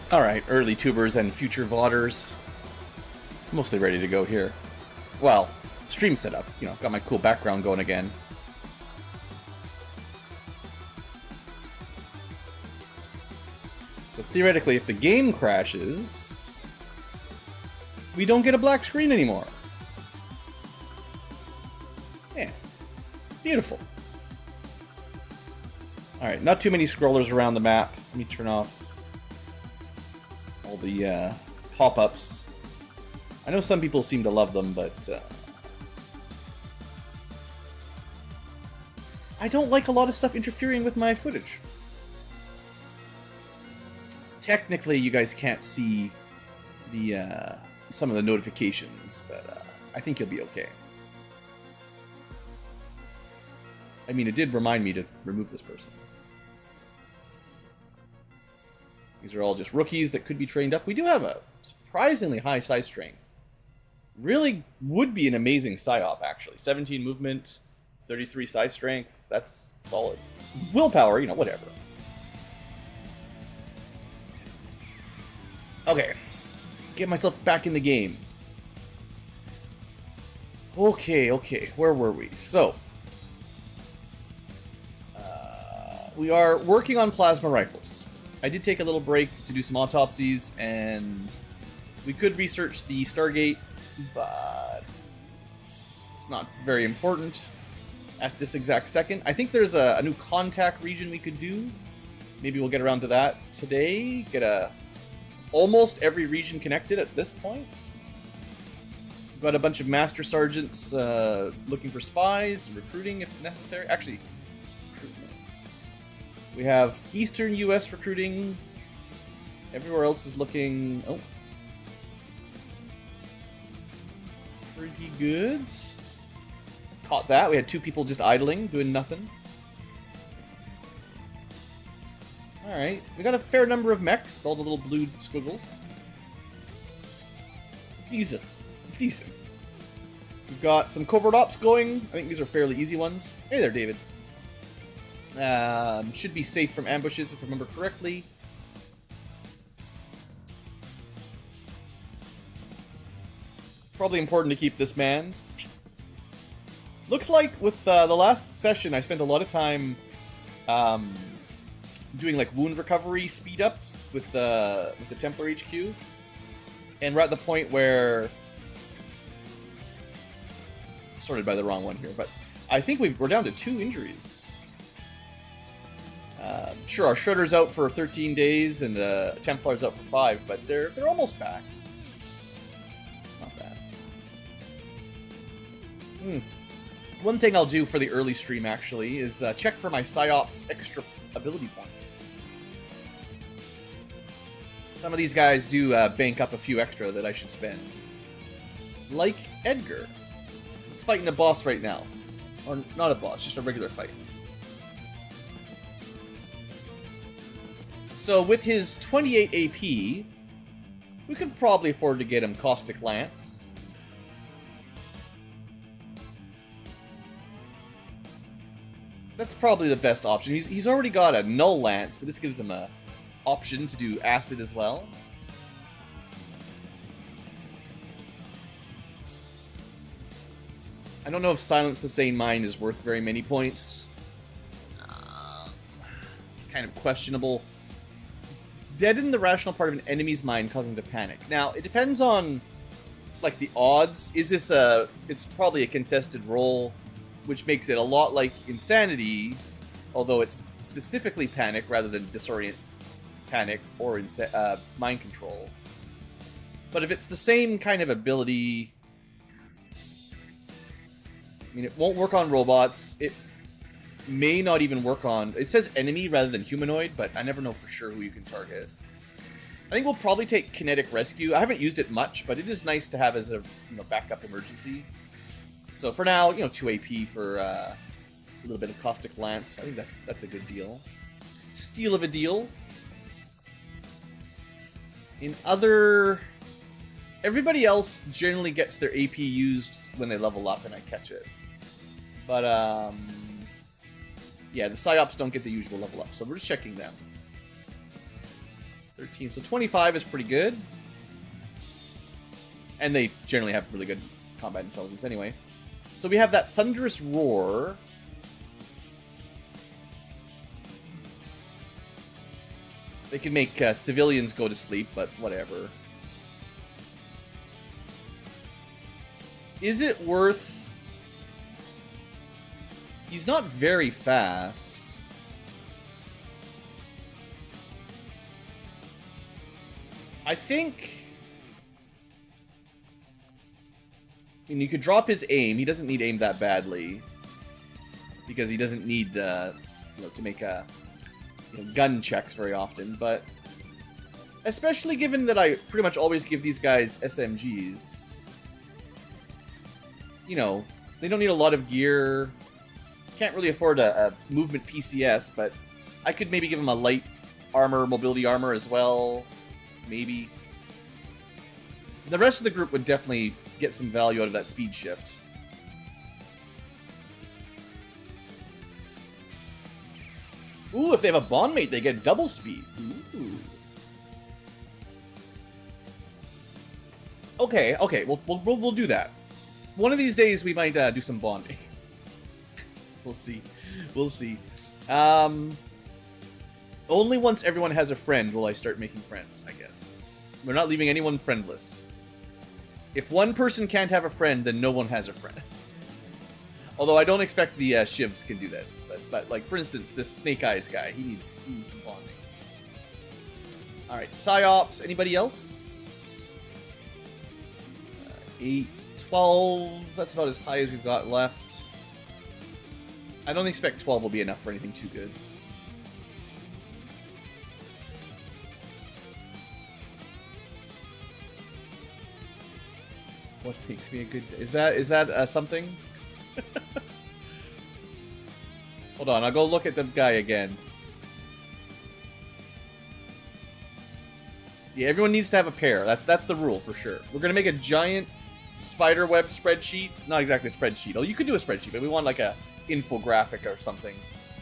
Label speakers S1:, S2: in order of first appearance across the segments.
S1: Alright, early tubers and future VODers. Mostly ready to go here. Well, stream setup. You know, got my cool background going again. So theoretically, if the game crashes, we don't get a black screen anymore. Yeah. Beautiful. Alright, not too many scrollers around the map. Let me turn off all the pop-ups. I know some people seem to love them, but I don't like a lot of stuff interfering with my footage. Technically, you guys can't see the some of the notifications, but I think you'll be okay. I mean, it did remind me to remove this person. These are all just rookies that could be trained up. We do have a surprisingly high size strength. Really would be an amazing psyop, actually. 17 movement, 33 size strength. That's solid. Willpower, you know, whatever. Okay. Get myself back in the game. Okay. Where were we? So, we are working on plasma rifles. I did take a little break to do some autopsies, and we could research the Stargate, but it's not very important at this exact second. I think there's a new contact region we could do. Maybe we'll get around to that today. Get almost every region connected at this point. We've got a bunch of master sergeants looking for spies, recruiting if necessary. Actually, we have Eastern U.S. recruiting. Everywhere else is looking... Oh. Pretty good. Caught that. We had two people just idling, doing nothing. Alright. We got a fair number of mechs, all the little blue squiggles. Decent. Decent. We've got some covert ops going. I think these are fairly easy ones. Hey there, David. Should be safe from ambushes, if I remember correctly. Probably important to keep this manned. Looks like with the last session, I spent a lot of time doing like wound recovery speed ups with the Templar HQ, and we're at the point where sorted by the wrong one here, but I think we're down to 2 injuries. Sure, our Shredder's out for 13 days and Templar's out for 5, but they're almost back. It's not bad. One thing I'll do for the early stream, actually, is check for my PsyOps extra ability points. Some of these guys do bank up a few extra that I should spend. Like Edgar. He's fighting a boss right now. Or not a boss, just a regular fight. So with his 28 AP, we could probably afford to get him Caustic Lance. That's probably the best option. He's already got a Null Lance, but this gives him a option to do Acid as well. I don't know if Silence the Sane Mind is worth very many points. It's kind of questionable. Deaden the rational part of an enemy's mind, causing them to panic. Now, it depends on, like, the odds. Is this it's probably a contested roll, which makes it a lot like Insanity, although it's specifically panic rather than disorient panic or mind control. But if it's the same kind of ability... I mean, it won't work on robots. It may not even work on... It says enemy rather than humanoid, but I never know for sure who you can target. I think we'll probably take Kinetic Rescue. I haven't used it much, but it is nice to have as a backup emergency. So for now, 2 AP for a little bit of Caustic Lance. I think that's a good deal. Steal of a deal. In other... Everybody else generally gets their AP used when they level up and I catch it. But, yeah, the PsyOps don't get the usual level up, so we're just checking them. 13. So 25 is pretty good. And they generally have really good combat intelligence anyway. So we have that thunderous roar. They can make civilians go to sleep, but whatever. Is it worth... He's not very fast. I think... I mean, you could drop his aim. He doesn't need aim that badly. Because he doesn't need, to make gun checks very often. But especially given that I pretty much always give these guys SMGs. They don't need a lot of gear. Can't really afford a movement PCS, but I could maybe give him a light armor, mobility armor as well. Maybe. The rest of the group would definitely get some value out of that speed shift. Ooh, if they have a bond mate, they get double speed. Ooh. Okay, we'll do that. One of these days we might do some bonding. We'll see. Only once everyone has a friend will I start making friends, I guess. We're not leaving anyone friendless. If one person can't have a friend, then no one has a friend. Although I don't expect the Shivs can do that. But like, for instance, this Snake Eyes guy, he needs some bonding. Alright, Psyops. Anybody else? 8, 12. That's about as high as we've got left. I don't expect 12 will be enough for anything too good. What makes me a good... Is that something? Hold on, I'll go look at the guy again. Yeah, everyone needs to have a pair. That's the rule for sure. We're gonna make a giant spiderweb spreadsheet. Not exactly a spreadsheet. Oh, you could do a spreadsheet, but we want like a infographic or something.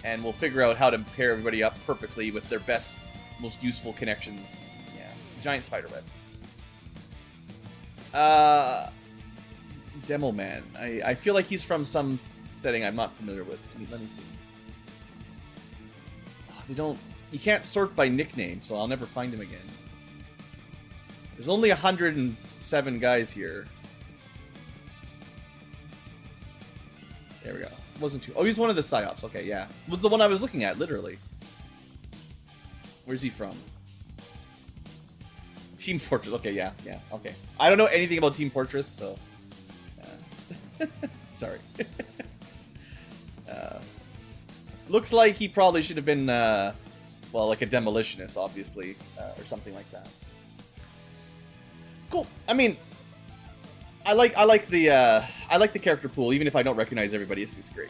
S1: And we'll figure out how to pair everybody up perfectly with their best, most useful connections. Yeah, giant spiderweb. Demo Man. I feel like he's from some setting I'm not familiar with. Let me see. You can't sort by nickname, so I'll never find him again. There's only 107 guys here. There we go. Wasn't too... Oh, he's one of the Psyops. Okay, yeah. Was the one I was looking at, literally. Where's he from? Team Fortress. Okay, yeah, okay. I don't know anything about Team Fortress, so... Sorry. Looks like he probably should have been, well, like a demolitionist, obviously, or something like that. Cool. I mean, I like the character pool, even if I don't recognize everybody. It's great.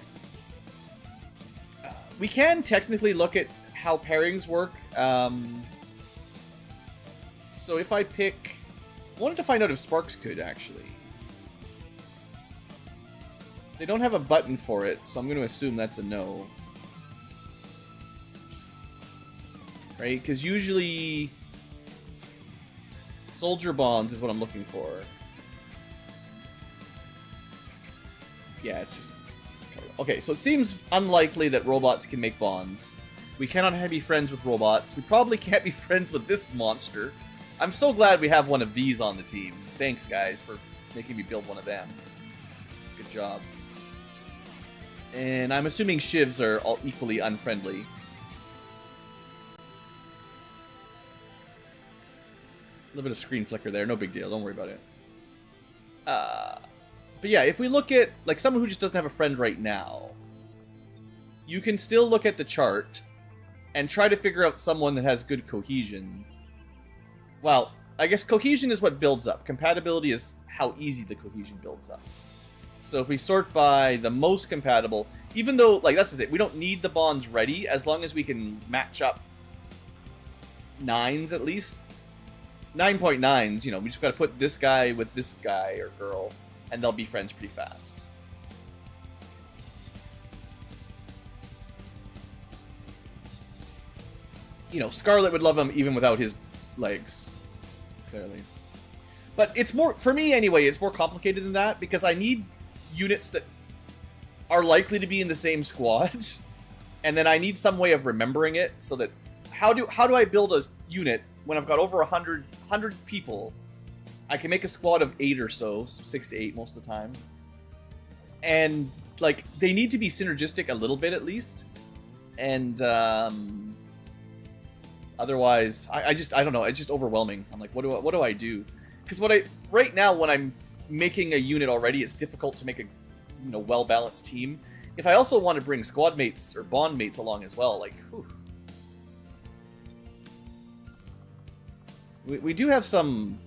S1: We can technically look at how pairings work. So if I pick, I wanted to find out if Sparks could actually. They don't have a button for it, so I'm going to assume that's a no. Right? Because usually soldier bonds is what I'm looking for. Yeah, it's just... Okay, so it seems unlikely that robots can make bonds. We cannot be friends with robots. We probably can't be friends with this monster. I'm so glad we have one of these on the team. Thanks, guys, for making me build one of them. Good job. And I'm assuming Shivs are all equally unfriendly. A little bit of screen flicker there, no big deal, don't worry about it. But yeah, if we look at, like, someone who just doesn't have a friend right now, you can still look at the chart and try to figure out someone that has good cohesion. Well, I guess cohesion is what builds up. Compatibility is how easy the cohesion builds up. So if we sort by the most compatible, even though, like, that's the thing, we don't need the bonds ready, as long as we can match up 9s at least. 9.9s, you know, we just gotta put this guy with this guy or girl, and they'll be friends pretty fast. You know, Scarlet would love him even without his legs, clearly. But it's more, for me anyway, it's more complicated than that, because I need units that are likely to be in the same squad, and then I need some way of remembering it, so that, how do I build a unit when I've got over 100 people? I can make a squad of 8 or so, 6 to 8 most of the time. And, like, they need to be synergistic a little bit, at least. And, otherwise, I don't know, it's just overwhelming. I'm like, what do I do? Because right now, when I'm making a unit already, it's difficult to make a, well-balanced team. If I also want to bring squad mates or bond mates along as well, like, whew. We do have some...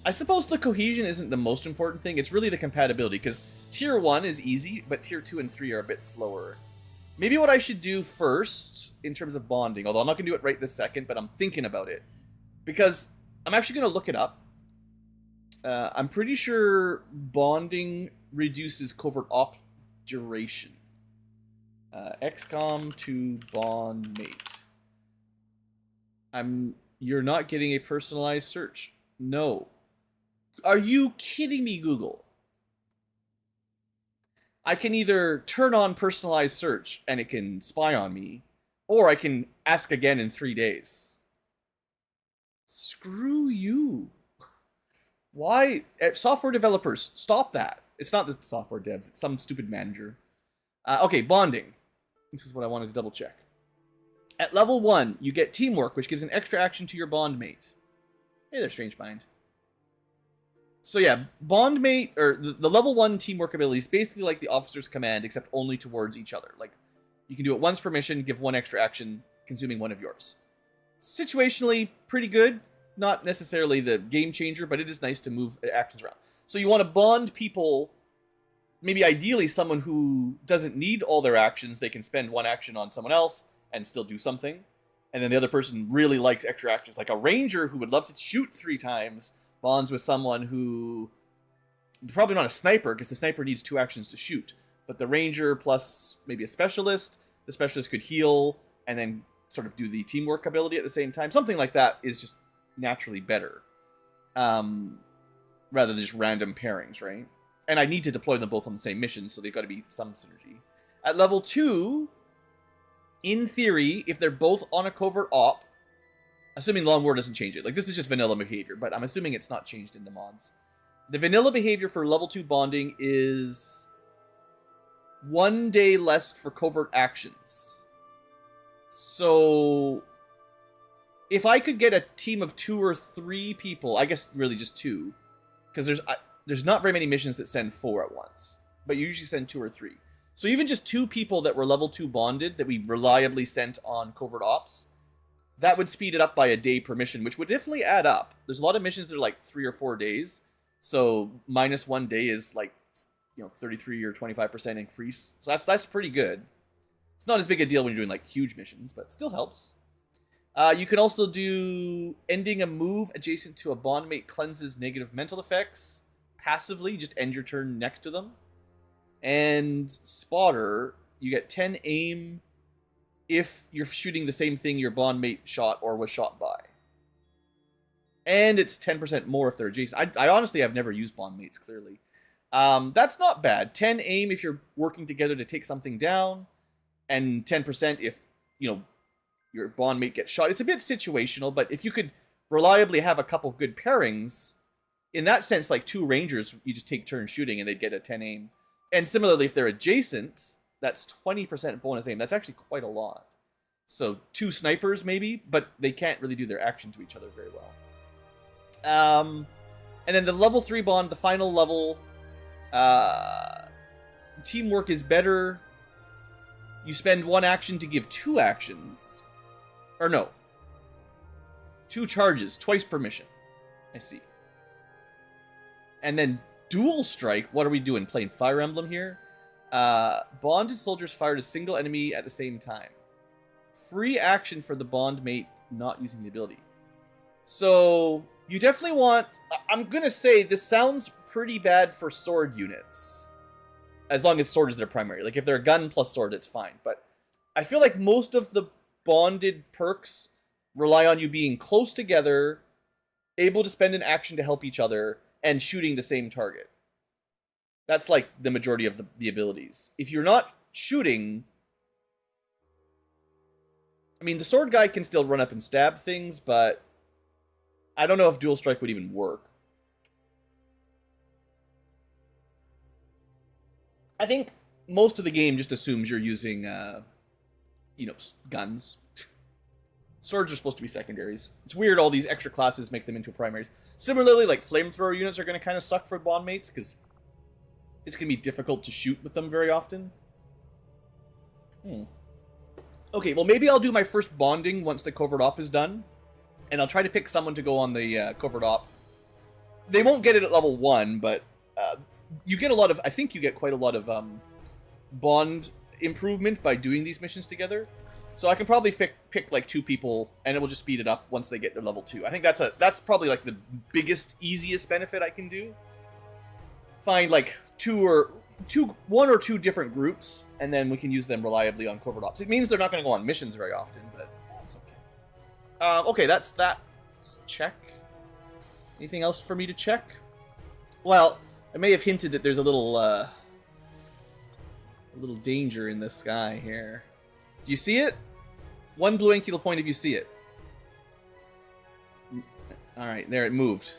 S1: I suppose the cohesion isn't the most important thing. It's really the compatibility, because Tier 1 is easy, but Tier 2 and 3 are a bit slower. Maybe what I should do first, in terms of bonding, although I'm not going to do it right this second, but I'm thinking about it. Because I'm actually going to look it up. I'm pretty sure bonding reduces covert op duration. XCom to bond mate. You're not getting a personalized search. No. Are you kidding me, Google? I can either turn on personalized search and it can spy on me, or I can ask again in 3 days. Screw you. Why? Software developers, stop that. It's not the software devs, it's some stupid manager. Okay, bonding. This is what I wanted to double check. At level 1, you get teamwork, which gives an extra action to your bond mate. Hey there, Strange Mind. So yeah, bond mate, or the level 1 teamwork ability is basically like the officer's command, except only towards each other. Like, you can do it once per mission, give 1 extra action, consuming 1 of yours. Situationally, pretty good. Not necessarily the game changer, but it is nice to move actions around. So you want to bond people, maybe ideally someone who doesn't need all their actions. They can spend 1 action on someone else and still do something. And then the other person really likes extra actions. Like a ranger who would love to shoot 3 times bonds with someone who... Probably not a sniper, because the sniper needs 2 actions to shoot. But the ranger plus maybe a specialist. The specialist could heal and then sort of do the teamwork ability at the same time. Something like that is just naturally better. Rather than just random pairings, right? And I need to deploy them both on the same mission, so they've got to be some synergy. At level 2, in theory, if they're both on a covert op, assuming Long War doesn't change it. Like, this is just vanilla behavior, but I'm assuming it's not changed in the mods. The vanilla behavior for level 2 bonding is 1 day less for covert actions. So, if I could get a team of 2 or 3 people, I guess really just 2, because there's not very many missions that send 4 at once, but you usually send 2 or 3. So even just 2 people that were level 2 bonded, that we reliably sent on covert ops, that would speed it up by a day per mission, which would definitely add up. There's a lot of missions that are like 3 or 4 days, so minus 1 day is like, 33 or 25% increase. So that's pretty good. It's not as big a deal when you're doing like huge missions, but still helps. You can also do ending a move adjacent to a bondmate cleanses negative mental effects. Passively, just end your turn next to them. And spotter, you get 10 aim if you're shooting the same thing your bondmate shot or was shot by. And it's 10% more if they're adjacent. I honestly have never used bondmates, clearly. That's not bad. 10 aim if you're working together to take something down. And 10% if, your bondmate gets shot. It's a bit situational, but if you could reliably have a couple good pairings, in that sense, like 2 rangers, you just take turns shooting and they'd get a 10 aim. And similarly, if they're adjacent, that's 20% bonus aim. That's actually quite a lot. So 2 snipers maybe, but they can't really do their action to each other very well. And then the level 3 bond, the final level, teamwork is better. You spend 1 action to give 2 actions. Or no. 2 charges, twice per mission. I see. And then dual strike, what are we doing? Playing Fire Emblem here? Bonded soldiers fired a single enemy at the same time. Free action for the bond mate not using the ability. So, you definitely want... I'm gonna say this sounds pretty bad for sword units. As long as sword is their primary. Like, if they're gun plus sword, it's fine. But I feel like most of the bonded perks rely on you being close together, able to spend an action to help each other, and shooting the same target. That's like the majority of the abilities. If you're not shooting, I mean, the sword guy can still run up and stab things, but I don't know if dual strike would even work. I think most of the game just assumes you're using, you know, guns. Swords are supposed to be secondaries. It's weird all these extra classes make them into primaries. Similarly, like flamethrower units are going to kind of suck for bond mates, because it's going to be difficult to shoot with them very often. Okay, well maybe I'll do my first bonding once the covert op is done. And I'll try to pick someone to go on the covert op. They won't get it at level 1, but you get a lot of... I think you get quite a lot of bond improvement by doing these missions together. So I can probably pick like 2 people, and it will just speed it up once they get to level 2. I think that's probably like the biggest, easiest benefit I can do. Find like 1 or 2 different groups, and then we can use them reliably on covert ops. It means they're not going to go on missions very often, but it's okay. Okay, that's that. Let's check. Anything else for me to check? Well, I may have hinted that there's a little danger in the sky here. Do you see it? 1 blue Ankylo point if you see it. Alright, there, it moved.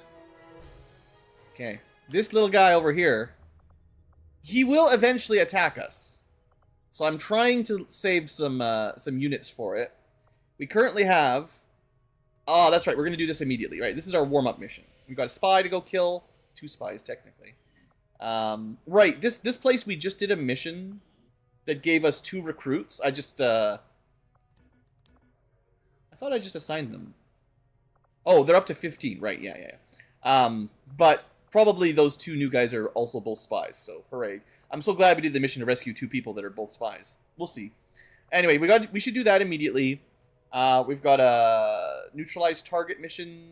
S1: Okay. This little guy over here, he will eventually attack us. So I'm trying to save some units for it. We currently have... Oh, that's right, we're going to do this immediately, right? This is our warm-up mission. We've got a spy to go kill. 2 spies, technically. Right, this place we just did a mission that gave us 2 recruits. I thought I just assigned them. Oh, they're up to 15. Right, yeah. But probably those 2 new guys are also both spies, so hooray. I'm so glad we did the mission to rescue 2 people that are both spies. We'll see. Anyway, we should do that immediately. We've got a neutralized target mission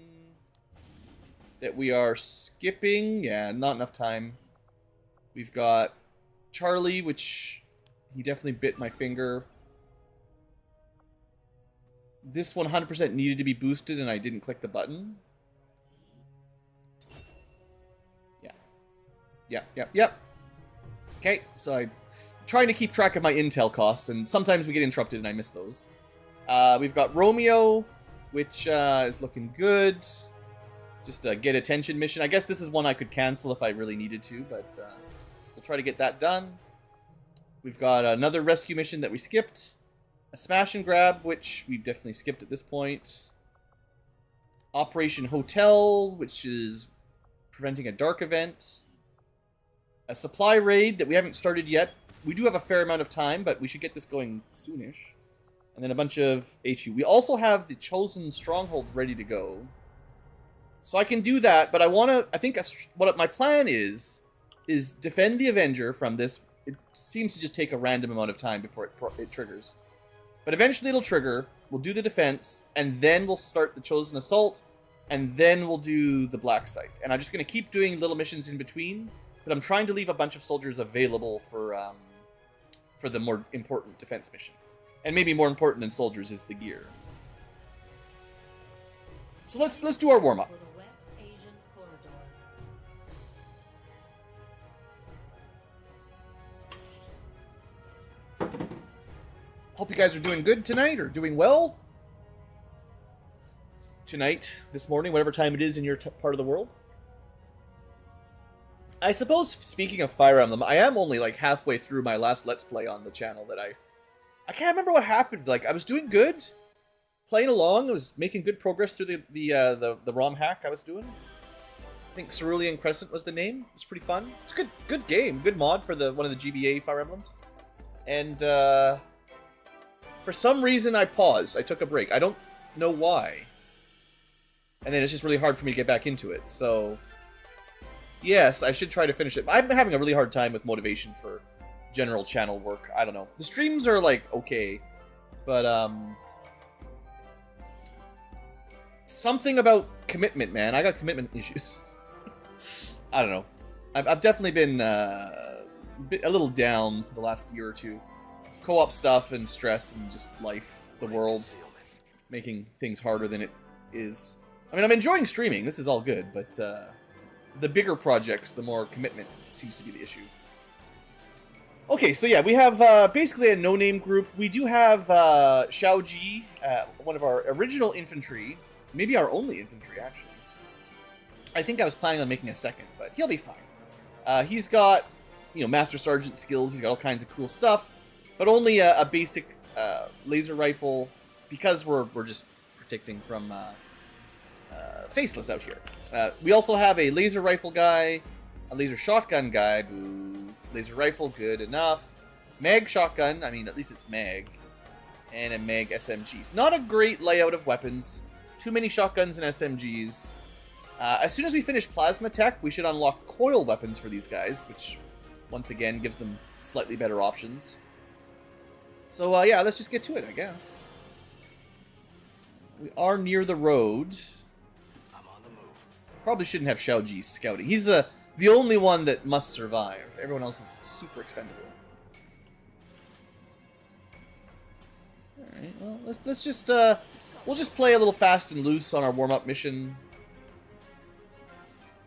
S1: that we are skipping. Yeah, not enough time. We've got Charlie, which... He definitely bit my finger. This 100% needed to be boosted, and I didn't click the button. Yep. Okay, so I'm trying to keep track of my intel costs, and sometimes we get interrupted and I miss those. We've got Romeo, which is looking good. Just a get attention mission. I guess this is one I could cancel if I really needed to, but we'll try to get that done. We've got another rescue mission that we skipped. A smash and grab, which we've definitely skipped at this point. Operation Hotel, which is preventing a dark event. A supply raid that we haven't started yet. We do have a fair amount of time, but we should get this going soonish. And then a bunch of HU. We also have the Chosen Stronghold ready to go. So I can do that, but I think what my plan is defend the Avenger from this. It seems to just take a random amount of time before it triggers. But eventually it'll trigger, we'll do the defense, and then we'll start the Chosen Assault, and then we'll do the Black Site. And I'm just going to keep doing little missions in between, but I'm trying to leave a bunch of soldiers available for the more important defense mission. And maybe more important than soldiers is the gear. So let's do our warm-up. Hope you guys are doing good tonight, or doing well. Tonight, this morning, whatever time it is in your part of the world. I suppose, speaking of Fire Emblem, I am only like halfway through my last Let's Play on the channel that I can't remember what happened. Like, I was doing good, playing along, I was making good progress through the ROM hack I was doing. I think Cerulean Crescent was the name. It's pretty fun. It's a good game, good mod for one of the GBA Fire Emblems. And for some reason I paused. I took a break. I don't know why. And then it's just really hard for me to get back into it. So yes, I should try to finish it. I'm having a really hard time with motivation for general channel work. I don't know. The streams are like okay, but something about commitment, man. I got commitment issues. I don't know. I've definitely been a little down the last year or two. Co-op stuff and stress and just life, the world. making things harder than it is. I mean, I'm enjoying streaming. This is all good, but the bigger projects, the more commitment seems to be the issue. Okay, so yeah, we have basically a no-name group. We do have Xiaoji, one of our original infantry, maybe our only infantry, actually. I think I was planning on making a second, but he'll be fine. He's got, Master Sergeant skills. He's got all kinds of cool stuff, but only a basic laser rifle because we're just protecting from Faceless out here. We also have a laser rifle guy, a laser shotgun guy, boo. Laser rifle, good enough. Mag shotgun, I mean, at least it's mag. And a mag SMGs. Not a great layout of weapons. Too many shotguns and SMGs. As soon as we finish plasma tech, we should unlock coil weapons for these guys, which, once again, gives them slightly better options. So, yeah, let's just get to it, I guess. We are near the road. Probably shouldn't have Xiaoji scouting. He's the only one that must survive. Everyone else is super expendable. Alright, well, let's just, we'll just play a little fast and loose on our warm-up mission.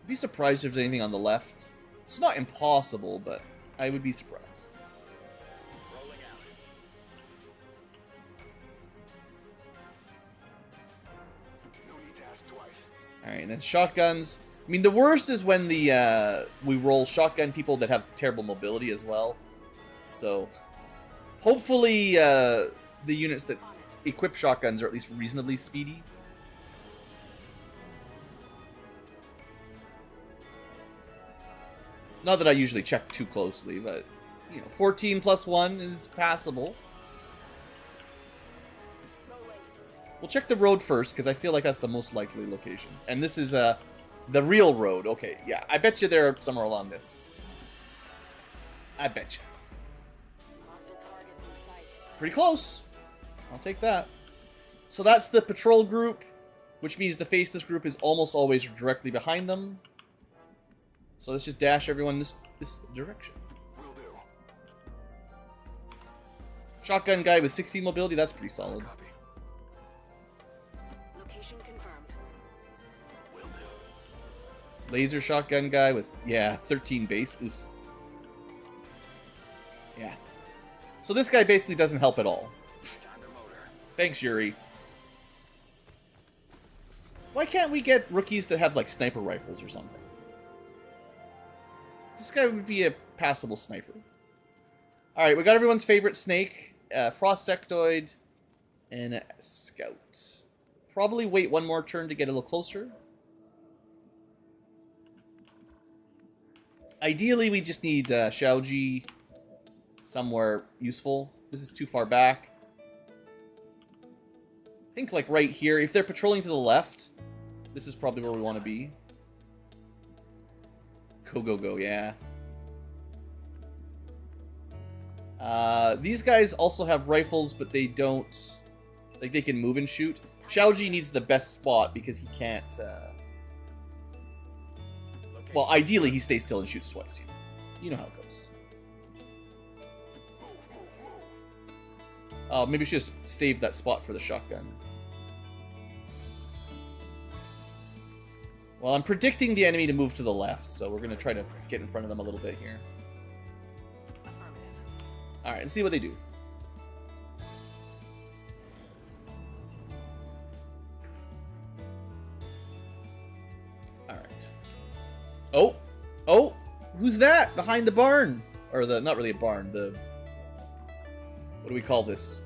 S1: I'd be surprised if there's anything on the left. It's not impossible, but I would be surprised. Alright, and then shotguns. I mean, the worst is when the we roll shotgun people that have terrible mobility as well. So, hopefully, the units that equip shotguns are at least reasonably speedy. Not that I usually check too closely, but, 14 plus 1 is passable. We'll check the road first, because I feel like that's the most likely location. And this is, the real road. Okay, yeah. I bet you they're somewhere along this. I bet you. Pretty close. I'll take that. So that's the patrol group, which means the Faceless group is almost always directly behind them. So let's just dash everyone this direction. Will do. Shotgun guy with 16 mobility, that's pretty solid.
S2: Location confirmed.
S3: Will do.
S1: Laser shotgun guy with, 13 base. Oof. Yeah. So this guy basically doesn't help at all. Thanks, Yuri. Why can't we get rookies that have, like, sniper rifles or something? This guy would be a passable sniper. Alright, we got everyone's favorite snake. Frost Sectoid. And a Scout. Probably wait one more turn to get a little closer. Ideally, we just need Xiaoji somewhere useful. This is too far back. I think, like, right here. If they're patrolling to the left, this is probably where we want to be. Go, yeah. These guys also have rifles, but they don't... Like, they can move and shoot. Xiaoji needs the best spot because he can't... Well, ideally, he stays still and shoots twice. You know how it goes. Oh, maybe we should have saved that spot for the shotgun. Well, I'm predicting the enemy to move to the left, so we're going to try to get in front of them a little bit here. Alright, let's see what they do. Alright. Oh! Oh! Who's that? Behind the barn! Or the... Not really a barn, the... What do we call this?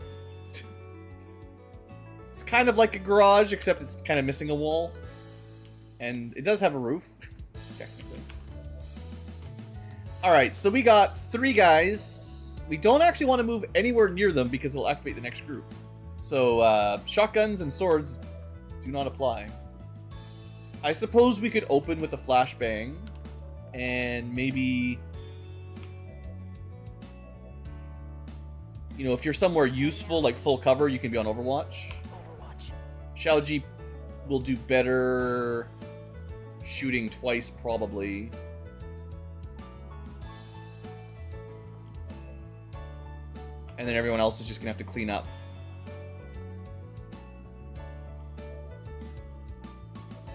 S1: It's kind of like a garage, except it's kind of missing a wall. And it does have a roof, technically. Alright, so we got 3 guys. We don't actually want to move anywhere near them because it'll activate the next group. So, shotguns and swords do not apply. I suppose we could open with a flashbang. And maybe... if you're somewhere useful, like full cover, you can be on Overwatch. Xiaoji will do better... shooting twice, probably. And then everyone else is just gonna have to clean up.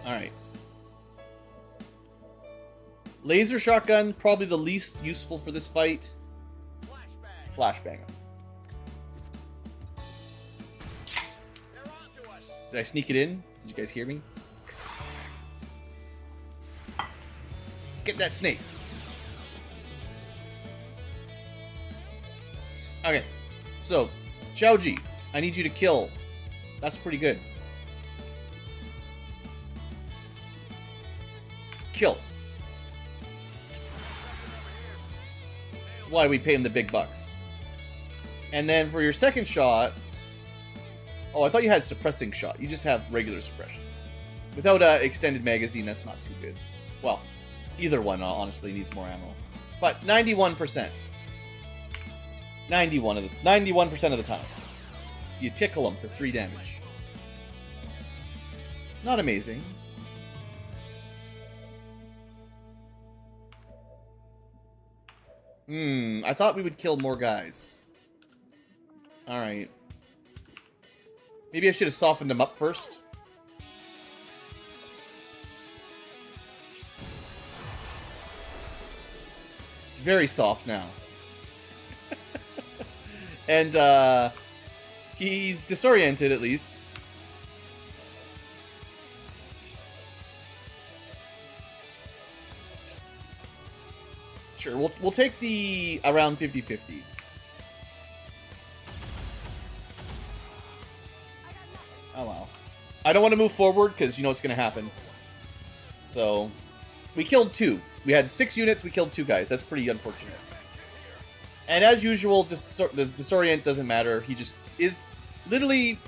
S1: Alright. Laser shotgun, probably the least useful for this fight. Flashbang. Did I sneak it in? Did you guys hear me? Get that snake. Okay. So, Xiaoji, I need you to kill. That's pretty good. Kill. That's why we pay him the big bucks. And then for your second shot... Oh, I thought you had suppressing shot. You just have regular suppression. Without an extended magazine, that's not too good. Well, either one, honestly, needs more ammo. But 91%. 91% of the time. You tickle them for 3 damage. Not amazing. I thought we would kill more guys. Alright. Maybe I should have softened them up first. Very soft now. And, he's disoriented, at least. Sure, we'll take the around 50-50. Oh, wow. I don't want to move forward, because you know what's going to happen. So, we killed 2. We had 6 units, we killed 2 guys. That's pretty unfortunate. And as usual, the disorient doesn't matter. He just is literally...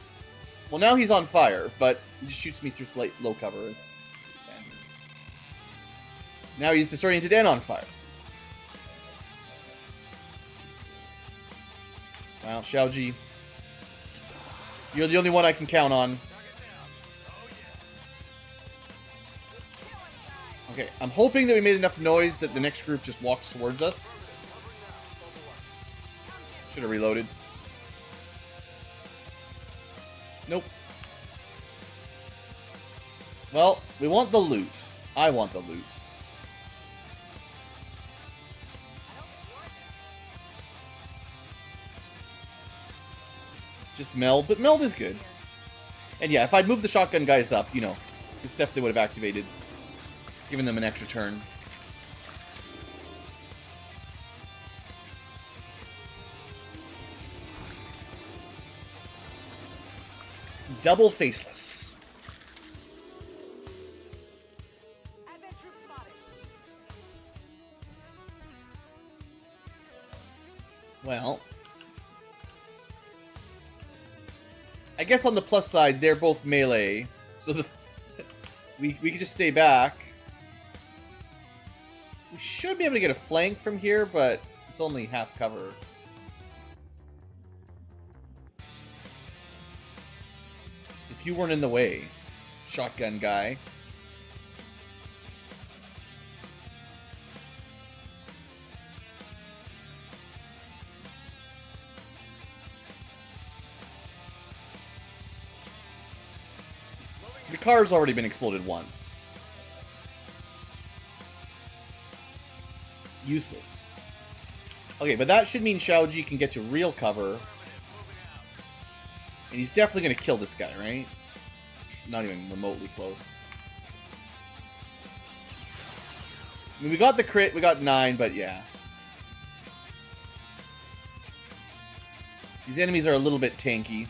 S1: Well, now he's on fire, but he just shoots me through low cover. It's standard. Now he's disoriented and on fire. Well, Xiaoji, you're the only one I can count on. Okay, I'm hoping that we made enough noise that the next group just walks towards us. Should have reloaded. Nope. Well, we want the loot. I want the loot. Just meld, but meld is good. And yeah, if I'd moved the shotgun guys up, you know, this definitely would have activated, given them an extra turn. Double faceless. Well, I guess on the plus side, they're both melee, so we can just stay back. We should be able to get a flank from here, but it's only half cover. If you weren't in the way, shotgun guy. The car's already been exploded once. Useless. Okay, but that should mean Xiaoji can get to real cover. And he's definitely going to kill this guy, right? Not even remotely close. I mean, we got the crit, we got 9, but yeah. These enemies are a little bit tanky.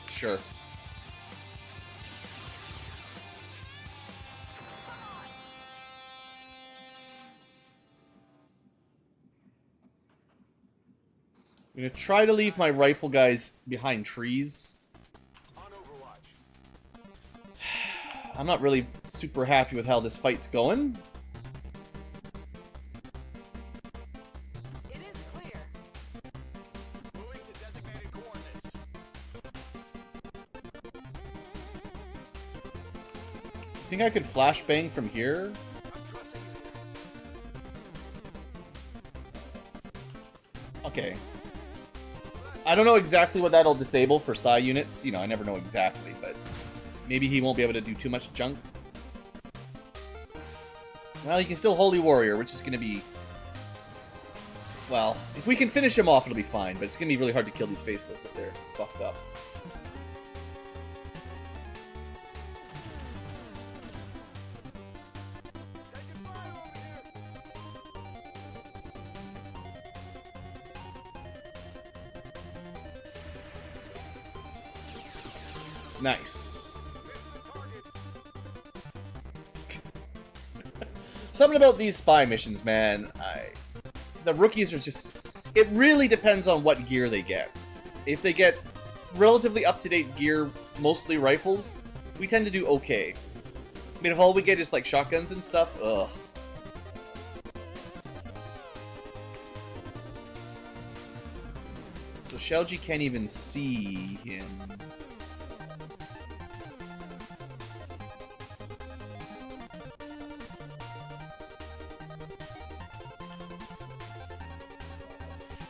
S1: Sure. I'm gonna try to leave my rifle guys behind trees. I'm not really super happy with how this fight's going.
S2: It is clear.
S3: Moving to designated coordinates.
S1: You think I could flashbang from here?
S3: I'm trusting you.
S1: Okay. I don't know exactly what that'll disable for psi units. You know, I never know exactly, but maybe he won't be able to do too much junk. Well, he can still Holy Warrior, which is going to be... Well, if we can finish him off, it'll be fine, but it's going to be really hard to kill these faceless if they're buffed up. Nice. Something about these spy missions, man. The rookies are just... It really depends on what gear they get. If they get relatively up-to-date gear, mostly rifles, we tend to do okay. I mean, if all we get is like shotguns and stuff, ugh. So Xiaoji can't even see him.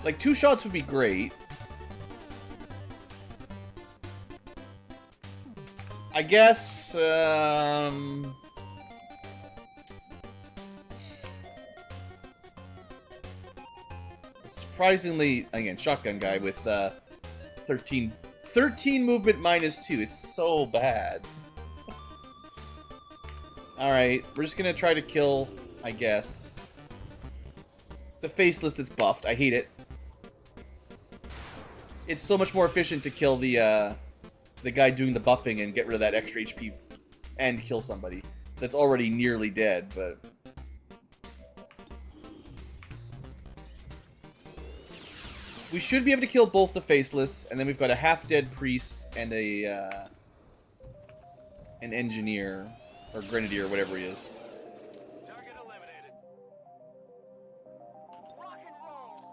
S1: Like, 2 shots would be great. I guess, surprisingly, again, shotgun guy with, 13 movement minus 2. It's so bad. Alright, we're just gonna try to kill, I guess, the faceless that's buffed. I hate it. It's so much more efficient to kill the guy doing the buffing and get rid of that extra HP and kill somebody that's already nearly dead, but... We should be able to kill both the faceless, and then we've got a half-dead priest and an engineer, or grenadier, whatever he is.
S3: Target eliminated. Rock and roll.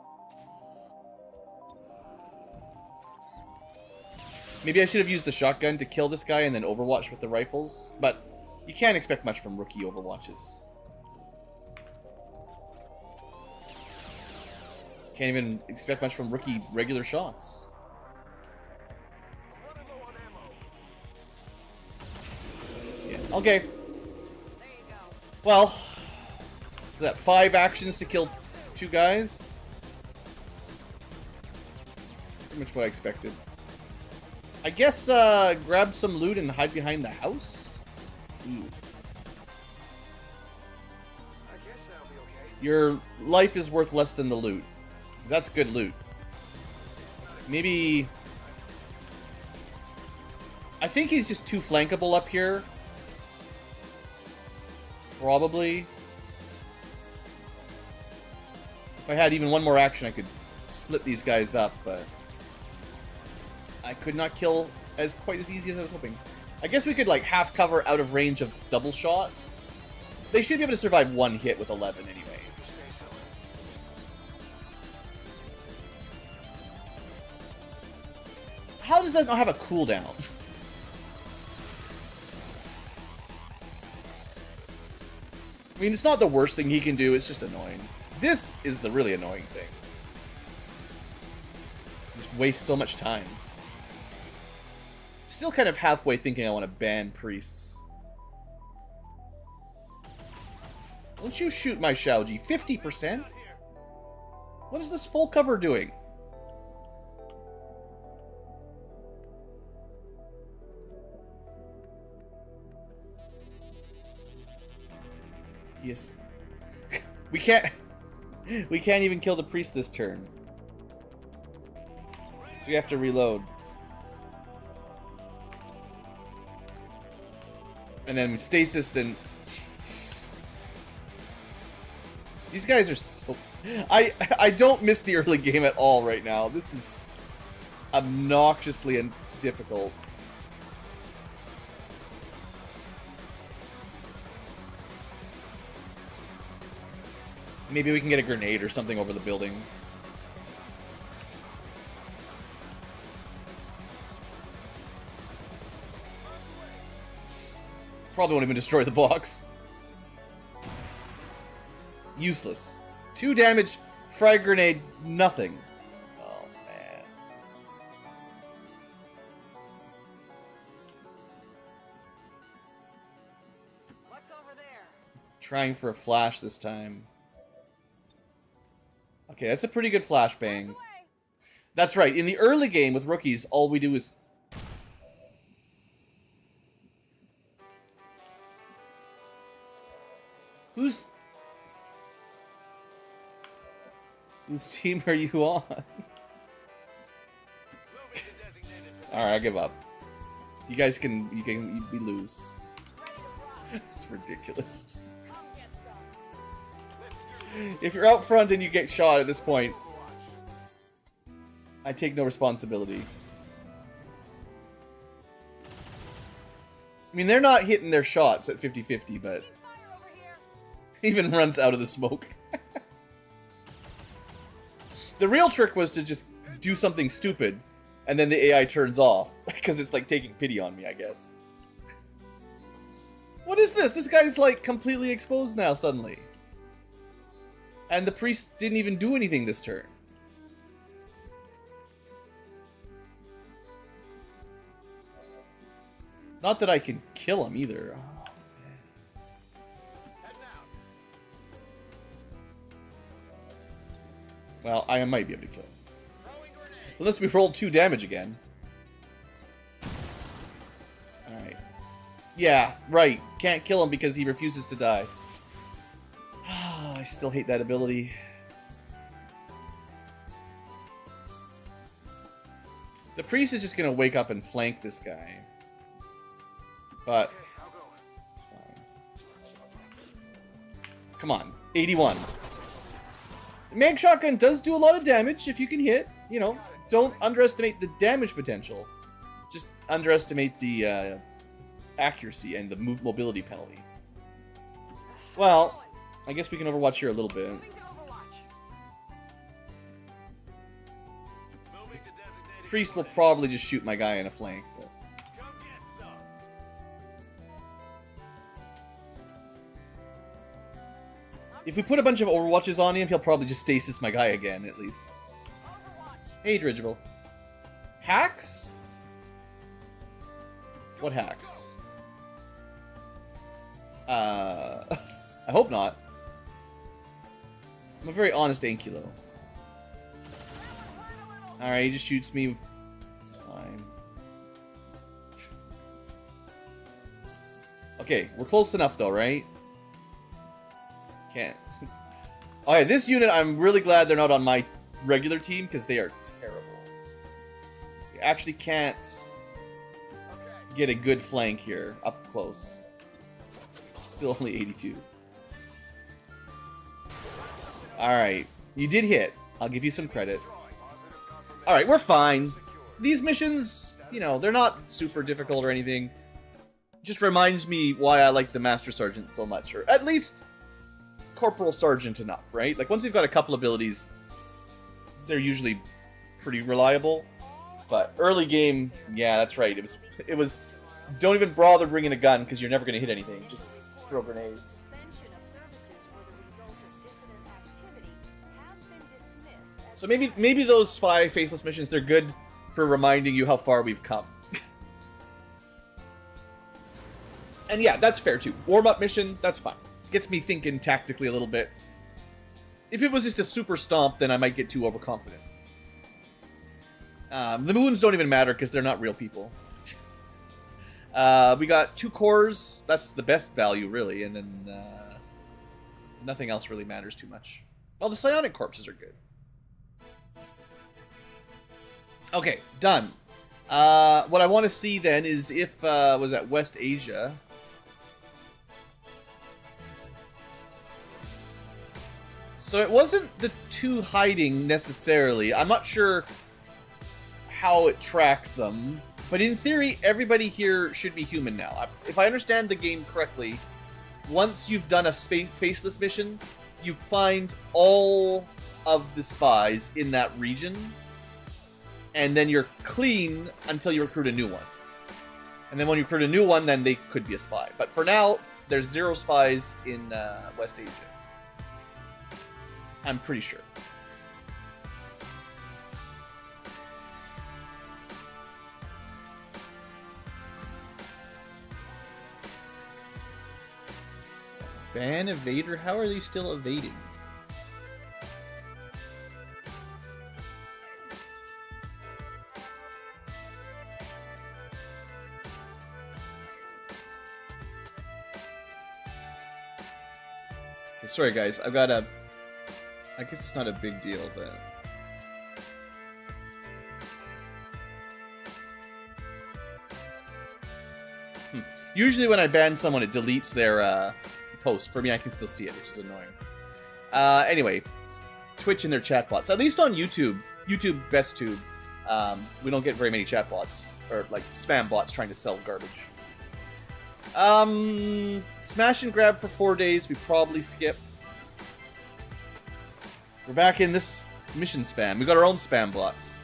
S1: Maybe I should have used the shotgun to kill this guy and then overwatch with the rifles, but you can't expect much from rookie overwatches. Can't even expect much from rookie regular shots.
S3: I'm running low on ammo.
S1: Yeah, okay.
S2: There you go.
S1: Well, is that 5 actions to kill 2 guys? Pretty much what I expected. I guess, grab some loot and hide behind the house? Ooh.
S3: I guess I'll be okay.
S1: Your life is worth less than the loot. 'Cause that's good loot. Maybe... I think he's just too flankable up here. Probably. If I had even one more action, I could split these guys up, but... I could not kill as quite as easy as I was hoping. I guess we could, like, half cover out of range of double shot. They should be able to survive 1 hit with 11 anyway. How does that not have a cooldown? I mean, it's not the worst thing he can do, it's just annoying. This is the really annoying thing. Just waste so much time. Still kind of halfway thinking I want to ban priests. Don't you shoot my Xiaoji. 50%? What is this full cover doing? Yes. We can't even kill the priest this turn. So we have to reload. And then stasis and... These guys are so... I don't miss the early game at all right now. This is obnoxiously difficult. Maybe we can get a grenade or something over the building. Probably won't even destroy the box. Useless. 2 damage, frag grenade, nothing. Trying for a flash this time. Okay, that's a pretty good flashbang. That's right. In the early game with rookies, all we do is... Whose team are you on? Alright, I give up. You guys we lose. It's ridiculous. If you're out front and you get shot at this point, I take no responsibility. I mean, they're not hitting their shots at 50-50, but even runs out of the smoke. The real trick was to just do something stupid, and then the AI turns off, because it's like taking pity on me, I guess. What is this? This guy's like completely exposed now suddenly. And the priest didn't even do anything this turn. Not that I can kill him either. Oh, well, I might be able to kill him. Unless we rolled 2 damage again. Alright. Yeah, right. Can't kill him because he refuses to die. I still hate that ability. The priest is just gonna wake up and flank this guy. But it's fine. Come on, 81. The mag shotgun does do a lot of damage if you can hit. You know, don't underestimate the damage potential. Just underestimate the accuracy and the mobility penalty. Well, I guess we can overwatch here a little bit. The priest will probably just shoot my guy in a flank. But... if we put a bunch of overwatches on him, he'll probably just stasis my guy again, at least. Hey, Dirigible. Hacks? What hacks? I hope not. I'm a very honest Ankylo. Alright, he just shoots me. It's fine. Okay, we're close enough though, right? Can't. Alright, this unit, I'm really glad they're not on my regular team, because they are terrible. You actually can't get a good flank here, up close. Still only 82. Alright, you did hit. I'll give you some credit. Alright, we're fine. These missions, you know, they're not super difficult or anything. Just reminds me why I like the Master Sergeant so much, or at least Corporal Sergeant and up, right? Like, once you've got a couple abilities, they're usually pretty reliable. But early game, yeah, that's right. It was don't even bother bringing a gun, because you're never going to hit anything. Just throw grenades. So maybe those spy faceless missions, they're good for reminding you how far we've come. And yeah, that's fair too. Warm-up mission, that's fine. Gets me thinking tactically a little bit. If it was just a super stomp, then I might get too overconfident. The moons don't even matter because they're not real people. We got 2 cores. That's the best value, really. And then nothing else really matters too much. Well, the psionic corpses are good. Okay, done. What I want to see then is if, was that West Asia? So it wasn't the 2 hiding necessarily. I'm not sure how it tracks them. But in theory, everybody here should be human now. If I understand the game correctly, once you've done a faceless mission, you find all of the spies in that region. And then you're clean until you recruit a new one. And then when you recruit a new one, then they could be a spy. But for now, there's 0 spies in West Asia. I'm pretty sure. Ban evader? How are they still evading? Okay, sorry guys, I've got a... I guess it's not a big deal, but... Usually when I ban someone, it deletes their post. For me, I can still see it, which is annoying. Anyway, Twitch and their chatbots. At least on YouTube, BestTube, we don't get very many chatbots, or like spam bots trying to sell garbage. Smash and grab for 4 days, we probably skip. We're back in this mission spam. We got our own spam bots.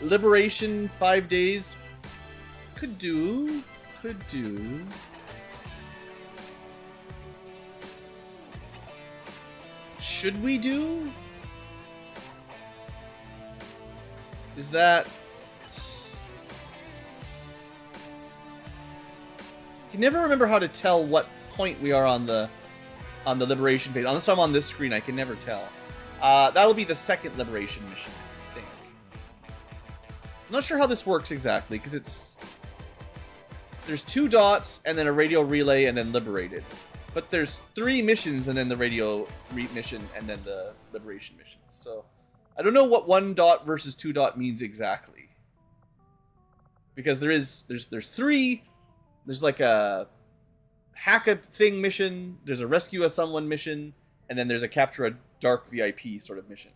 S1: Liberation 5 days. Could do. Should we do? Is that... I can never remember how to tell what point we are on the liberation phase. Unless I'm on this screen, I can never tell. That'll be the second liberation mission, I think. I'm not sure how this works exactly, because it's... There's 2 dots, and then a radio relay, and then liberated. But there's 3 missions, and then the radio mission, and then the liberation mission. So, I don't know what 1 dot versus 2 dot means exactly. Because there's 3... There's like a hack a thing mission, there's a rescue a someone mission, and then there's a capture a dark VIP sort of mission.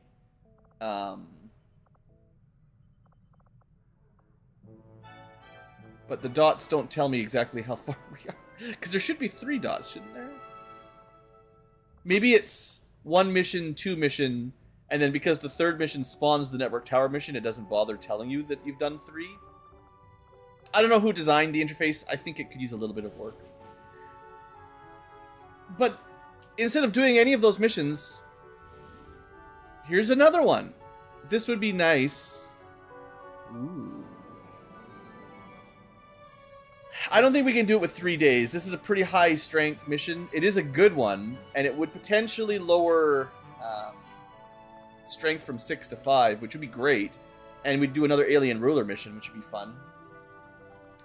S1: But the dots don't tell me exactly how far we are. Because there should be 3 dots, shouldn't there? Maybe it's 1 mission, 2 mission, and then because the 3rd mission spawns the network tower mission, it doesn't bother telling you that you've done 3. I don't know who designed the interface. I think it could use a little bit of work. But instead of doing any of those missions, here's another one. This would be nice. Ooh. I don't think we can do it with 3 days. This is a pretty high strength mission. It is a good one, and it would potentially lower strength from 6 to 5, which would be great. And we'd do another alien ruler mission, which would be fun.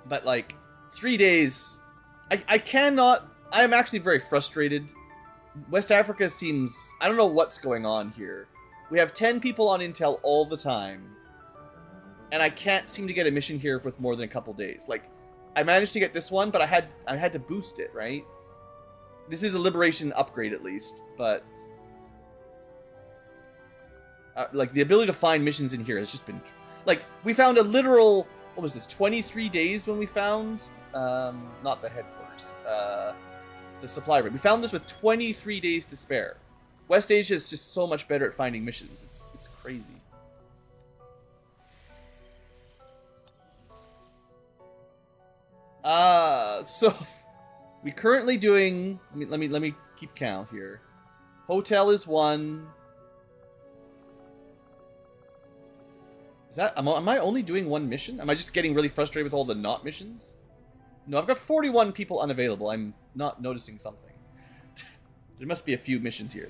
S1: But like 3 days, I cannot. I am actually very frustrated. West Africa seems... I don't know what's going on here. We have 10 people on Intel all the time. And I can't seem to get a mission here with more than a couple days. Like, I managed to get this one, but I had to boost it, right? This is a liberation upgrade at least, but... like, the ability to find missions in here has just been... Like, we found a literal... What was this? 23 days when we found... not the headquarters. The supply room. We found this with 23 days to spare. West Asia is just so much better at finding missions. It's crazy. So we currently doing. Let me keep count here. Hotel is 1. Is that? Am I only doing 1 mission? Am I just getting really frustrated with all the not missions? No, I've got 41 people unavailable. I'm not noticing something. There must be a few missions here.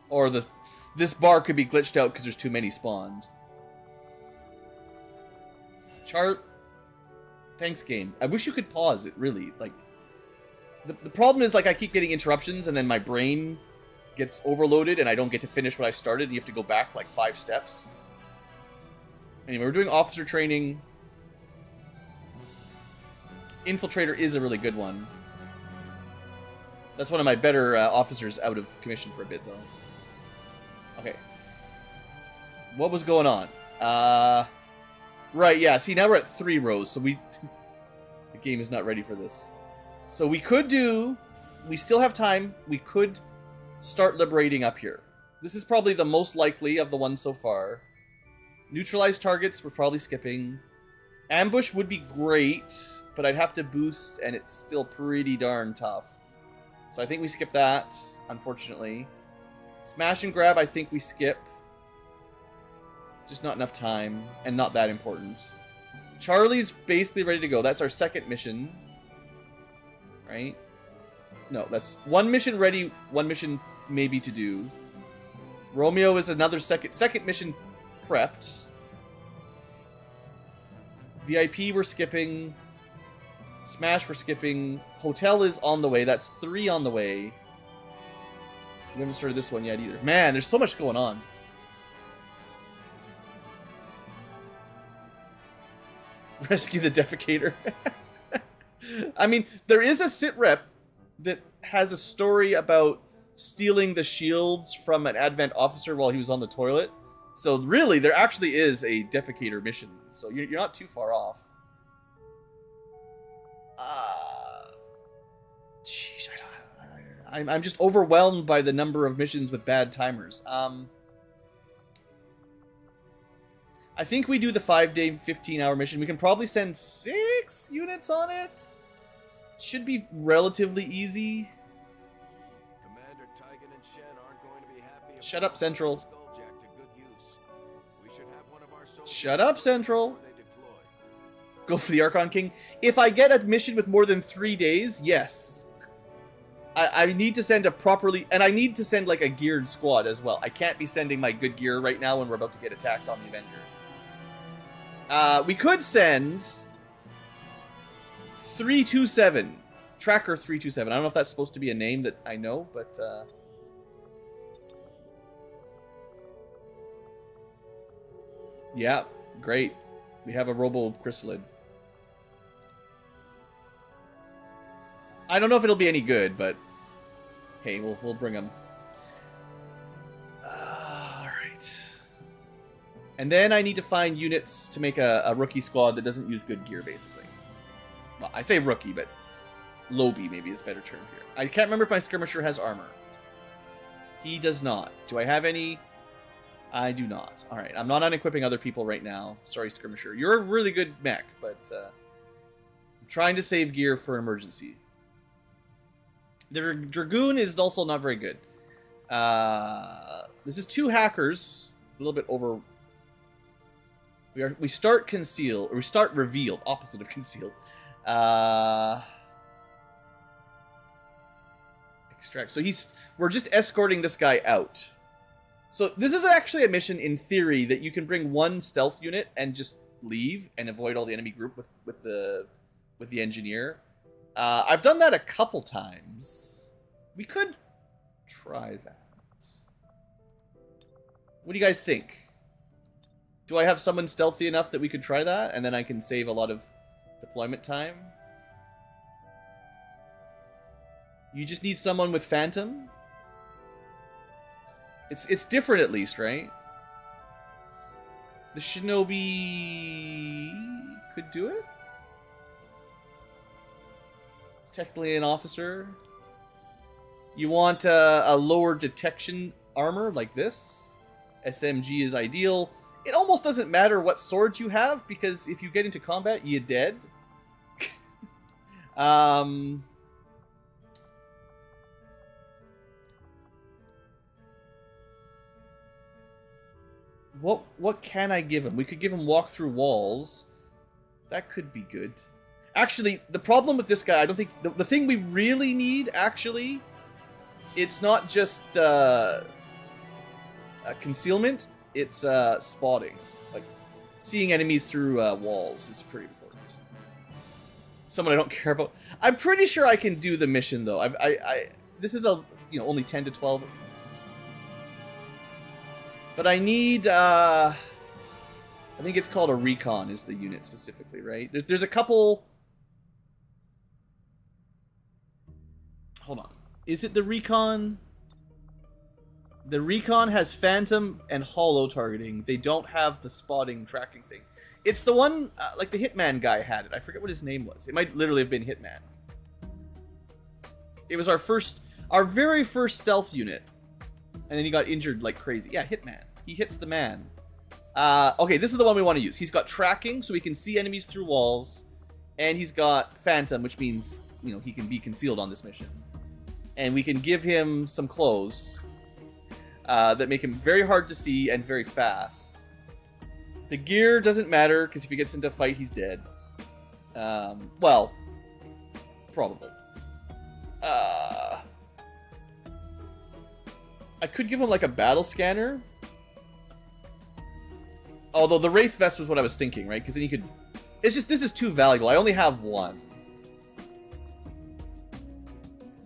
S1: Or this bar could be glitched out because there's too many spawned. Thanks, game. I wish you could pause it, really. Like, the problem is, like, I keep getting interruptions and then my brain gets overloaded and I don't get to finish what I started. You have to go back, like, 5 steps. Anyway, we're doing officer training. Infiltrator is a really good one. That's one of my better officers out of commission for a bit, though. Okay. What was going on? Right, yeah. See, now we're at 3 rows, so the game is not ready for this. So we could do... We still have time. We could start liberating up here. This is probably the most likely of the ones so far. Neutralize targets, we're probably skipping. Ambush would be great, but I'd have to boost, and it's still pretty darn tough. So I think we skip that, unfortunately. Smash and grab, I think we skip. Just not enough time, and not that important. Charlie's basically ready to go. That's our second mission. Right? No, that's one mission ready, one mission maybe to do. Romeo is another second mission prepped. VIP we're skipping. Smash we're skipping. Hotel is on the way. That's 3 on the way. We haven't started this one yet either. Man, there's so much going on. Rescue the defecator. I mean, there is a sit rep that has a story about stealing the shields from an Advent officer while he was on the toilet. So really, there actually is a defecator mission. So you're not too far off. Jeez, I'm just overwhelmed by the number of missions with bad timers. I think we do the 5-day, 15-hour mission. We can probably send 6 units on it. Should be relatively easy.
S3: Commander Tigan and Shen aren't going to be happy.
S1: Shut up, Central.
S3: Skulljack to good use. We should have one of our soldiers
S1: Shut up, Central.
S3: before they deploy.
S1: Go for the Archon King. If I get a mission with more than 3 days, yes. I need to send a properly... And I need to send, like, a geared squad as well. I can't be sending my good gear right now when we're about to get attacked on the Avenger. We could send 327. Tracker 327. I don't know if that's supposed to be a name that I know, but... Yeah, great. We have a Robo Chrysalid. I don't know if it'll be any good, but... Hey, we'll bring him. Alright. And then I need to find units to make a rookie squad that doesn't use good gear, basically. Well, I say rookie, but Lobby maybe is a better term here. I can't remember if my skirmisher has armor. He does not. Do I have any? I do not. Alright, I'm not unequipping other people right now. Sorry, skirmisher. You're a really good mech, but I'm trying to save gear for an emergency. The Dragoon is also not very good. This is 2 hackers. A little bit over... We start concealed, or we start revealed, opposite of concealed. Extract. So we're just escorting this guy out. So this is actually a mission in theory that you can bring 1 stealth unit and just leave and avoid all the enemy group with the engineer. I've done that a couple times. We could try that. What do you guys think? Do I have someone stealthy enough that we could try that, and then I can save a lot of deployment time? You just need someone with Phantom? It's different at least, right? The Shinobi could do it? It's technically an officer. You want a lower detection armor like this? SMG is ideal. It almost doesn't matter what sword you have, because if you get into combat, you're dead. What can I give him? We could give him walk through walls. That could be good. Actually, the problem with this guy, I don't think... The thing we really need, actually, it's not just concealment, it's spotting. Like, seeing enemies through walls is pretty important. Someone I don't care about. I'm pretty sure I can do the mission, though. This is only 10 to 12. But I need, I think it's called a recon is the unit specifically, right? There's a couple... Hold on. Is it the recon? The recon has phantom and hollow targeting. They don't have the spotting tracking thing. It's the one, like the Hitman guy had it. I forget what his name was. It might literally have been Hitman. It was our very first stealth unit. And then he got injured like crazy. Yeah, Hitman. He hits the man. Okay, this is the one we want to use. He's got tracking, so he can see enemies through walls. And he's got phantom, which means, he can be concealed on this mission. And we can give him some clothes that make him very hard to see and very fast. The gear doesn't matter, because if he gets into a fight, he's dead. Well, probably. I could give him, like, a battle scanner. Although the Wraith Vest was what I was thinking, right? Because then you could... It's just, this is too valuable. I only have one.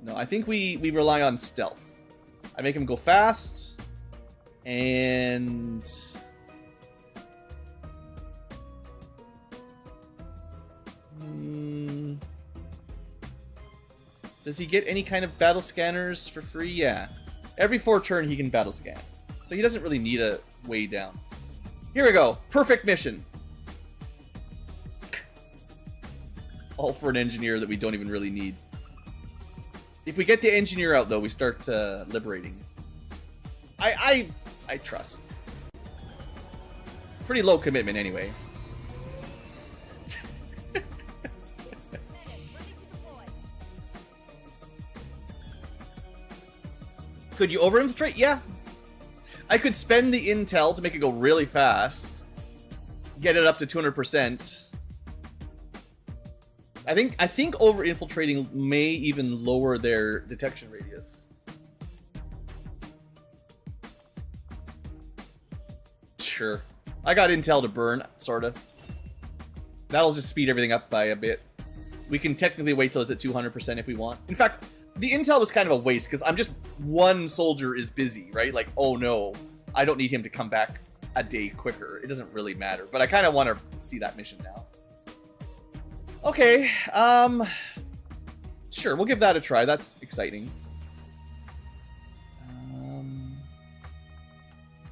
S1: No, I think we rely on stealth. I make him go fast. And... Does he get any kind of battle scanners for free? Yeah. Every 4 turn he can battle scan. So he doesn't really need a way down. Here we go. Perfect mission. All for an engineer that we don't even really need. If we get the engineer out, though, we start liberating. I trust. Pretty low commitment, anyway. Could you over-infiltrate? Yeah. I could spend the intel to make it go really fast. Get it up to 200%. I think over-infiltrating may even lower their detection radius. Sure. I got intel to burn, sorta. That'll just speed everything up by a bit. We can technically wait till it's at 200% if we want. In fact, the intel was kind of a waste, because I'm just... One soldier is busy, right? Like, oh no, I don't need him to come back a day quicker. It doesn't really matter. But I kind of want to see that mission now. Okay, sure, we'll give that a try. That's exciting.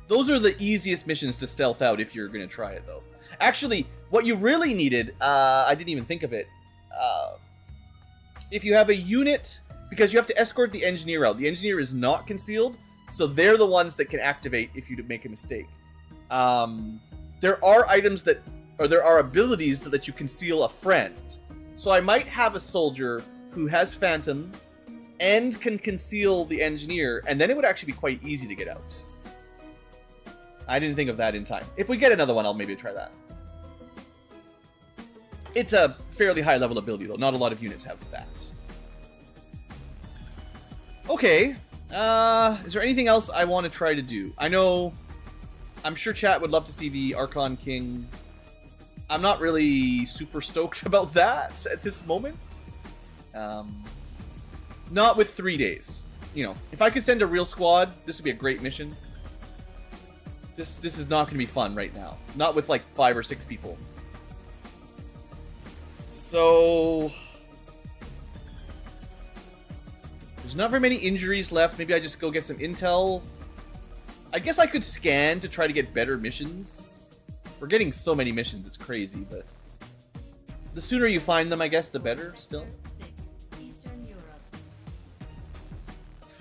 S1: Those are the easiest missions to stealth out if you're going to try it, though. Actually, what you really needed, I didn't even think of it. If you have a unit... Because you have to escort the engineer out. The engineer is not concealed, so they're the ones that can activate if you make a mistake. There are items that... Or there are abilities that let you conceal a friend. So I might have a soldier who has Phantom and can conceal the engineer, and then it would actually be quite easy to get out. I didn't think of that in time. If we get another one, I'll maybe try that. It's a fairly high level ability, though. Not a lot of units have that. Okay. Is there anything else I want to try to do? I'm sure chat would love to see the Archon King. I'm not really super stoked about that at this moment. Not with 3 days. You know, if I could send a real squad, this would be a great mission. This is not going to be fun right now. Not with like 5 or 6 people. So... There's not very many injuries left. Maybe I just go get some intel. I guess I could scan to try to get better missions. We're getting so many missions, it's crazy, but... The sooner you find them, I guess, the better, still.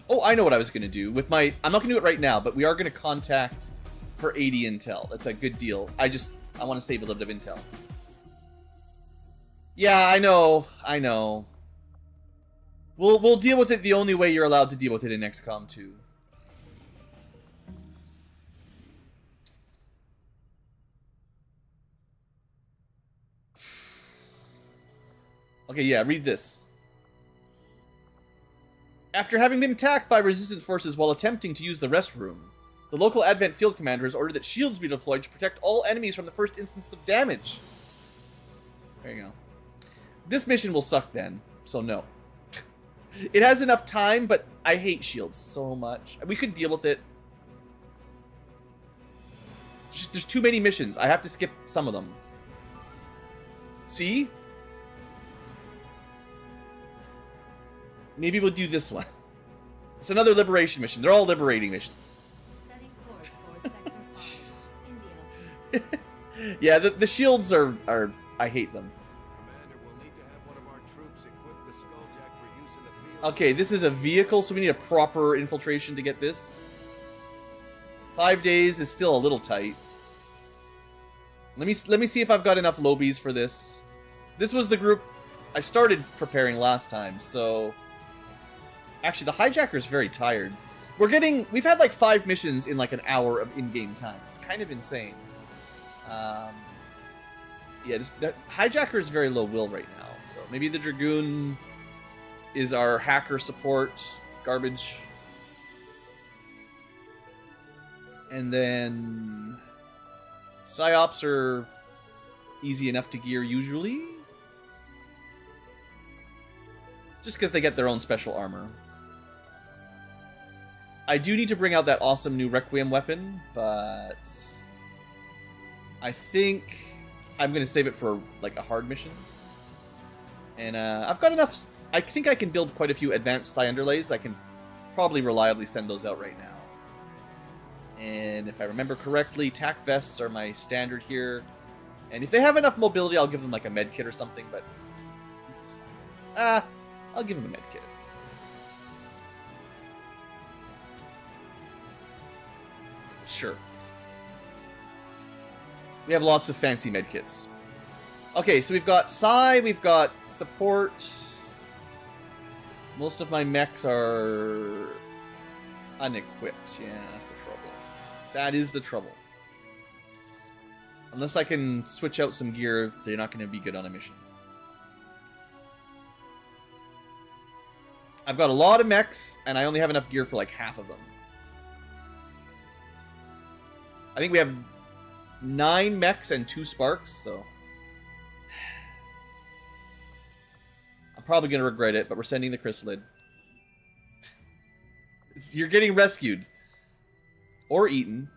S1: Oh, I know what I was going to do. With my... I'm not going to do it right now, but we are going to contact for 80 intel. That's a good deal. I want to save a little bit of intel. Yeah, I know. We'll deal with it the only way you're allowed to deal with it in XCOM 2. Okay, yeah, read this. After having been attacked by resistant forces while attempting to use the restroom, the local Advent field commander has ordered that shields be deployed to protect all enemies from the first instance of damage. There you go. This mission will suck then, so no. It has enough time, but I hate shields so much. We could deal with it. There's too many missions. I have to skip some of them. See? Maybe we'll do this one. It's another liberation mission. They're all liberating missions.
S2: Setting course for Sector 5, India.
S1: Yeah, the shields are... I hate them.
S3: Commander, we'll need to have one of our troops equip the Skulljack for use in the field.
S1: Okay, this is a vehicle, so we need a proper infiltration to get this. 5 days is still a little tight. Let me see if I've got enough lobies for this. This was the group I started preparing last time, so... Actually, the hijacker's very tired. We've had like 5 missions in like an hour of in-game time. It's kind of insane. Yeah, that hijacker is very low will right now, so maybe the dragoon is our hacker support garbage. And then psyops are easy enough to gear usually, just because they get their own special armor. I do need to bring out that awesome new Requiem weapon, but I think I'm going to save it for like a hard mission. And I've got enough. I think I can build quite a few advanced psi underlays. I can probably reliably send those out right now. And if I remember correctly, tac vests are my standard here. And if they have enough mobility, I'll give them like a med kit or something, but this is fine. I'll give them a med kit. Sure. We have lots of fancy med kits. Okay, so we've got psi, we've got support. Most of my mechs are unequipped. Yeah, that's the trouble. That is the trouble. Unless I can switch out some gear, they're not going to be good on a mission. I've got a lot of mechs, and I only have enough gear for like half of them. I think we have 9 mechs and 2 sparks, so I'm probably going to regret it, but we're sending the chrysalid. You're getting rescued. Or eaten.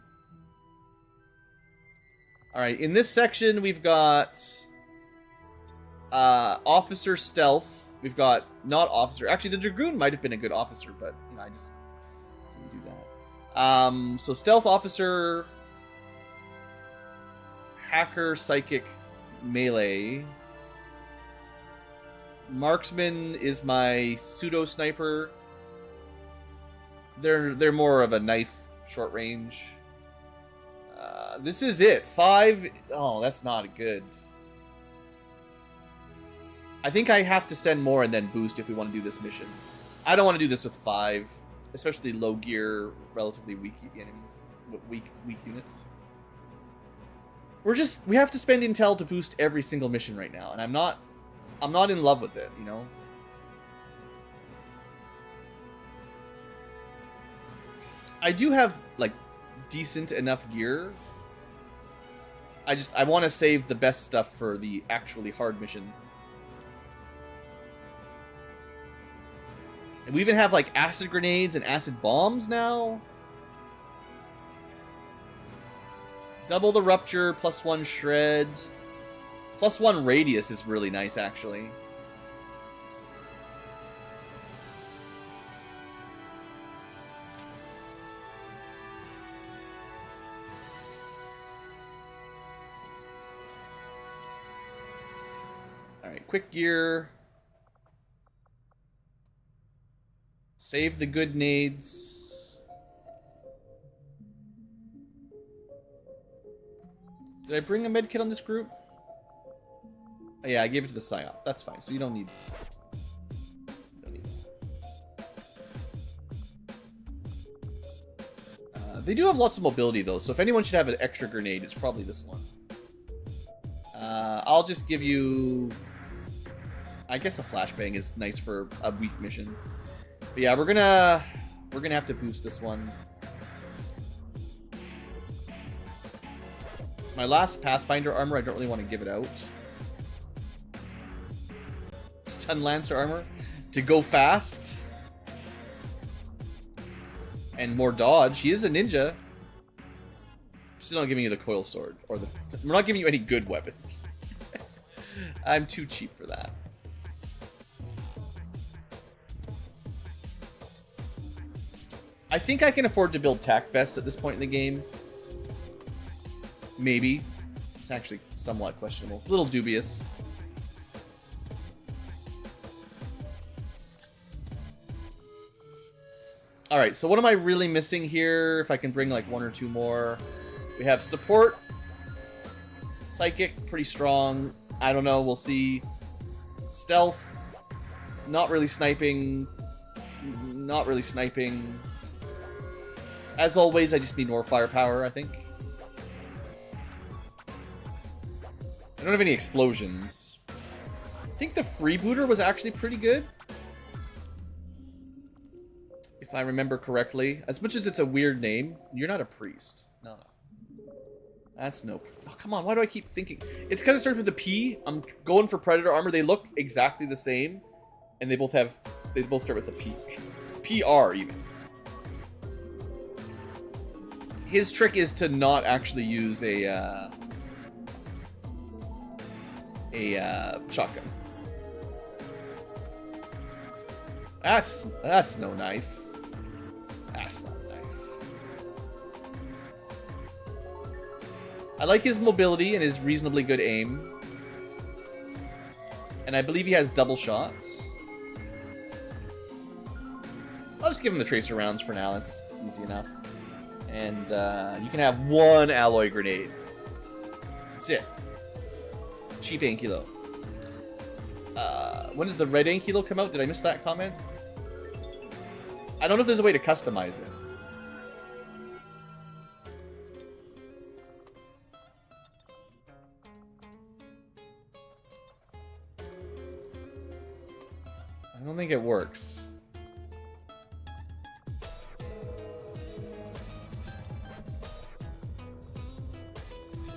S1: Alright, in this section we've got officer stealth. We've got not officer. Actually, the dragoon might have been a good officer, but you know, I just didn't do that. So stealth officer, hacker, psychic, melee. Marksman is my pseudo sniper. They're more of a knife, short range. This is it. 5. Oh, that's not good. I think I have to send more and then boost if we want to do this mission. I don't want to do this with 5, especially low gear, relatively weak enemies, weak units. We have to spend intel to boost every single mission right now, and I'm not in love with it, you know. I do have like decent enough gear. I want to save the best stuff for the actually hard mission. And we even have like acid grenades and acid bombs now. Double the rupture, +1 shred. +1 radius is really nice, actually. Alright, quick gear. Save the good nades. Did I bring a medkit on this group? Oh, yeah, I gave it to the psyop. That's fine. So you don't need. They do have lots of mobility though, so if anyone should have an extra grenade, it's probably this one. I'll just give you. I guess a flashbang is nice for a weak mission. But yeah, we're gonna have to boost this one. It's my last Pathfinder armor. I don't really want to give it out. Stun Lancer armor to go fast and more dodge. He is a ninja. Still not giving you the coil sword or the. We're not giving you any good weapons. I'm too cheap for that. I think I can afford to build tac vests at this point in the game. Maybe. It's actually somewhat questionable. A little dubious. Alright, so what am I really missing here? If I can bring like 1 or 2 more. We have support. Psychic, pretty strong. I don't know, we'll see. Stealth. Not really sniping. Not really sniping. As always, I just need more firepower, I think. don't have any explosions. I think the freebooter was actually pretty good. If I remember correctly. As much as it's a weird name, you're not a priest. No. That's no... Oh, come on, why do I keep thinking? It's because it starts with a P. I'm going for Predator armor. They look exactly the same. And they both start with a P. PR, even. His trick is to not actually use a shotgun. That's no knife. That's not a knife. I like his mobility and his reasonably good aim. And I believe he has double shots. I'll just give him the tracer rounds for now. That's easy enough. And you can have one alloy grenade. That's it. Cheap Ankylo. When does the red Ankylo come out? Did I miss that comment? I don't know if there's a way to customize it. I don't think it works.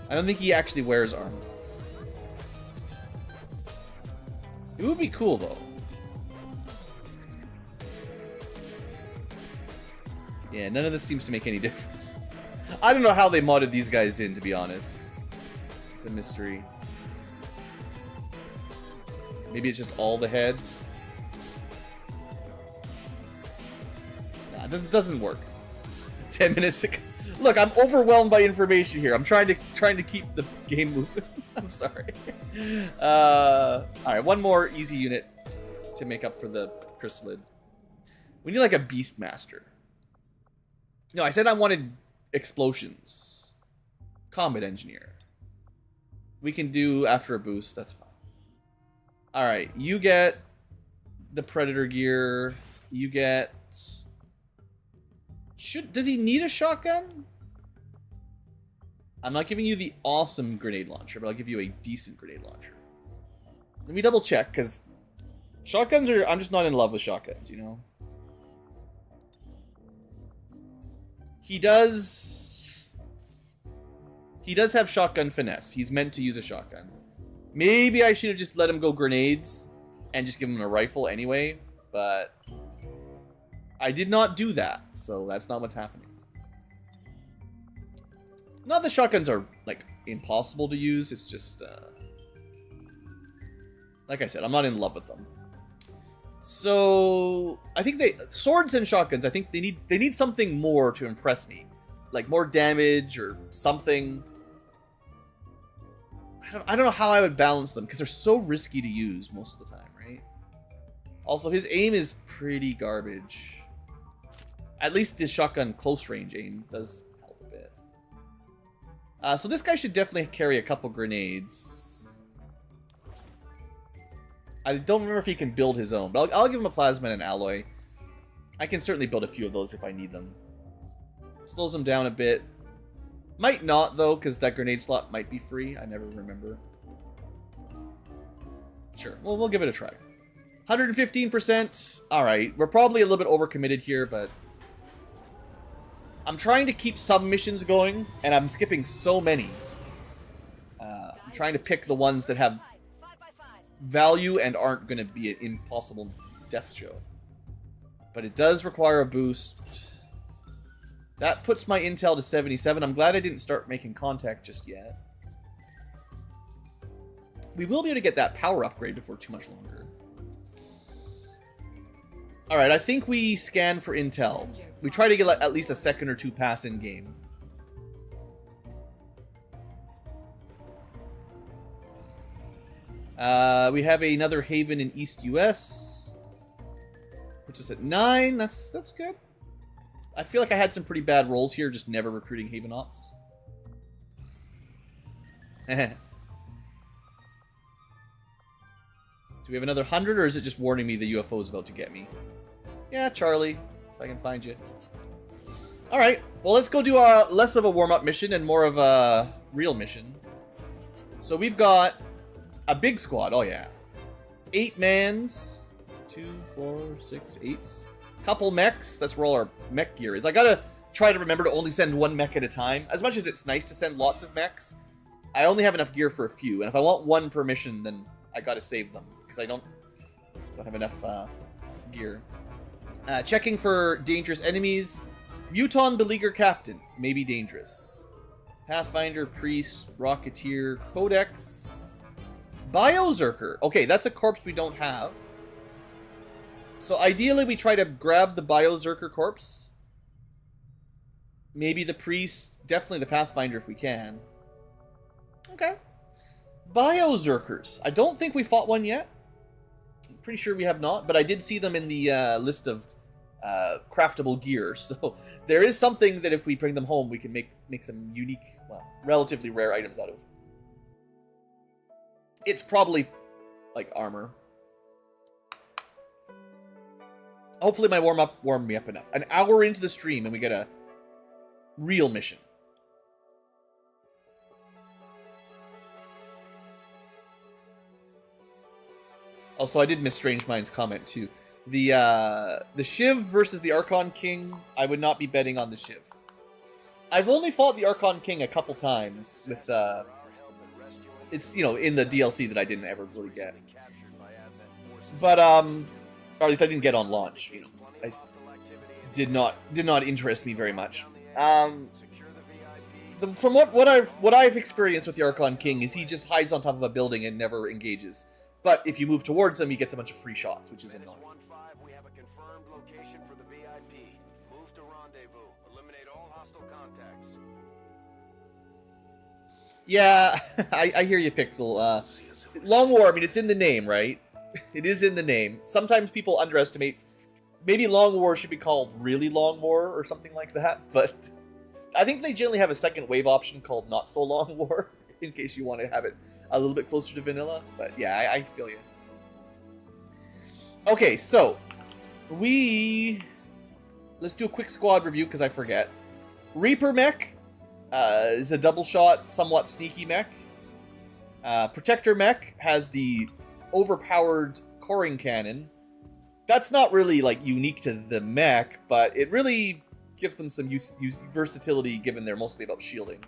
S1: I don't think he actually wears armor. It would be cool, though. Yeah, none of this seems to make any difference. I don't know how they modded these guys in, to be honest. It's a mystery. Maybe it's just all the head. Nah, it doesn't work. 10 minutes ago. Look, I'm overwhelmed by information here. I'm trying to keep the game moving. I'm sorry. Alright, one more easy unit to make up for the chrysalid. We need like a Beastmaster. No, I said I wanted explosions. Combat engineer. We can do after a boost, that's fine. Alright, you get the Predator gear. You get... Does he need a shotgun? I'm not giving you the awesome grenade launcher, but I'll give you a decent grenade launcher. Let me double check, because shotguns are... I'm just not in love with shotguns, you know? He does have shotgun finesse. He's meant to use a shotgun. Maybe I should have just let him go grenades and just give him a rifle anyway, but I did not do that, so that's not what's happening. Not that shotguns are, like, impossible to use, it's just, like I said, I'm not in love with them. So, I think swords and shotguns, I think they need something more to impress me. Like, more damage or something. I don't know how I would balance them, because they're so risky to use most of the time, right? Also, his aim is pretty garbage. At least the shotgun close range aim does help a bit. So this guy should definitely carry a couple grenades. I don't remember if he can build his own, but I'll give him a plasma and an alloy. I can certainly build a few of those if I need them. Slows him down a bit. Might not, though, because that grenade slot might be free. I never remember. Sure, well, we'll give it a try. 115%. Alright, we're probably a little bit overcommitted here, but... I'm trying to keep some missions going, and I'm skipping so many. I'm trying to pick the ones that have value and aren't going to be an impossible death show. But it does require a boost. That puts my intel to 77. I'm glad I didn't start making contact just yet. We will be able to get that power upgrade before too much longer. Alright, I think we scan for intel. We try to get at least a second or two pass in game. We have another haven in East US. Puts us at 9. That's good. I feel like I had some pretty bad rolls here, just never recruiting haven ops. Do we have another 100, or is it just warning me the UFO is about to get me? Yeah, Charlie, if I can find you. Alright, well, let's go do less of a warm-up mission and more of a real mission. So we've got A big squad, oh yeah. 8 mans. 2, 4, 6, 8. Couple mechs. That's where all our mech gear is. I gotta try to remember to only send 1 mech at a time. As much as it's nice to send lots of mechs, I only have enough gear for a few. And if I want 1 per mission, then I gotta save them. Because I don't have enough gear. Checking for dangerous enemies. Muton Beleaguer Captain. Maybe dangerous. Pathfinder, Priest, Rocketeer, Codex. Biozerker. Okay, that's a corpse we don't have. So ideally we try to grab the Biozerker corpse. Maybe the Priest. Definitely the Pathfinder if we can. Okay. Biozerkers. I don't think we fought one yet. I'm pretty sure we have not, but I did see them in the list of craftable gear. So there is something that if we bring them home, we can make some unique, well, relatively rare items out of. It's probably like armor. Hopefully my warm-up warmed me up enough. An hour into the stream and we get a real mission. Also, I did miss Strange Mind's comment too. The Shiv versus the Archon King, I would not be betting on the Shiv. I've only fought the Archon King a couple times with it's, you know, in the DLC that I didn't ever really get. But or at least I didn't get on launch, you know. I did not interest me very much. From what I've experienced with the Archon King is he just hides on top of a building and never engages. But if you move towards him, he gets a bunch of free shots, which is annoying.
S3: We have a confirmed location for the VIP. Move to rendezvous. Eliminate all hostile contacts.
S1: Yeah, I hear you, Pixel. Long War, I mean, it's in the name, right? It is in the name. Sometimes people underestimate. Maybe Long War should be called Really Long War or something like that, but I think they generally have a second wave option called Not So Long War, in case you want to have it a little bit closer to vanilla. But yeah, I feel you. Okay, so let's do a quick squad review because I forget. Reaper mech is a double shot, somewhat sneaky mech. Protector mech has the overpowered coring cannon. That's not really like unique to the mech, but it really gives them some versatility given they're mostly about shielding.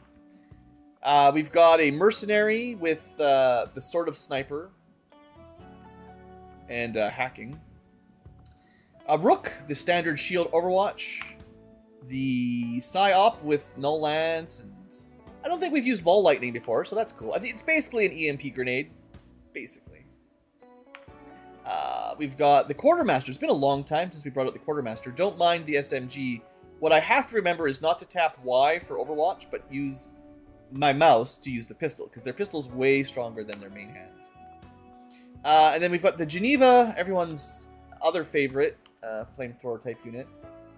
S1: We've got a mercenary with the Sword of Sniper and hacking. A Rook, the standard shield Overwatch. The Psyop with Null Lance, and I don't think we've used Ball Lightning before, so that's cool. I think it's basically an EMP grenade. Basically. We've got the Quartermaster. It's been a long time since we brought out the Quartermaster. Don't mind the SMG. What I have to remember is not to tap Y for Overwatch, but use my mouse to use the pistol, because their pistol's way stronger than their main hand. And then we've got the Geneva, everyone's other favorite flamethrower type unit.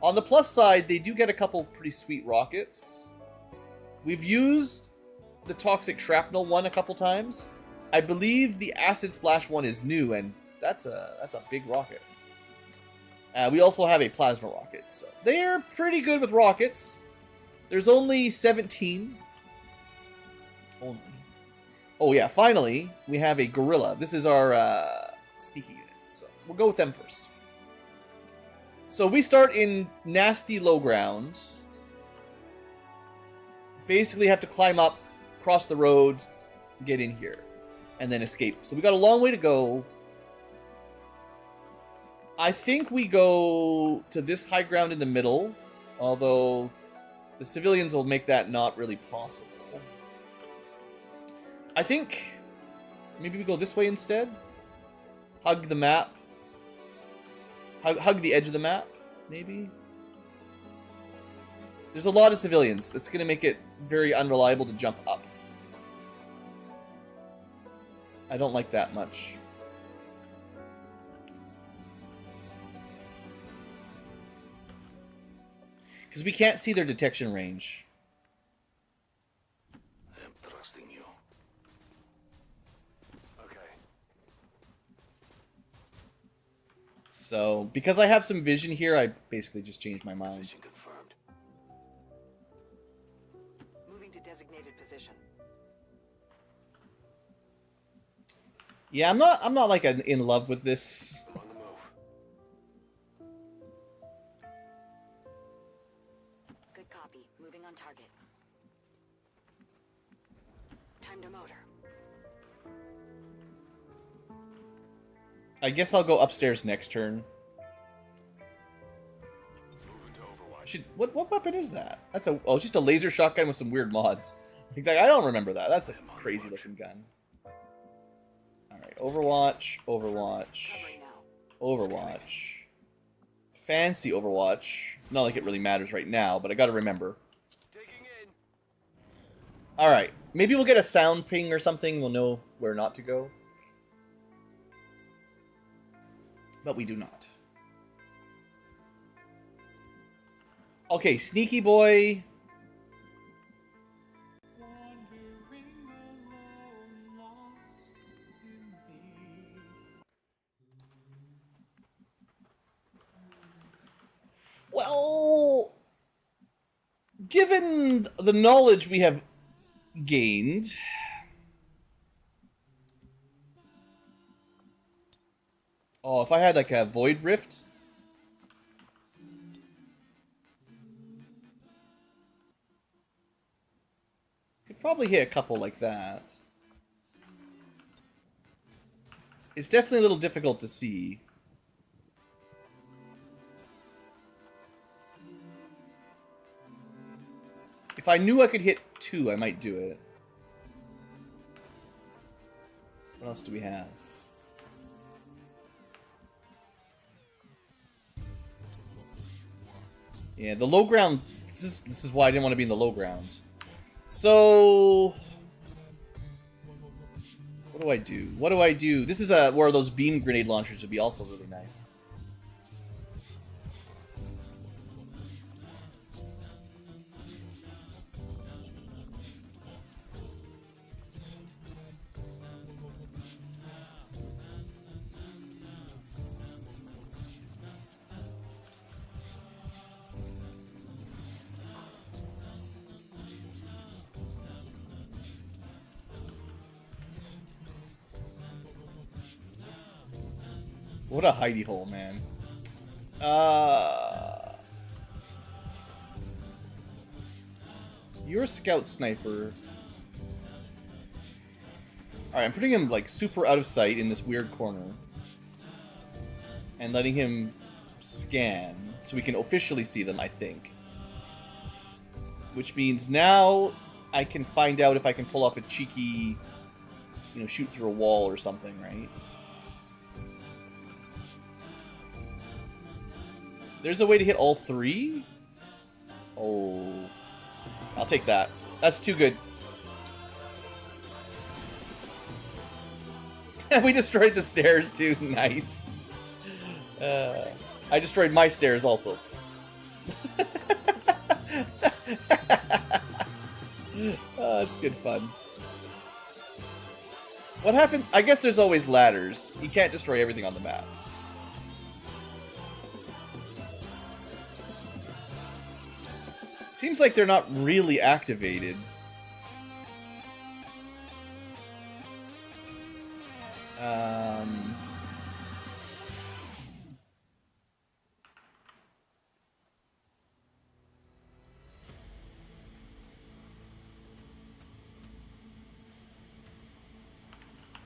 S1: On the plus side, they do get a couple pretty sweet rockets. We've used the Toxic Shrapnel one a couple times. I believe the Acid Splash one is new, and that's a big rocket. We also have a Plasma Rocket, so they're pretty good with rockets. There's only 17. Only. Oh yeah, finally, we have a Gorilla. This is our sneaky unit, so we'll go with them first. So we start in nasty low ground. Basically have to climb up, cross the road, get in here, and then escape. So we got a long way to go. I think we go to this high ground in the middle, although the civilians will make that not really possible. I think maybe we go this way instead. Hug the map. Hug the edge of the map, maybe. There's a lot of civilians. That's going to make it very unreliable to jump up. I don't like that much. Because we can't see their detection range.
S3: I'm trusting you. Okay.
S1: So, because I have some vision here, I basically just changed my mind.
S3: Position confirmed.
S4: Moving to designated position.
S1: Yeah, I'm not like in love with this.
S3: On the move.
S4: Good copy. Moving on target. Time to motor.
S1: I guess I'll go upstairs next turn.
S3: Moving to Overwatch.
S1: What weapon is that? That's it's just a laser shotgun with some weird mods. Like, I don't remember that. That's a crazy looking gun. Alright, Overwatch,
S4: Covering now.
S1: Overwatch. Fancy Overwatch. Not like it really matters right now, but I gotta remember.
S3: Taking in.
S1: Alright, maybe we'll get a sound ping or something. We'll know where not to go. But we do not. Okay, Sneaky Boy. Well, given the knowledge we have gained, if I had like a Void Rift, could probably hit a couple like that. It's definitely a little difficult to see. If I knew I could hit 2, I might do it. What else do we have? Yeah, the low ground. This is why I didn't want to be in the low ground. So, what do I do? What do I do? This is where those beam grenade launchers would be also really nice. What a hidey hole, man. You're a scout sniper. Alright, I'm putting him, like, super out of sight in this weird corner. And letting him scan, so we can officially see them, I think. Which means now I can find out if I can pull off a cheeky, you know, shoot through a wall or something, right? There's a way to hit all 3? Oh. I'll take that. That's too good. We destroyed the stairs too. Nice. I destroyed my stairs also. That's good fun. What happens? I guess there's always ladders. You can't destroy everything on the map. Seems like they're not really activated.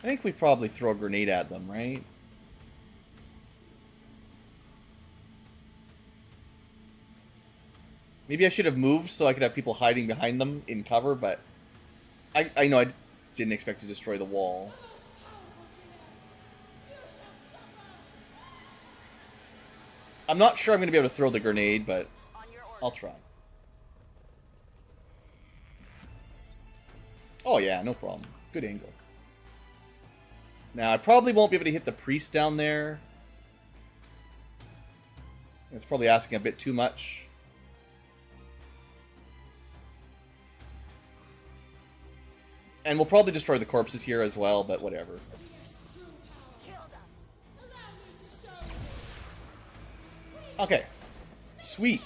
S1: I think we probably throw a grenade at them, right? Maybe I should have moved so I could have people hiding behind them in cover, but I know I didn't expect to destroy the wall. I'm not sure I'm going to be able to throw the grenade, but I'll try. Oh yeah, no problem. Good angle. Now, I probably won't be able to hit the priest down there. It's probably asking a bit too much. And we'll probably destroy the corpses here as well, but whatever. Okay. Sweet.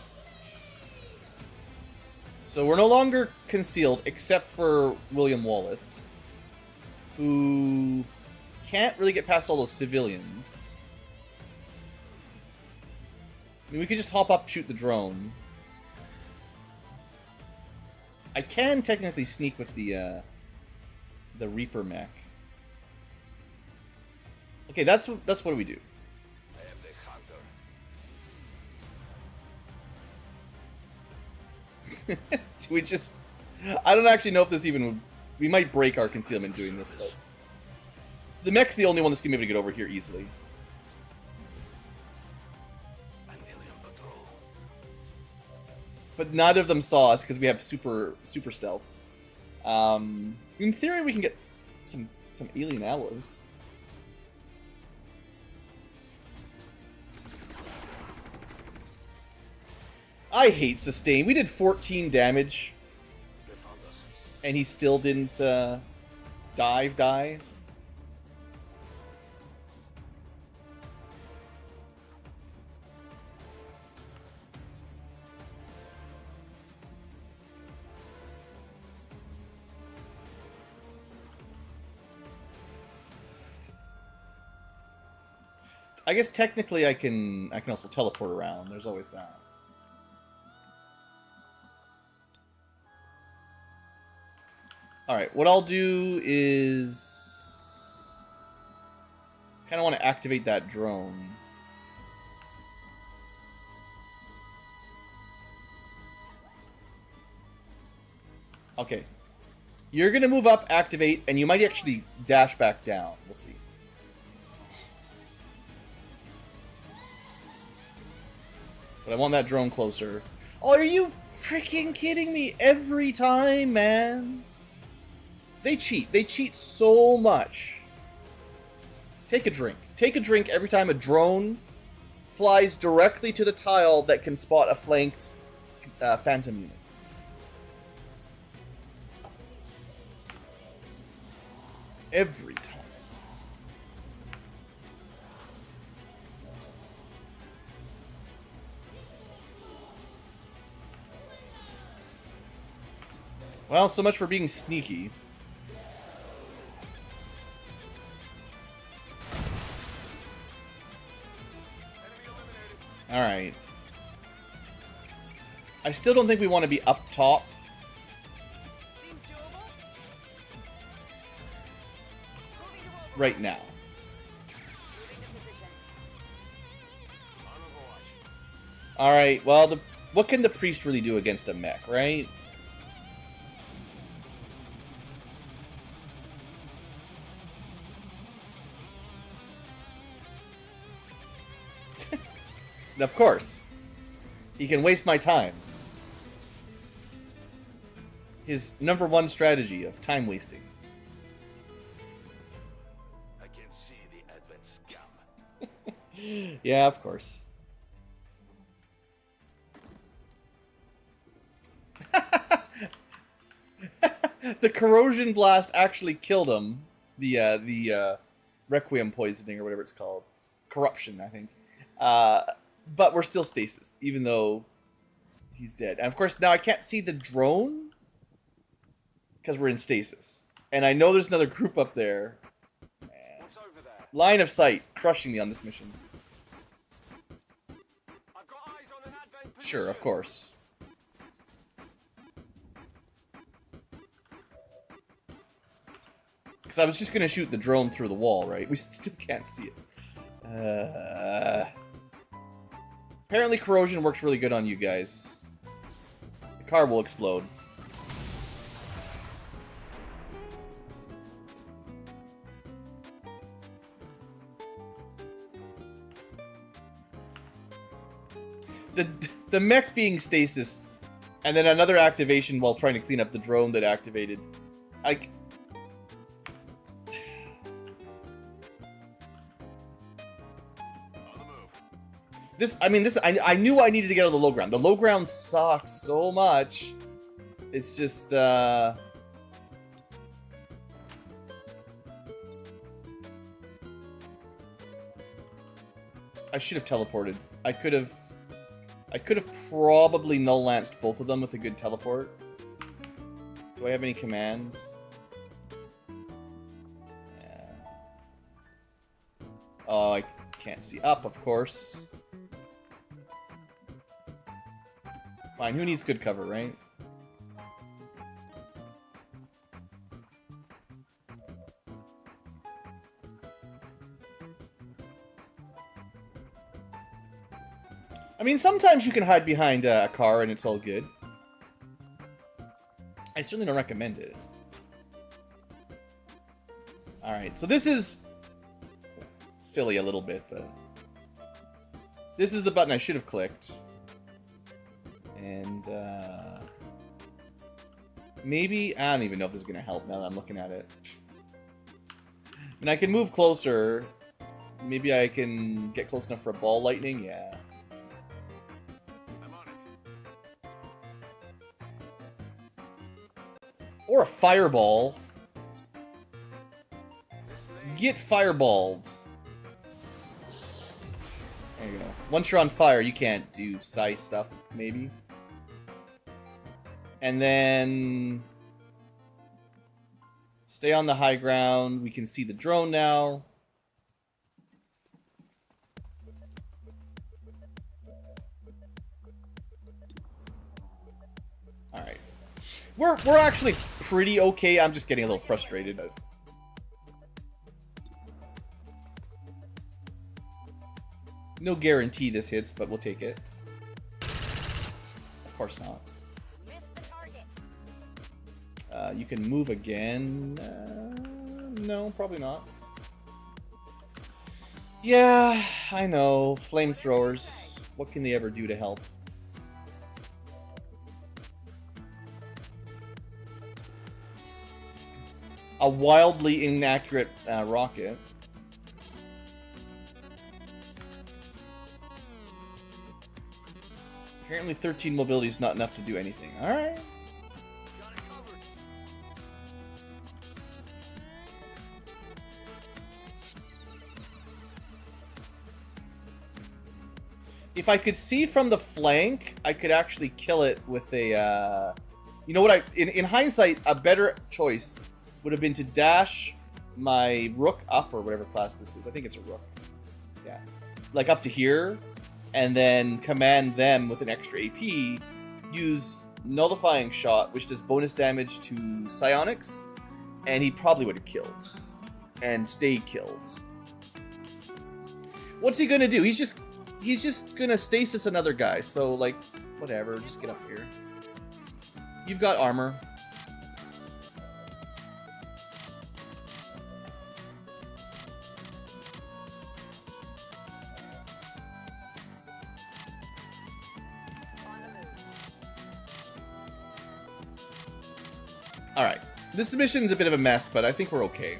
S1: So we're no longer concealed, except for William Wallace, who can't really get past all those civilians. I mean, we could just hop up, shoot the drone. I can technically sneak with the Reaper mech. Okay, that's what do we do?
S3: I am the hunter.
S1: Do we just... I don't actually know if this even would... We might break our concealment doing this, but... The mech's the only one that's going to be able to get over here easily.
S3: An alien patrol.
S1: But neither of them saw us because we have super stealth. In theory, we can get some alien alloys. I hate sustain. We did 14 damage,
S3: They found us.
S1: and he still didn't die. I guess technically I can also teleport around. There's always that. Alright, what I'll do is... kind of want to activate that drone. Okay. You're going to move up, activate, and you might actually dash back down. We'll see. But I want that drone closer. Oh, are you freaking kidding me? Every time, man. They cheat. They cheat so much. Take a drink. Take a drink every time a drone flies directly to the tile that can spot a flanked phantom unit. Every time. Well, so much for being sneaky. Alright. I still don't think we want to be up top. Right now. Alright, well, what can the priest really do against a mech, right? Of course. He can waste my time. His #1 strategy of time wasting.
S3: I can see the advent scum.
S1: Yeah, of course. The corrosion blast actually killed him. The requiem poisoning or whatever it's called. Corruption, I think. But we're still stasis, even though he's dead. And of course, now I can't see the drone because we're in stasis. And I know there's another group up there.
S3: What's over there?
S1: Line of sight, crushing me on this mission.
S3: I've got eyes on an advent position.
S1: Sure, of course. Because I was just going to shoot the drone through the wall, right? We still can't see it. Apparently corrosion works really good on you guys. The car will explode. The mech being stasis, and then another activation while trying to clean up the drone that activated. I knew I needed to get out of the low ground. The low ground sucks so much. It's just, I should have teleported. I could have probably null-lanced both of them with a good teleport. Do I have any commands? Yeah. Oh, I can't see up, of course. Fine, who needs good cover, right? I mean, sometimes you can hide behind a car and it's all good. I certainly don't recommend it. Alright, so this is silly a little bit, but this is the button I should have clicked. And maybe, I don't even know if this is going to help now that I'm looking at it. I mean, I can move closer. Maybe I can get close enough for a ball lightning, yeah.
S3: I'm on it.
S1: Or a fireball.
S3: This may
S1: Get fireballed. There you go. Once you're on fire, you can't do psi stuff, maybe. And then stay on the high ground. We can see the drone now. All right. We're actually pretty okay. I'm just getting a little frustrated. But no guarantee this hits, but we'll take it. Of course not. You can move again. No, probably not. Yeah, I know. Flamethrowers. What can they ever do to help? A wildly inaccurate rocket. Apparently 13 mobility is not enough to do anything. Alright.
S3: got it covered.
S1: If I could see from the flank, I could actually kill it with a, you know what, in hindsight, a better choice would have been to dash my rook up, or whatever class this is. I think it's a rook. Yeah. Like up to here, and then command them with an extra AP, use Nullifying Shot, which does bonus damage to psionics, and he probably would have killed. And stayed killed. What's he gonna do? He's just gonna stasis another guy, so, like, whatever, just get up here. You've got armor. Alright. This mission's a bit of a mess, but I think we're okay.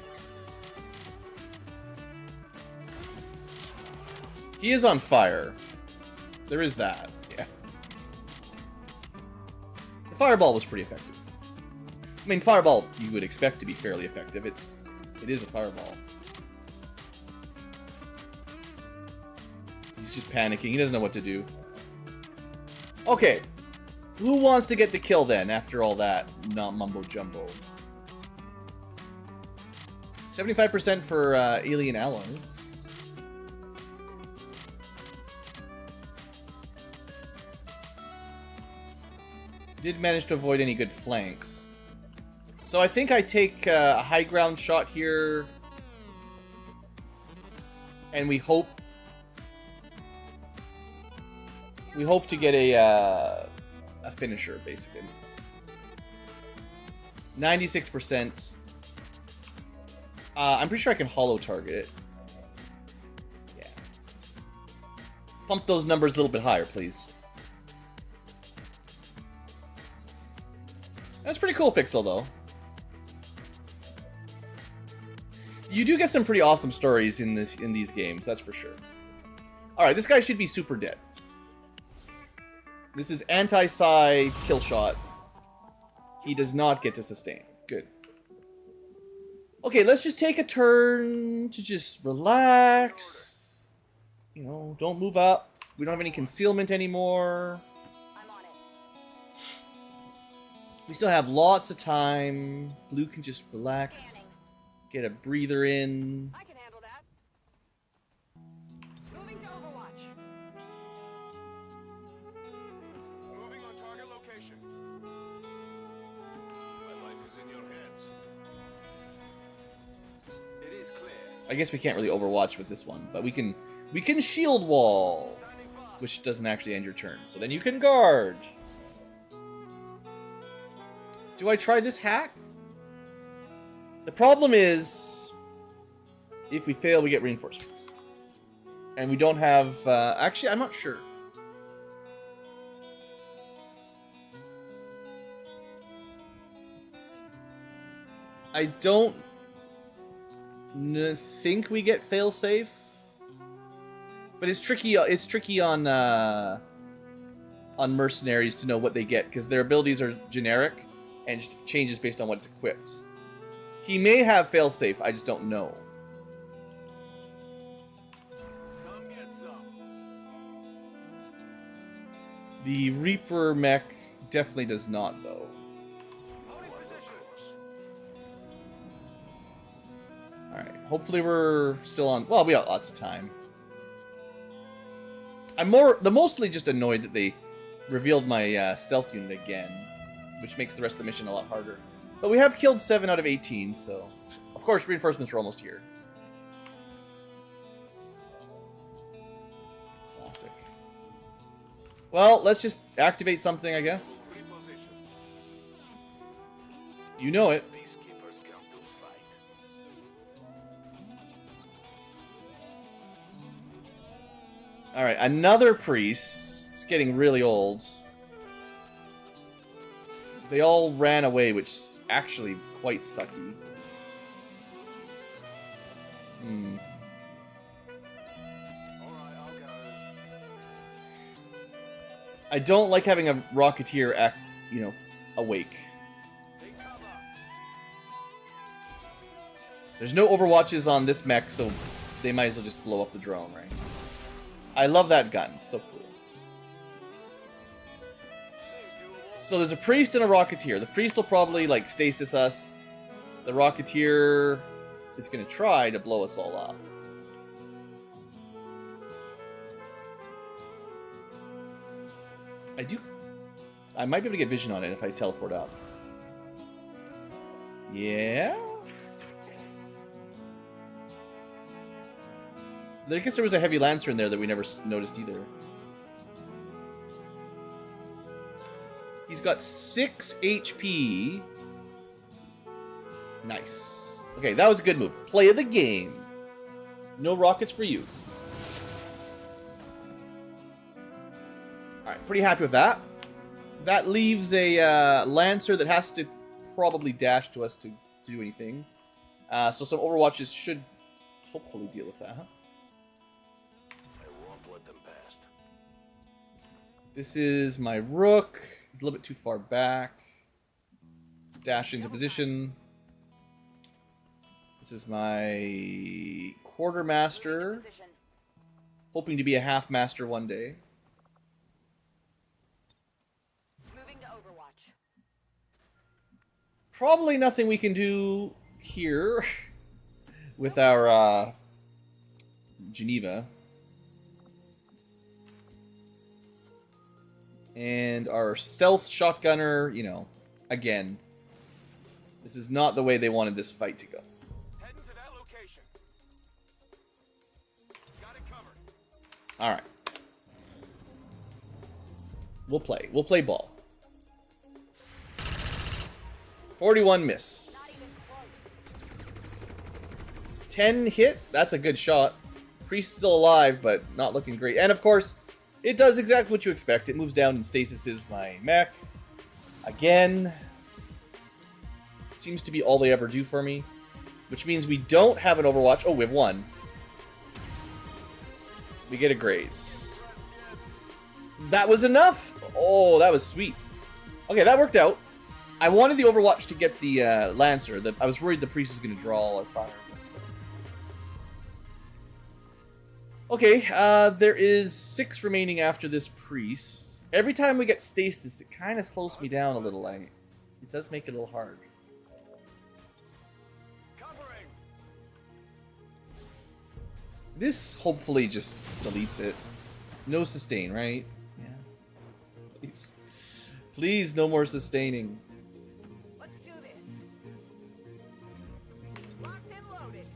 S1: He is on fire. There is that, yeah. The fireball was pretty effective. I mean, fireball you would expect to be fairly effective. It is a fireball. He's just panicking. He doesn't know what to do. Okay. Who wants to get the kill then, after all that mumbo-jumbo? 75% for alien allies. Did manage to avoid any good flanks. So I think I take a high ground shot here. And we hope to get a finisher, basically. 96%. I'm pretty sure I can hollow target it. Yeah. Pump those numbers a little bit higher, please. That's pretty cool, Pixel, though. You do get some pretty awesome stories in these games, that's for sure. Alright, this guy should be super dead. This is anti-psi kill shot. He does not get to sustain. Good. Okay, let's just take a turn to just relax. You know, don't move up. We don't have any concealment anymore.
S4: I'm on it.
S1: We still have lots of time. Blue can just relax. Get a breather in.
S4: I can handle that.
S1: I guess we can't really overwatch with this one, but we can shield wall, which doesn't actually end your turn. So then you can guard. Do I try this hack? The problem is, if we fail, we get reinforcements. And we don't have... actually, I'm not sure. I don't think we get fail-safe. But it's tricky on mercenaries to know what they get, because their abilities are generic, and it just changes based on what's equipped. He may have fail-safe, I just don't know.
S3: Come get some.
S1: The Reaper mech definitely does not, though.
S3: Holding position.
S1: Alright, hopefully we're still on... Well, we got lots of time. I'm mostly just annoyed that they revealed my stealth unit again, which makes the rest of the mission a lot harder. But we have killed 7 out of 18, so... Of course, reinforcements are almost here. Classic. Well, let's just activate something, I guess.
S3: Reposition.
S1: You know it.
S3: Peacekeepers come to fight.
S1: Alright, another priest. It's getting really old. They all ran away, which is actually quite sucky. Hmm.
S3: Alright, I'll go.
S1: I don't like having a Rocketeer act, awake.
S3: Take cover.
S1: There's no overwatches on this mech, so they might as well just blow up the drone, right? I love that gun. So cool. So there's a priest and a Rocketeer. The priest will probably, like, stasis us. The Rocketeer is going to try to blow us all up. I might be able to get vision on it if I teleport up. Yeah? I guess there was a heavy lancer in there that we never noticed either. He's got 6 HP. Nice. Okay, that was a good move. Play of the game. No rockets for you. Alright, pretty happy with that. That leaves a Lancer that has to probably dash to us to do anything. So some Overwatches should hopefully deal with that.
S3: I won't let them pass.
S1: This is my Rook. He's a little bit too far back. Dash into position. This is my Quartermaster.
S4: Position.
S1: Hoping to be a half master one day.
S4: Moving to Overwatch.
S1: Probably nothing we can do here with our Geneva. And our stealth shotgunner, again, this is not the way they wanted this fight to go.
S3: Heading to that location. Got it covered.
S1: Alright. We'll play. We'll play ball. 41 miss.
S4: Not even close.
S1: 10 hit. That's a good shot. Priest's still alive, but not looking great. And of course, it does exactly what you expect. It moves down and stasises my mech. Again. Seems to be all they ever do for me. Which means we don't have an Overwatch. Oh, we have one. We get a graze. That was enough! Oh, that was sweet. Okay, that worked out. I wanted the Overwatch to get the Lancer. I was worried the Priest was going to draw all our fire. Okay, there is 6 remaining after this Priest. Every time we get stasis, it kind of slows me down a little. It does make it a little hard.
S3: Covering.
S1: This hopefully just deletes it. No sustain, right? Yeah. Please. Please, no more sustaining.
S4: Let's do this. Locked and loaded.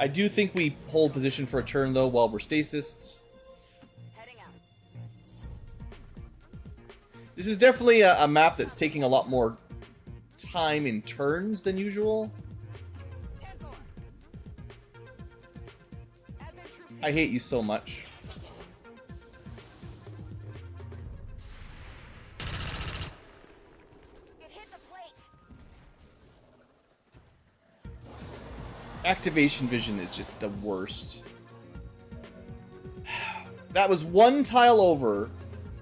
S1: I do think we hold position for a turn, though, while we're stasis.
S4: Heading out.
S1: This is definitely a map that's taking a lot more time in turns than usual.
S4: 10-4. Advent troops.
S1: I hate you so much.
S4: It hit the plate.
S1: Activation vision is just the worst. That was one tile over,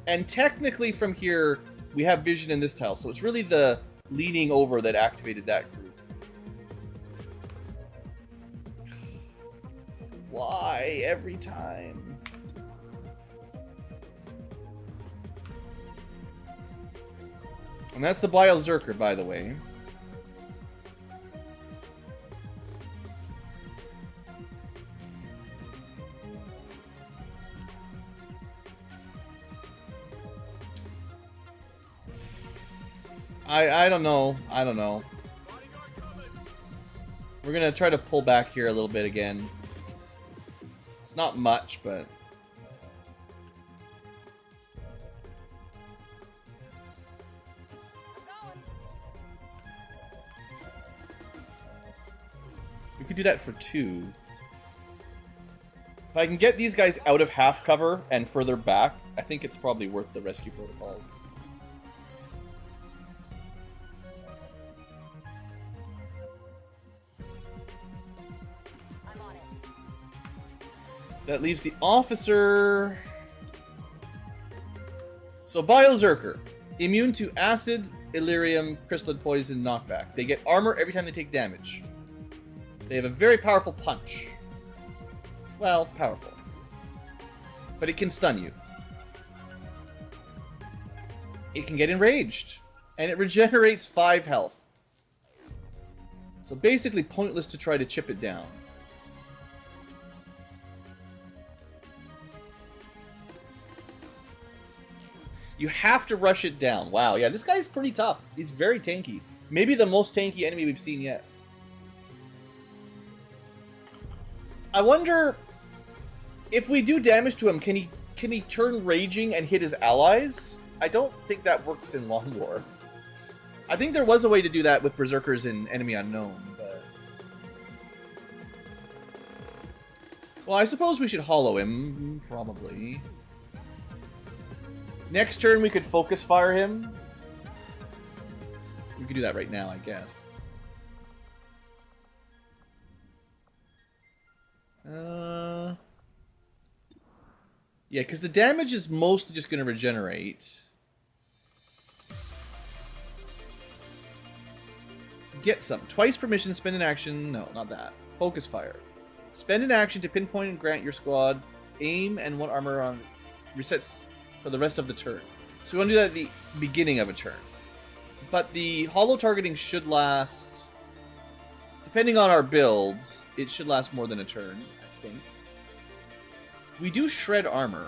S1: and technically from here we have vision in this tile, so it's really the leaning over that activated that group. Why every time? And that's the Biozerker, by the way. I don't know. I don't know. We're gonna try to pull back here a little bit again. It's not much, but...
S4: I'm going.
S1: we could do that for 2. If I can get these guys out of half cover and further back, I think it's probably worth the rescue protocols.
S4: I'm on it.
S1: That leaves the officer. So Biozerker, immune to acid, Illyrium, crystalline poison, knockback. They get armor every time they take damage. They have a very powerful punch. Well, powerful. But it can stun you. It can get enraged. And it regenerates 5 health. So basically pointless to try to chip it down. You have to rush it down. Wow, yeah, this guy's pretty tough. He's very tanky. Maybe the most tanky enemy we've seen yet. I wonder if we do damage to him, can he turn raging and hit his allies? I don't think that works in Long War. I think there was a way to do that with Berserkers in Enemy Unknown, but... Well, I suppose we should hollow him, probably. Next turn we could focus fire him. We could do that right now, I guess. Yeah, because the damage is mostly just going to regenerate. Get some. Twice per mission, spend an action. No, not that. Focus fire. Spend an action to pinpoint and grant your squad aim and 1 armor on resets for the rest of the turn. So we want to do that at the beginning of a turn. But the hollow targeting should last, depending on our builds, it should last more than a turn, I think. We do shred armor.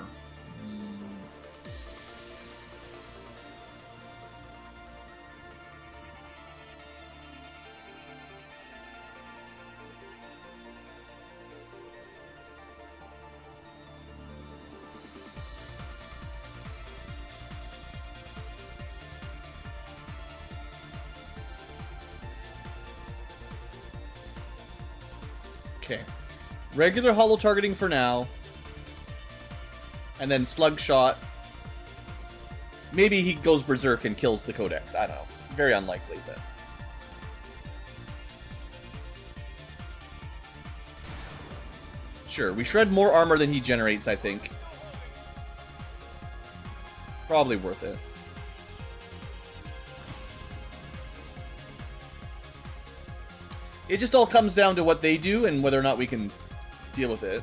S1: Okay. Regular hollow targeting for now. And then slug shot. Maybe he goes berserk and kills the Codex. I don't know. Very unlikely, but... Sure, we shred more armor than he generates, I think. Probably worth it. It just all comes down to what they do and whether or not we can deal with it.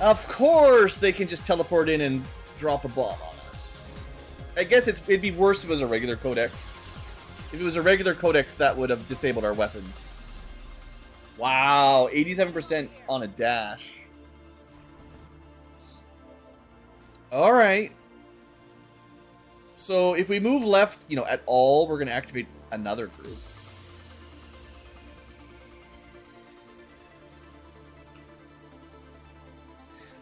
S1: Of course they can just teleport in and drop a bomb on us. I guess it'd be worse if it was a regular Codex. If it was a regular Codex, that would have disabled our weapons. Wow, 87% on a dash. Alright. So if we move left, at all, we're going to activate another group.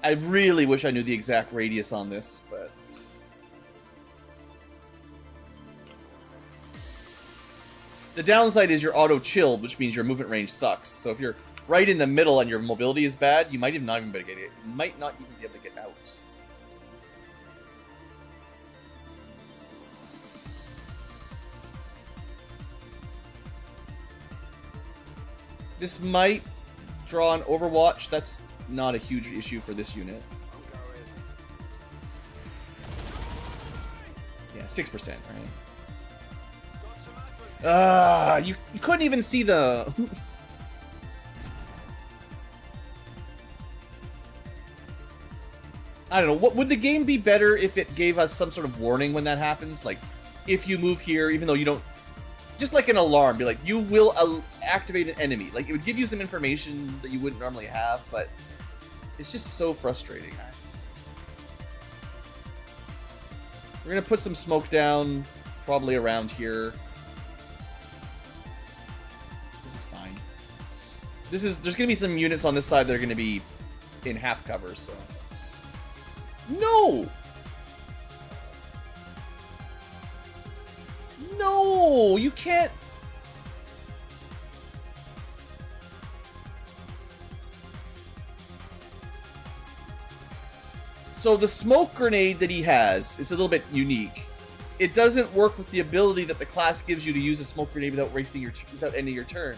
S1: I really wish I knew the exact radius on this, but... The downside is you're auto-chilled, which means your movement range sucks. So if you're right in the middle and your mobility is bad, you might even not even be able to get it. You might not even be able to get out. This might draw an Overwatch. That's not a huge issue for this unit. Yeah, 6%, right? You couldn't even see the... I don't know. What would the game be better if it gave us some sort of warning when that happens? Like, if you move here, even though you don't... Just like an alarm, be like, you will activate an enemy. Like, it would give you some information that you wouldn't normally have, but it's just so frustrating. We're gonna put some smoke down, probably around here. This is fine. There's gonna be some units on this side that are gonna be in half cover, so... No! No! You can't... So the smoke grenade that he has is a little bit unique. It doesn't work with the ability that the class gives you to use a smoke grenade without without ending your turn.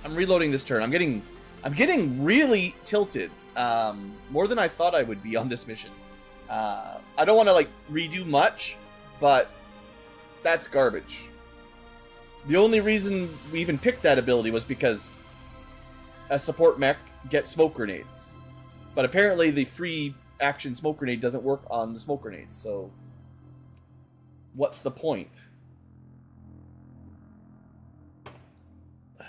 S1: I'm reloading this turn. I'm getting really tilted. More than I thought I would be on this mission. I don't want to like redo much, but that's garbage. The only reason we even picked that ability was because a support mech gets smoke grenades. But apparently the free action smoke grenade doesn't work on the smoke grenades, so what's the point? I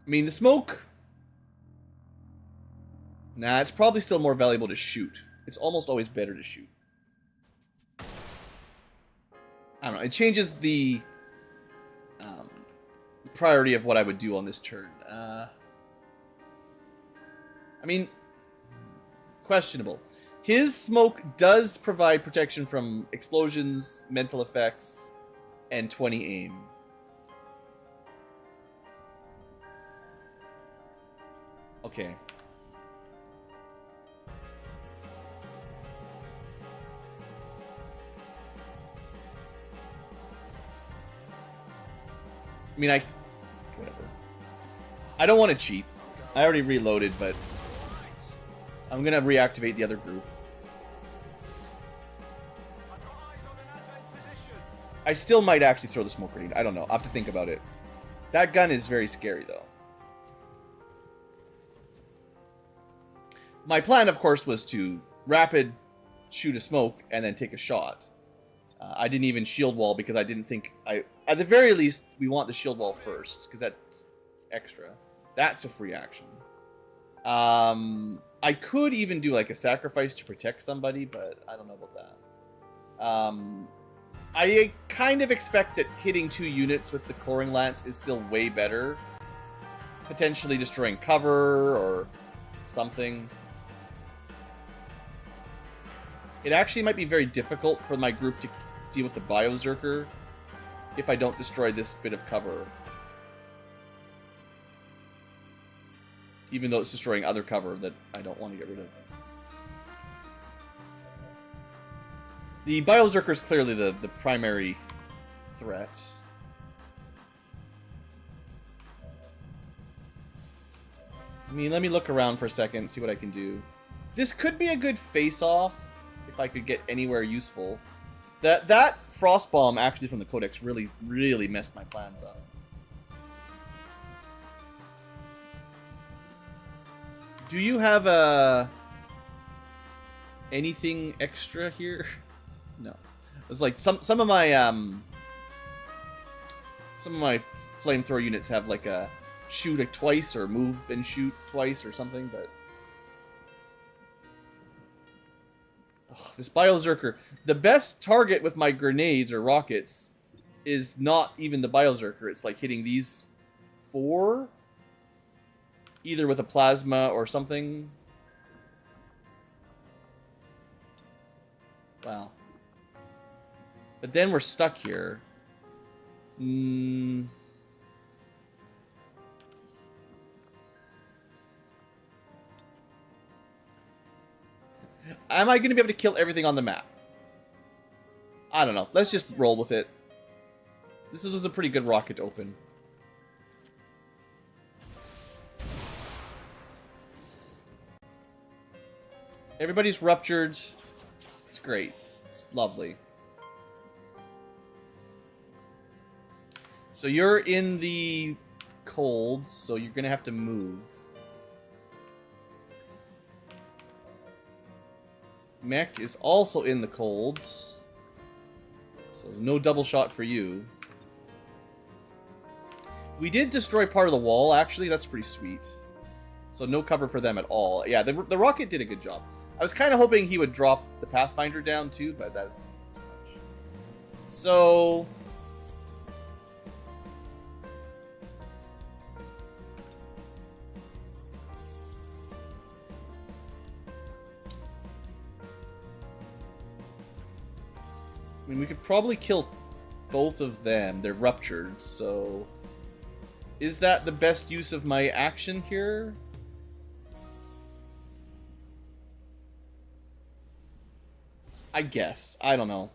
S1: mean, the smoke... Nah, it's probably still more valuable to shoot. It's almost always better to shoot. I don't know. It changes the priority of what I would do on this turn. I mean, questionable. His smoke does provide protection from explosions, mental effects, and 20 aim. Okay. I mean, whatever. I don't want to cheat. I already reloaded, but I'm gonna reactivate the other group. I still might actually throw the smoke grenade. I don't know. I'll have to think about it. That gun is very scary, though. My plan, of course, was to rapid shoot a smoke and then take a shot. I didn't even shield wall because I didn't think at the very least, we want the shield wall first, because that's extra. That's a free action. I could even do like a sacrifice to protect somebody, but I don't know about that. I kind of expect that hitting 2 units with the coring lance is still way better. Potentially destroying cover or something. It actually might be very difficult for my group to deal with the Biozerker if I don't destroy this bit of cover. Even though it's destroying other cover that I don't want to get rid of. The Biozerker is clearly the primary threat. I mean, let me look around for a second, see what I can do. This could be a good face-off if I could get anywhere useful. That frost bomb actually from the Codex really messed my plans up. Do you have anything extra here? No. It's like some of my flamethrower units have like a shoot it twice or move and shoot twice or something, but this Biozerker. The best target with my grenades or rockets is not even the Biozerker. It's like hitting these 4, either with a plasma or something. Wow. But then we're stuck here. Am I going to be able to kill everything on the map? I don't know. Let's just roll with it. This is a pretty good rocket to open. Everybody's ruptured. It's great. It's lovely. So you're in the cold, so you're going to have to move. Mech is also in the cold. So no double shot for you. We did destroy part of the wall, actually. That's pretty sweet. So no cover for them at all. Yeah, the rocket did a good job. I was kind of hoping he would drop the Pathfinder down too, but that's too much. So... I mean, we could probably kill both of them. They're ruptured, so... Is that the best use of my action here? I guess. I don't know.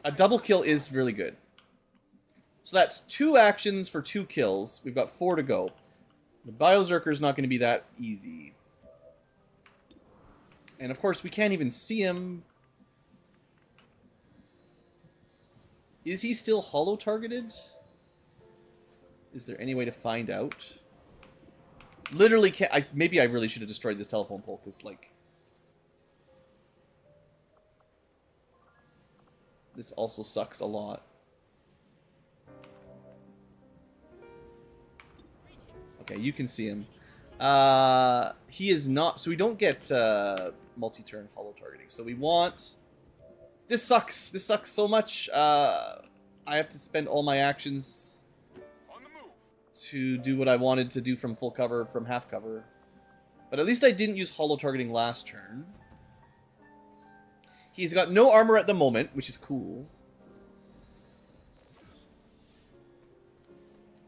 S1: A double kill is really good. So that's 2 actions for 2 kills. We've got 4 to go. The Biozerker is not going to be that easy. And of course, we can't even see him. Is he still holo-targeted? Is there any way to find out? Literally can't... maybe I really should have destroyed this telephone pole, because, like... This also sucks a lot. Okay, you can see him. He is not... So we don't get multi-turn holo-targeting. So we want... This sucks. This sucks so much. I have to spend all my actions to do what I wanted to do from full cover, from half cover. But at least I didn't use holo-targeting last turn. He's got no armor at the moment, which is cool.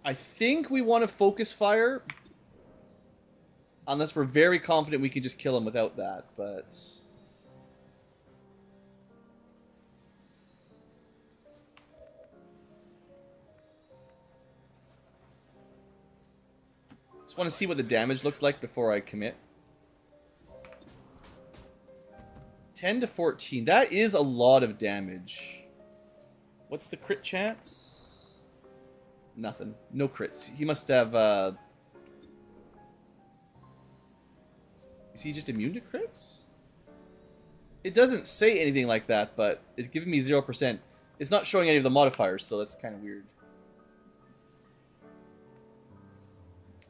S1: I think we want to focus fire. Unless we're very confident we can just kill him without that, but... Just want to see what the damage looks like before I commit. 10 to 14. That is a lot of damage. What's the crit chance? Nothing. No crits. He must have... Is he just immune to crits? It doesn't say anything like that, but it's giving me 0%. It's not showing any of the modifiers, so that's kind of weird.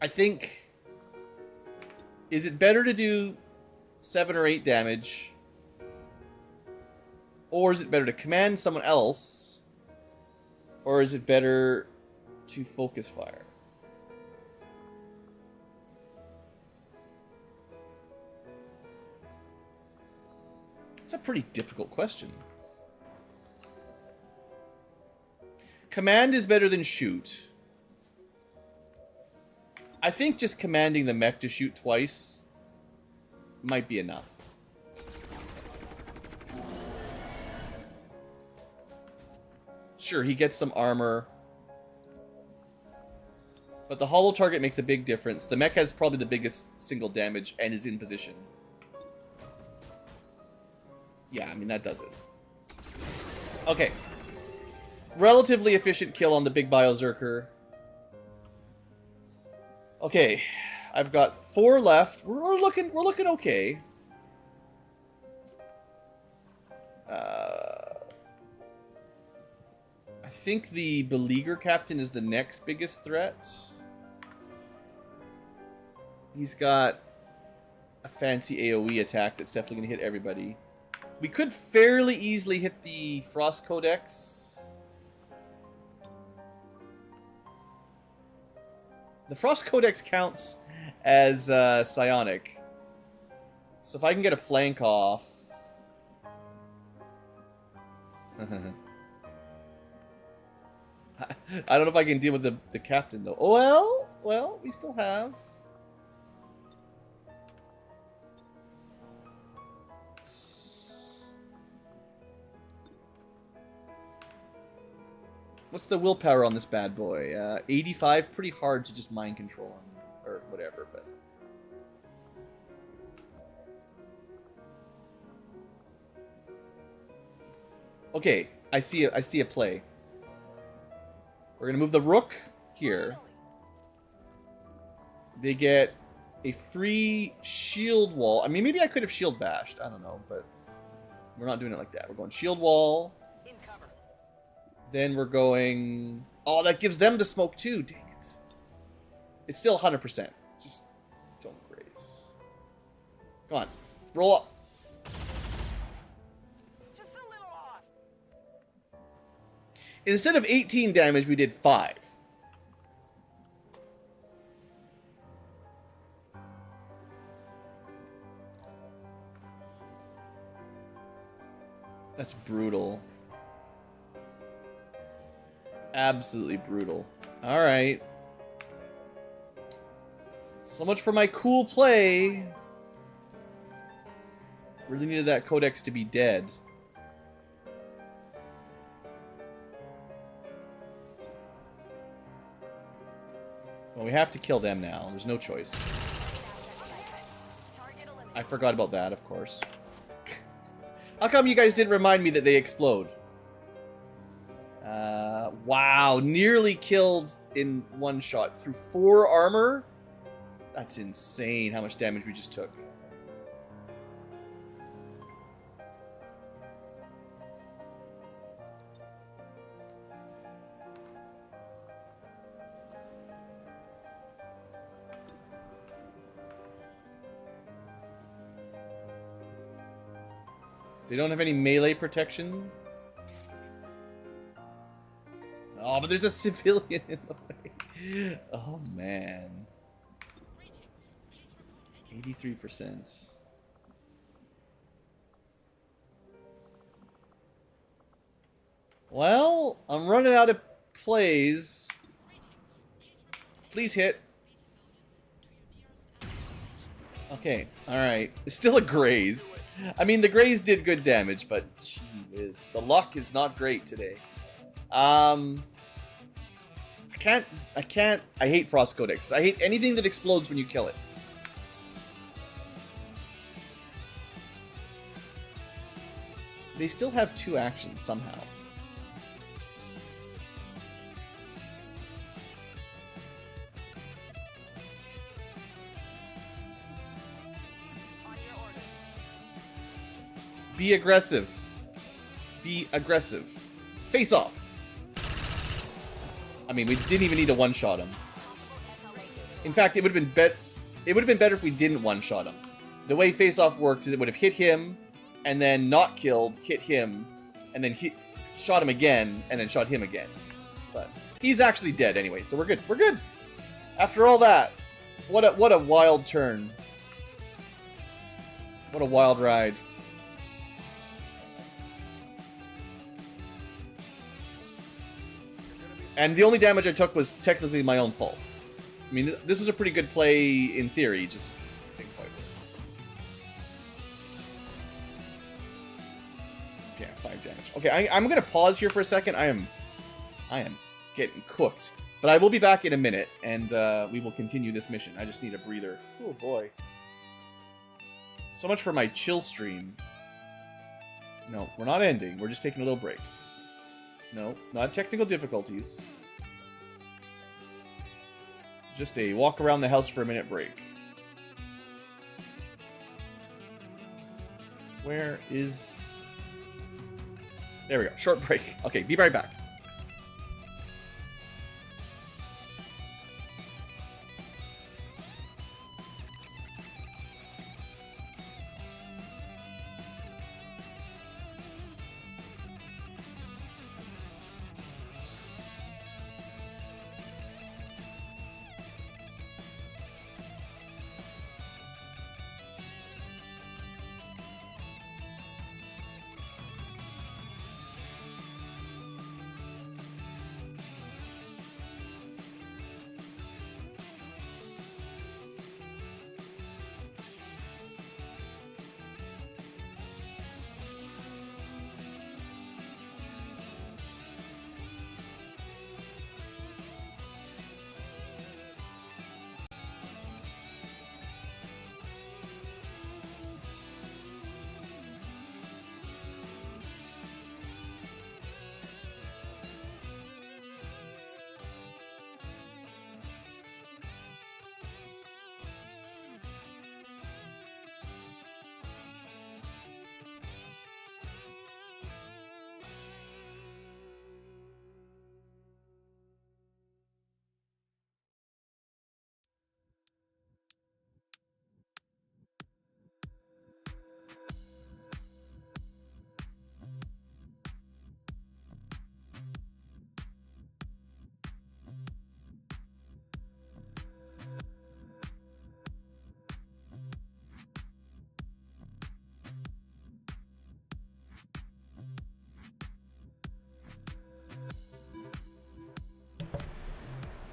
S1: I think... Is it better to do 7 or 8 damage? Or is it better to command someone else? Or is it better to focus fire? It's a pretty difficult question. Command is better than shoot. I think just commanding the mech to shoot twice might be enough. Sure, he gets some armor. But the holo target makes a big difference. The mech has probably the biggest single damage and is in position. Yeah, I mean, that does it. Okay. Relatively efficient kill on the big Biozerker. Okay. I've got 4 left. We're looking okay. I think the Beleaguer Captain is the next biggest threat. He's got a fancy AoE attack that's definitely going to hit everybody. We could fairly easily hit the Frost Codex. The Frost Codex counts as psionic. So if I can get a flank off... I don't know if I can deal with the captain, though. Oh, well, we still have... What's the willpower on this bad boy? 85, pretty hard to just mind control him, or whatever, but... Okay, I see a play. We're gonna move the rook here. They get a free shield wall. I mean, maybe I could have shield bashed. I don't know, but we're not doing it like that. We're going shield wall.
S4: In cover.
S1: Then we're going... Oh, that gives them the smoke too. Dang it. It's still 100%. Just don't graze. Come on. Roll up.
S4: Just a little off.
S1: Instead of 18 damage, we did 5. That's brutal. Absolutely brutal. Alright. So much for my cool play. Really needed that codex to be dead. Well, we have to kill them now. There's no choice.
S4: Target eliminated.
S1: I forgot about that, of course. How come you guys didn't remind me that they explode? Wow, nearly killed in one shot through 4 armor? That's insane how much damage we just took. They don't have any melee protection? Oh, but there's a civilian in the way. Oh, man. 83%. Well, I'm running out of plays. Please hit. Okay, alright. It's still a graze. I mean, the graze did good damage, but gee whiz, the luck is not great today. I hate Frost Codex. I hate anything that explodes when you kill it. They still have 2 actions somehow.
S4: On your order.
S1: Be aggressive. Be aggressive. Face off. I mean, we didn't even need to one-shot him. In fact, it would have been better if we didn't one-shot him. The way face-off works is it would have hit him, and then not killed, hit him, and then shot him again, and then shot him again. But he's actually dead anyway, so we're good. We're good. After all that, what a wild turn. What a wild ride. And the only damage I took was technically my own fault. I mean, this was a pretty good play in theory, just didn't quite work. Yeah, 5 damage. Okay, I'm gonna pause here for a second. I am getting cooked. But I will be back in a minute, and we will continue this mission. I just need a breather. Oh boy. So much for my chill stream. No, we're not ending. We're just taking a little break. No, not technical difficulties. Just a walk around the house for a minute break. Where is... There we go. Short break. Okay, be right back.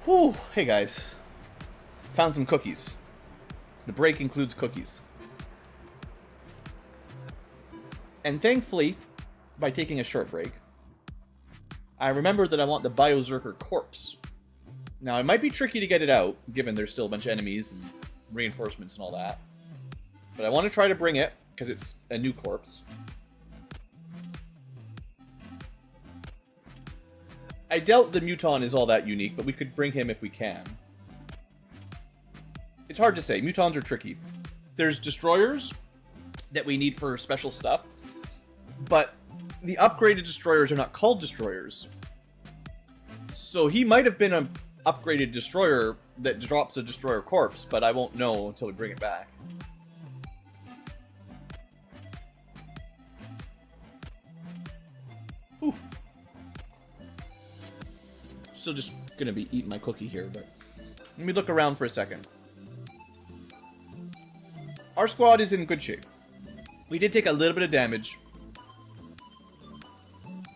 S1: Whew, hey guys. Found some cookies. The break includes cookies. And thankfully, by taking a short break, I remembered that I want the Biozerker corpse. Now, it might be tricky to get it out, given there's still a bunch of enemies and reinforcements and all that. But I want to try to bring it, because it's a new corpse. I doubt the Muton is all that unique, but we could bring him if we can. It's hard to say. Mutons are tricky. There's destroyers that we need for special stuff, but the upgraded destroyers are not called destroyers. So he might have been an upgraded destroyer that drops a destroyer corpse, but I won't know until we bring it back. Whew. Still just gonna be eating my cookie here, but let me look around for a second. Our squad is in good shape. We did take a little bit of damage,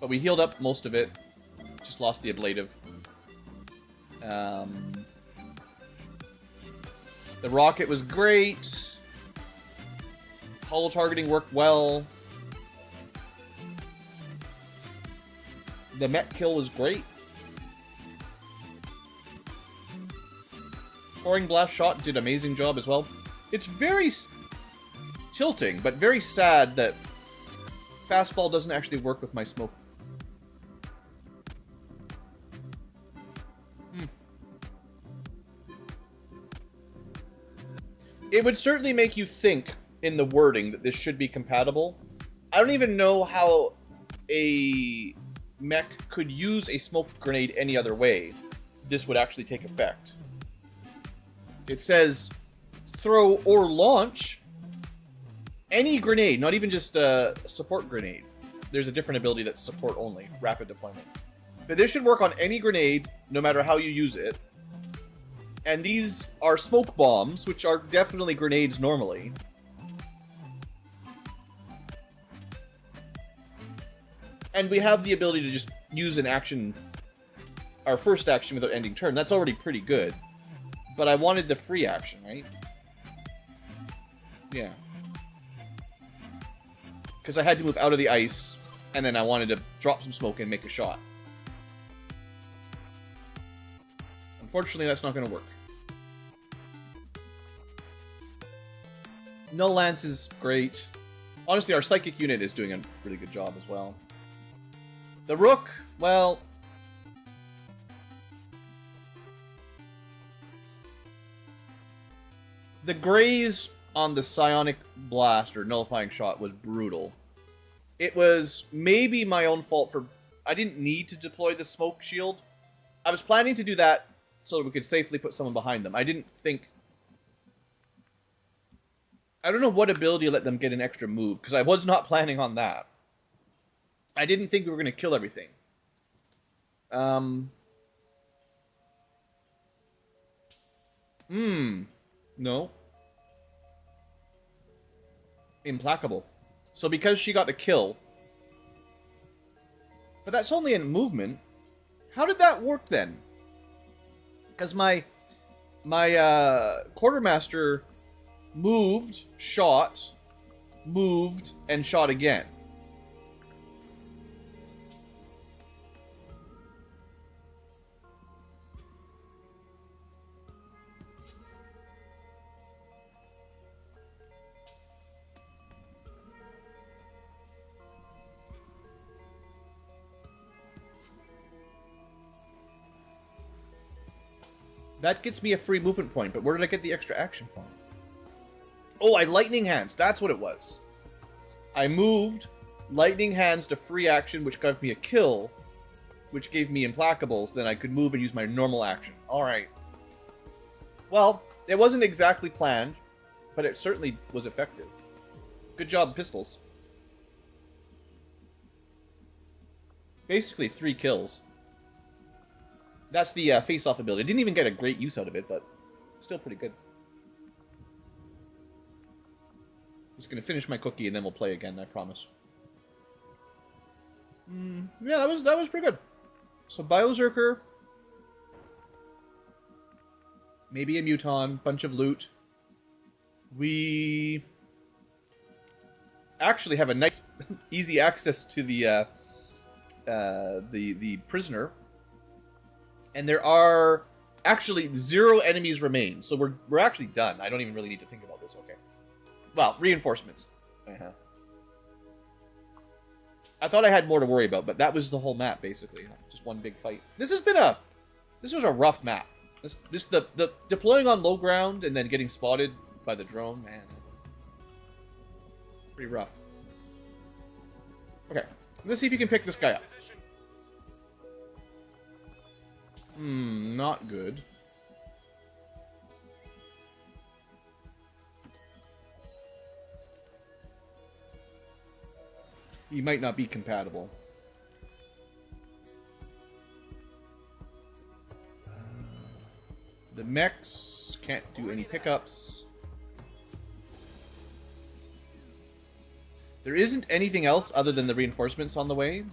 S1: but we healed up most of it. Just lost the ablative. The rocket was great. Hollow targeting worked well. The mech kill was great. Soaring blast shot did an amazing job as well. It's very tilting, but very sad that fastball doesn't actually work with my smoke. It would certainly make you think in the wording that this should be compatible. I don't even know how a mech could use a smoke grenade any other way this would actually take effect. It says throw or launch any grenade, not even just a support grenade. There's a different ability that's support only, rapid deployment. But this should work on any grenade, no matter how you use it. And these are smoke bombs, which are definitely grenades normally. And we have the ability to just use an action, our first action without ending turn. That's already pretty good. But I wanted the free action, right? Yeah. Because I had to move out of the ice, and then I wanted to drop some smoke and make a shot. Unfortunately, that's not going to work. No Lance is great. Honestly, our psychic unit is doing a really good job as well. The Rook, well... the graze on the psionic blast or nullifying shot was brutal. It was maybe my own fault for... I didn't need to deploy the smoke shield. I was planning to do that so that we could safely put someone behind them. I didn't think... I don't know what ability let them get an extra move, because I was not planning on that. I didn't think we were going to kill everything. No. Implacable. So because she got the kill... But that's only in movement. How did that work then? Because my quartermaster moved, shot, moved, and shot again. That gets me a free movement point, but where did I get the extra action point? Oh, I lightning hands. That's what it was. I moved lightning hands to free action, which gave me a kill, which gave me implacable, so then I could move and use my normal action. Alright. Well, it wasn't exactly planned, but it certainly was effective. Good job, pistols. Basically 3 kills. That's the face-off ability. I didn't even get a great use out of it, but still pretty good. Just gonna finish my cookie and then we'll play again, I promise. Yeah, that was pretty good. So Biozerker. Maybe a muton, bunch of loot. We actually have a nice, easy access to the prisoner, and there are actually 0 enemies remain. So we're actually done. I don't even really need to think about this. Okay. Well, reinforcements. I thought I had more to worry about, but that was the whole map basically. Just one big fight. This was a rough map. The deploying on low ground and then getting spotted by the drone, man. Pretty rough. Okay, let's see if you can pick this guy up. Not good. He might not be compatible. The mechs can't do any pickups. There isn't anything else other than the reinforcements on the way.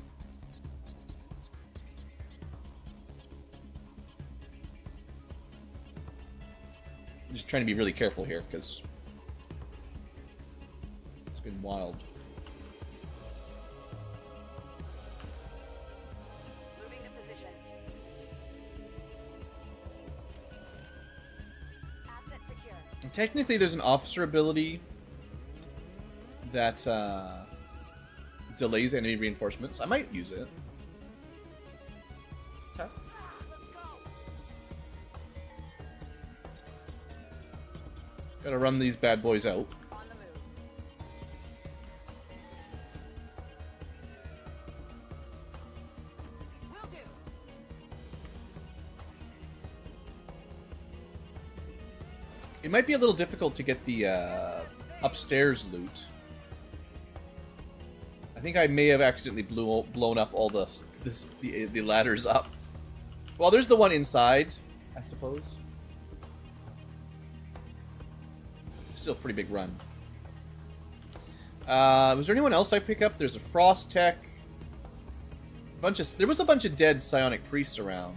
S1: I'm just trying to be really careful here because it's been wild.
S4: Moving to position. Asset secure.
S1: And technically, there's an officer ability that delays enemy reinforcements. I might use it. Okay.
S4: Let's go.
S1: Gotta run these bad boys out.
S4: On the move. Will do.
S1: It might be a little difficult to get the upstairs loot. I think I may have accidentally blown up all the ladders up. Well, there's the one inside, I suppose. Still a pretty big run. Was there anyone else I pick up? There's a Frost Tech. There was a bunch of dead psionic priests around.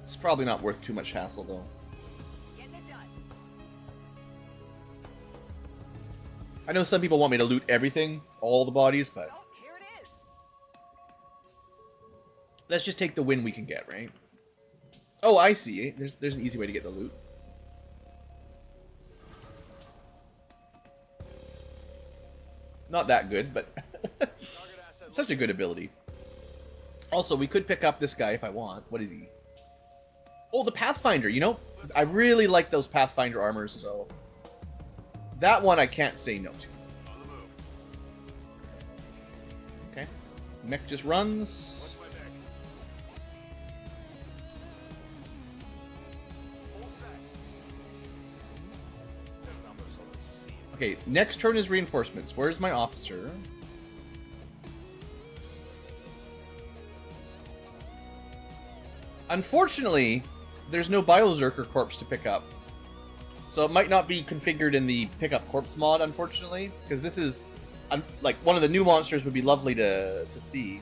S1: It's probably not worth too much hassle, though.
S4: Getting it done.
S1: I know some people want me to loot everything, all the bodies, but
S4: Oh, here it is.
S1: let's just take the win we can get, right? Oh, I see. There's an easy way to get the loot. Not that good, but such a good ability. Also, we could pick up this guy if I want. What is he? Oh, the Pathfinder. You know, I really like those Pathfinder armors, so that one I can't say no to. Okay. Mech just runs. Okay, next turn is reinforcements. Where's my officer? Unfortunately, there's no Biozerker corpse to pick up. So it might not be configured in the pickup corpse mod, unfortunately. Because this is, like, one of the new monsters would be lovely to see.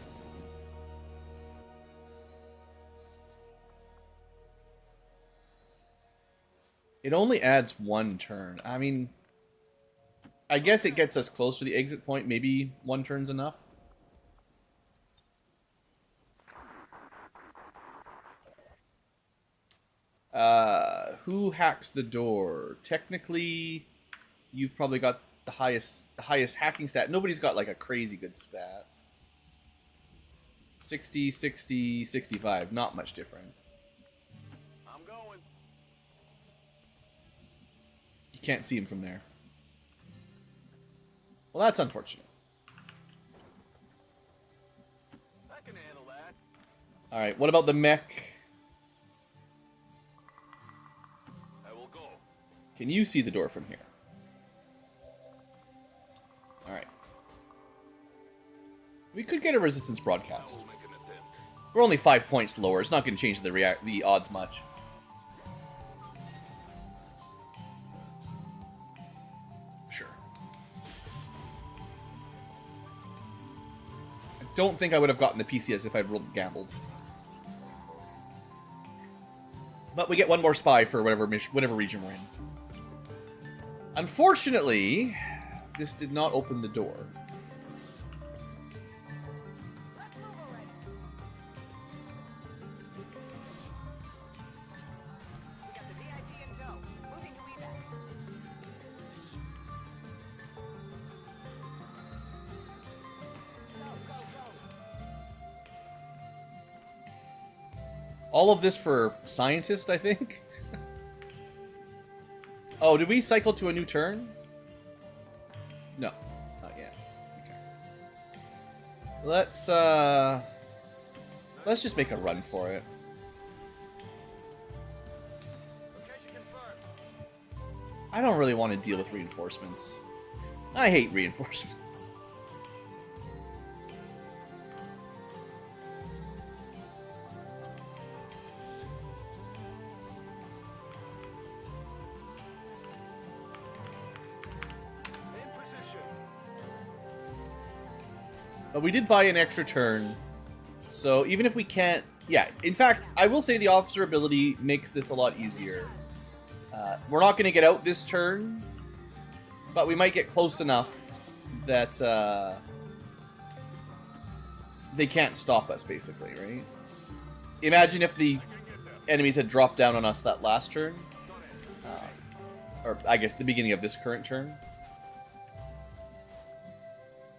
S1: It only adds 1 turn. I mean, I guess it gets us close to the exit point. Maybe 1 turn's enough. Who hacks the door? Technically, you've probably got the highest hacking stat. Nobody's got like a crazy good stat. 60, 60, 65. Not much different.
S3: I'm going.
S1: You can't see him from there. Well, that's unfortunate.
S3: I can handle that.
S1: Alright, what about the mech?
S3: I will go.
S1: Can you see the door from here? Alright. We could get a resistance broadcast.
S3: We'll make an attempt.
S1: We're only 5 points lower. It's not going to change the odds much. Sure. I don't think I would have gotten the PCS if I'd rolled gambled. But we get one more spy for whatever region we're in. Unfortunately, this did not open the door.
S4: Let's move already. We got the VIP in tow. Moving to evac. Go, go, go.
S1: All of this for scientist, I think? Oh, did we cycle to a new turn? No, not yet. Okay. Let's just make a run for it.
S3: Location confirmed.
S1: I don't really want to deal with reinforcements. I hate reinforcements.
S3: In position.
S1: But we did buy an extra turn, so even if we can't... Yeah, in fact, I will say the officer ability makes this a lot easier. We're not going to get out this turn, but we might get close enough that they can't stop us, basically, right? Imagine if the enemies had dropped down on us that last turn. Or, I guess, the beginning of this current turn.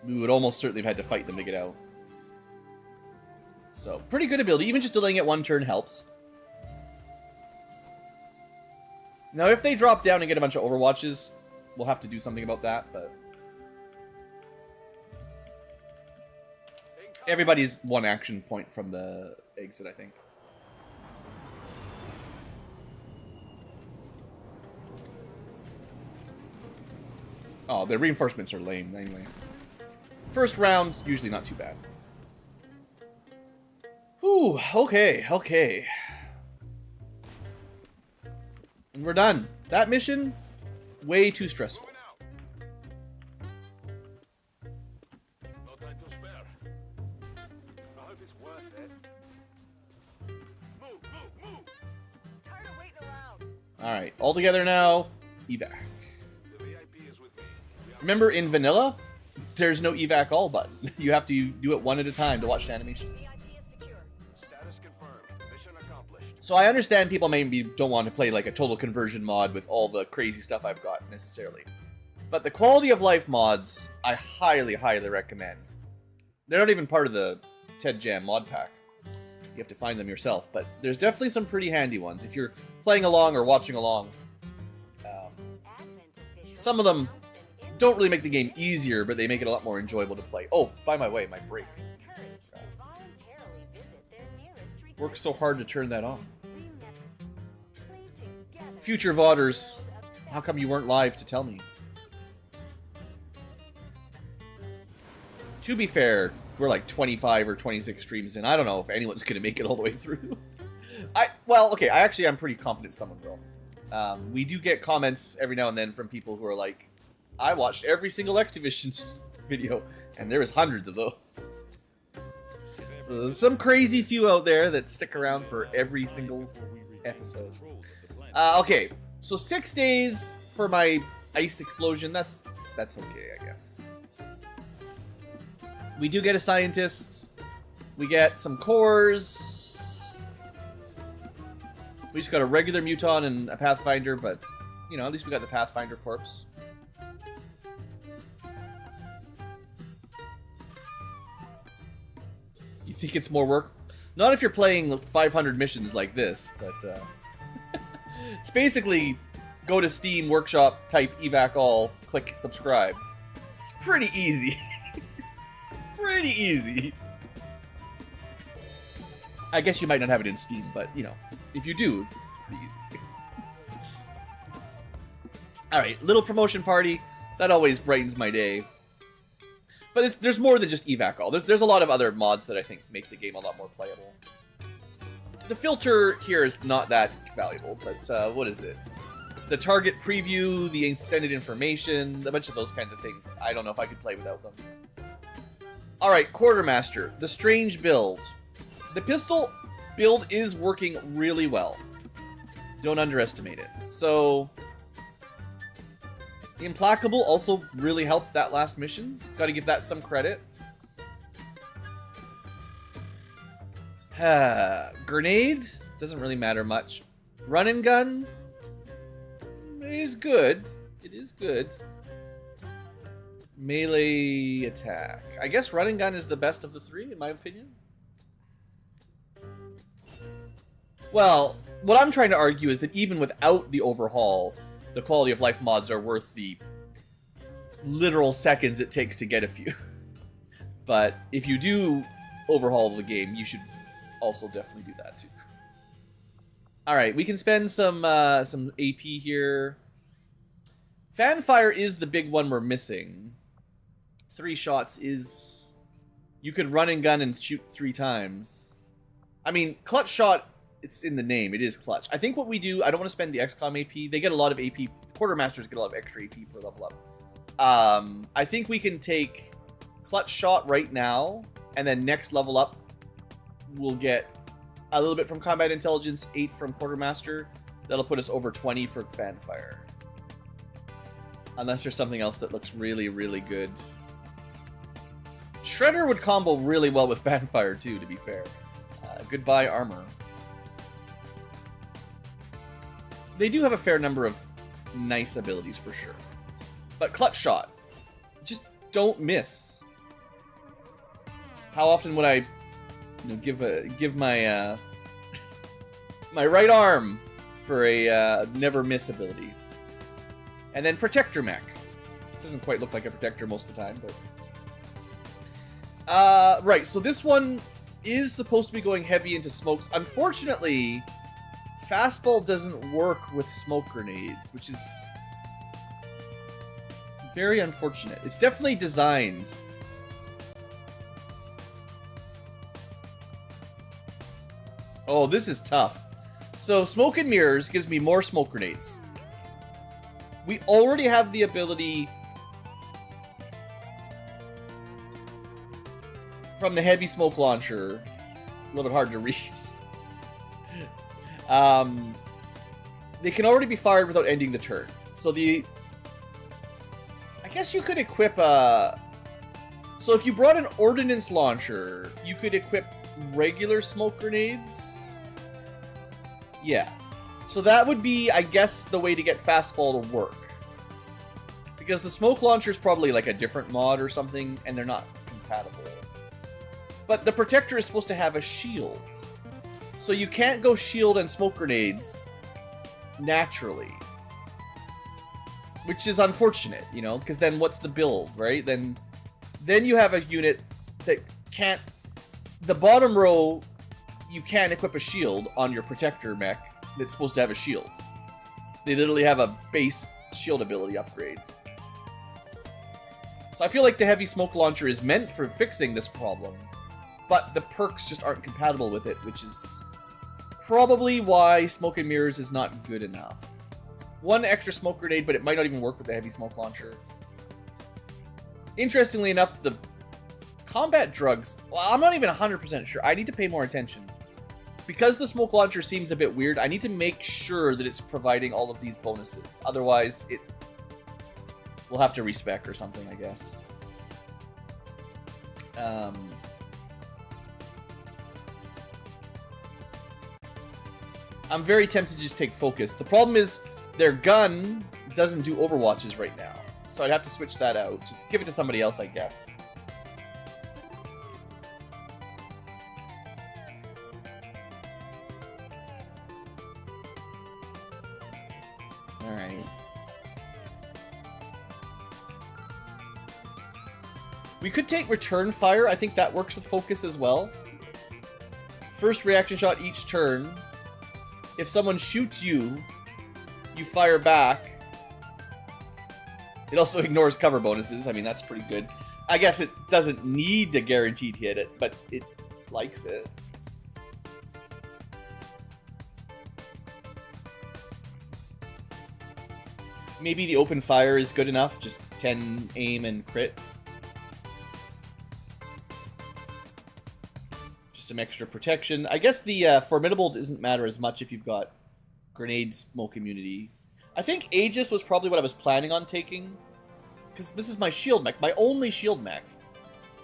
S1: We would almost certainly have had to fight them to get out. So, pretty good ability. Even just delaying it one turn helps. Now, if they drop down and get a bunch of overwatches, we'll have to do something about that, but... Everybody's one action point from the exit, I think. Oh, the reinforcements are lame, anyway. First round, usually not too bad. Whew, okay, okay. And we're done. That mission, way too stressful.
S3: Moving out. No time to spare. I hope it's worth it. Move, move, move.
S4: Tired of waiting around.
S1: Alright, all together now, evac.
S3: The VIP is with me. We have
S1: Remember in vanilla, there's no evac all button. You have to do it one at a time to watch the animation.
S4: VIP is secure.
S3: status confirmed. Mission accomplished.
S1: So I understand people maybe don't want to play like a total conversion mod with all the crazy stuff I've got necessarily. But the quality of life mods, I highly, highly recommend. They're not even part of the TED Jam mod pack. You have to find them yourself, but there's definitely some pretty handy ones. If you're playing along or watching along, some of them don't really make the game easier, but they make it a lot more enjoyable to play. Oh, by my way, my brake. Works so hard to turn that on. Future VODers, how come you weren't live to tell me? To be fair, we're like 25 or 26 streams in. I don't know if anyone's going to make it all the way through. Well, okay, I'm pretty confident someone will. We do get comments every now and then from people who are like, I watched every single Activision video, and there was hundreds of those. So there's some crazy few out there that stick around for every single episode. Okay, so 6 days for my ice explosion. That's okay, I guess. We do get a scientist. We get some cores. We just got a regular Muton and a Pathfinder, but, you know, at least we got the Pathfinder corpse. You think it's more work? Not if you're playing 500 missions like this, but, it's basically go to Steam, Workshop, type evac all, click subscribe. It's pretty easy. Pretty easy. I guess you might not have it in Steam, but, you know, if you do, it's pretty easy. Alright, little promotion party. That always brightens my day. But there's more than just evac all. There's a lot of other mods that I think make the game a lot more playable. The filter here is not that valuable, but what is it? The target preview, the extended information, a bunch of those kinds of things. I don't know if I could play without them. Alright, Quartermaster, the strange build. The pistol build is working really well. Don't underestimate it. So, the Implacable also really helped that last mission. Gotta give that some credit. Grenade doesn't really matter much. Run and gun is good. It is good. Melee attack. I guess run and gun is the best of the three, in my opinion. Well, what I'm trying to argue is that even without the overhaul, the quality of life mods are worth the literal seconds it takes to get a few. But if you do overhaul the game, you should also definitely do that too. Alright, we can spend some AP here. Fanfire is the big one we're missing. 3 shots is... You could run and gun and shoot 3 times. I mean, clutch shot, it's in the name. It is clutch. I think what we do... I don't want to spend the XCom AP. They get a lot of AP. Quartermasters get a lot of extra AP per level up. I think we can take clutch shot right now, and then next level up, we'll get a little bit from combat intelligence, 8 from quartermaster. That'll put us over 20 for fanfire. Unless there's something else that looks really, really good. Shredder would combo really well with fanfire too, to be fair. Goodbye armor. They do have a fair number of nice abilities for sure. But clutch shot, just don't miss. How often would I, give my my right arm for a never miss ability? And then protector mech. Doesn't quite look like a protector most of the time, but right. So this one is supposed to be going heavy into smokes. Unfortunately, fastball doesn't work with smoke grenades, which is very unfortunate. It's definitely designed. Oh, this is tough. So smoke and mirrors gives me more smoke grenades. We already have the ability from the heavy smoke launcher. A little bit hard to read. They can already be fired without ending the turn. So I guess you could equip a... So if you brought an ordnance launcher, you could equip regular smoke grenades. Yeah. So that would be, I guess, the way to get fastball to work. Because the smoke launcher is probably like a different mod or something, and they're not compatible. But the protector is supposed to have a shield. So you can't go shield and smoke grenades naturally. Which is unfortunate, because then what's the build, right? Then you have a unit that can't... The bottom row, you can't equip a shield on your protector mech that's supposed to have a shield. They literally have a base shield ability upgrade. So I feel like the heavy smoke launcher is meant for fixing this problem, but the perks just aren't compatible with it, which is probably why smoke and mirrors is not good enough. 1 extra smoke grenade, but it might not even work with the heavy smoke launcher. Interestingly enough, the combat drugs, well, I'm not even 100% sure. I need to pay more attention. Because the smoke launcher seems a bit weird, I need to make sure that it's providing all of these bonuses. Otherwise, we'll have to respec or something, I guess. I'm very tempted to just take focus. The problem is their gun doesn't do overwatches right now. So I'd have to switch that out. Give it to somebody else, I guess. Alright. We could take return fire. I think that works with focus as well. First reaction shot each turn. If someone shoots you, you fire back. It also ignores cover bonuses. I mean, that's pretty good. I guess it doesn't need to guaranteed hit it, but it likes it. Maybe the open fire is good enough. Just 10 aim and crit. Just some extra protection. I guess the formidable doesn't matter as much if you've got grenade smoke immunity. I think Aegis was probably what I was planning on taking. Because this is my shield mech, my only shield mech.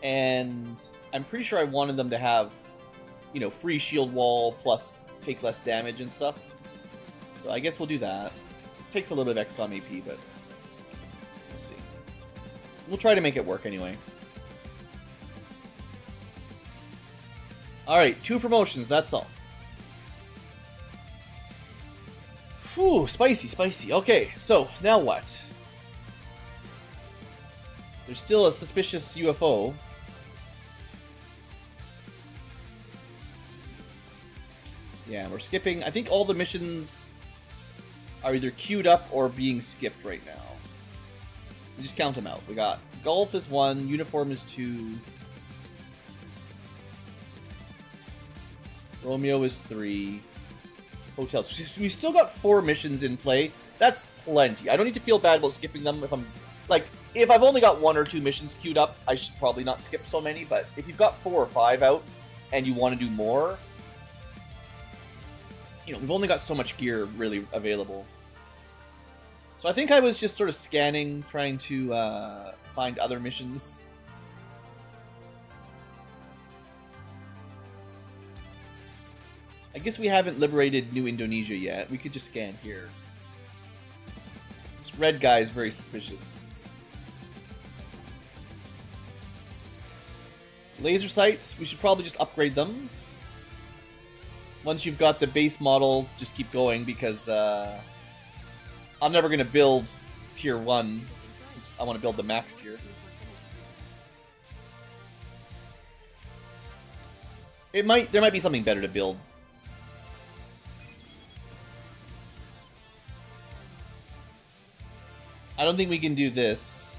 S1: And I'm pretty sure I wanted them to have, you know, free shield wall plus take less damage and stuff. So I guess we'll do that. Takes a little bit of XCOM AP, but we'll see. We'll try to make it work anyway. Alright, 2 promotions, that's all. Whew, spicy, spicy. Okay, so, now what? There's still a suspicious UFO. Yeah, we're skipping. I think all the missions are either queued up or being skipped right now. We just count them out. We got golf is 1, uniform is 2, Romeo is 3, hotels. We've still got 4 missions in play. That's plenty. I don't need to feel bad about skipping them if I'm like, if I've only got 1 or 2 missions queued up, I should probably not skip so many, but if you've got 4 or 5 out and you want to do more, you know, we've only got so much gear really available. So I think I was just sort of scanning, trying to find other missions. I guess we haven't liberated New Indonesia yet. We could just scan here. This red guy is very suspicious. Laser sights, we should probably just upgrade them. Once you've got the base model, just keep going because I'm never going to build tier 1. I want to build the max tier. There might be something better to build. I don't think we can do this.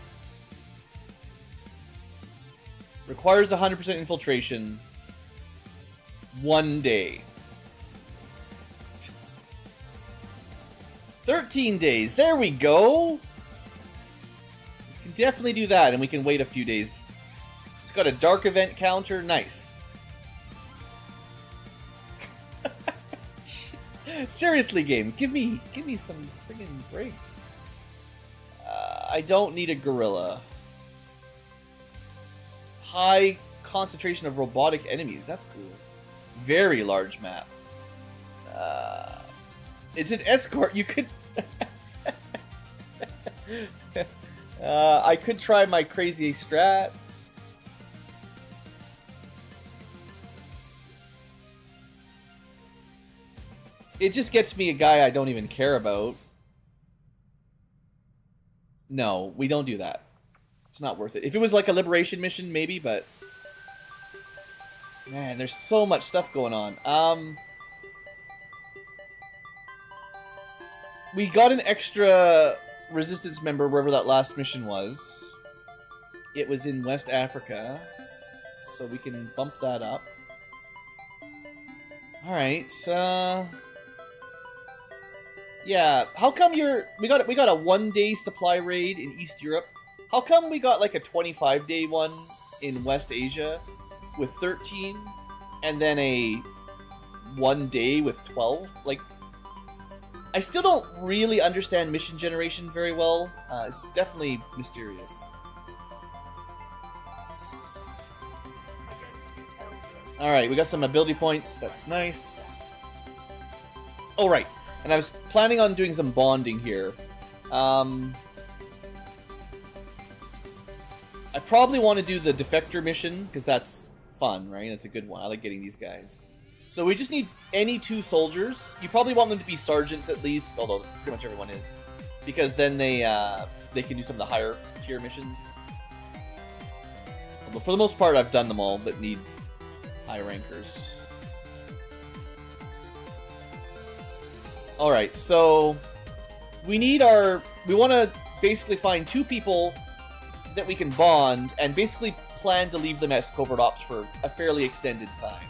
S1: Requires 100% infiltration. 1 day. 13 days. There we go. We can definitely do that, and we can wait a few days. It's got a dark event counter. Nice. Seriously, game. Give me some friggin' breaks. I don't need a gorilla. High concentration of robotic enemies. That's cool. Very large map. It's an escort. You could... I could try my crazy strat. It just gets me a guy I don't even care about. No, we don't do that. It's not worth it. If it was like a liberation mission, maybe, but... Man, there's so much stuff going on. We got an extra resistance member wherever that last mission was. It was in West Africa. So we can bump that up. Alright, yeah, how come we got a 1-day supply raid in East Europe? How come we got like a 25-day one in West Asia with 13 and then a 1 day with 12? Like, I still don't really understand mission generation very well. It's definitely mysterious. Alright, we got some ability points. That's nice. Oh, right. And I was planning on doing some bonding here. I probably want to do the defector mission, because that's fun, right? That's a good one. I like getting these guys. So we just need any 2 soldiers. You probably want them to be sergeants at least, although pretty much everyone is. Because then they can do some of the higher tier missions. Although for the most part I've done them all that need high rankers. Alright, so we want to basically find 2 people that we can bond and basically plan to leave them as covert ops for a fairly extended time.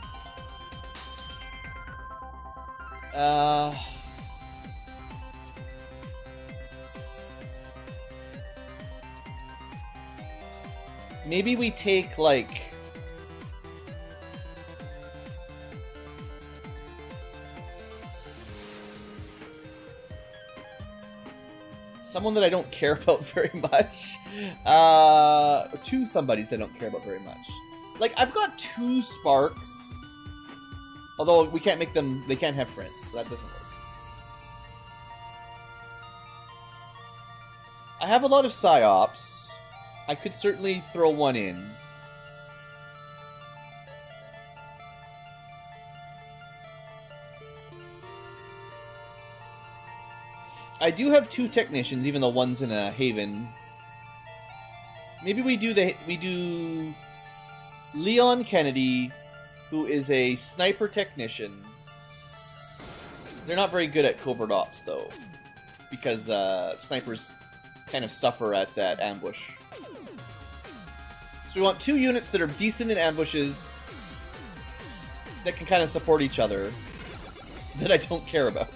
S1: Maybe we take like... Someone that I don't care about very much. Two somebodies I don't care about very much. Like, I've got 2 sparks. Although we can't make them, they can't have friends, so that doesn't work. I have a lot of psyops. I could certainly throw one in. I do have 2 technicians, even though one's in a haven. Maybe we do Leon Kennedy, who is a sniper technician. They're not very good at covert ops, though, because snipers kind of suffer at that ambush. So we want 2 units that are decent in ambushes, that can kind of support each other, that I don't care about.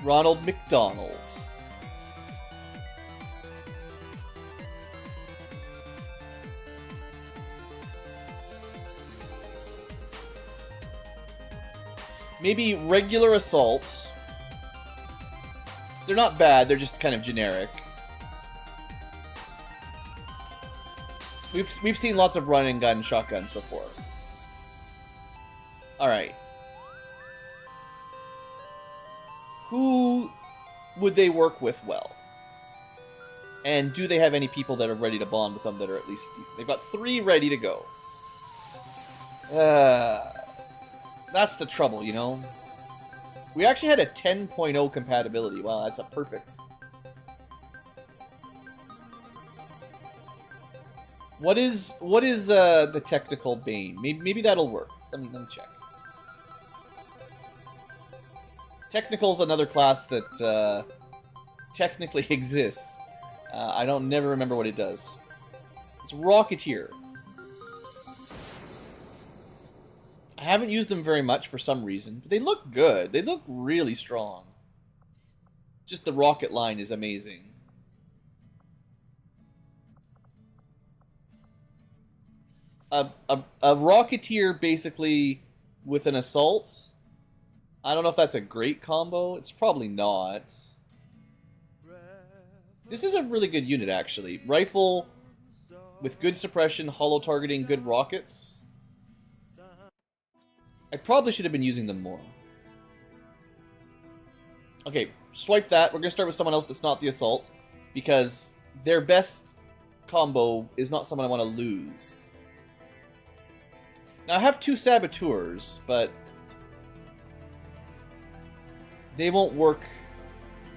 S1: Ronald McDonald. Maybe regular assault. They're not bad, they're just kind of generic. We've seen lots of run and gun shotguns before. Alright. Who would they work with well? And do they have any people that are ready to bond with them that are at least decent? They've got 3 ready to go. That's the trouble, you know? We actually had a 10.0 compatibility. Wow, that's a perfect. What is the technical bane? Maybe that'll work. Let me check. Technical's another class that technically exists. I don't never remember what it does. It's Rocketeer. I haven't used them very much for some reason, but they look good. They look really strong. Just the rocket line is amazing. A Rocketeer basically with an assault. I don't know if that's a great combo. It's probably not. This is a really good unit, actually. Rifle with good suppression, hollow targeting, good rockets. I probably should have been using them more. Okay, swipe that. We're going to start with someone else that's not the assault, because their best combo is not someone I want to lose. Now, I have 2 saboteurs, but they won't work.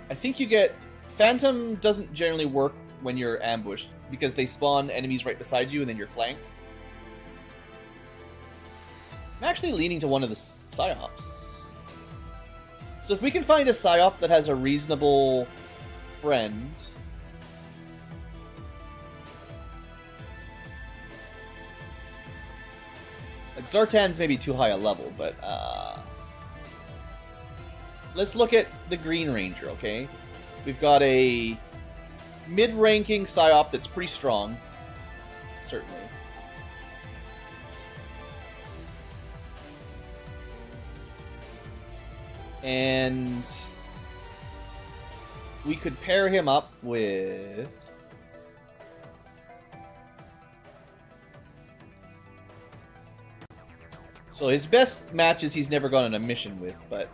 S1: I think you get... Phantom doesn't generally work when you're ambushed, because they spawn enemies right beside you and then you're flanked. I'm actually leaning to one of the psyops. So if we can find a psyop that has a reasonable friend... Like Zartan's maybe too high a level, but let's look at the Green Ranger, okay? We've got a mid-ranking psyop that's pretty strong, certainly. And we could pair him up with... So his best matches he's never gone on a mission with, but...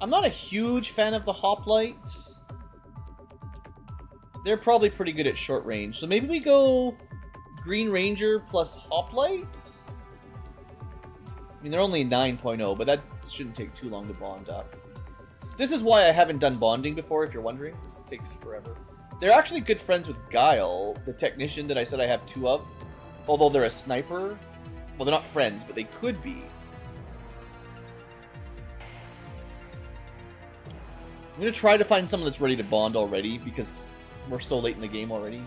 S1: I'm not a huge fan of the hoplite. They're probably pretty good at short range, so maybe we go Green Ranger plus hoplite? I mean, they're only 9.0, but that shouldn't take too long to bond up. This is why I haven't done bonding before, if you're wondering. This takes forever. They're actually good friends with Guile, the technician that I said I have 2 of. Although they're a sniper. Well, they're not friends, but they could be. I'm going to try to find someone that's ready to bond already, because we're so late in the game already.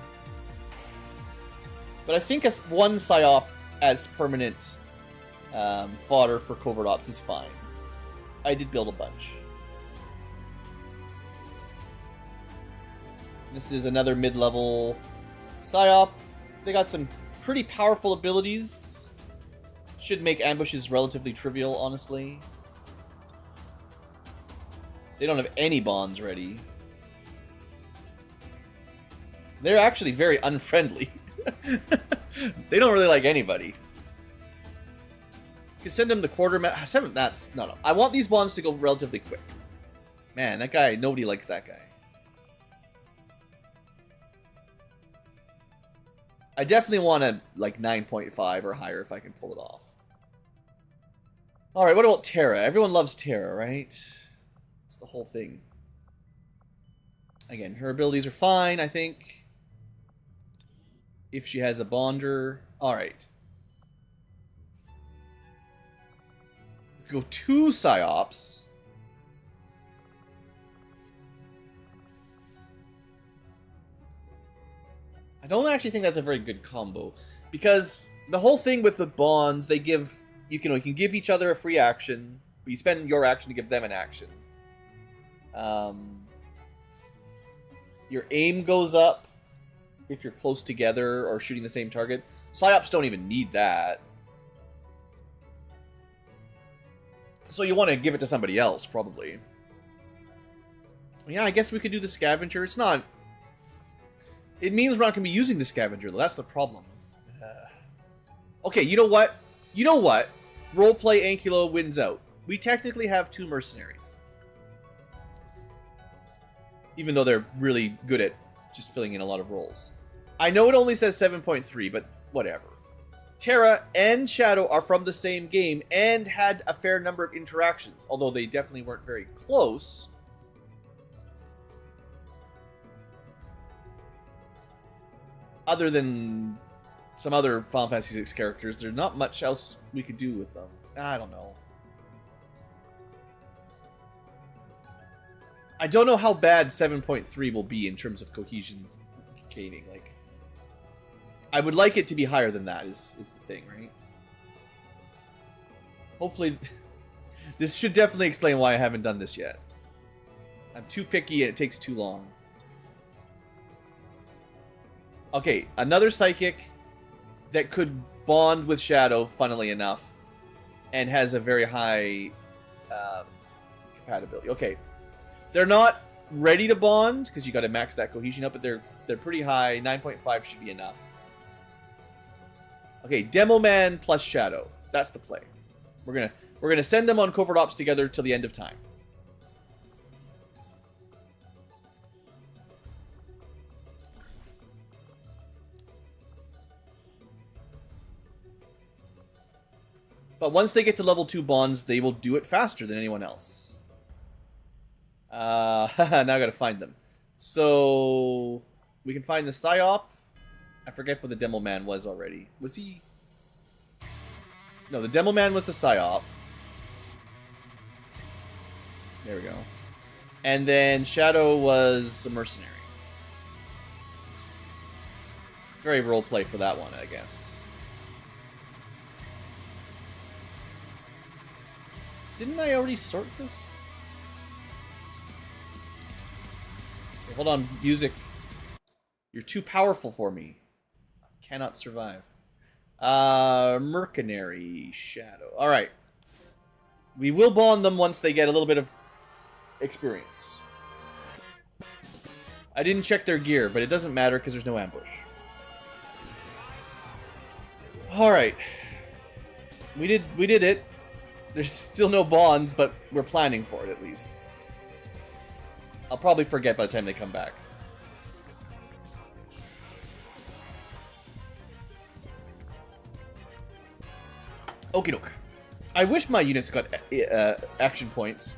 S1: But I think one psyop as permanent fodder for covert ops is fine. I did build a bunch. This is another mid-level Psyop, they got some pretty powerful abilities. Should make ambushes relatively trivial, honestly. They don't have any bonds ready. They're actually very unfriendly. They don't really like anybody. You can send them the quartermaster. That's no. I want these bonds to go relatively quick. Man, that guy, nobody likes that guy. I definitely want a like 9.5 or higher if I can pull it off. Alright, what about Terra? Everyone loves Terra, right? It's the whole thing. Again, her abilities are fine, I think. If she has a bonder. Alright. Go 2 Psyops. I don't actually think that's a very good combo. Because the whole thing with the bonds, they give... You can give each other a free action. But you spend your action to give them an action. Your aim goes up if you're close together or shooting the same target. Psyops don't even need that. So you want to give it to somebody else, probably. Yeah, I guess we could do the scavenger. It's not... It means we're not going to be using the scavenger, though. That's the problem. Okay, you know what? You know what? Roleplay Ankylo wins out. We technically have 2 mercenaries. Even though they're really good at just filling in a lot of roles. I know it only says 7.3, but whatever. Terra and Shadow are from the same game and had a fair number of interactions, although they definitely weren't very close. Other than some other Final Fantasy VI characters, there's not much else we could do with them. I don't know. I don't know how bad 7.3 will be in terms of cohesion gaining. Like, I would like it to be higher than that, is the thing, right? Hopefully, this should definitely explain why I haven't done this yet. I'm too picky and it takes too long. Okay, another Psychic that could bond with Shadow, funnily enough, and has a very high compatibility. Okay, they're not ready to bond because you got to max that cohesion up, but they're pretty high. 9.5 should be enough. Okay, Demo Man plus Shadow. That's the play. We're gonna send them on covert ops together till the end of time. But once they get to level 2 bonds, they will do it faster than anyone else. Now I gotta find them. So we can find the Psyop. I forget what the Demo Man was already. Was he? No, the Demo Man was the Psyop. There we go. And then Shadow was a mercenary. Very roleplay for that one, I guess. Didn't I already sort this? Okay, hold on, music. You're too powerful for me. I cannot survive. Mercenary Shadow. Alright. We will bond them once they get a little bit of experience. I didn't check their gear, but it doesn't matter because there's no ambush. Alright. We did it. There's still no bonds, but we're planning for it at least. I'll probably forget by the time they come back. Okie doke. I wish my units got action points.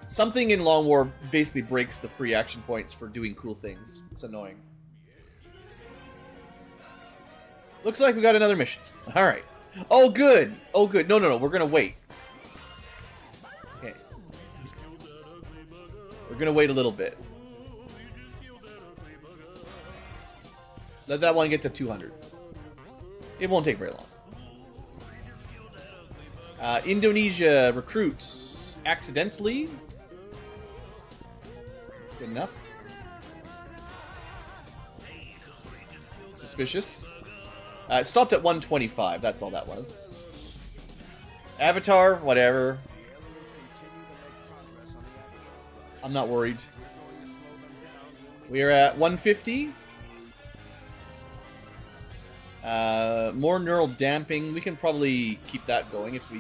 S1: Something in Long War basically breaks the free action points for doing cool things. It's annoying. Looks like we got another mission. Alright. Oh, good. Oh, good. No. We're going to wait. Okay. We're going to wait a little bit. Let that one get to 200. It won't take very long. Indonesia recruits accidentally. Good enough. Suspicious. It stopped at 125. That's all that was. Avatar, whatever. I'm not worried. We are at 150. More neural damping. We can probably keep that going if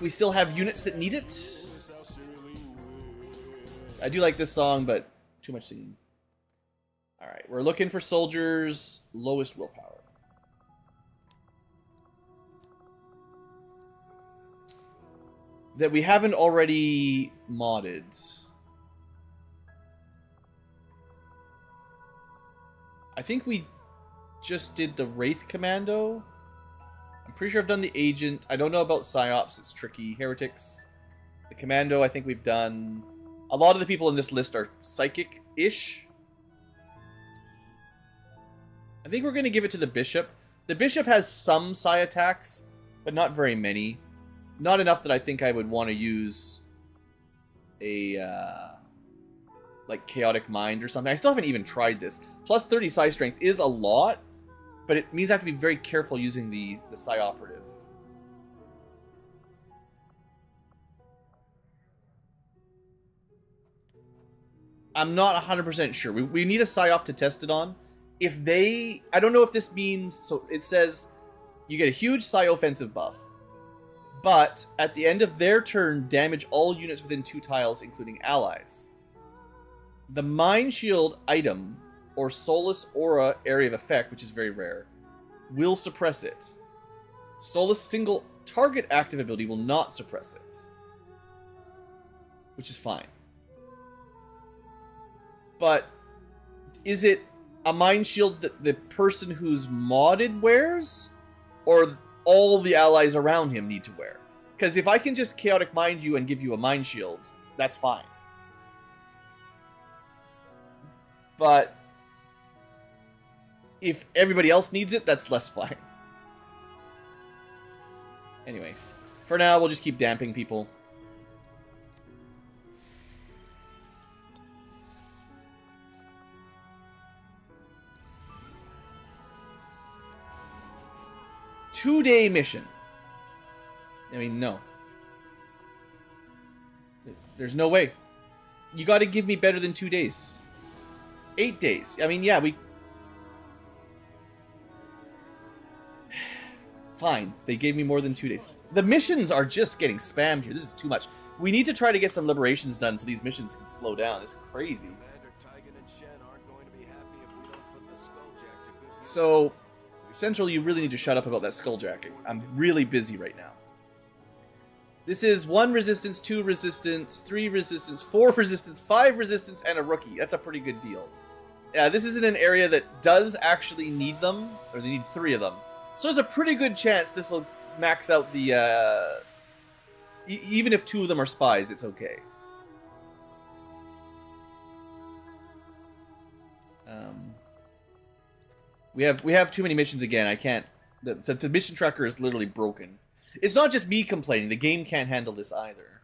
S1: we still have units that need it. I do like this song, but too much singing. Alright, we're looking for soldiers. Lowest willpower. That we haven't already modded. I think we just did the Wraith Commando. I'm pretty sure I've done the Agent. I don't know about Psyops. It's tricky. Heretics. The Commando, I think we've done. A lot of the people in this list are psychic-ish. I think we're going to give it to the Bishop. The Bishop has some Psi attacks, but not very many. Not enough that I think I would want to use a, like, Chaotic Mind or something. I still haven't even tried this. Plus 30 Psi Strength is a lot, but it means I have to be very careful using the Psi Operative. I'm not 100% sure. We need a Psyop to test it on. If they... I don't know if this means... So it says you get a huge Psi offensive buff. But at the end of their turn, damage all units within 2 tiles, including allies. The Mind Shield item, or Soulless Aura area of effect, which is very rare, will suppress it. Soulless single target active ability will not suppress it. Which is fine. But is it a Mind Shield that the person who's modded wears? Or all the allies around him need to wear? Because if I can just Chaotic Mind you and give you a Mind Shield, that's fine. But if everybody else needs it, that's less fine. Anyway, for now, we'll just keep damping people. Two-day mission. I mean, no. There's no way. You gotta give me better than 2 days. 8 days. I mean, yeah, we... Fine. They gave me more than 2 days. The missions are just getting spammed here. This is too much. We need to try to get some liberations done so these missions can slow down. It's crazy. So... Central, you really need to shut up about that skulljacking. I'm really busy right now. This is 1 resistance, 2 resistance, 3 resistance, 4 resistance, 5 resistance, and a rookie. That's a pretty good deal. Yeah, this is in an area that does actually need them, or they need 3 of them. So there's a pretty good chance this will max out the, even if 2 of them are spies, it's okay. We have too many missions again. I can't... The mission tracker is literally broken. It's not just me complaining. The game can't handle this either.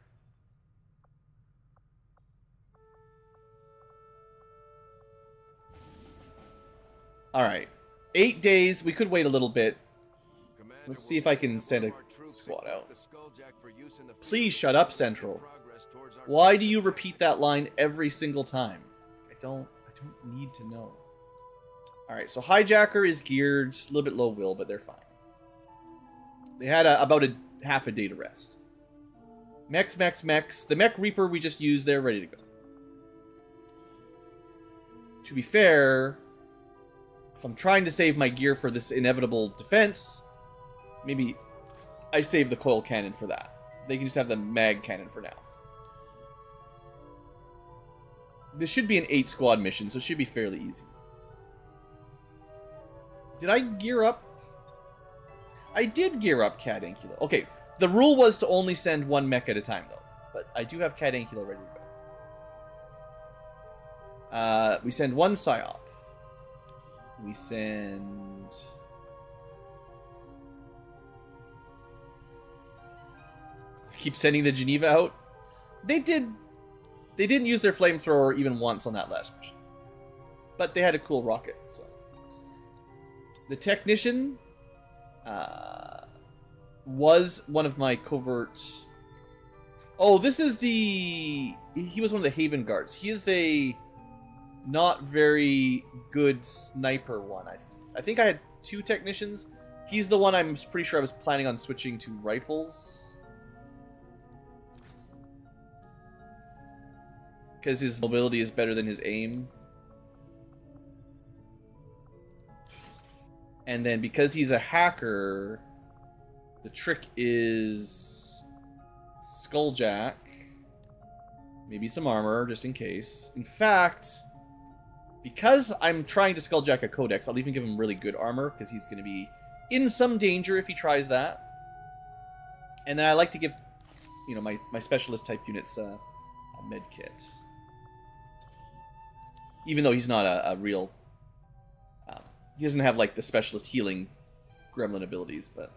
S1: Alright. 8 days. We could wait a little bit. Let's see if I can send a squad out. Please shut up, Central. Why do you repeat that line every single time? I don't need to know. Alright, so Hijacker is geared, a little bit low will, but they're fine. They had about half a day to rest. Mechs. The Mech Reaper we just used, they're ready to go. To be fair, if I'm trying to save my gear for this inevitable defense, maybe I save the coil cannon for that. They can just have the mag cannon for now. This should be an 8 squad mission, so it should be fairly easy. Did I gear up? I did gear up Cat Ankylo. Okay, the rule was to only send 1 mech at a time, though. But I do have Cat Ankylo ready to go. We send 1 Psyop. We send... Keep sending the Geneva out. They didn't use their flamethrower even once on that last mission. But they had a cool rocket, so... The technician was one of my covert... Oh, this is the... He was one of the Haven Guards. He is the not very good sniper one. I think I had 2 technicians. He's the one I'm pretty sure I was planning on switching to rifles. Because his mobility is better than his aim. And then because he's a hacker, the trick is Skulljack. Maybe some armor, just in case. In fact, because I'm trying to Skulljack a Codex, I'll even give him really good armor, because he's going to be in some danger if he tries that. And then I like to give, you know, my specialist type units a med kit. Even though he's not a real... he doesn't have, like, the specialist healing gremlin abilities, but...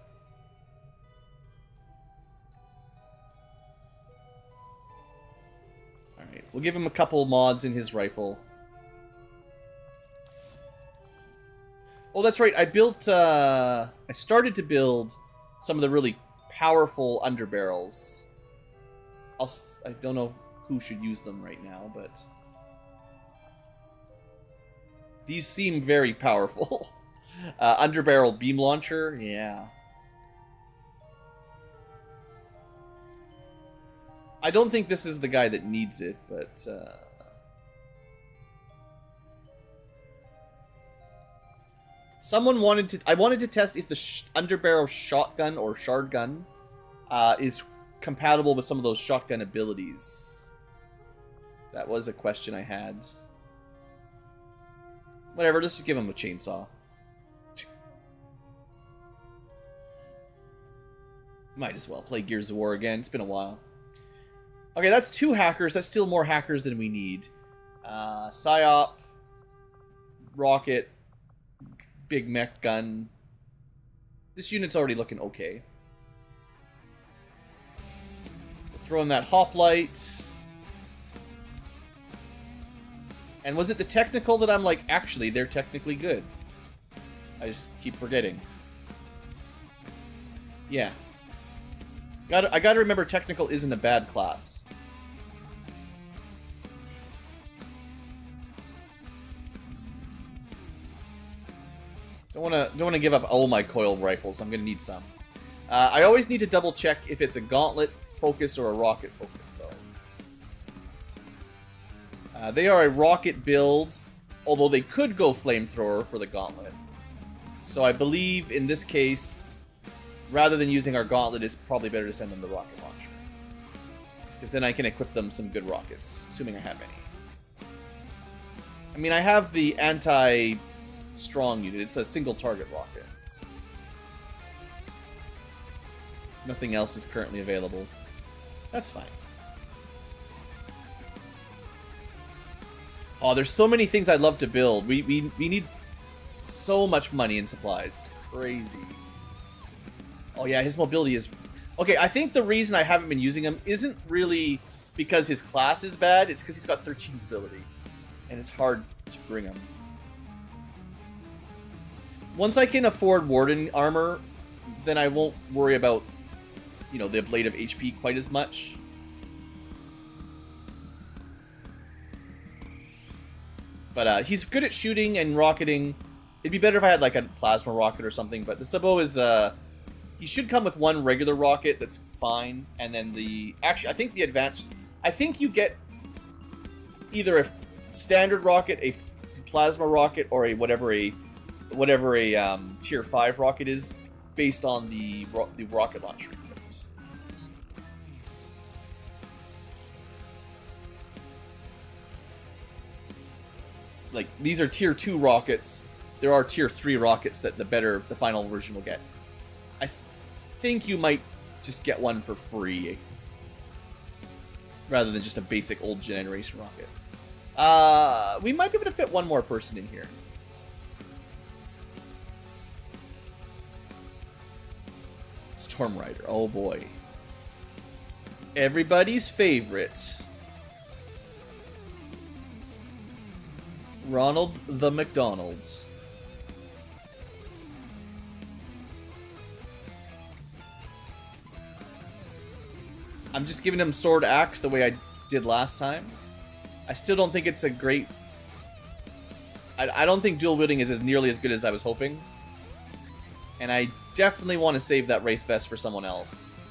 S1: Alright, we'll give him a couple mods in his rifle. Oh, that's right, I built, I started to build some of the really powerful underbarrels. I don't know who should use them right now, but... These seem very powerful. Underbarrel beam launcher, yeah. I don't think this is the guy that needs it, but... Someone wanted to... I wanted to test if the underbarrel shotgun or shard gun is compatible with some of those shotgun abilities. That was a question I had. Whatever, let's just give him a chainsaw. Might as well play Gears of War again. It's been a while. Okay, that's 2 hackers. That's still more hackers than we need. Psyop. Rocket. Big mech gun. This unit's already looking okay. Throw in that hoplite. And was it the technical that I'm like, actually, they're technically good? I just keep forgetting. Yeah. I gotta remember technical isn't a bad class. Don't wanna give up all my coil rifles. I'm gonna need some. I always need to double check if it's a gauntlet focus or a rocket focus, though. They are a rocket build, although they could go flamethrower for the gauntlet. So I believe in this case, rather than using our gauntlet, it's probably better to send them the rocket launcher. Because then I can equip them some good rockets, assuming I have any. I mean, I have the anti-strong unit. It's a single target rocket. Nothing else is currently available. That's fine. Oh, there's so many things I'd love to build. We need so much money and supplies. It's crazy. Oh yeah, his mobility is... Okay, I think the reason I haven't been using him isn't really because his class is bad. It's because he's got 13 ability. And it's hard to bring him. Once I can afford Warden armor, then I won't worry about, you know, the ablative HP quite as much. But he's good at shooting and rocketing. It'd be better if I had like a plasma rocket or something, but the Sabo is, he should come with one regular rocket that's fine, and then the, actually, I think the advanced, I think you get either a standard rocket, a plasma rocket, or a whatever a tier 5 rocket is, based on the rocket launcher. Like, these are tier 2 rockets. There are tier 3 rockets that the final version will get. I think you might just get one for free, rather than just a basic old generation rocket. We might be able to fit one more person in here. Storm Rider, oh boy. Everybody's favorite. Ronald the McDonald's. I'm just giving him sword axe the way I did last time. I still don't think it's a great... I don't think dual wielding is as nearly as good as I was hoping. And I definitely want to save that Wraith Vest for someone else.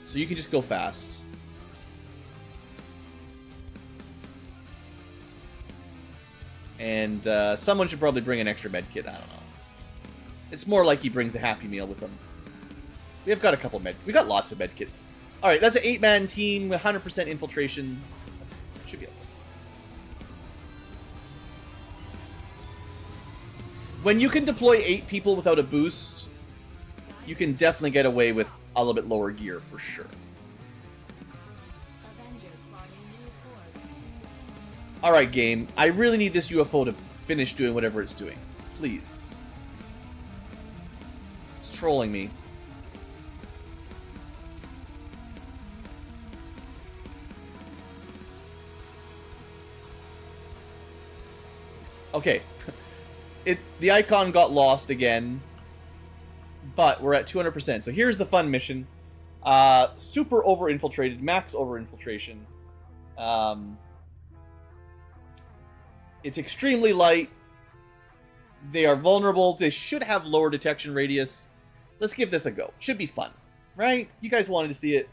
S1: So you can just go fast. And someone should probably bring an extra med kit. I don't know. It's more like he brings a Happy Meal with him. We have got a couple we got lots of med kits. All right, that's an 8-man team, 100% infiltration. That should be okay. When you can deploy 8 people without a boost, you can definitely get away with a little bit lower gear for sure. Alright, game. I really need this UFO to finish doing whatever it's doing. Please. It's trolling me. Okay. The icon got lost again. But we're at 200%. So here's the fun mission. Super over-infiltrated. Max over-infiltration. It's extremely light. They are vulnerable. They should have lower detection radius. Let's give this a go. Should be fun. Right? You guys wanted to see it.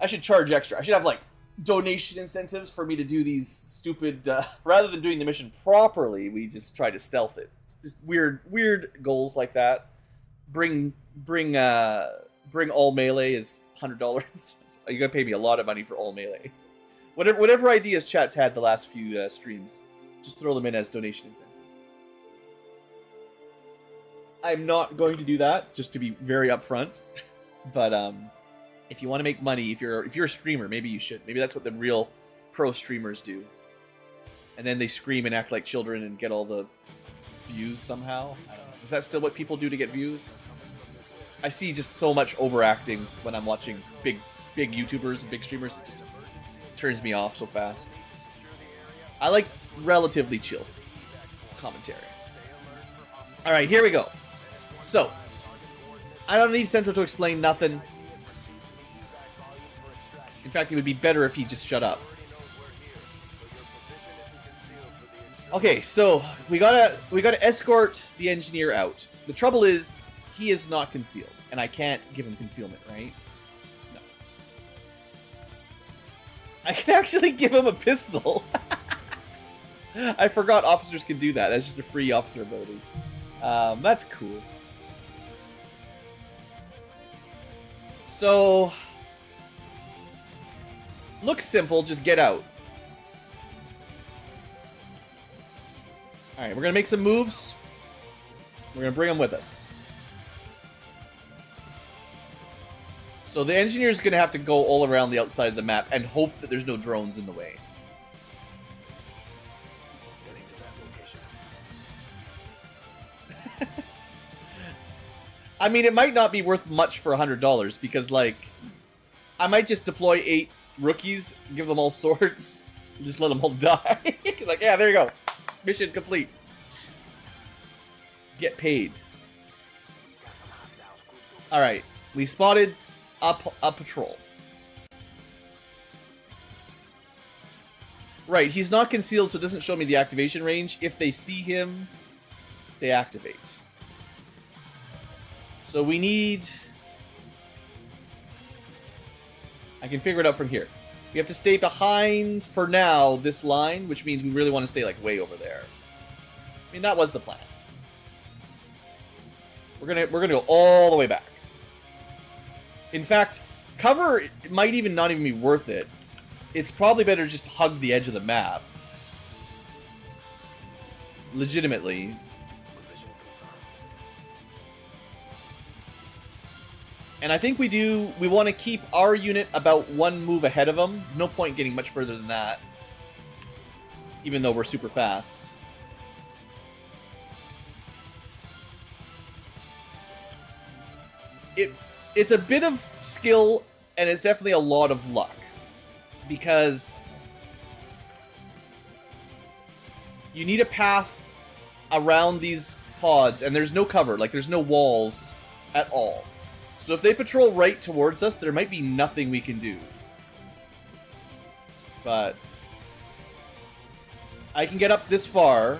S1: I should charge extra. I should have, like, donation incentives for me to do these stupid... rather than doing the mission properly, we just try to stealth it. It's just weird goals like that. Bring all melee is $100. You gotta pay me a lot of money for all melee. Whatever ideas chat's had the last few streams, just throw them in as donation incentives. I'm not going to do that, just to be very upfront. But if you want to make money, if you're a streamer, maybe you should. Maybe that's what the real pro streamers do. And then they scream and act like children and get all the views somehow. I don't know. Is that still what people do to get views? I see just so much overacting when I'm watching big YouTubers and big streamers. It just turns me off so fast. I like relatively chill commentary. Alright, here we go. So, I don't need Central to explain nothing. In fact, it would be better if he just shut up. Okay, so we gotta escort the engineer out. The trouble is, he is not concealed, and I can't give him concealment, right? No. I can actually give him a pistol. I forgot officers can do that. That's just a free officer ability. That's cool. So, looks simple, just get out. Alright, we're gonna make some moves. We're gonna bring them with us. So the engineer's gonna have to go all around the outside of the map and hope that there's no drones in the way. I mean, it might not be worth much for $100 because, like, I might just deploy 8 rookies, give them all swords, and just let them all die. Like, yeah, there you go. Mission complete. Get paid. Alright, we spotted a patrol. Right, he's not concealed, so it doesn't show me the activation range. If they see him, they activate. So we need... I can figure it out from here. We have to stay behind, for now, this line, which means we really want to stay, like, way over there. I mean, that was the plan. We're gonna go all the way back. In fact, cover might not even be worth it. It's probably better just to hug the edge of the map. Legitimately. And I think we want to keep our unit about 1 move ahead of them. No point getting much further than that. Even though we're super fast. It's a bit of skill, and it's definitely a lot of luck. Because you need a path around these pods, and there's no cover. Like, there's no walls at all. So if they patrol right towards us, there might be nothing we can do. But I can get up this far,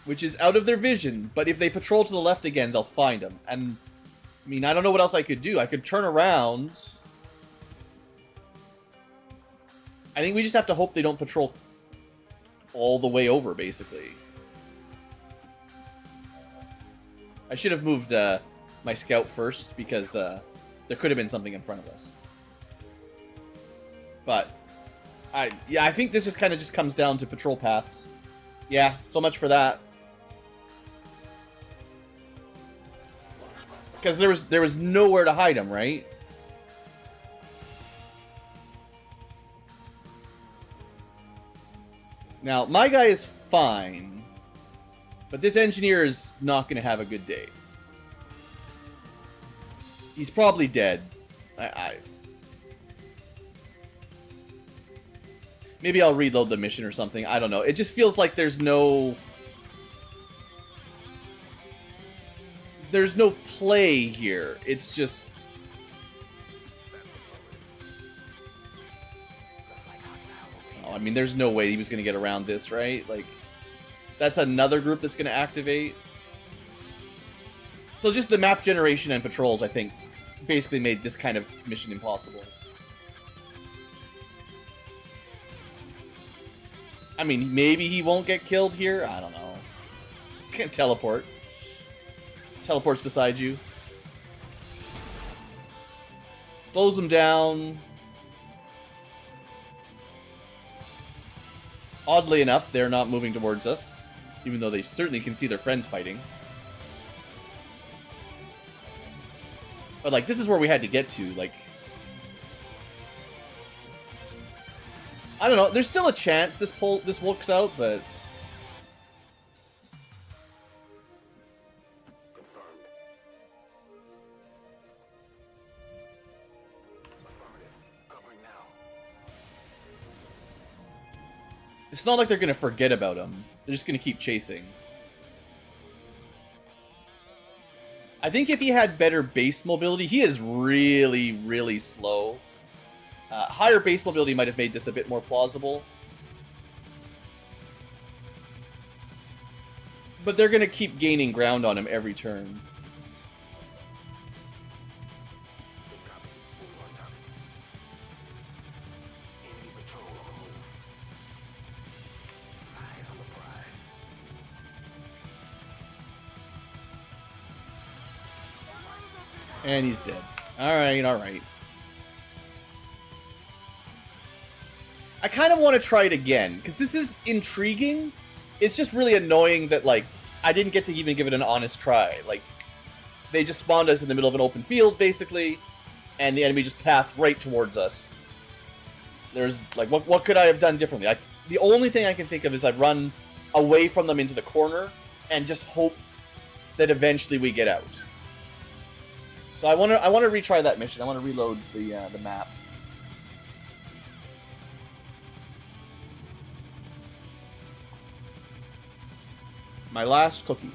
S1: which is out of their vision. But if they patrol to the left again, they'll find them. And I mean, I don't know what else I could do. I could turn around. I think we just have to hope they don't patrol all the way over, basically. I should have moved my scout first, because there could have been something in front of us. But yeah, I think this just kind of just comes down to patrol paths. Yeah, so much for that. Because there was nowhere to hide them, right? Now, my guy is fine, but this engineer is not going to have a good day. He's probably dead. Maybe I'll reload the mission or something. I don't know. It just feels like there's no play here. It's just... Oh, I mean, there's no way he was going to get around this, right? Like, that's another group that's going to activate. So just the map generation and patrols, I think, basically made this kind of mission impossible. I mean, maybe he won't get killed here? I don't know. Can't teleport. Teleports beside you. Slows them down. Oddly enough, they're not moving towards us, even though they certainly can see their friends fighting. But, like, this is where we had to get to, like... I don't know, there's still a chance this works out, but... It's not like they're gonna forget about him. They're just gonna keep chasing. I think if he had better base mobility, he is really, really slow. Higher base mobility might have made this a bit more plausible. But they're gonna keep gaining ground on him every turn. And he's dead. Alright, alright. I kind of want to try it again, because this is intriguing. It's just really annoying that, like, I didn't get to even give it an honest try. Like, they just spawned us in the middle of an open field, basically, and the enemy just pathed right towards us. There's, like, what could I have done differently? The only thing I can think of is I'd run away from them into the corner and just hope that eventually we get out. So I want to retry that mission. I want to reload the map. My last cookie.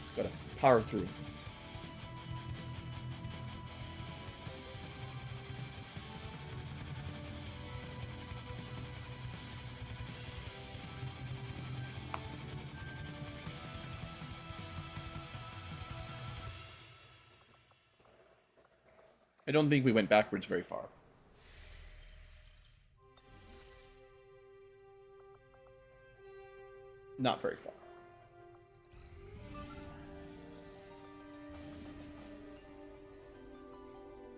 S1: Just gotta power through. I don't think we went backwards very far. Not very far.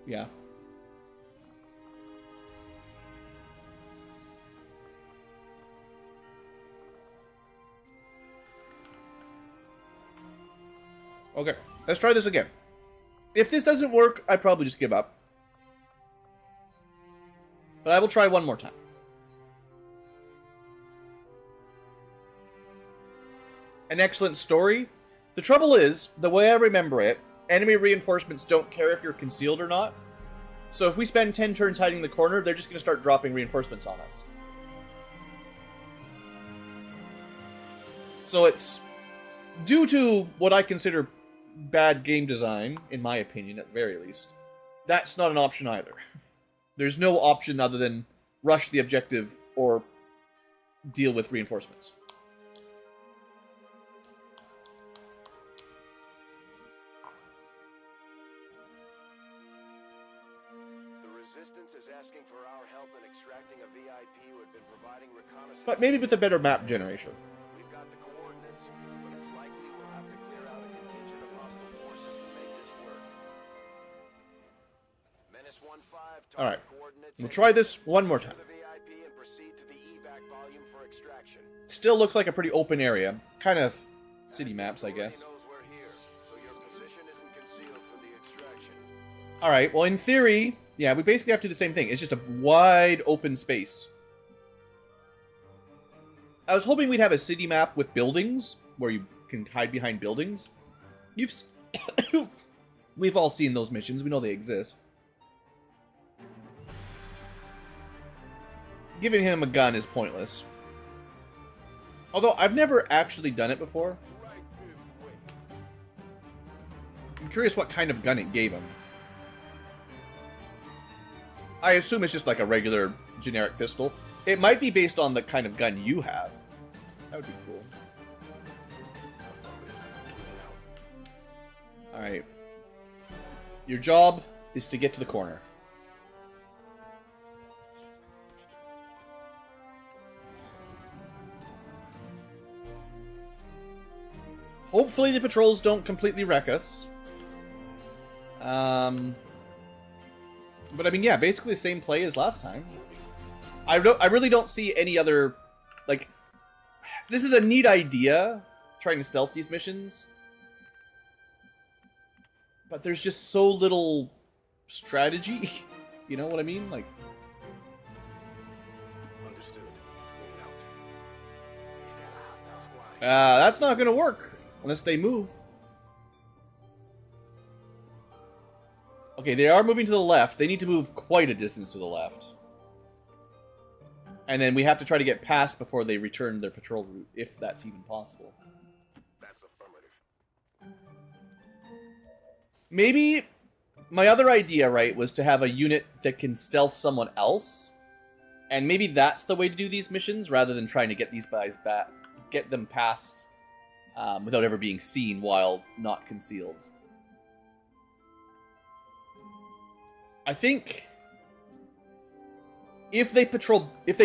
S1: Yeah. Okay, let's try this again. If this doesn't work, I probably just give up. But I will try one more time. An excellent story. The trouble is, the way I remember it, enemy reinforcements don't care if you're concealed or not. So if we spend 10 turns hiding in the corner, they're just going to start dropping reinforcements on us. So it's due to what I consider bad game design, in my opinion, at the very least, that's not an option either. There's no option other than rush the objective or deal with reinforcements.
S3: The Resistance is asking for our help in extracting a VIP who had been providing reconnaissance.
S1: But maybe with a better map generation.
S3: We've got the coordinates, but it's likely we'll have to clear out a contingent of hostile forces to make this work. Menace 1-5,
S1: All right.
S3: coordinates.
S1: We'll try this one more time.
S3: The VIP and proceed to the evac volume for extraction.
S1: Still looks like a pretty open area. Kind of city maps, I guess.
S3: Knows we're here, so your position isn't concealed for the extraction.
S1: Alright, well in theory, yeah, we basically have to do the same thing. It's just a wide open space. I was hoping we'd have a city map with buildings, where you can hide behind buildings. We've all seen those missions, we know they exist. Giving him a gun is pointless. Although, I've never actually done it before. I'm curious what kind of gun it gave him. I assume it's just like a regular generic pistol. It might be based on the kind of gun you have. That would be cool. Alright. Your job is to get to the corner. Hopefully the patrols don't completely wreck us. But I mean, yeah, basically the same play as last time. I really don't see any other, like, this is a neat idea, trying to stealth these missions. But there's just so little strategy. You know what I mean? Like,
S3: Understood. Moving out. We've got a hostile squad.
S1: that's not gonna work unless they move. Okay, they are moving to the left. They need to move quite a distance to the left. And then we have to try to get past before they return their patrol route, if that's even possible.
S3: That's affirmative.
S1: Maybe my other idea, right, was to have a unit that can stealth someone else. And maybe that's the way to do these missions, rather than trying to get these guys back, get them past without ever being seen while not concealed. I think if they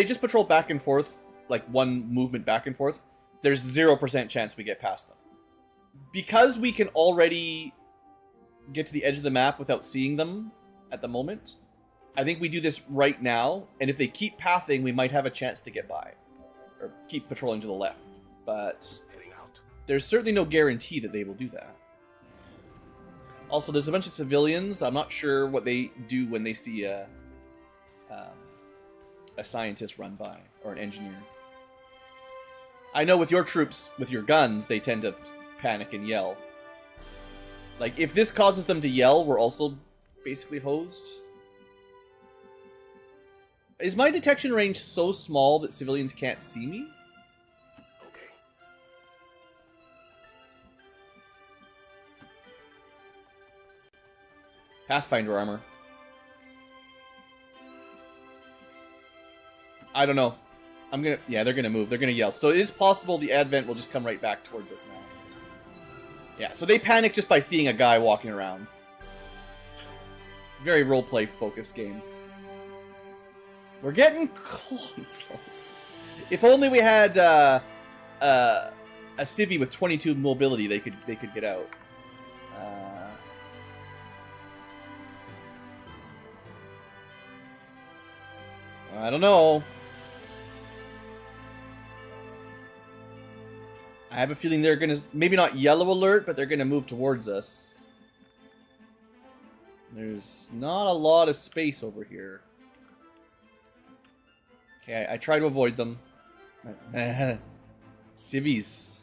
S1: just patrol back and forth, like one movement back and forth, there's 0% chance we get past them. Because we can already get to the edge of the map without seeing them at the moment, I think we do this right now, and if they keep pathing, we might have a chance to get by. Or keep patrolling to the left. But
S3: Heading out.
S1: there's certainly no guarantee that they will do that. Also, there's a bunch of civilians. I'm not sure what they do when they see a scientist run by, or an engineer. I know with your troops, with your guns, they tend to panic and yell. Like, if this causes them to yell, we're also basically hosed. Is my detection range so small that civilians can't see me?
S3: Okay.
S1: Pathfinder armor. I don't know. Yeah, they're gonna move. They're gonna yell. So it is possible the advent will just come right back towards us now. Yeah, so they panic just by seeing a guy walking around. Very roleplay focused game. We're getting close. If only we had a civvy with 22 mobility, they could get out. I don't know. I have a feeling they're gonna, maybe not yellow alert, but they're gonna move towards us. There's not a lot of space over here. Okay, I try to avoid them. Civvies.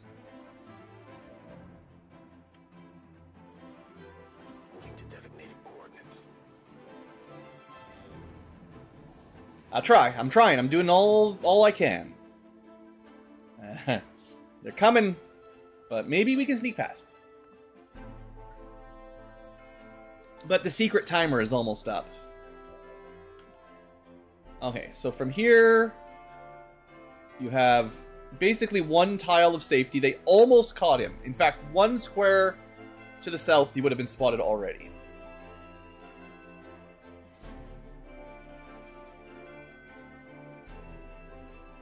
S3: Moving to designated coordinates.
S1: I'll try. I'm trying. I'm doing all I can. They're coming. But maybe we can sneak past. But the secret timer is almost up. Okay, so from here, you have basically one tile of safety. They almost caught him. In fact, one square to the south, he would have been spotted already.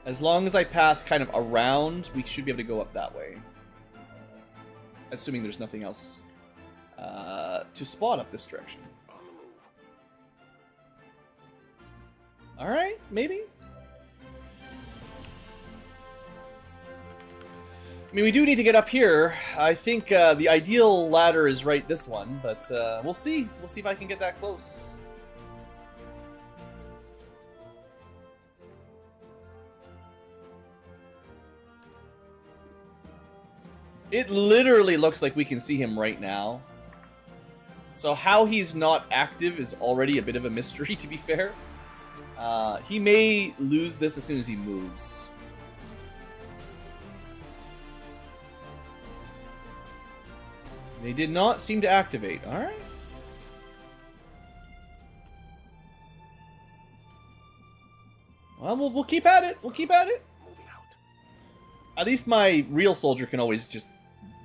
S1: As long as I path kind of around, we should be able to go up that way. Assuming there's nothing else to spot up this direction. Alright, maybe? I mean, we do need to get up here. I think the ideal ladder is right this one, but we'll see. We'll see if I can get that close. It literally looks like we can see him right now. So how he's not active is already a bit of a mystery, to be fair. He may lose this as soon as he moves. They did not seem to activate. Alright. Well, we'll keep at it. We'll keep at it. At least my real soldier can always just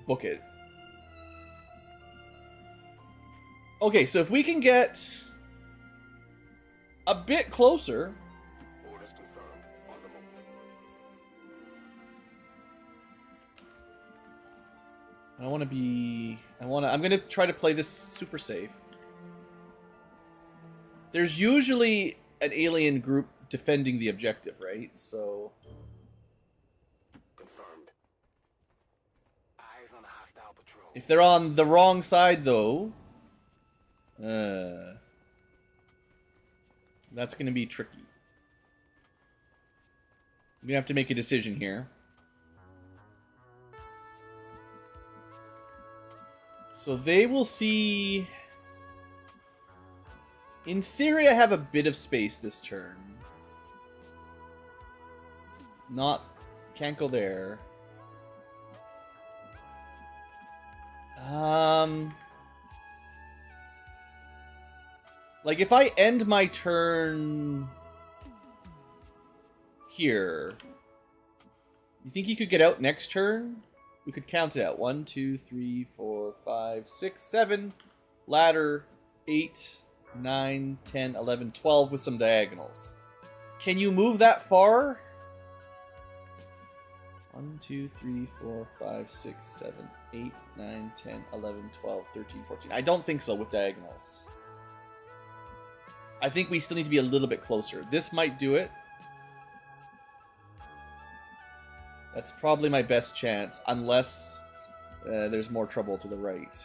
S1: book it. Okay, so if we can get a bit closer.
S3: Orders confirmed. On the move.
S1: I want to be... I'm going to try to play this super safe. There's usually an alien group defending the objective, right? So...
S3: Confirmed. Eyes on a hostile patrol.
S1: if they're on the wrong side, though... that's going to be tricky. I'm going to have to make a decision here. So they will see... in theory, I have a bit of space this turn. Can't go there. Like, if I end my turn here, you think he could get out next turn? We could count it out. 1, 2, 3, 4, 5, 6, 7. Ladder, 8, 9, 10, 11, 12 with some diagonals. Can you move that far? 1, 2, 3, 4, 5, 6, 7, 8, 9, 10, 11, 12, 13, 14. I don't think so with diagonals. I think we still need to be a little bit closer. This might do it. That's probably my best chance, unless there's more trouble to the right.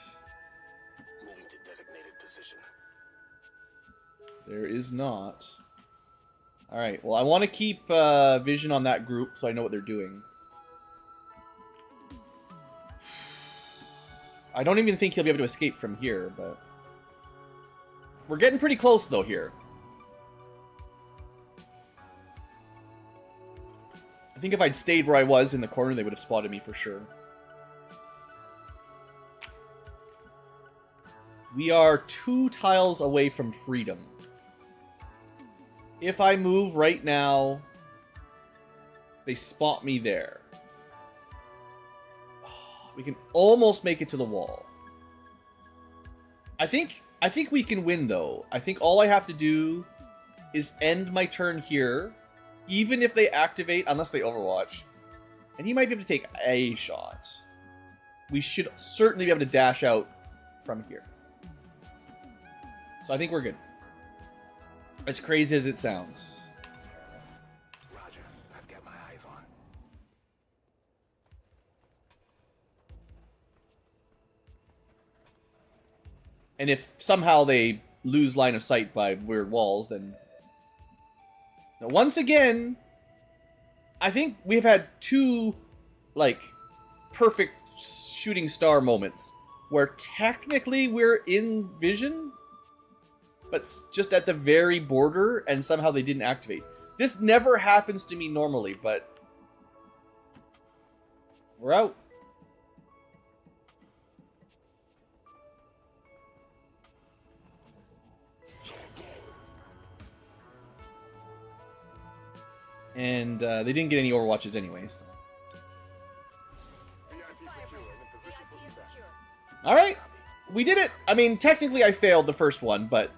S3: Moving to designated position.
S1: There is not. Alright, well, I want to keep vision on that group so I know what they're doing. I don't even think he'll be able to escape from here, but... we're getting pretty close, though, here. I think if I'd stayed where I was in the corner, they would have spotted me for sure. We are 2 tiles away from freedom. If I move right now, they spot me there. We can almost make it to the wall. I think we can win, though. I think all I have to do is end my turn here, even if they activate, unless they overwatch. And he might be able to take a shot. We should certainly be able to dash out from here. So I think we're good. As crazy as it sounds.
S3: Roger. I've got my eyes on.
S1: And if somehow they lose line of sight by weird walls, then... now, once again, I think we've had 2, like, perfect shooting star moments where technically we're in vision, but just at the very border, and somehow they didn't activate. This never happens to me normally, but we're out. And they didn't get any Overwatches anyways. Alright, we did it! I mean, technically I failed the first one, but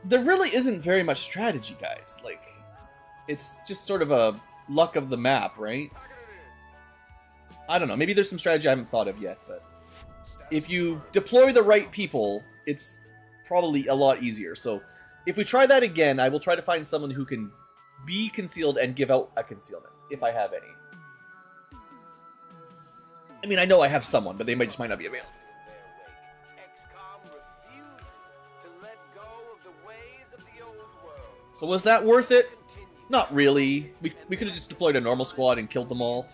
S1: there really isn't very much strategy, guys. Like, it's just sort of a luck of the map, right? I don't know, maybe there's some strategy I haven't thought of yet, but if you deploy the right people, it's probably a lot easier. So if we try that again, I will try to find someone who can be concealed and give out a concealment, if I have any. I mean, I know I have someone, but they might not be available.
S3: XCom refuses to let go of the ways of the old world.
S1: So was that worth it? Not really. We could have just deployed a normal squad and killed them all.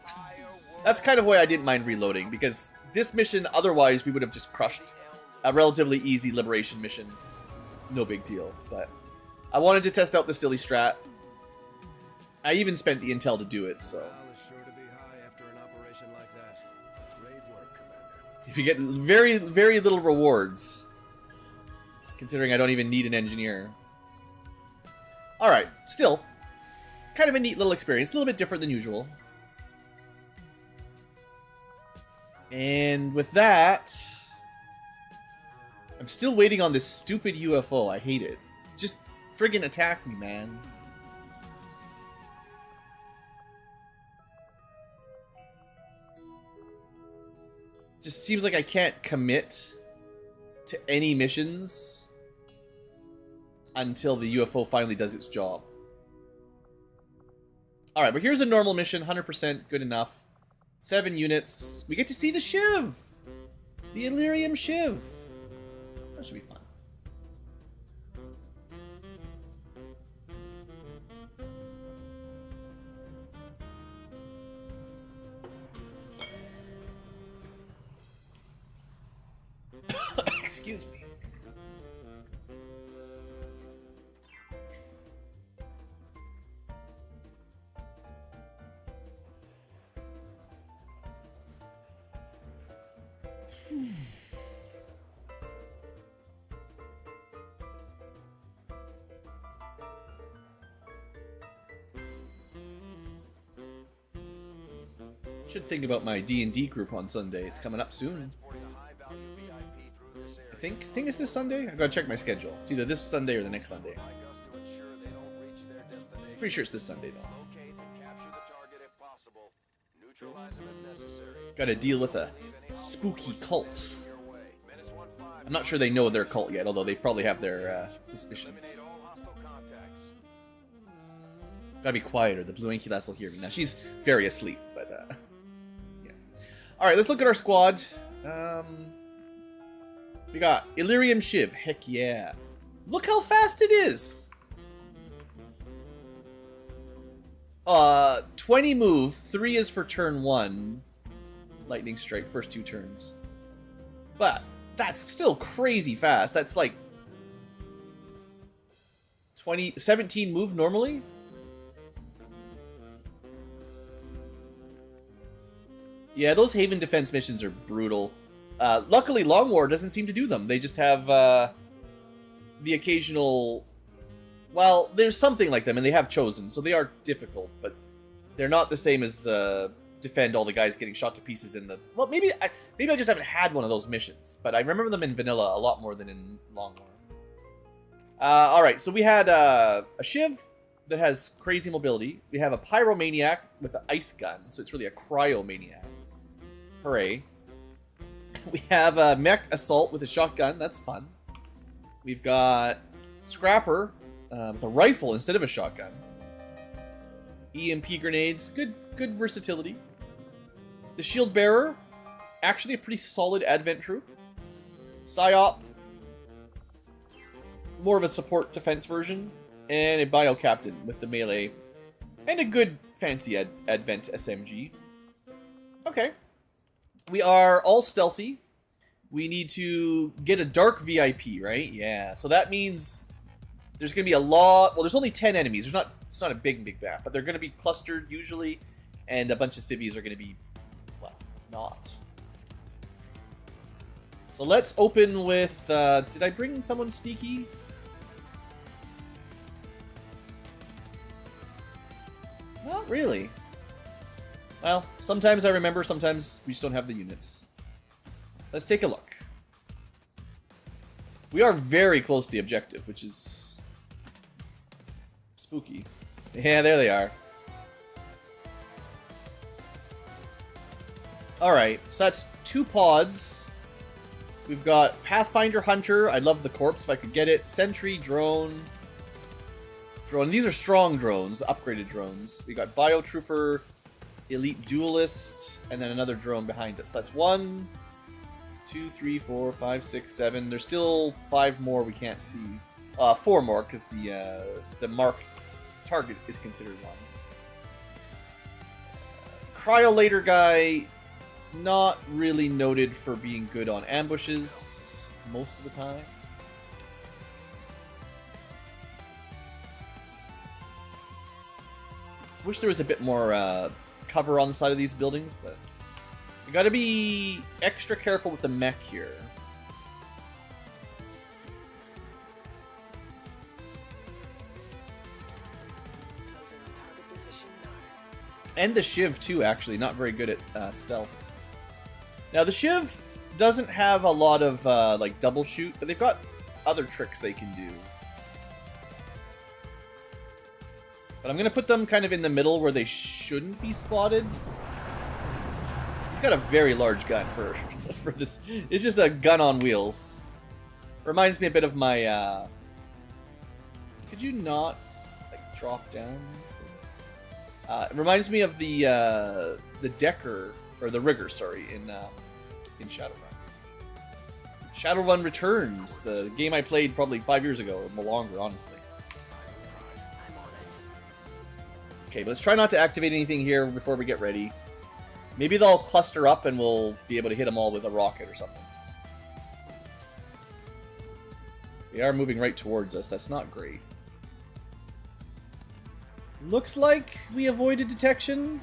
S1: That's kind of why I didn't mind reloading, because this mission, otherwise, we would have just crushed a relatively easy liberation mission. No big deal, but I wanted to test out the silly strat. I even spent the intel to do it, so.
S3: Morale is sure to be high after an operation like that. Great work, Commander.
S1: If you get very, very little rewards, considering I don't even need an engineer. Alright, still, kind of a neat little experience, a little bit different than usual. And with that, I'm still waiting on this stupid UFO. I hate it. Just friggin' attack me, man. Just seems like I can't commit to any missions until the UFO finally does its job. Alright, but here's a normal mission, 100% good enough. 7 units. We get to see the Shiv! The Illyrium Shiv. That should be fun. Excuse me. Should think about my D&D group on Sunday. It's coming up soon. I think it's this Sunday. I gotta check my schedule. It's either this Sunday or the next Sunday. Pretty sure it's this Sunday though. Gotta deal with a spooky cult. I'm not sure they know their cult yet, although they probably have their suspicions. Gotta be quieter. The blue Ankylo will hear me. Now she's very asleep, but yeah. All right, let's look at our squad. We got Illyrium Shiv. Heck yeah! Look how fast it is. 20 move. 3 is for turn 1. Lightning strike first 2 turns. But that's still crazy fast. That's like 17 move normally. Yeah, those Haven defense missions are brutal. Luckily, Long War doesn't seem to do them. They just have the occasional... Well, there's something like them, and they have Chosen, so they are difficult, but they're not the same as defend all the guys getting shot to pieces in the... Well, maybe I just haven't had one of those missions, but I remember them in Vanilla a lot more than in Long War. Alright, so we had a Shiv that has crazy mobility. We have a Pyromaniac with an ice gun, so it's really a Cryomaniac. Hooray. We have a Mech Assault with a shotgun. That's fun. We've got Scrapper with a rifle instead of a shotgun. EMP grenades. Good versatility. The Shield Bearer. Actually a pretty solid Advent troop. Psyop. More of a support defense version. And a Bio Captain with the melee. And a good fancy Advent SMG. Okay. We are all stealthy. We need to get a dark VIP, right? Yeah. So that means there's going to be a lot... Well, there's only 10 enemies. It's not a big map, but they're going to be clustered usually. And a bunch of civvies are going to be, well, not. So let's open with... did I bring someone sneaky? No, Really? Well, sometimes I remember, sometimes we just don't have the units. Let's take a look. We are very close to the objective, which is spooky. Yeah, there they are. Alright, so that's 2 pods. We've got Pathfinder Hunter. I love the corpse if I could get it. Sentry, drone. These are strong drones, upgraded drones. We got Biotrooper, Elite Duelist, and then another drone behind us. That's 1, 2, 3, 4, 5, 6, 7. There's still 5 more we can't see. 4 more, because the marked target is considered 1. Cryolator guy, not really noted for being good on ambushes most of the time. Wish there was a bit more cover on the side of these buildings, but you gotta be extra careful with the mech here. And the Shiv too, actually, not very good at stealth. Now the Shiv doesn't have a lot of like double shoot, but they've got other tricks they can do. But I'm gonna put them kind of in the middle where they shouldn't be spotted. He's got a very large gun for this. It's just a gun on wheels. Reminds me a bit of my. Could you not like drop down? It reminds me of the Decker or the Rigger, sorry, in Shadowrun. Shadowrun Returns, the game I played probably 5 years ago or longer, honestly. Okay, but let's try not to activate anything here before we get ready. Maybe they'll cluster up and we'll be able to hit them all with a rocket or something. They are moving right towards us. That's not great. Looks like we avoided detection.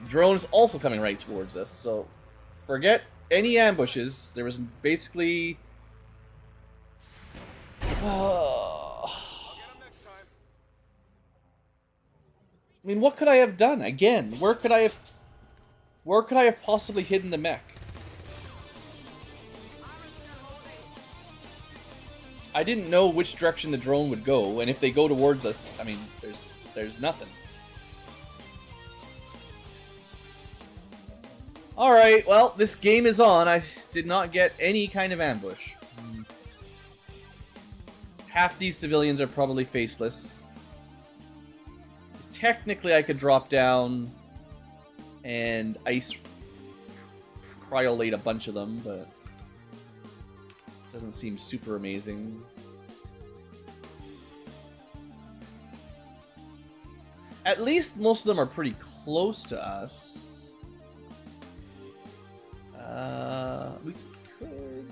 S1: Drone's also coming right towards us, so forget any ambushes. There was basically... I mean, what could I have done? Again, where could I have possibly hidden the mech? I didn't know which direction the drone would go, and if they go towards us, I mean, there's nothing. Alright, well, this game is on. I did not get any kind of ambush. Half these civilians are probably faceless. Technically, I could drop down and ice cryolate a bunch of them, but it doesn't seem super amazing. At least most of them are pretty close to us. We could...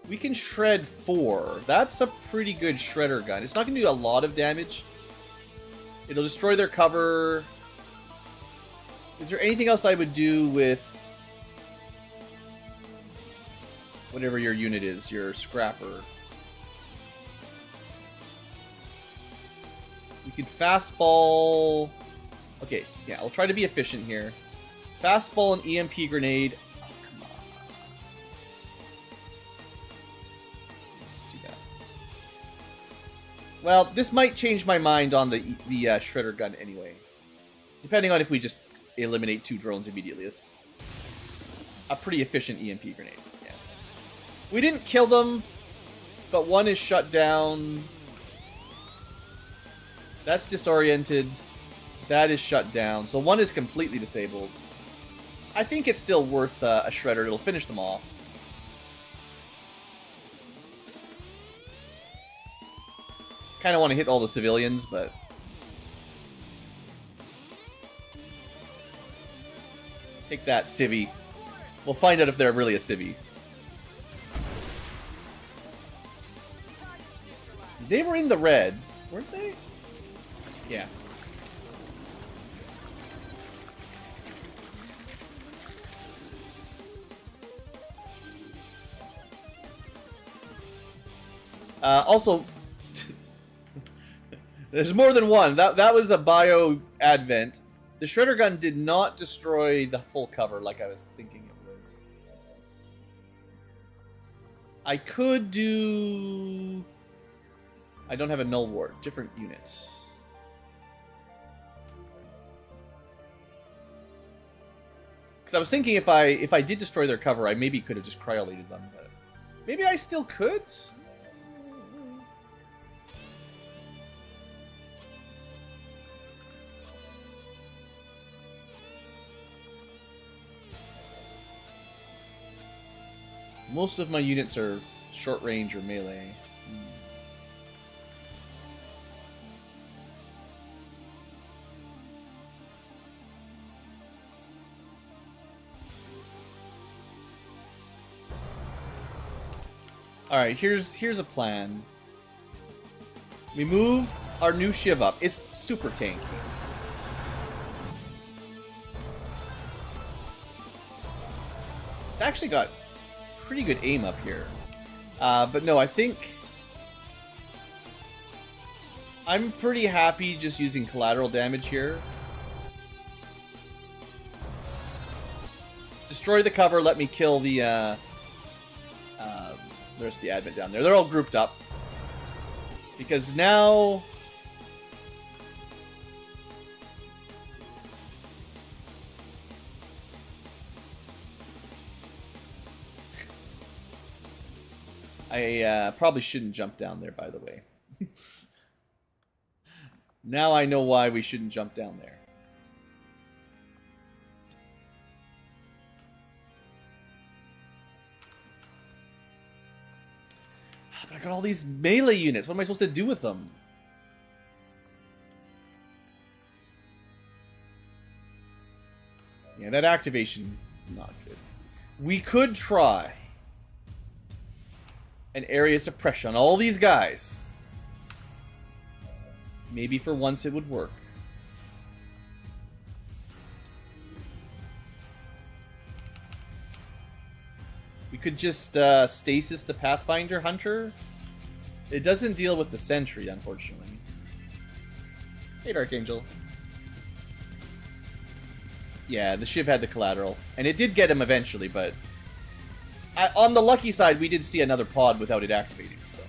S1: We can shred 4. That's a pretty good shredder gun. It's not going to do a lot of damage. It'll destroy their cover. Is there anything else I would do with whatever your unit is, your scrapper? We could fastball... Okay, yeah, I'll try to be efficient here. Fastball an EMP grenade. Well, this might change my mind on the shredder gun anyway. Depending on if we just eliminate 2 drones immediately. It's a pretty efficient EMP grenade. Yeah. We didn't kill them, but 1 is shut down. That's disoriented. That is shut down. So 1 is completely disabled. I think it's still worth a shredder. It'll finish them off. Kind of want to hit all the civilians, but... Take that, civvy. We'll find out if they're really a civvy. They were in the red, weren't they? Yeah. Also... There's more than one. That was a bio advent. The shredder gun did not destroy the full cover like I was thinking it would. I could do... I don't have a null ward. Different units. Because I was thinking if I did destroy their cover, I maybe could have just cryolated them, but maybe I still could. Most of my units are short range or melee. Alright, here's a plan. We move our new Shiv up. It's super tanky. It's actually got pretty good aim up here. But no, I think I'm pretty happy just using collateral damage here. Destroy the cover, let me kill the rest of the advent down there. They're all grouped up. Because now... I probably shouldn't jump down there, by the way. Now I know why we shouldn't jump down there. But I got all these melee units. What am I supposed to do with them? Yeah, that activation, not good. We could try an area suppression on all these guys. Maybe for once it would work. We could just stasis the Pathfinder Hunter. It doesn't deal with the Sentry, unfortunately. Hey, Dark Angel. Yeah, the Shiv had the collateral. And it did get him eventually, but... on the lucky side, we did see another pod without it activating, so...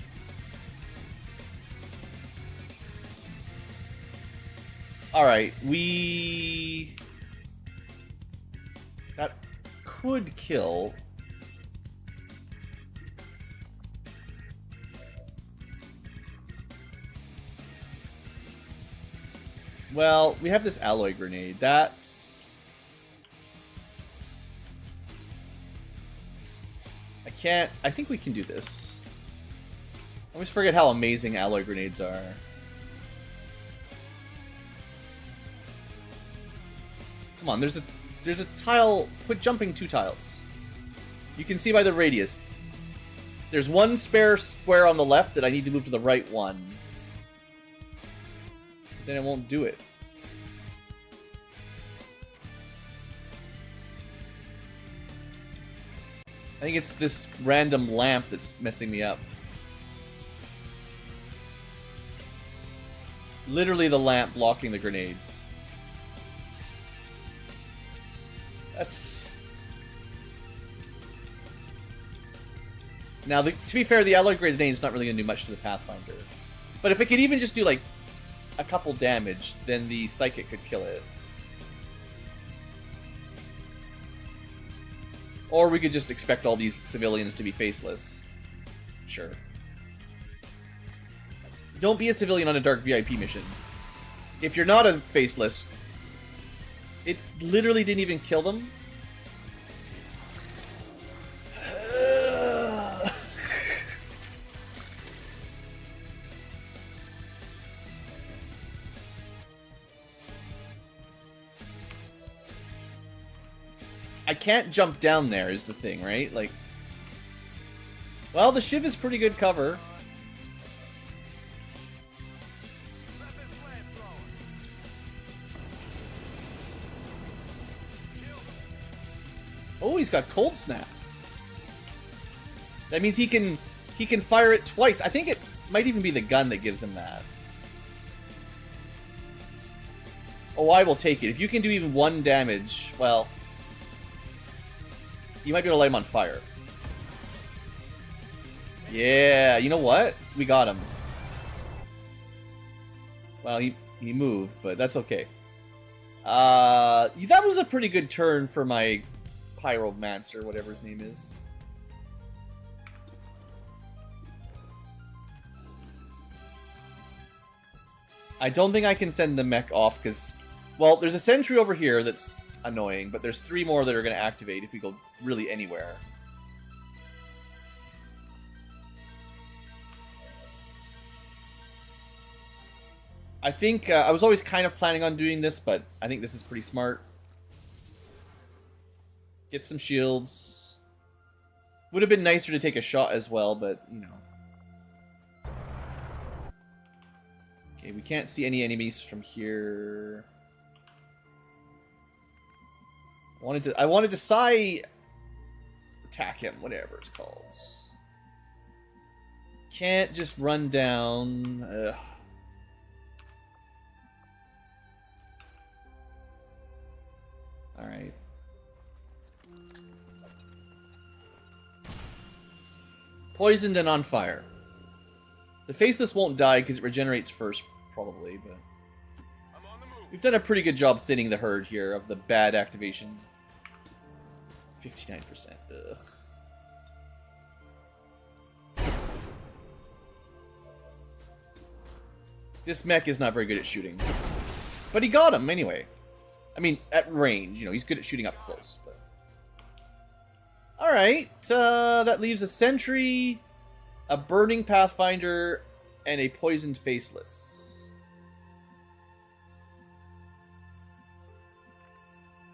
S1: Alright, we... That could kill... Well, we have this alloy grenade. That's... I think we can do this. I always forget how amazing alloy grenades are. Come on, there's a tile. Quit jumping 2 tiles. You can see by the radius. There's one spare square on the left that I need to move to the right one. Then it won't do it. I think it's this random lamp that's messing me up. Literally the lamp blocking the grenade. That's... Now, to be fair, the alloy grenade is not really going to do much to the Pathfinder. But if it could even just do, like, a couple damage, then the Psychic could kill it. Or we could just expect all these civilians to be faceless. Sure. Don't be a civilian on a Dark VIP mission. If you're not a faceless, it literally didn't even kill them. I can't jump down there is the thing, right? Like, well, the Shiv is pretty good cover. Oh, he's got Cold Snap. That means he can fire it twice. I think it might even be the gun that gives him that. Oh, I will take it. If you can do even 1 damage, well... You might be able to light him on fire. Yeah, you know what? We got him. Well, he moved, but that's okay. That was a pretty good turn for my Pyromancer, whatever his name is. I don't think I can send the mech off because, well, there's a sentry over here that's annoying, but there's 3 more that are going to activate if we go really anywhere. I think I was always kind of planning on doing this, but I think this is pretty smart. Get some shields. Would have been nicer to take a shot as well, but, you know. Okay, we can't see any enemies from here. I wanted to psi attack him, whatever it's called. Can't just run down. Ugh. Alright. Poisoned and on fire. The Faceless won't die because it regenerates first, probably, but... We've done a pretty good job thinning the herd here of the bad activation. 59%. Ugh. This mech is not very good at shooting. But he got him anyway. I mean, at range, you know, he's good at shooting up close. But... Alright, that leaves a sentry, a burning pathfinder, and a poisoned faceless.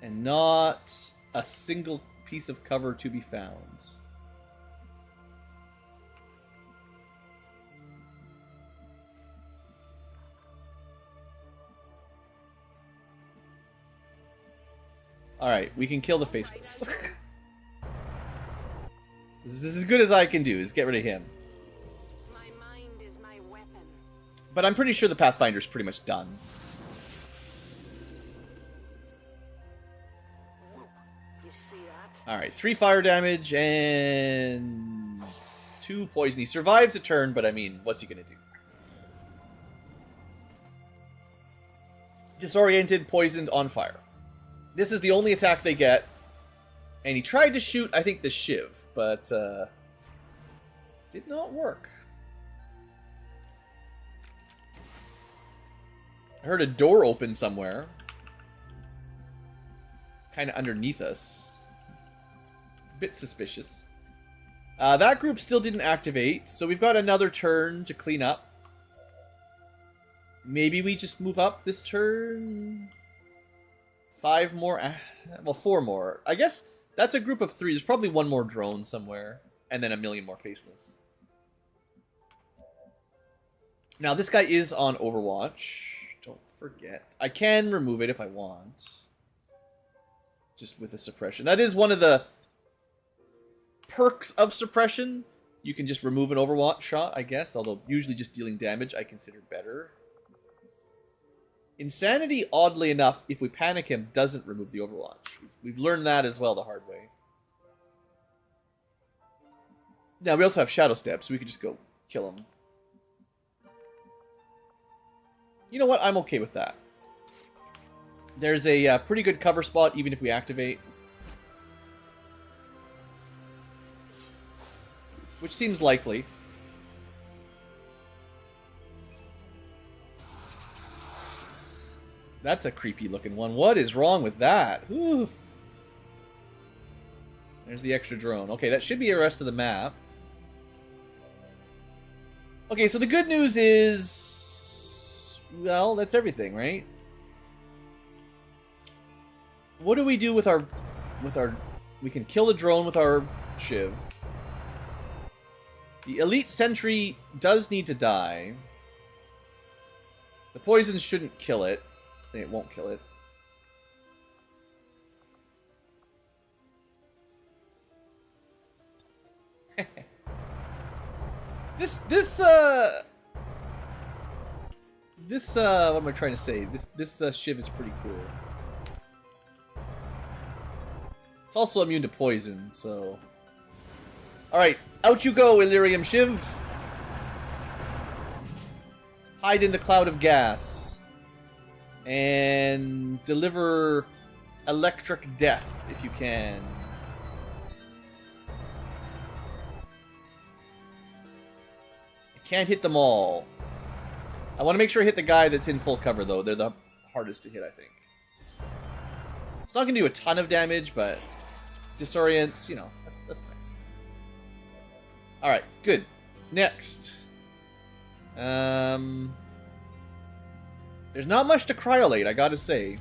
S1: And not a single piece of cover to be found. Alright, we can kill the faceless. This is as good as I can do, is get rid of him.
S4: My mind is my weapon.
S1: But I'm pretty sure the Pathfinder's pretty much done.
S4: You see that?
S1: Alright, 3 fire damage and 2 poison. He survives a turn, but I mean, what's he gonna do? Disoriented, poisoned, on fire. This is the only attack they get. And he tried to shoot, I think, the Shiv, but did not work. I heard a door open somewhere. Kind of underneath us. Bit suspicious. That group still didn't activate, so we've got another turn to clean up. Maybe we just move up this turn? 5 more? Well, 4 more. I guess that's a group of 3. There's probably 1 more drone somewhere. And then a million more faceless. Now, this guy is on Overwatch. Don't forget. I can remove it if I want. Just with a suppression. That is one of the perks of suppression. You can just remove an Overwatch shot, I guess. Although, usually just dealing damage I consider better. Insanity, oddly enough, if we panic him, doesn't remove the Overwatch. We've learned that as well the hard way. Now, we also have Shadow Step, so we could just go kill him. You know what? I'm okay with that. There's a pretty good cover spot, even if we activate. Which seems likely. That's a creepy looking one. What is wrong with that? Oof. There's the extra drone. Okay, that should be the rest of the map. Okay, so the good news is... Well, that's everything, right? What do we do with our... We can kill the drone with our Shiv. The elite sentry does need to die. The poison shouldn't kill it. It won't kill it. This, what am I trying to say? This shiv is pretty cool. It's also immune to poison, so... Alright, out you go, Illyrium Shiv! Hide in the cloud of gas. And deliver electric death, if you can. I can't hit them all. I want to make sure I hit the guy that's in full cover, though. They're the hardest to hit, I think. It's not going to do a ton of damage, but disorients, you know, that's nice. Alright, good. Next. There's not much to cryolate, I gotta say.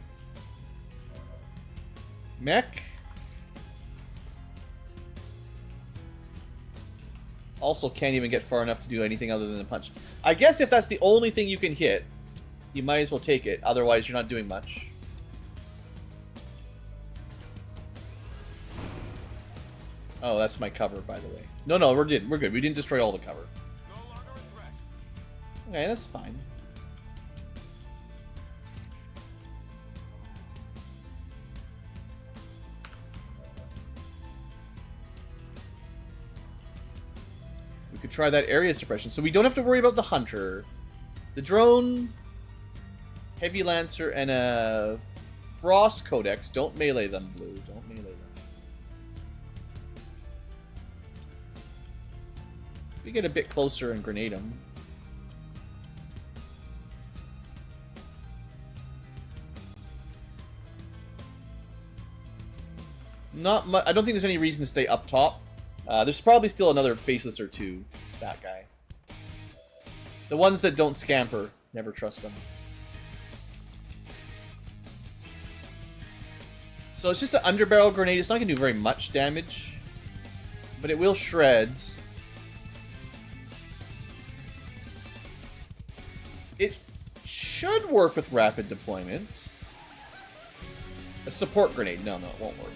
S1: Mech. Also can't even get far enough to do anything other than a punch. I guess if that's the only thing you can hit, you might as well take it. Otherwise, you're not doing much. Oh, that's my cover, by the way. No, we're good. We didn't destroy all the cover. Okay, that's fine. We could try that area suppression. So we don't have to worry about the hunter. The drone, heavy lancer, and a frost codex. Don't melee them, Blue. Don't melee them. We get a bit closer and grenade them. Not much. I don't think there's any reason to stay up top. There's probably still another faceless or two. That guy. The ones that don't scamper, never trust them. So it's just an underbarrel grenade. It's not going to do very much damage, but it will shred. It should work with rapid deployment. A support grenade. No, it won't work.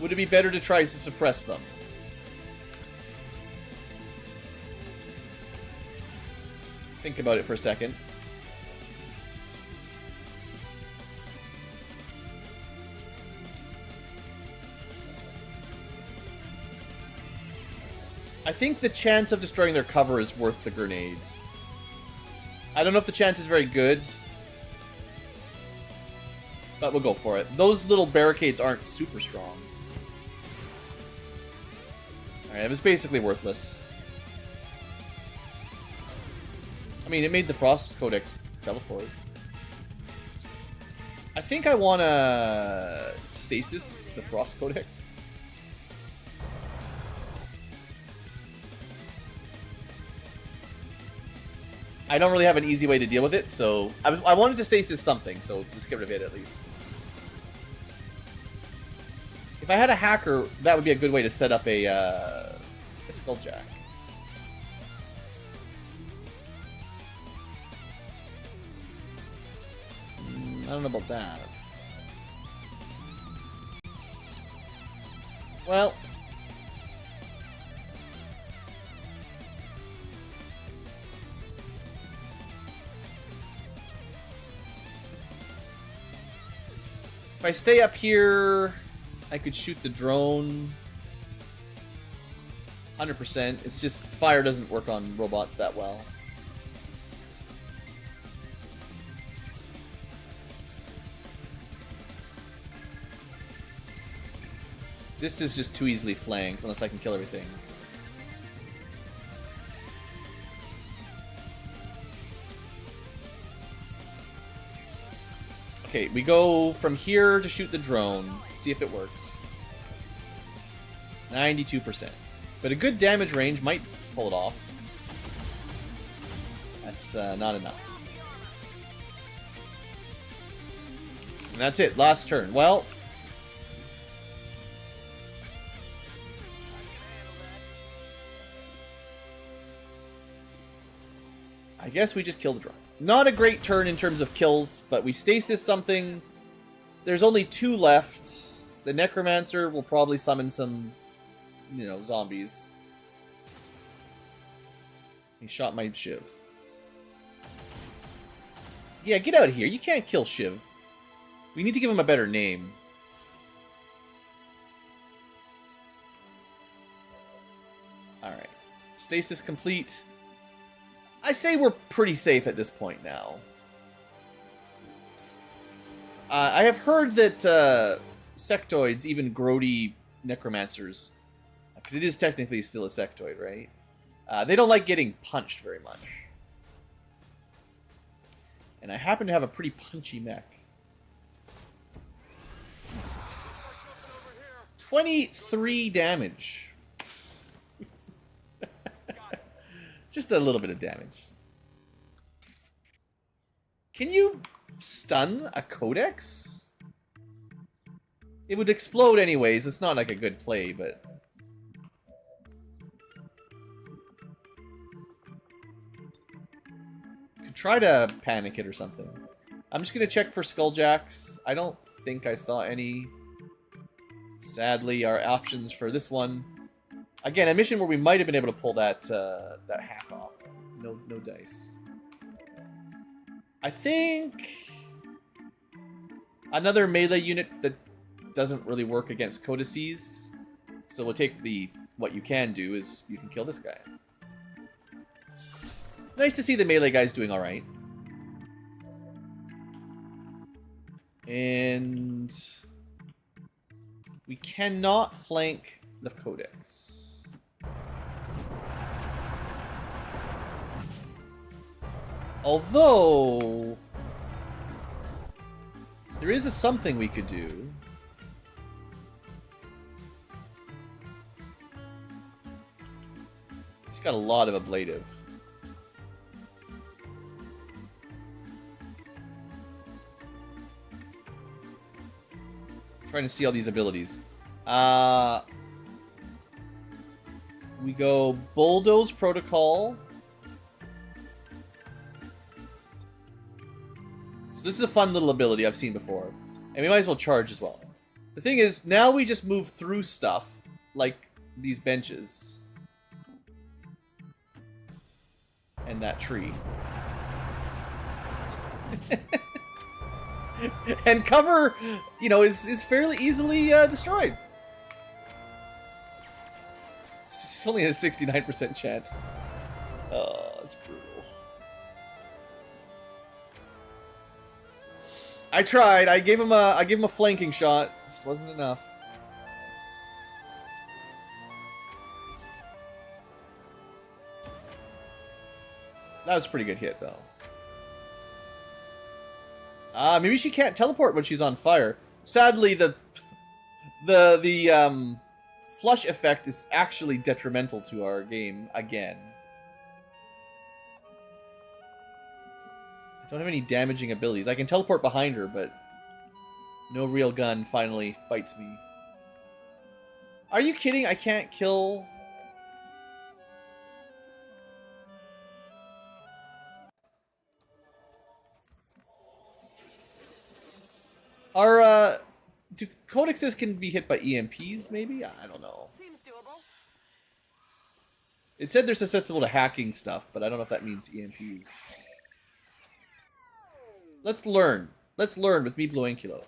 S1: Would it be better to try to suppress them? Think about it for a second. I think the chance of destroying their cover is worth the grenade. I don't know if the chance is very good, but we'll go for it. Those little barricades aren't super strong. Alright, it was basically worthless. I mean, it made the Frost Codex teleport. I think I want to stasis the Frost Codex. I don't really have an easy way to deal with it, so I wanted to stasis something, so let's get rid of it at least. If I had a hacker, that would be a good way to set up a Skulljack. I don't know about that. Well... if I stay up here, I could shoot the drone. 100%. It's just fire doesn't work on robots that well. This is just too easily flanked unless I can kill everything. Okay, we go from here to shoot the drone. See if it works. 92%. But a good damage range might pull it off. That's not enough. And that's it. Last turn. Well... I guess we just killed the drone. Not a great turn in terms of kills, but we stasis something. There's only 2 left. The Necromancer will probably summon some, zombies. He shot my Shiv. Yeah, get out of here. You can't kill Shiv. We need to give him a better name. Alright. Stasis complete. I say we're pretty safe at this point now. I have heard that sectoids, even grody necromancers, because it is technically still a sectoid, right? They don't like getting punched very much. And I happen to have a pretty punchy mech. 23 damage. Just a little bit of damage. Can you stun a codex? It would explode anyways. It's not like a good play, but... could try to panic it or something. I'm just going to check for Skulljacks. I don't think I saw any. Sadly, our options for this one... again, a mission where we might have been able to pull that that hack off. No dice. I think... another melee unit that doesn't really work against codices. So we'll take the... what you can do is you can kill this guy. Nice to see the melee guys doing alright. And... we cannot flank the codex. Although... there is something we could do. He's got a lot of ablative. Trying to see all these abilities. We go Bulldoze Protocol. So this is a fun little ability I've seen before. And we might as well charge as well. The thing is, now we just move through stuff, like these benches. And that tree. And cover, you know, is fairly easily destroyed. It's only a 69% chance. Oh, that's brutal. I tried. I gave him a flanking shot. Just wasn't enough. That was a pretty good hit, though. Maybe she can't teleport when she's on fire. Sadly, the flush effect is actually detrimental to our game again. I don't have any damaging abilities. I can teleport behind her, but no real gun finally bites me. Are you kidding? I can't kill... do codexes can be hit by EMPs, maybe? I don't know.
S4: Seems doable.
S1: It said they're susceptible to hacking stuff, but I don't know if that means EMPs. Let's learn. Let's learn with me Blue Ankylo.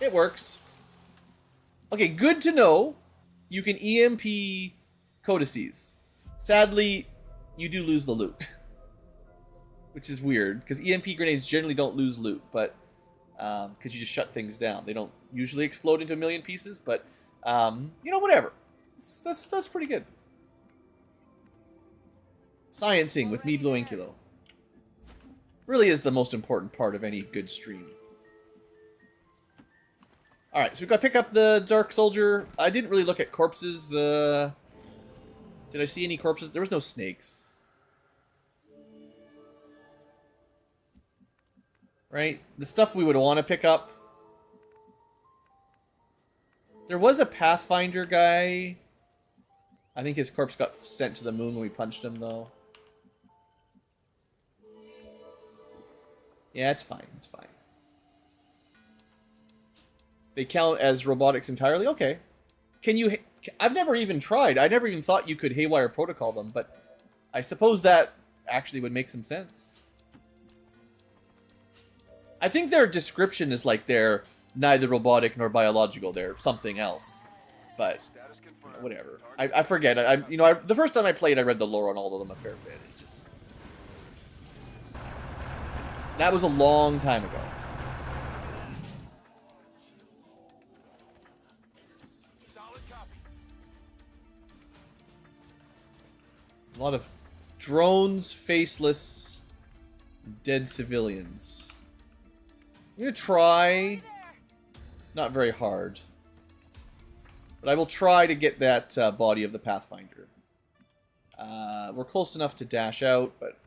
S1: It works. Okay, good to know. You can EMP codices. Sadly, you do lose the loot. Which is weird, because EMP grenades generally don't lose loot, but because you just shut things down. They don't usually explode into a million pieces, but you know, whatever. That's pretty good. Sciencing with me Blue Ankylo really is the most important part of any good stream. Alright, so we've got to pick up the Dark Soldier. I didn't really look at corpses. Did I see any corpses? There was no snakes. Right? The stuff we would want to pick up. There was a Pathfinder guy. I think his corpse got sent to the moon when we punched him, though. Yeah, it's fine. It's fine. They count as robotics entirely? Okay. Can I've never even tried. I never even thought you could haywire protocol them, but I suppose that actually would make some sense. I think their description is like they're neither robotic nor biological. They're something else. But
S3: Status confirmed.
S1: whatever. I forget. The first time I played, I read the lore on all of them a fair bit. It's just... That was a long time ago.
S3: Solid copy.
S1: A lot of drones, faceless, dead civilians. I'm gonna try... Not very hard. But I will try to get that body of the Pathfinder. We're close enough to dash out, but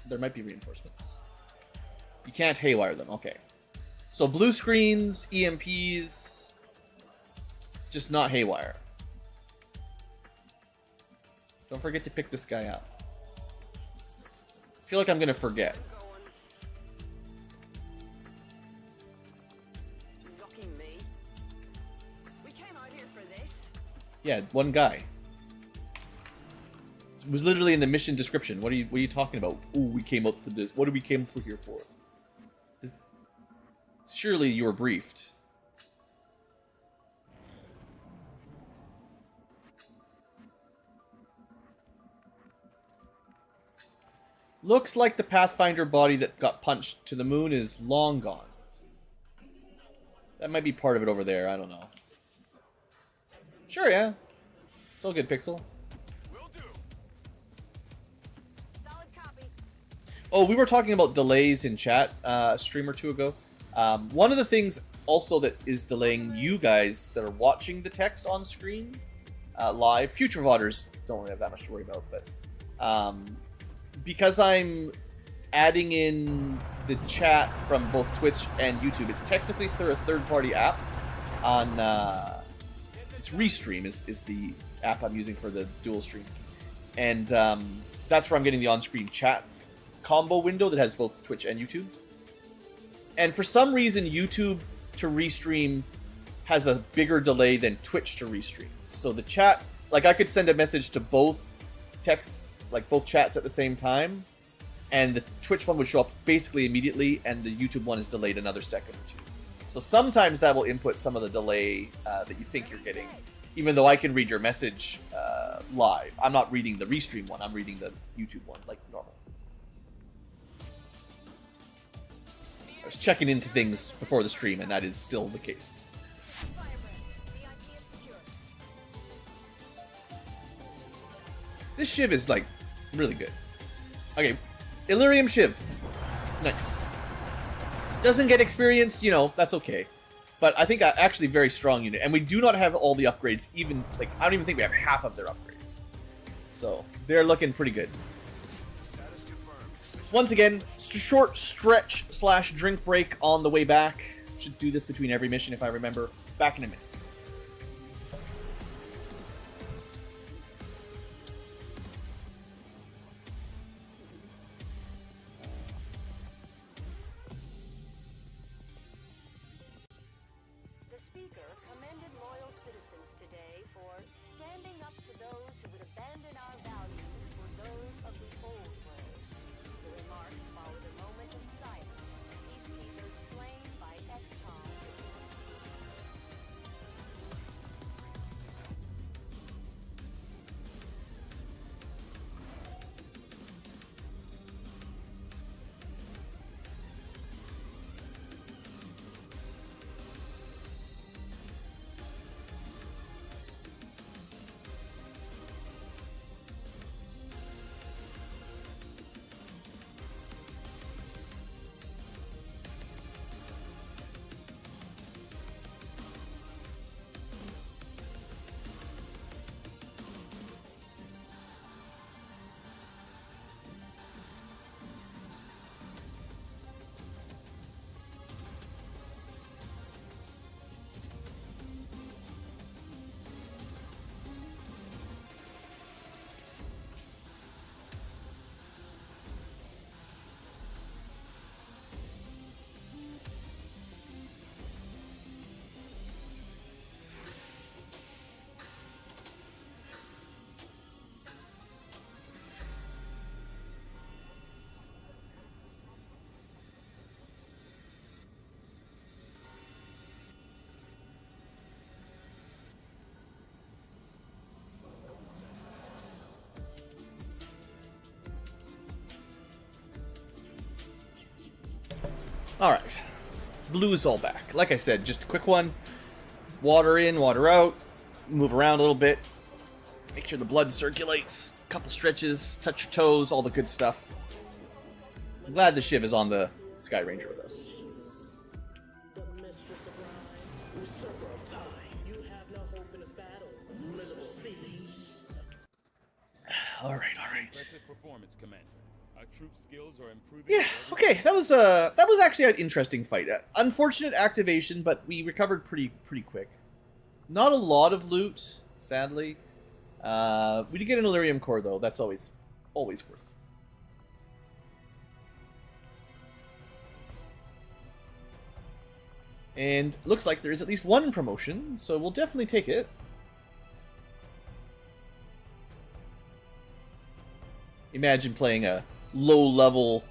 S1: there might be reinforcements. You can't haywire them, okay. So blue screens, EMPs, just not haywire. Don't forget to pick this guy up. I feel like I'm gonna forget.
S4: Knocking me. We came out here for this.
S1: Yeah, one guy. It was literally in the mission description. What are you talking about? Ooh, we came up to this. What did we came for here for? Surely you were briefed. Looks like the Pathfinder body that got punched to the moon is long gone. That might be part of it over there. I don't know. Sure, yeah. It's all good, Pixel.
S3: Will do.
S4: Solid copy.
S1: Oh, we were talking about delays in chat a stream or two ago. One of the things also that is delaying you guys that are watching the text on screen live, future VODers don't really have that much to worry about, but because I'm adding in the chat from both Twitch and YouTube, it's technically through a third-party app on... it's Restream is the app I'm using for the dual stream. And that's where I'm getting the on-screen chat combo window that has both Twitch and YouTube. And for some reason, YouTube to Restream has a bigger delay than Twitch to Restream. So the chat, like I could send a message to both texts, like both chats at the same time, and the Twitch one would show up basically immediately, and the YouTube one is delayed another second or two. So sometimes that will input some of the delay that you think you're getting, even though I can read your message live. I'm not reading the Restream one, I'm reading the YouTube one like normal. I was checking into things before the stream, and that is still the case.
S4: Firebrand. VIP is secure.
S1: This Shiv is, like, really good. Okay, Illyrium Shiv. Nice. Doesn't get experience, you know, that's okay. But I think actually very strong unit. And we do not have all the upgrades, even, like, I don't even think we have half of their upgrades. So, they're looking pretty good.
S3: Status confirmed.
S1: Once again, short stretch / drink break on the way back. Should do this between every mission if I remember. Back in a minute.
S4: The speaker commended loyal citizens today for standing up to those who would abandon our values for those of the old world. The remarks followed a moment of silence. Peacekeepers slain by XCom.
S1: Alright. Blue's all back. Like I said, just a quick one. Water in, water out. Move around a little bit. Make sure the blood circulates. Couple stretches, touch your toes, all the good stuff. I'm glad the Shiv is on the Sky Ranger with us. Alright.
S5: Impressive performance, Commander. Our troop skills are improving.
S1: Yeah, okay, that was actually an interesting fight. Unfortunate activation, but we recovered pretty quick. Not a lot of loot, sadly. We did get an Illyrium core though. That's always worth. And looks like there is at least one promotion, so we'll definitely take it. Imagine playing a low-level,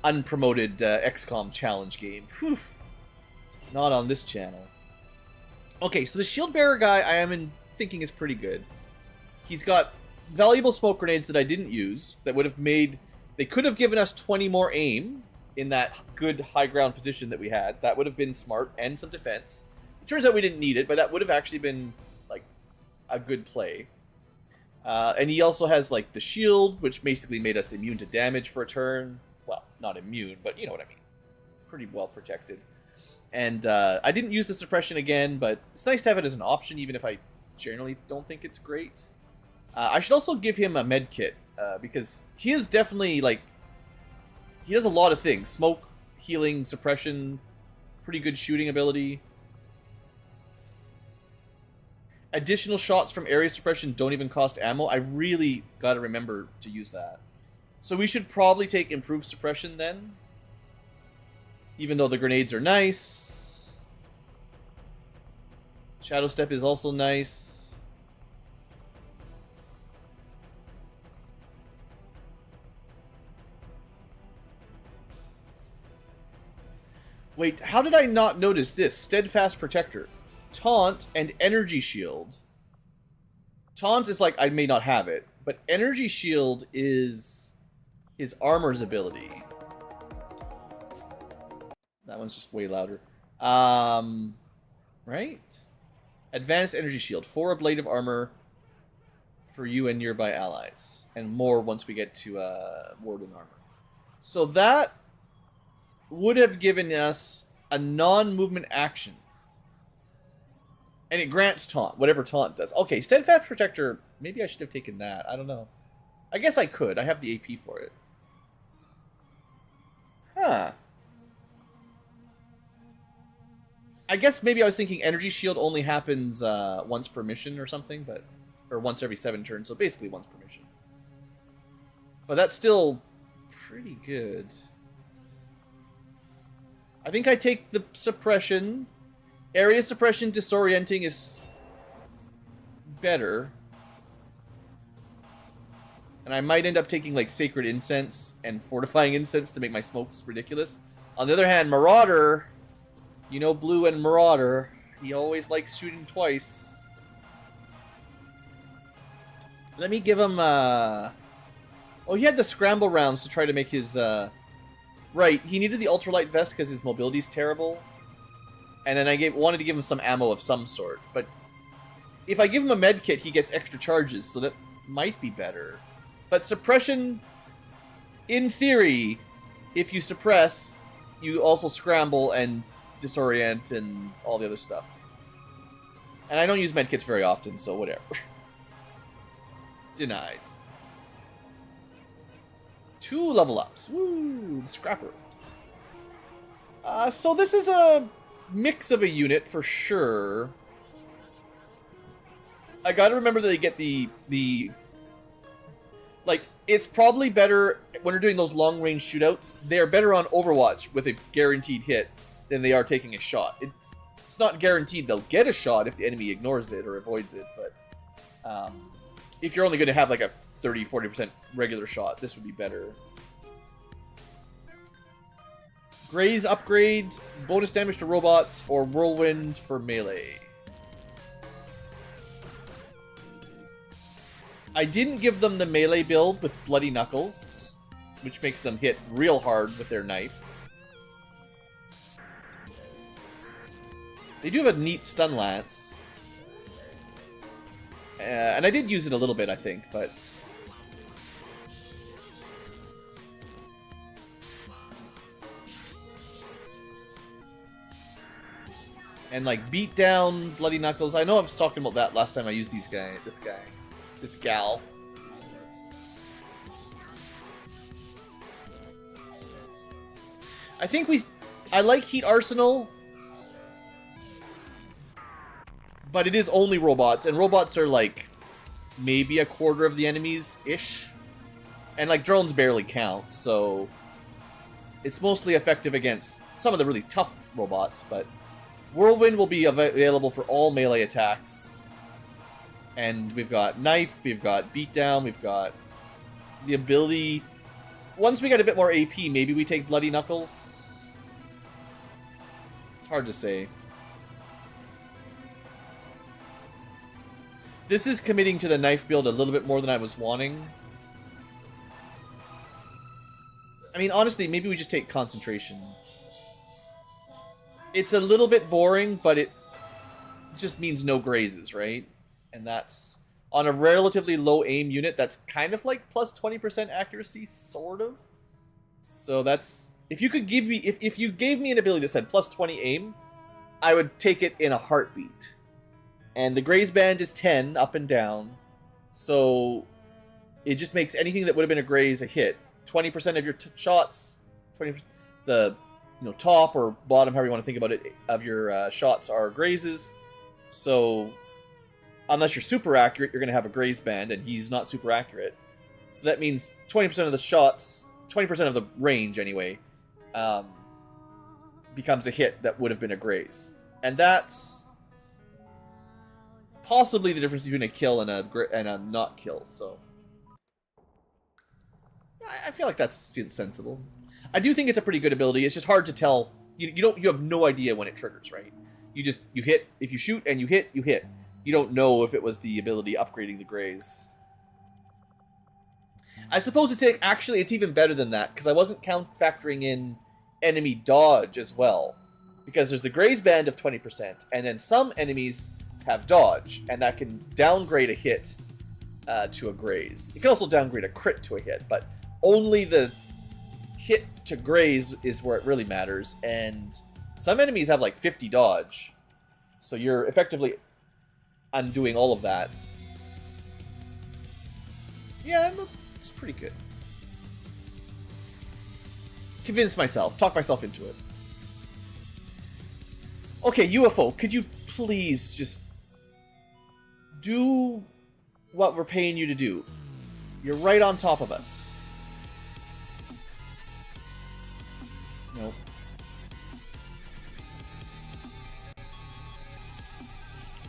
S1: unpromoted XCom challenge game. Whew. Not on this channel. Okay, so the shield bearer guy I am thinking is pretty good. He's got valuable smoke grenades that I didn't use that would have made... They could have given us 20 more aim in that good high ground position that we had. That would have been smart, and some defense. It turns out we didn't need it, but that would have actually been like a good play. And he also has like the shield, which basically made us immune to damage for a turn. Well, not immune, but you know what I mean. Pretty well protected. And I didn't use the suppression again, but it's nice to have it as an option, even if I generally don't think it's great. I should also give him a med kit, because he is definitely like... He does a lot of things. Smoke, healing, suppression, pretty good shooting ability. Additional shots from area suppression don't even cost ammo. I really gotta remember to use that. So we should probably take improved suppression then. Even though the grenades are nice. Shadow Step is also nice. Wait, how did I not notice this? Steadfast Protector. Taunt and Energy Shield. Taunt is like, I may not have it, but Energy Shield is his armor's ability. That one's just way louder. Right? Advanced Energy Shield. 4 ablative armor for you and nearby allies. And more once we get to Warden armor. So that would have given us a non-movement action. And it grants taunt, whatever taunt does. Okay, Steadfast Protector, maybe I should have taken that. I don't know. I guess I could. I have the AP for it. Huh. I guess maybe I was thinking Energy Shield only happens once per mission or something, but... Or once every 7 turns, so basically once per mission. But that's still pretty good. I think I take the suppression. Area suppression disorienting is better. And I might end up taking like Sacred Incense and Fortifying Incense to make my smokes ridiculous. On the other hand, Marauder, you know Blue and Marauder, he always likes shooting twice. Let me give him oh, he had the scramble rounds to try to make his right, he needed the ultralight vest because his mobility's terrible. And then I wanted to give him some ammo of some sort. But if I give him a med kit, he gets extra charges, so that might be better. But suppression, in theory, if you suppress, you also scramble and disorient and all the other stuff. And I don't use med kits very often, so whatever. Denied. 2 level ups. Woo! The Scrapper. So this is a mix of a unit for sure. I gotta remember that they get the like, it's probably better when we're doing those long range shootouts. They are better on Overwatch with a guaranteed hit than they are taking a shot. It's not guaranteed they'll get a shot if the enemy ignores it or avoids it, but if you're only going to have like a 30-40% regular shot, this would be better. Graze upgrade, bonus damage to robots, or Whirlwind for melee. I didn't give them the melee build with Bloody Knuckles, which makes them hit real hard with their knife. They do have a neat stun lance. And I did use it a little bit, I think, but... And like beat down Bloody Knuckles. I know I was talking about that last time I used this gal. I think I like Heat Arsenal, but it is only robots, and robots are like maybe a quarter of the enemies-ish. And like drones barely count, so it's mostly effective against some of the really tough robots, but Whirlwind will be available for all melee attacks. And we've got Knife, we've got Beatdown, we've got the ability... Once we get a bit more AP, maybe we take Bloody Knuckles. It's hard to say. This is committing to the Knife build a little bit more than I was wanting. I mean, honestly, maybe we just take Concentration. It's a little bit boring, but it just means no grazes, right? And that's... On a relatively low aim unit, that's kind of like plus 20% accuracy, sort of. So that's... If you could give me... If you gave me an ability that said plus 20 aim, I would take it in a heartbeat. And the graze band is 10, up and down. So it just makes anything that would have been a graze a hit. 20% of your shots, 20%... The... top or bottom, however you want to think about it, of your shots are grazes. So, unless you're super accurate, you're going to have a graze band, and he's not super accurate. So that means 20% of the shots, 20% of the range, anyway, becomes a hit that would have been a graze. And that's possibly the difference between a kill and a not kill, so... I feel like that's sensible. I do think it's a pretty good ability. It's just hard to tell. You have no idea when it triggers, right? You hit. If you shoot and you hit, you hit. You don't know if it was the ability upgrading the graze. I suppose it's even better than that, because I wasn't factoring in enemy dodge as well. Because there's the graze band of 20%, and then some enemies have dodge, and that can downgrade a hit to a graze. It can also downgrade a crit to a hit, but only the hit to graze is where it really matters, and some enemies have like 50 dodge, so you're effectively undoing all of that. Yeah, it's pretty good. Convince myself, talk myself into it. Okay, UFO, could you please just do what we're paying you to do? You're right on top of us. Nope.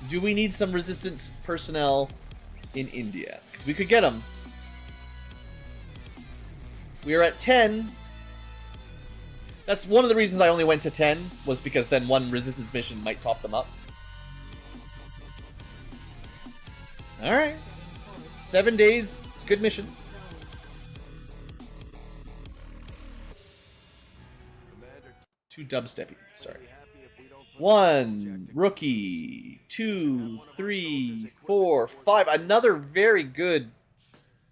S1: Do we need some resistance personnel in India? Because we could get them. We are at 10. That's one of the reasons I only went to 10, was because then one resistance mission might top them up. Alright. 7 days. It's a good mission. Too dubsteppy. Sorry. 1 rookie. 2, 3, 4, 5. Another very good,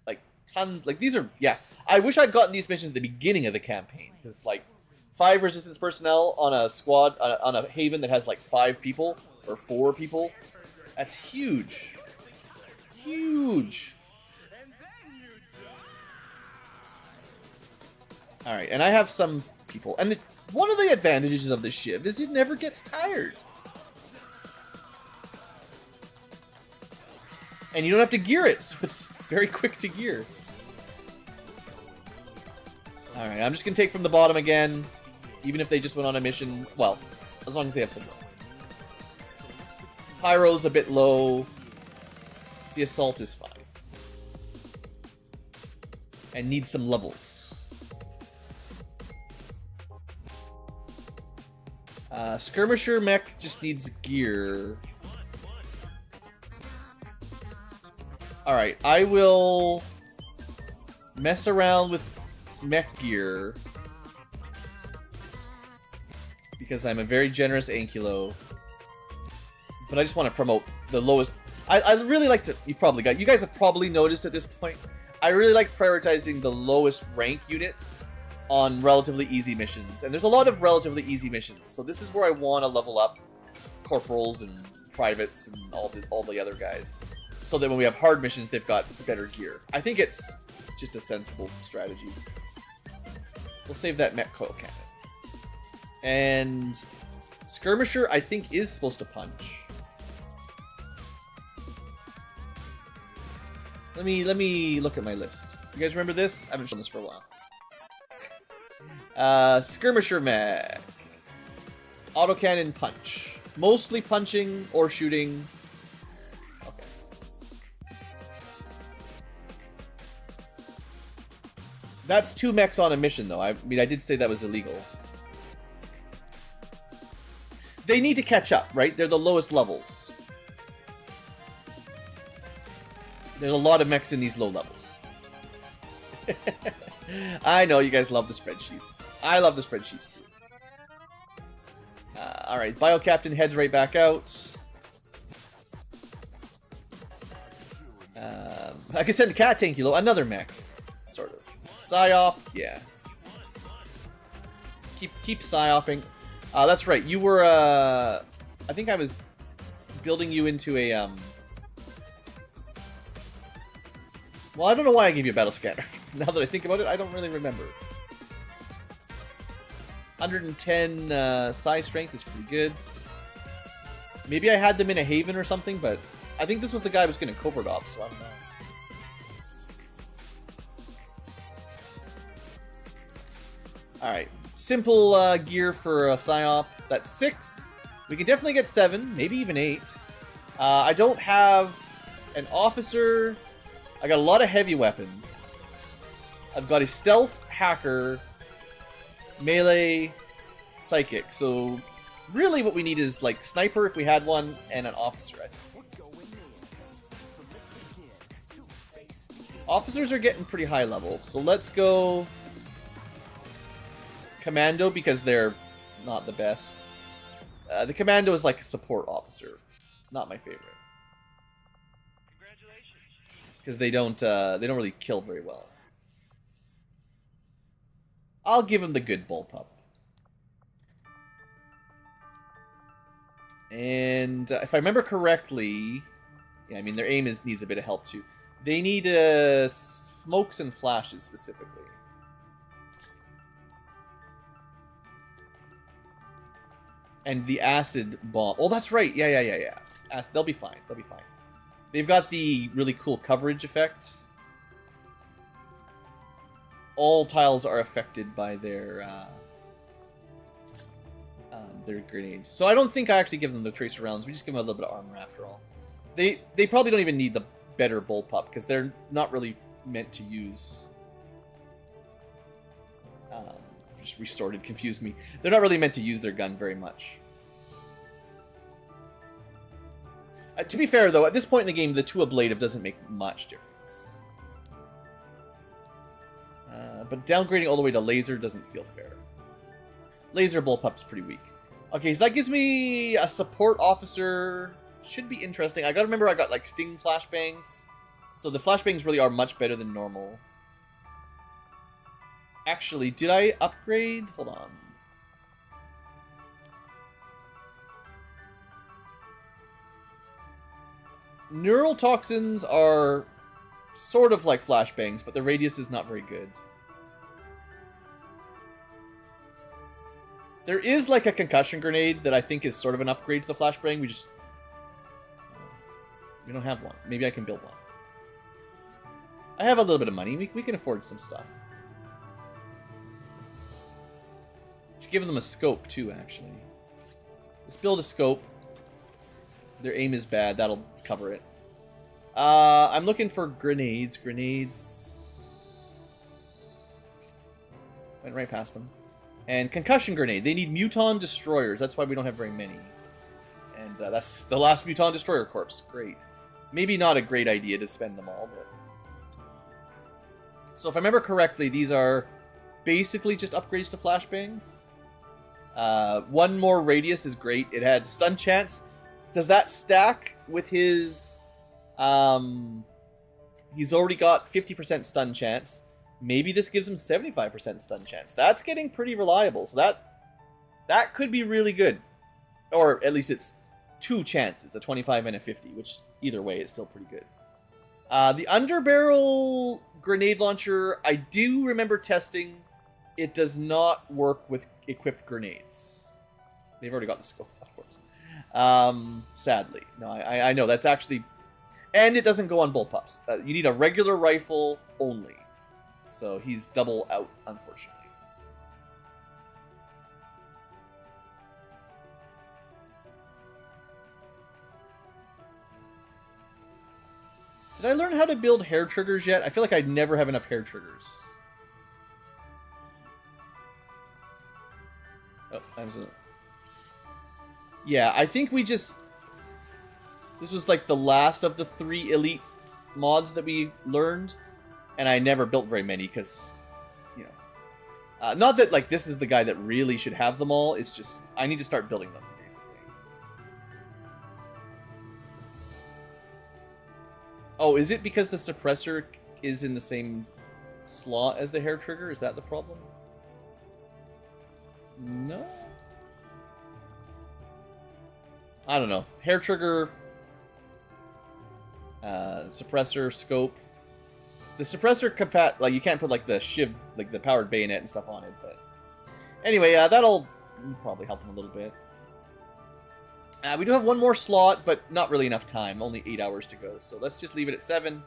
S1: like, ton. Like, these are, yeah. I wish I'd gotten these missions at the beginning of the campaign, because, like, 5 resistance personnel on a squad, on a haven that has, like, 5 people, or 4 people. That's huge. Huge. Alright, and I have some people. And one of the advantages of the Shiv is it never gets tired. And you don't have to gear it, so it's very quick to gear. Alright, I'm just going to take from the bottom again, even if they just went on a mission. Well, as long as they have some. Pyro's a bit low. The assault is fine. And needs some levels. Skirmisher mech just needs gear. Alright, I will mess around with mech gear, because I'm a very generous Ankylo. but I just want to promote the lowest. I really like to. You guys have probably noticed at this point. I really like prioritizing the lowest rank units on relatively easy missions, and there's a lot of relatively easy missions. So this is where I want to level up corporals and privates and all the other guys, so that when we have hard missions, they've got better gear. I think it's just a sensible strategy. We'll save that mech coil cannon. And skirmisher, I think, is supposed to punch. Let me look at my list. You guys remember this? I haven't shown this for a while. Skirmisher mech. Autocannon punch. Mostly punching or shooting. Okay. That's 2 mechs on a mission, though. I mean, I did say that was illegal. They need to catch up, right? They're the lowest levels. There's a lot of mechs in these low levels. I know you guys love the spreadsheets. I love the spreadsheets too. Alright, Bio Captain heads right back out. I could send Cat Ankylo, another mech. Sort of. Psyop, yeah. Keep psyoping. That's right, you were, I think I was building you into a, well, I don't know why I gave you a battle scanner. Now that I think about it, I don't really remember. 110 psi strength is pretty good. Maybe I had them in a haven or something, but I think this was the guy I was going to covert off, so I don't know. Alright, simple gear for a psyop. That's 6. We can definitely get 7, maybe even 8. I don't have an officer. I got a lot of heavy weapons. I've got a stealth, hacker, melee, psychic. So really what we need is like sniper if we had one, and an officer, I think. Officers are getting pretty high level, so let's go commando because they're not the best. The commando is like a support officer. Not my favorite. Because they don't really kill very well. I'll give him the good bullpup. And if I remember correctly, yeah, I mean their aim needs a bit of help too. They need smokes and flashes specifically. And the acid bomb. Oh, that's right. Yeah. They'll be fine. They'll be fine. They've got the really cool coverage effect. All tiles are affected by their grenades. So I don't think I actually give them the tracer rounds. We just give them a little bit of armor after all. They probably don't even need the better bullpup because they're not really meant to use. Just resorted, confused me. They're not really meant to use their gun very much. To be fair, though, at this point in the game, the 2 ablative doesn't make much difference. But downgrading all the way to laser doesn't feel fair. Laser bullpup's pretty weak. Okay, so that gives me a support officer. Should be interesting. I gotta remember I got, like, sting flashbangs. So the flashbangs really are much better than normal. Actually, did I upgrade? Hold on. Neural toxins are sort of like flashbangs, but the radius is not very good. There is like a concussion grenade that I think is sort of an upgrade to the flashbang. We don't have one. Maybe I can build one. I have a little bit of money. We can afford some stuff. Should give them a scope too, actually. Let's build a scope. Their aim is bad. That'll cover it. I'm looking for grenades. Went right past them. And concussion grenade. They need muton destroyers. That's why we don't have very many. And that's the last muton destroyer corpse. Great. Maybe not a great idea to spend them all, but... So if I remember correctly, these are basically just upgrades to flashbangs. One more radius is great. It had stun chance. Does that stack with his... he's already got 50% stun chance. Maybe this gives him 75% stun chance. That's getting pretty reliable. So that could be really good. Or at least it's 2 chances, a 25 and a 50, which either way is still pretty good. The underbarrel grenade launcher, I do remember testing. It does not work with equipped grenades. They've already got the scope, of course. Sadly. No, I know, that's actually... And it doesn't go on bullpups. You need a regular rifle only. So he's double out, unfortunately. Did I learn how to build hair triggers yet? I feel like I never have enough hair triggers. Oh, yeah, I think we just... This was like the last of the 3 elite mods that we learned. And I never built very many because, you know... not that, like, this is the guy that really should have them all. It's just, I need to start building them, basically. Oh, is it because the suppressor is in the same slot as the hair trigger? Is that the problem? No? I don't know. Hair trigger... suppressor, scope. The suppressor like you can't put like the shiv, like the powered bayonet and stuff on it, but anyway, that'll probably help them a little bit. We do have one more slot, but not really enough time. Only 8 hours to go, so let's just leave it at 7.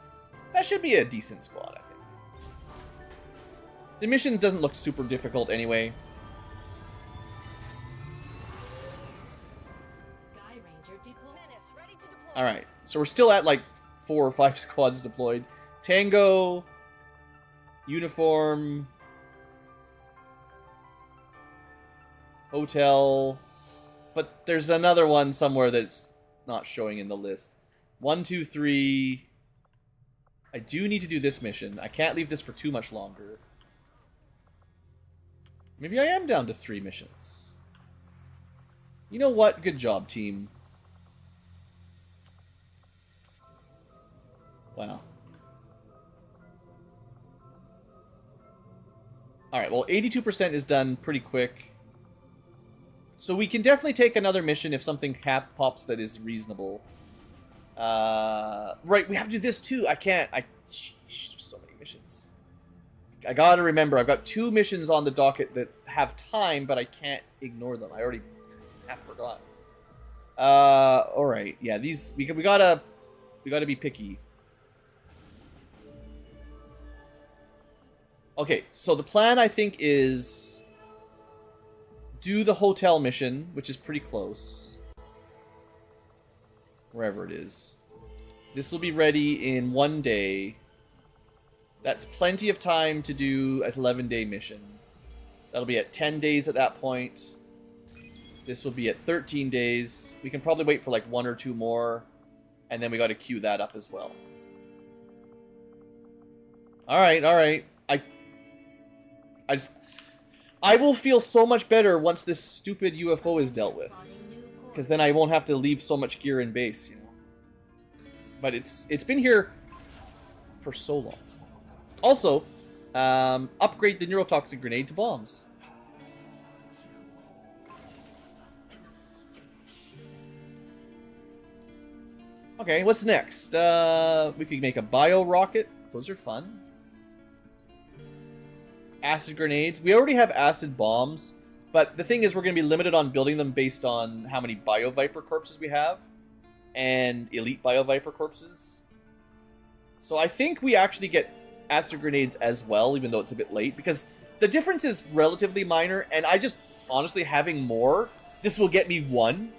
S1: That should be a decent squad, I think. The mission doesn't look super difficult anyway.
S2: Sky Ranger deployed.
S4: Menace, ready to deploy.
S1: All right, so we're still at like 4 or 5 squads deployed. Tango, uniform, hotel, but there's another one somewhere that's not showing in the list. 1, 2, 3. I do need to do this mission. I can't leave this for too much longer. Maybe I am down to 3 missions. You know what? Good job, team. Wow. Alright, well, 82% is done pretty quick. So we can definitely take another mission if something pops that is reasonable. Right, we have to do this too. I can't. Sheesh, there's so many missions. I gotta remember, I've got 2 missions on the docket that have time, but I can't ignore them. I already half forgot. Alright, yeah, these... We gotta be picky. Okay, so the plan, I think, is do the hotel mission, which is pretty close. Wherever it is. This will be ready in 1 day. That's plenty of time to do an 11-day mission. That'll be at 10 days at that point. This will be at 13 days. We can probably wait for like 1 or 2 more. And then we got to queue that up as well. Alright, alright. I will feel so much better once this stupid UFO is dealt with. Because then I won't have to leave so much gear in base, you know. But it's been here for so long. Also, upgrade the neurotoxic grenade to bombs. Okay, what's next? We could make a bio rocket. Those are fun. Acid grenades. We already have acid bombs, but the thing is we're going to be limited on building them based on how many Bio Viper corpses we have and elite Bio Viper corpses. So I think we actually get acid grenades as well, even though it's a bit late, because the difference is relatively minor, and I just, honestly, having more, this will get me 1.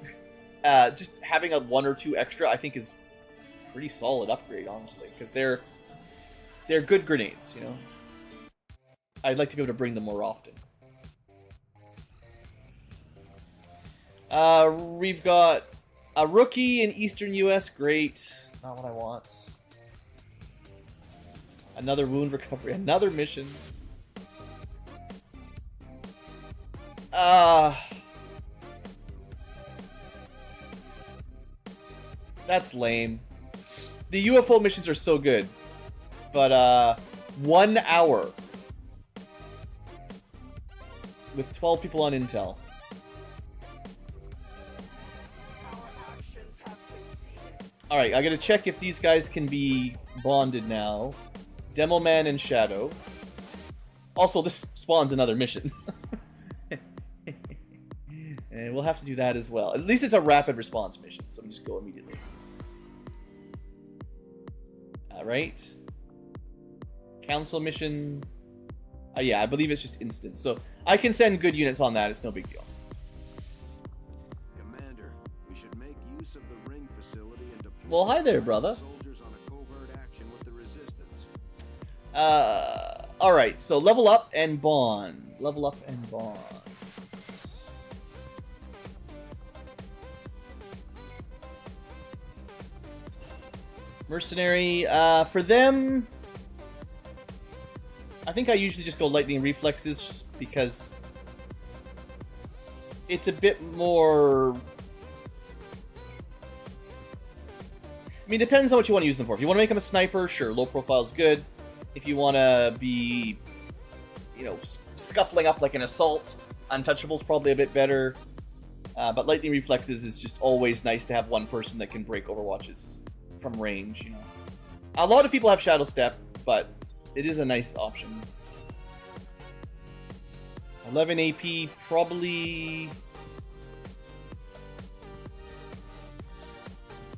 S1: Just having a 1 or 2 extra, I think, is a pretty solid upgrade, honestly, because they're good grenades, you know? I'd like to be able to bring them more often. We've got a rookie in Eastern US. Great. Not what I want. Another wound recovery. Another mission. That's lame. The UFO missions are so good. But, 1 hour. With 12 people on Intel. Alright, I gotta check if these guys can be bonded now. Demo Man and Shadow. Also, this spawns another mission. And we'll have to do that as well. At least it's a rapid response mission, so we just go immediately. Alright. Council mission. Yeah, I believe it's just instant. So I can send good units on that. It's no big deal.
S3: Commander, we should make use of the ring facility and deploy
S1: Well, hi there, brother.
S3: soldiers on a covert action with the resistance.
S1: Alright, so level up and bond. Level up and bond. Mercenary, for them, I think I usually just go lightning reflexes because it's a bit more... I mean, it depends on what you want to use them for. If you want to make them a sniper, sure, low profile is good. If you want to be, you know, scuffling up like an assault, untouchable's probably a bit better. But lightning reflexes is just always nice to have one person that can break overwatches from range, you know. A lot of people have Shadow Step, but it is a nice option. 11 AP, probably...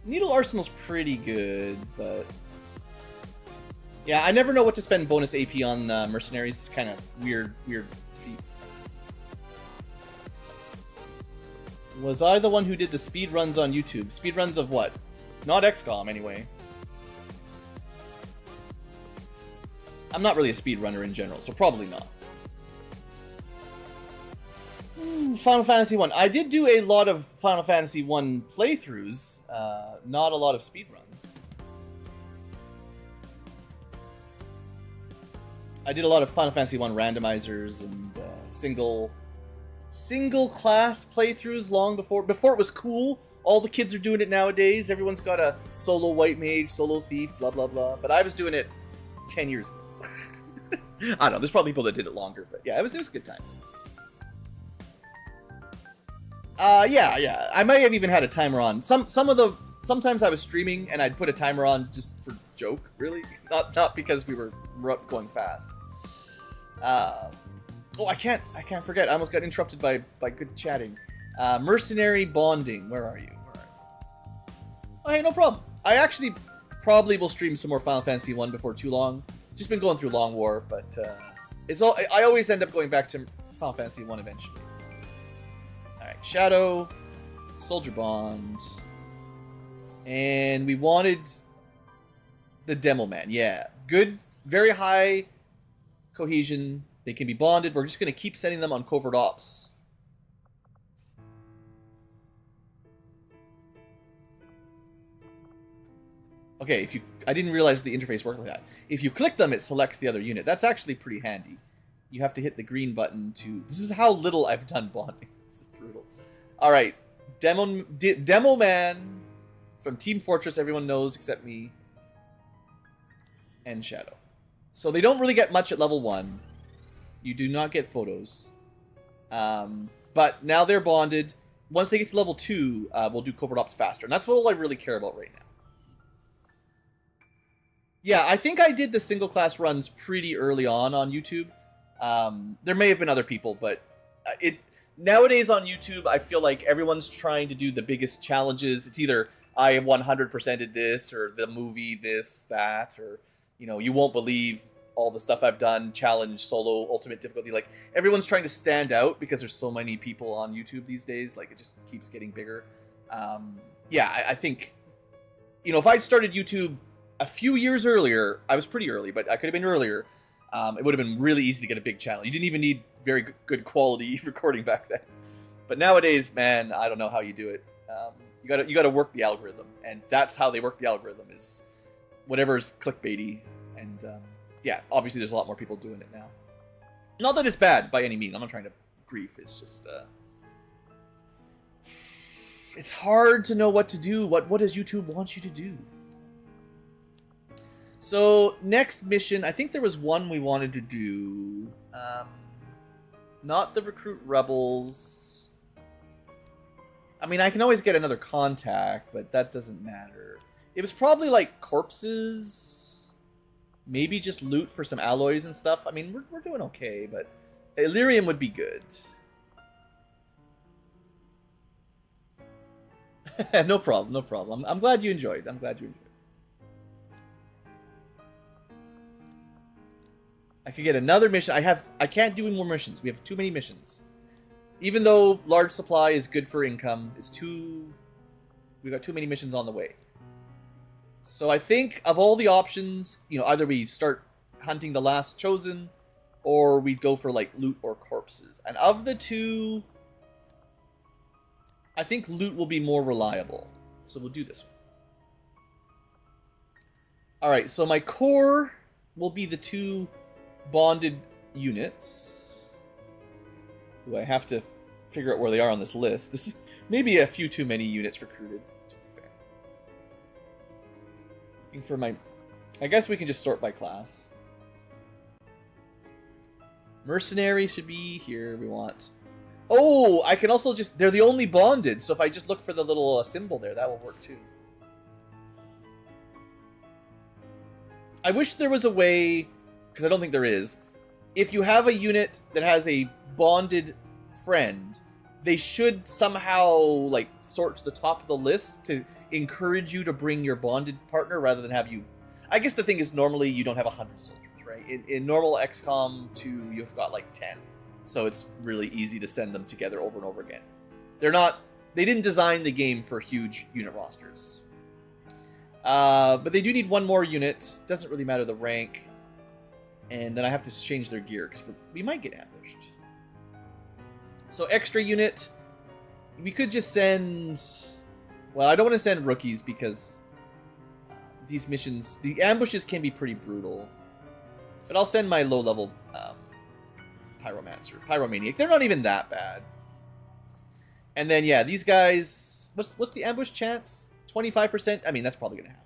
S1: Needle Arsenal's pretty good, but... Yeah, I never know what to spend bonus AP on mercenaries. It's kind of weird feats. Was I the one who did the speed runs on YouTube? Speed runs of what? Not XCom, anyway. I'm not really a speedrunner in general, so probably not. Final Fantasy 1. I did do a lot of Final Fantasy 1 playthroughs, not a lot of speedruns. I did a lot of Final Fantasy 1 randomizers and single class playthroughs long before it was cool. All the kids are doing it nowadays. Everyone's got a solo white mage, solo thief, blah blah blah. But I was doing it 10 years ago. I don't know. There's probably people that did it longer, but yeah, it was a good time. Yeah. I might have even had a timer on. Sometimes I was streaming and I'd put a timer on just for joke, really, not because we were going fast. Oh, I can't forget. I almost got interrupted by good chatting. Mercenary bonding. Where are you? Oh, hey, no problem. I actually probably will stream some more Final Fantasy 1 before too long. Just been going through Long War, but I always end up going back to Final Fantasy 1 eventually. Alright, Shadow, Soldier Bond, and we wanted the Demo Man. Yeah, good, very high cohesion. They can be bonded. We're just going to keep sending them on covert ops. Okay, I didn't realize the interface worked like that. If you click them, it selects the other unit. That's actually pretty handy. You have to hit the green button to... This is how little I've done bonding. This is brutal. Alright, Demo Man from Team Fortress, everyone knows except me. And Shadow. So they don't really get much at level 1. You do not get photos. But now they're bonded. Once they get to level 2, we'll do covert ops faster. And that's all I really care about right now. Yeah, I think I did the single class runs pretty early on YouTube. There may have been other people, but nowadays on YouTube, I feel like everyone's trying to do the biggest challenges. It's either I 100%ed this, or the movie this, that, or, you know, you won't believe all the stuff I've done, challenge, solo, ultimate difficulty. Like, everyone's trying to stand out because there's so many people on YouTube these days. Like, it just keeps getting bigger. Yeah, I think, you know, if I'd started YouTube a few years earlier, I was pretty early, but I could have been earlier, it would have been really easy to get a big channel. You didn't even need very good quality recording back then. But nowadays, man, I don't know how you do it. You gotta work the algorithm, and that's how they work the algorithm, is whatever's clickbaity. And yeah, obviously there's a lot more people doing it now. Not that it's bad by any means. I'm not trying to grief. It's just It's hard to know what to do. What does YouTube want you to do? So, next mission, I think there was one we wanted to do. Not the recruit rebels. I mean, I can always get another contact, but that doesn't matter. It was probably like corpses. Maybe just loot for some alloys and stuff. I mean, we're doing okay, but Illyrium would be good. No problem, no problem. I'm glad you enjoyed. I'm glad you enjoyed. I could get another mission. I can't do any more missions. We have too many missions. Even though large supply is good for income, we've got too many missions on the way. So I think of all the options, you know, either we start hunting the last chosen, or we'd go for like loot or corpses. And of the two, I think loot will be more reliable. So we'll do this one. Alright, so my core will be the 2 bonded units. Ooh, I have to figure out where they are on this list. This is maybe a few too many units recruited, to be fair. Looking for my... I guess we can just sort by class. Mercenary should be here. We want... Oh, I can also just... They're the only bonded, so if I just look for the little symbol there, that will work too. I wish there was a way, because I don't think there is. If you have a unit that has a bonded friend, they should somehow like sort to the top of the list to encourage you to bring your bonded partner rather than have you... I guess the thing is normally you don't have 100 soldiers, right? In normal XCom 2, you've got like 10. So it's really easy to send them together over and over again. They didn't design the game for huge unit rosters. But they do need one more unit. Doesn't really matter the rank. And then I have to change their gear because we might get ambushed. So extra unit. We could just send... Well, I don't want to send rookies because these missions... The ambushes can be pretty brutal. But I'll send my low-level Pyromaniac. They're not even that bad. And then, yeah, these guys... What's the ambush chance? 25%? I mean, that's probably going to happen.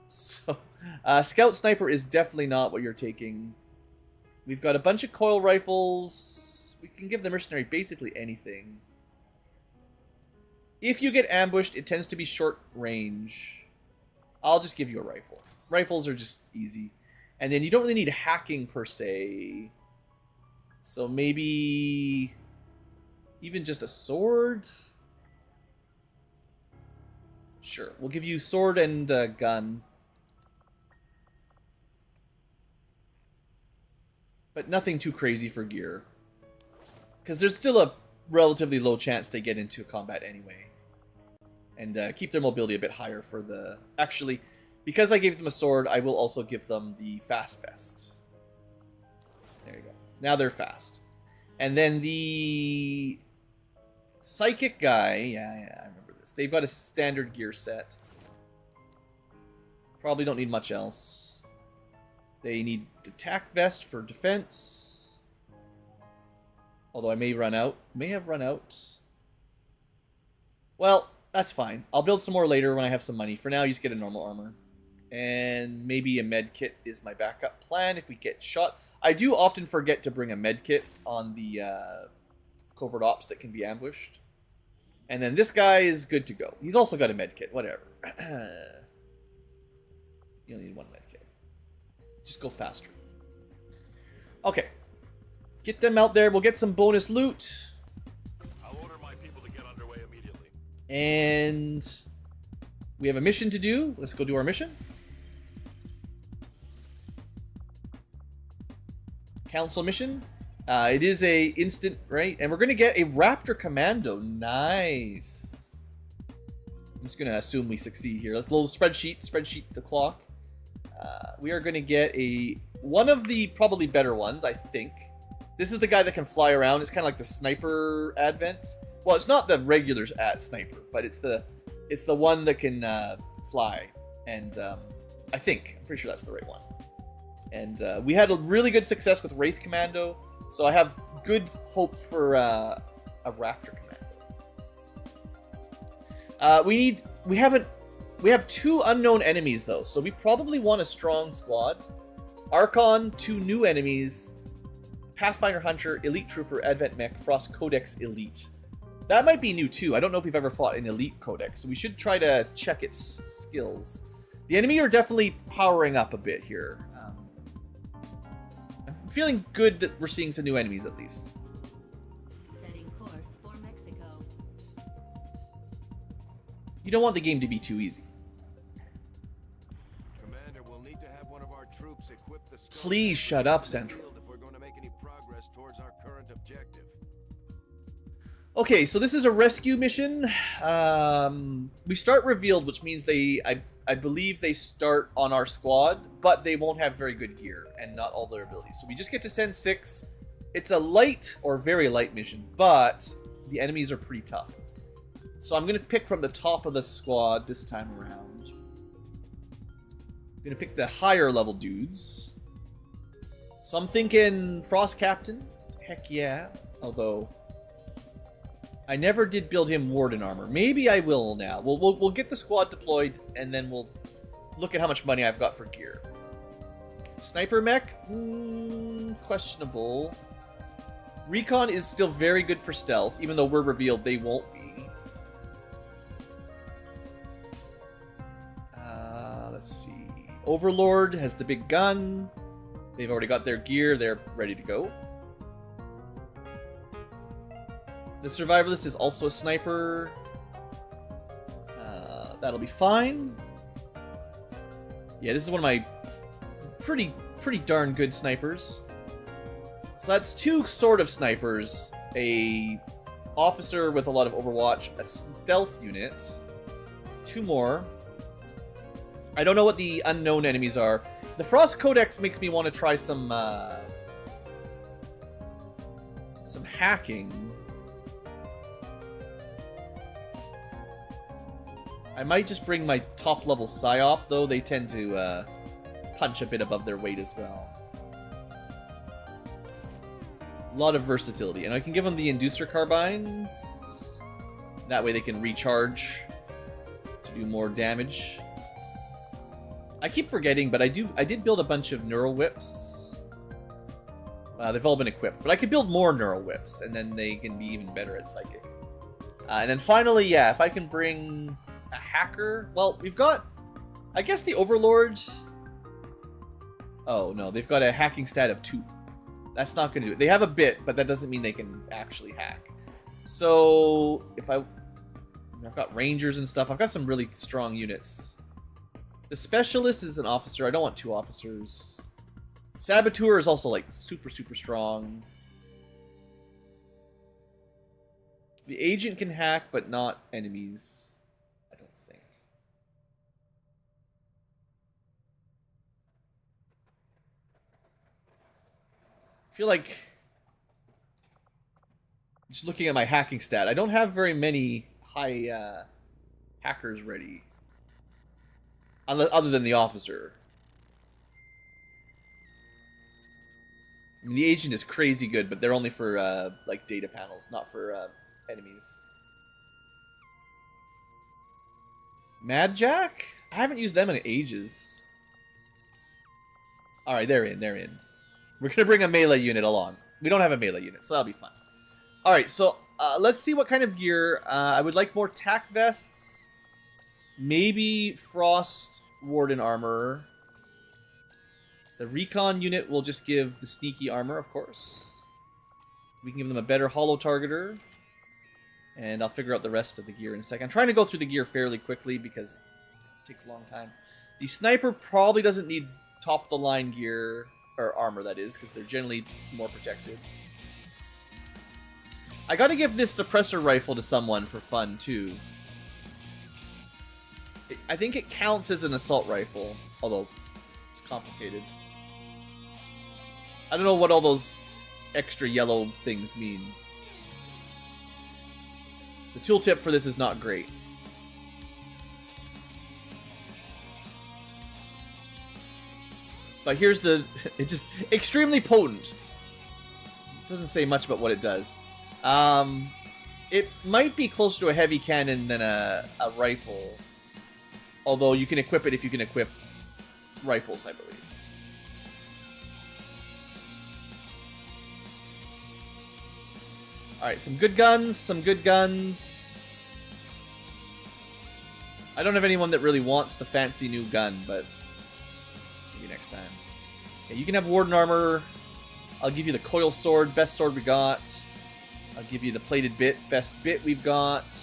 S1: So, Scout Sniper is definitely not what you're taking. We've got a bunch of coil rifles. We can give the mercenary basically anything. If you get ambushed, it tends to be short range. I'll just give you a rifle. Rifles are just easy. And then you don't really need hacking per se. So maybe even just a sword? Sure, we'll give you sword and gun. But nothing too crazy for gear. Because there's still a relatively low chance they get into combat anyway. And keep their mobility a bit higher for the... Actually, because I gave them a sword, I will also give them the fast vest. There you go. Now they're fast. And then the psychic guy, yeah, I remember this. They've got a standard gear set. Probably don't need much else. They need the tac vest for defense. Although I may run out. May have run out. Well, that's fine. I'll build some more later when I have some money. For now, you just get a normal armor. And maybe a med kit is my backup plan if we get shot. I do often forget to bring a med kit on the covert ops that can be ambushed. And then this guy is good to go. He's also got a med kit, whatever. You only need one med kit. Just go faster. Okay. Get them out there. We'll get some bonus loot.
S3: I'll order my people to get underway immediately.
S1: And we have a mission to do. Let's go do our mission. Council mission. It is a instant, right? And we're going to get a Raptor Commando. Nice. I'm just going to assume we succeed here. Let's little spreadsheet the clock. We are going to get one of the probably better ones, I think. This is the guy that can fly around. It's kind of like the sniper advent. Well, it's not the regular sniper, but it's the one that can fly. And I'm pretty sure that's the right one. And we had a really good success with Wraith Commando, so I have good hope for a Raptor Commando. We have 2 unknown enemies though, so we probably want a strong squad. Archon, 2 new enemies. Pathfinder Hunter, Elite Trooper, Advent Mech, Frost Codex Elite. That might be new too. I don't know if we've ever fought an Elite Codex, so we should try to check its skills. The enemy are definitely powering up a bit here. I'm feeling good that we're seeing some new enemies at least.
S2: Setting course for Mexico.
S1: You don't want the game to be too easy.
S3: Commander, we'll need to have one of our troops equip the scope
S1: Please shut up, Central.
S3: if we're going to make any progress towards our current objective.
S1: Okay, so this is a rescue mission. We start revealed, which means I believe they start on our squad, but they won't have very good gear and not all their abilities. So we just get to send 6. It's a light or very light mission, but the enemies are pretty tough. So I'm going to pick from the top of the squad this time around. I'm going to pick the higher level dudes. So I'm thinking Frost Captain. Heck yeah. Although I never did build him Warden armor. Maybe I will now. We'll get the squad deployed, and then we'll look at how much money I've got for gear. Sniper mech? Questionable. Recon is still very good for stealth, even though we're revealed they won't be. Let's see. Overlord has the big gun. They've already got their gear. They're ready to go. The survivalist is also a sniper. That'll be fine. Yeah, this is one of my pretty darn good snipers. So that's 2 sort of snipers. A officer with a lot of Overwatch, a stealth unit, 2 more. I don't know what the unknown enemies are. The Frost Codex makes me want to try some hacking. I might just bring my top level Psyop, though they tend to punch a bit above their weight as well. A lot of versatility. And I can give them the Inducer Carbines. That way they can recharge to do more damage. I keep forgetting, but I did build a bunch of Neural Whips. They've all been equipped. But I could build more Neural Whips, and then they can be even better at Psychic. And then finally, yeah, if I can bring a hacker. Well, we've got, I guess, the Overlord. Oh, no, they've got a hacking stat of 2. That's not going to do it. They have a bit, but that doesn't mean they can actually hack. So, I've got Rangers and stuff. I've got some really strong units. The Specialist is an officer. I don't want 2 officers. Saboteur is also, like, super strong. The Agent can hack, but not enemies. I feel like, just looking at my hacking stat, I don't have very many high hackers ready. Other than the officer. I mean, the agent is crazy good, but they're only for like data panels, not for enemies. Mad Jack? I haven't used them in ages. Alright, they're in. We're going to bring a melee unit along. We don't have a melee unit, so that'll be fun. Alright, so let's see what kind of gear. I would like more tack vests. Maybe Frost Warden armor. The Recon unit will just give the sneaky armor, of course. We can give them a better holo targeter. And I'll figure out the rest of the gear in a second. I'm trying to go through the gear fairly quickly because it takes a long time. The sniper probably doesn't need top-of-the-line gear. Or armor, that is, because they're generally more protected. I gotta give this suppressor rifle to someone for fun, too. I think it counts as an assault rifle, although it's complicated. I don't know what all those extra yellow things mean. The tooltip for this is not great. But here's the... It's just extremely potent. It doesn't say much about what it does. It might be closer to a heavy cannon than a rifle. Although you can equip it if you can equip rifles, I believe. Alright, some good guns, some good guns. I don't have anyone that really wants the fancy new gun, but maybe next time. Okay, you can have Warden Armor. I'll give you the Coil Sword, best sword we got. I'll give you the Plated Bit, best bit we've got.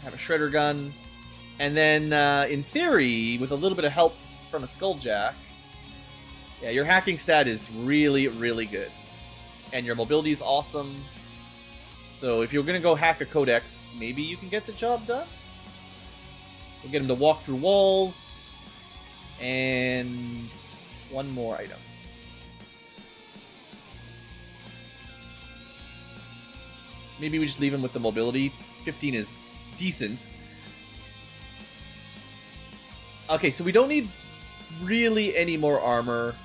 S1: Have a Shredder Gun. And then, in theory, with a little bit of help from a Skulljack, yeah, your hacking stat is really, really good. And your mobility is awesome. So if you're going to go hack a Codex, maybe you can get the job done. We'll get him to walk through walls. And one more item. Maybe we just leave him with the mobility. 15 is decent. Okay, so we don't need really any more armor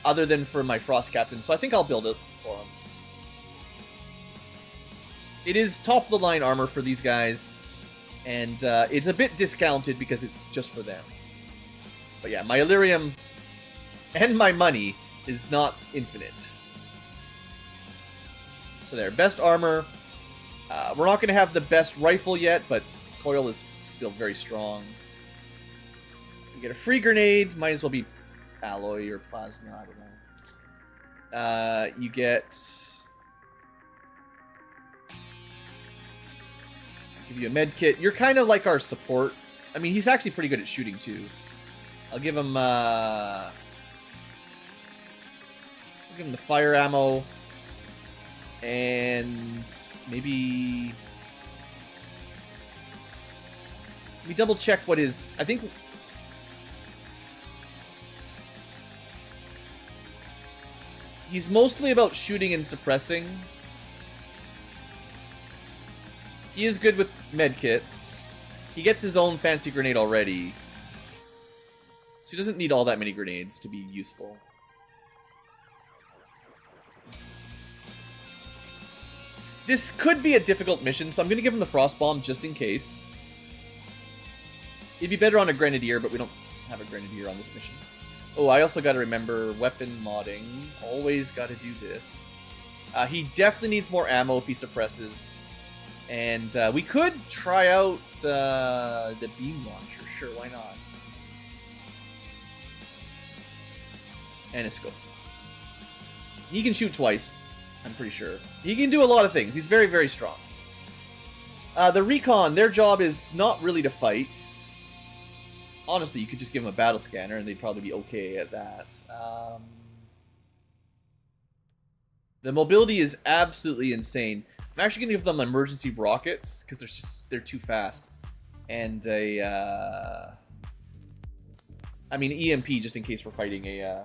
S1: other than for my Frost Captain, so I think I'll build it for him. It is top-of-the-line armor for these guys, and it's a bit discounted because it's just for them. But yeah, my Illyrium and my money is not infinite. So there, best armor. We're not going to have the best rifle yet, but Coil is still very strong. You get a free grenade, might as well be alloy or plasma, I don't know. You get... I'll give you a med kit. You're kind of like our support. I mean, he's actually pretty good at shooting too. I'll give him the fire ammo. And maybe... Let me double check what is... I think... He's mostly about shooting and suppressing. He is good with medkits. He gets his own fancy grenade already. So he doesn't need all that many grenades to be useful. This could be a difficult mission, so I'm going to give him the Frost Bomb just in case. It'd be better on a Grenadier, but we don't have a Grenadier on this mission. Oh, I also got to remember weapon modding. Always got to do this. He definitely needs more ammo if he suppresses. And we could try out the beam launcher. Sure, why not? And a scope. He can shoot twice, I'm pretty sure. He can do a lot of things. He's very, very strong. The Recon, their job is not really to fight. Honestly, you could just give them a battle scanner and they'd probably be okay at that. The mobility is absolutely insane. I'm actually going to give them emergency rockets because they're too fast. And a EMP just in case we're fighting a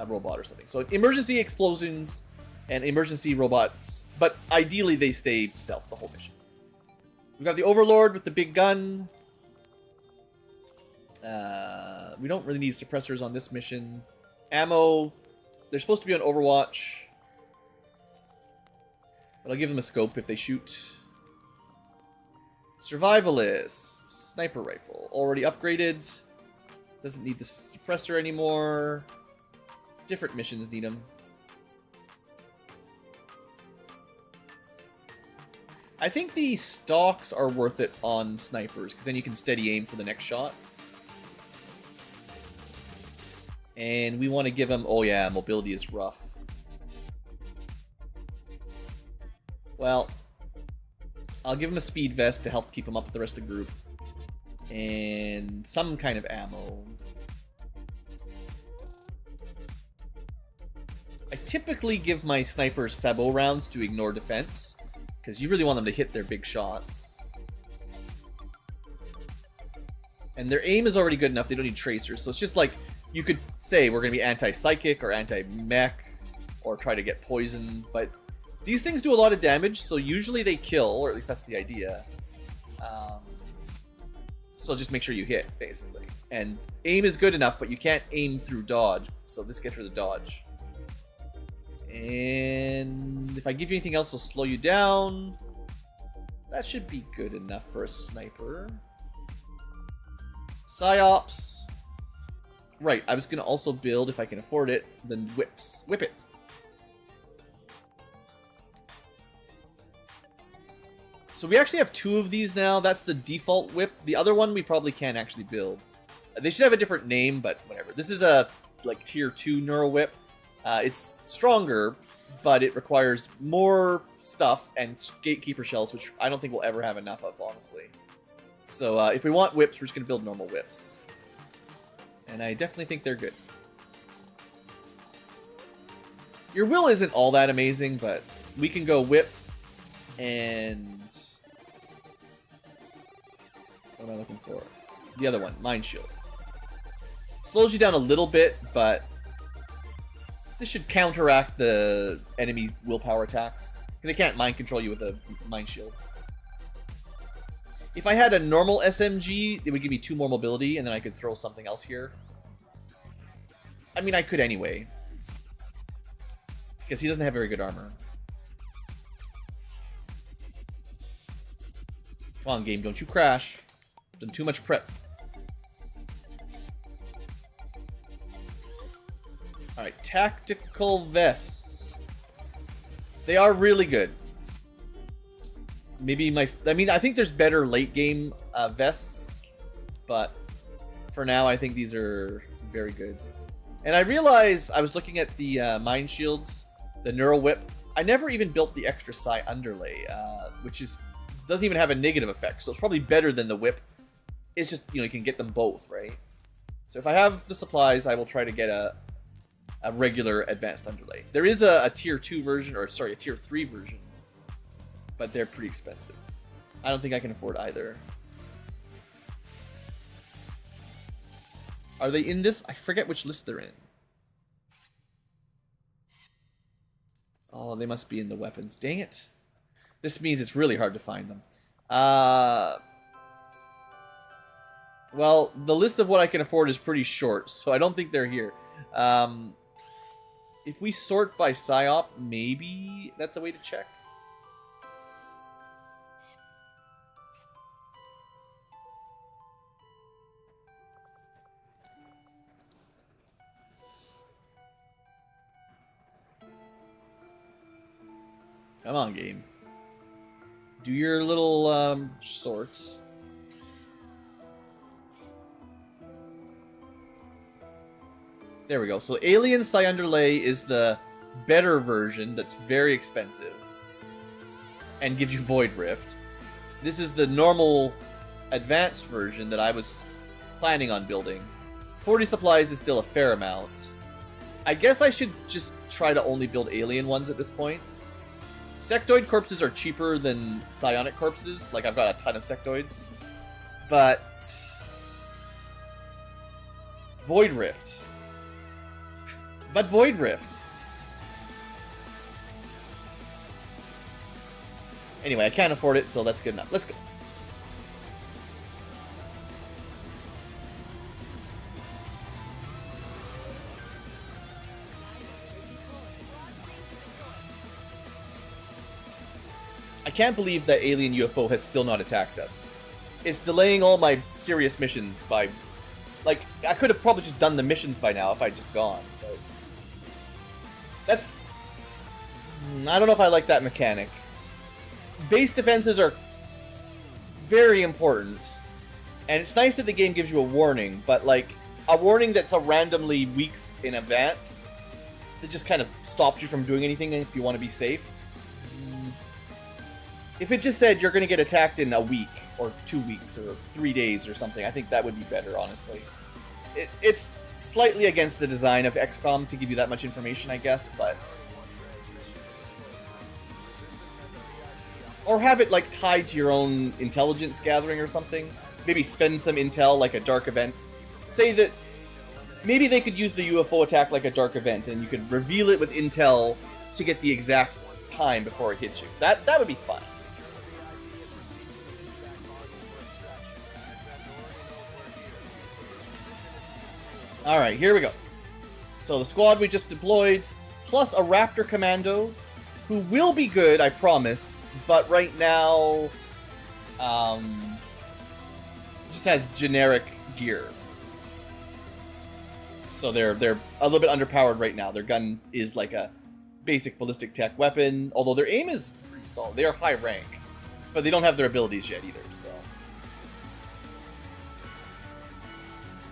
S1: robot or something. So emergency explosions and emergency robots, but ideally they stay stealth the whole mission. We've got the Overlord with the big gun. We don't really need suppressors on this mission. Ammo, they're supposed to be on Overwatch. But I'll give them a scope if they shoot. Survivalist, sniper rifle, already upgraded. Doesn't need the suppressor anymore. Different missions need them. I think the stocks are worth it on snipers, because then you can steady aim for the next shot. And we want to give him... Oh yeah, mobility is rough. Well, I'll give him a speed vest to help keep him up with the rest of the group. And some kind of ammo. I typically give my snipers sabot rounds to ignore defense, because you really want them to hit their big shots. And their aim is already good enough, they don't need tracers. So it's just like, you could say we're going to be anti-psychic or anti-mech, or try to get poisoned, but these things do a lot of damage, so usually they kill, or at least that's the idea. So just make sure you hit, basically. And aim is good enough, but you can't aim through dodge, so this gets rid of dodge. And if I give you anything else, it'll slow you down. That should be good enough for a sniper. Psyops. Right, I was going to also build, if I can afford it, the whips. Whip it. So we actually have 2 of these now. That's the default whip. The other one we probably can't actually build. They should have a different name, but whatever. This is a like tier 2 neural whip. It's stronger, but it requires more stuff and gatekeeper shells, which I don't think we'll ever have enough of, honestly. So if we want whips, we're just going to build normal whips. And I definitely think they're good. Your will isn't all that amazing, but we can go whip and... What am I looking for? The other one, Mind Shield. Slows you down a little bit, but this should counteract the enemy willpower attacks. They can't mind control you with a Mind Shield. If I had a normal SMG, it would give me 2 more mobility, and then I could throw something else here. I mean, I could anyway. Because he doesn't have very good armor. Come on, game, don't you crash. Done too much prep. Alright, tactical vests. They are really good. Maybe I think there's better late game vests, but for now I think these are very good. And I realized I was looking at the Mind Shields, the Neural Whip. I never even built the extra Psi underlay, which doesn't even have a negative effect, so it's probably better than the Whip. It's just, you can get them both, right? So if I have the supplies, I will try to get a regular advanced underlay. There is a tier 2 version, or sorry, a tier 3 version, but they're pretty expensive. I don't think I can afford either. Are they in this? I forget which list they're in. Oh, they must be in the weapons. Dang it. This means it's really hard to find them. Well, the list of what I can afford is pretty short, so I don't think they're here. If we sort by PSYOP, maybe that's a way to check. Come on, game. Do your little sorts. There we go. So Alien Psi Underlay is the better version that's very expensive and gives you Void Rift. This is the normal advanced version that I was planning on building. 40 supplies is still a fair amount. I guess I should just try to only build alien ones at this point. Sectoid corpses are cheaper than psionic corpses. Like, I've got a ton of sectoids. But Void Rift. But Void Rift. Anyway, I can't afford it, so that's good enough. Let's go. I can't believe that alien UFO has still not attacked us. It's delaying all my serious missions by... Like, I could have probably just done the missions by now if I'd just gone, but... That's... I don't know if I like that mechanic. Base defenses are very important, and it's nice that the game gives you a warning, but, like, a warning that's a randomly weeks in advance that just kind of stops you from doing anything if you want to be safe. If it just said you're going to get attacked in a week, or 2 weeks, or 3 days, or something, I think that would be better, honestly. It's slightly against the design of XCOM to give you that much information, I guess, but... Or have it, like, tied to your own intelligence gathering or something. Maybe spend some intel, like a dark event. Say that... Maybe they could use the UFO attack like a dark event, and you could reveal it with intel to get the exact time before it hits you. That would be fun. Alright, here we go. So the squad we just deployed, plus a Raptor Commando, who will be good, I promise, but right now, just has generic gear. So they're a little bit underpowered right now. Their gun is like a basic ballistic tech weapon, although their aim is pretty solid. They are high rank, but they don't have their abilities yet either, so.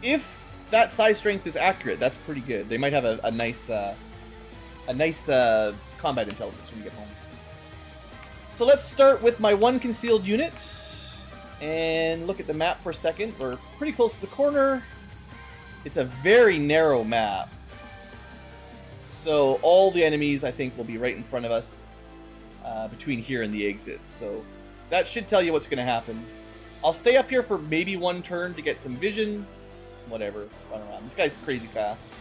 S1: If that size strength is accurate, that's pretty good. They might have a nice combat intelligence when we get home. So let's start with my one concealed unit and look at the map for a second. We're pretty close to the corner. It's a very narrow map. So all the enemies, I think, will be right in front of us between here and the exit. So that should tell you what's going to happen. I'll stay up here for maybe one turn to get some vision. Whatever, run around. This guy's crazy fast.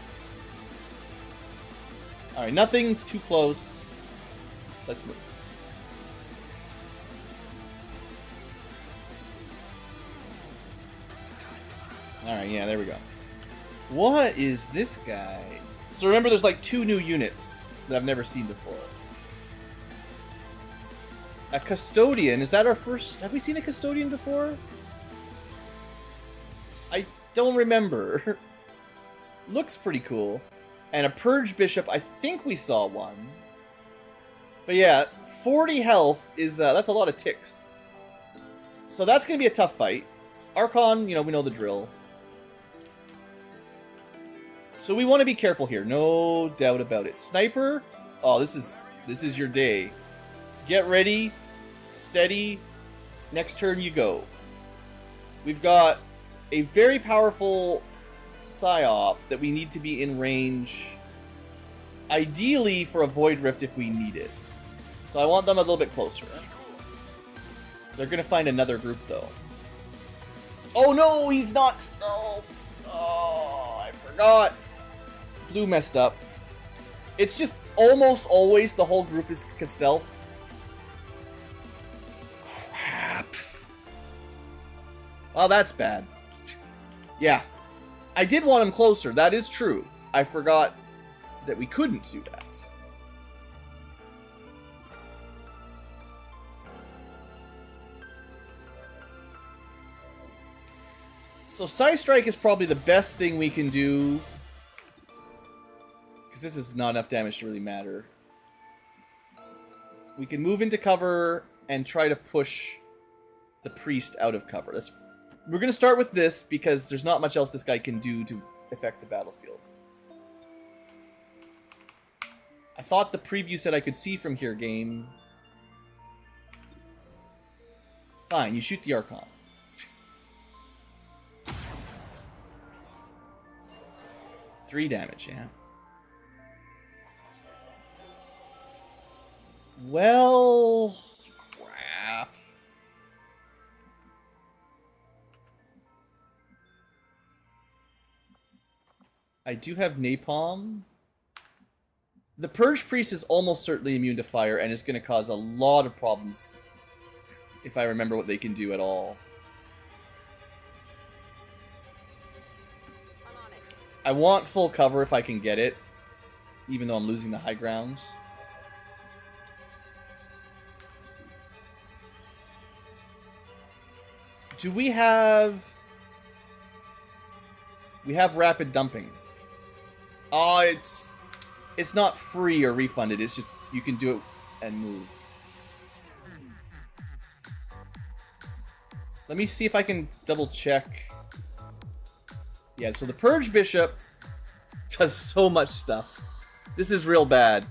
S1: Alright, nothing too close. Let's move. Alright, yeah, there we go. What is this guy? So remember, there's like 2 new units that I've never seen before. A Custodian, is that our first... Have we seen a Custodian before? I don't remember. Looks pretty cool. And a Purge Bishop, I think we saw one. But yeah, 40 health is, that's a lot of ticks. So that's going to be a tough fight. Archon, you know, we know the drill. So we want to be careful here, no doubt about it. Sniper, oh, this is your day. Get ready, steady, next turn you go. We've got a very powerful psyop that we need to be in range, ideally for a Void Rift if we need it. So I want them a little bit closer. They're going to find another group though. Oh no, he's not stealth. Oh, I forgot. Blue messed up. It's just almost always the whole group is stealth. Crap. Well, that's bad. Yeah. I did want him closer. That is true. I forgot that we couldn't do that. So Psy Strike is probably the best thing we can do. Because this is not enough damage to really matter. We can move into cover and try to push the priest out of cover. We're going to start with this because there's not much else this guy can do to affect the battlefield. I thought the preview said I could see from here, game. Fine, you shoot the Archon. 3 damage, yeah. Well, crap. I do have napalm. The Purge Priest is almost certainly immune to fire and is going to cause a lot of problems if I remember what they can do at all. I want full cover if I can get it, even though I'm losing the high ground. Do we have... We have rapid dumping. Oh, it's not free or refunded. It's just you can do it and move. Let me see if I can double check. Yeah, so the Purge Bishop does so much stuff. This is real bad.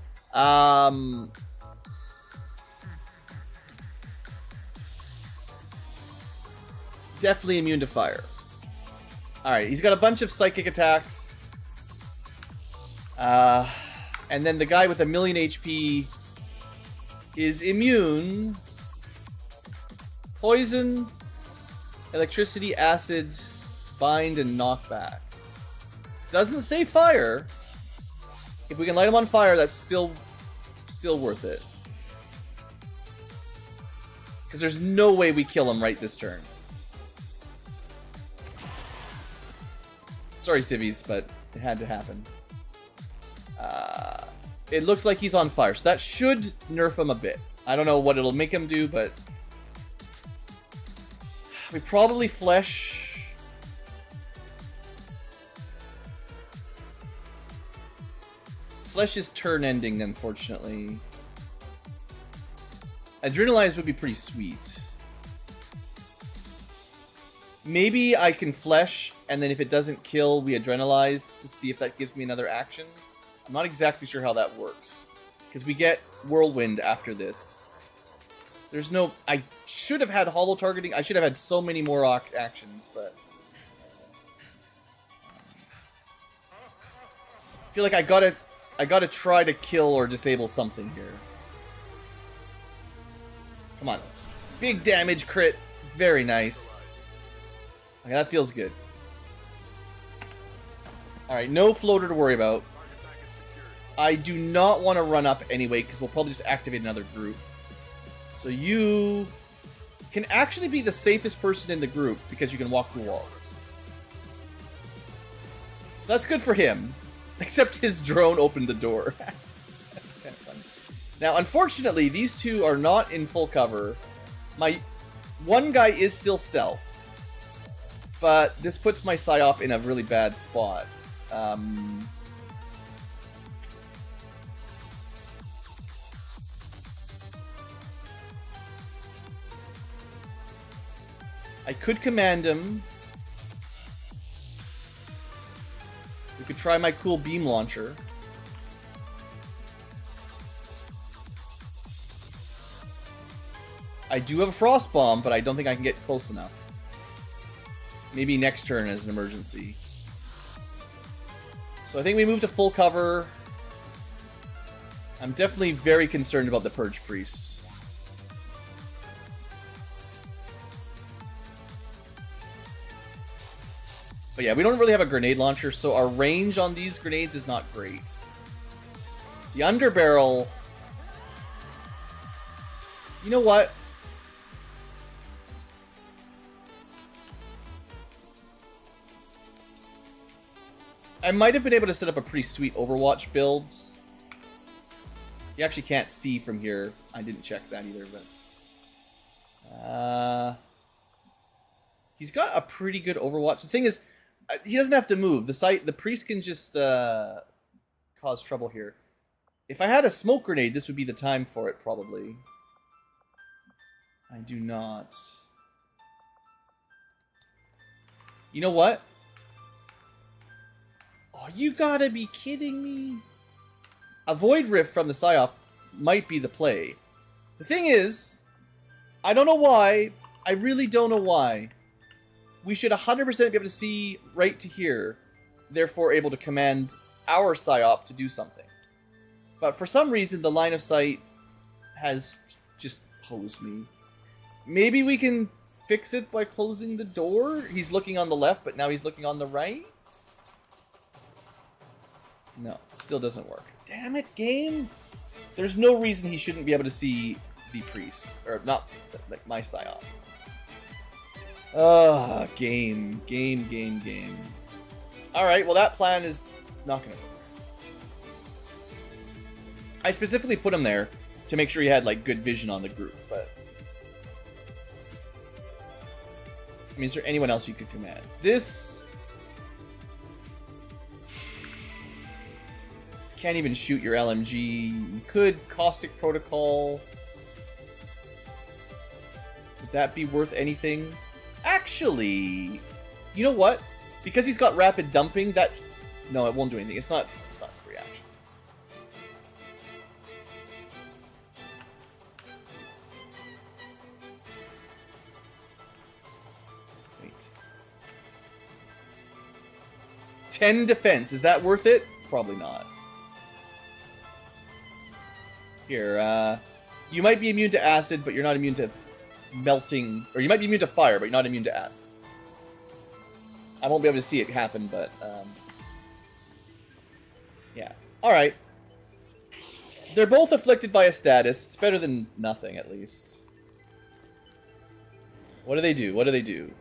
S1: Definitely immune to fire. Alright, he's got a bunch of psychic attacks. And then the guy with 1,000,000 HP is immune. Poison, electricity, acid, bind, and knockback. Doesn't say fire. If we can light him on fire, that's still worth it. Because there's no way we kill him right this turn. Sorry, civvies, but it had to happen. It looks like he's on fire, so that should nerf him a bit. I don't know what it'll make him do, but... We probably flesh... Flesh is turn ending, unfortunately. Adrenalize would be pretty sweet. Maybe I can flesh, and then if it doesn't kill, we adrenalize to see if that gives me another action. I'm not exactly sure how that works. Because we get Whirlwind after this. There's no... I should have had holo targeting. I should have had so many more actions, but... I feel like I gotta try to kill or disable something here. Come on. Big damage crit. Very nice. Okay, that feels good. Alright, no floater to worry about. I do not want to run up anyway, because we'll probably just activate another group. So you can actually be the safest person in the group, because you can walk through walls. So that's good for him. Except his drone opened the door. That's kind of funny. Now, unfortunately, these two are not in full cover. My one guy is still stealthed. But this puts my psyop in a really bad spot. I could command him. We could try my cool beam launcher. I do have a frost bomb, but I don't think I can get close enough. Maybe next turn as an emergency. So I think we move to full cover. I'm definitely very concerned about the Purge Priest. But yeah, we don't really have a grenade launcher, so our range on these grenades is not great. The underbarrel... You know what? I might have been able to set up a pretty sweet Overwatch build. You actually can't see from here. I didn't check that either, but... He's got a pretty good Overwatch. The thing is, he doesn't have to move. The priest can just cause trouble here. If I had a smoke grenade, this would be the time for it, probably. I do not. You know what? Oh, you gotta be kidding me. A Void Rift from the Psyop might be the play. The thing is, I don't know why. I really don't know why. We should 100% be able to see right to here, therefore able to command our Psyop to do something. But for some reason, the line of sight has just hosed me. Maybe we can fix it by closing the door? He's looking on the left, but now he's looking on the right? No, still doesn't work. Damn it, game! There's no reason he shouldn't be able to see the priest. Or, not, like, my Psyop. Game. Alright, well that plan is not gonna work. I specifically put him there to make sure he had, like, good vision on the group, but... I mean, is there anyone else you could command? This... Can't even shoot your LMG. You could Caustic Protocol. Would that be worth anything? Actually, you know what? Because he's got rapid dumping, that... No, it won't do anything. It's not free action. Wait. 10 defense. Is that worth it? Probably not. Here, you might be immune to acid, but you're not immune to melting... Or you might be immune to fire, but you're not immune to acid. I won't be able to see it happen, but... yeah. Alright. They're both afflicted by a status. It's better than nothing, at least. What do they do? What do they do?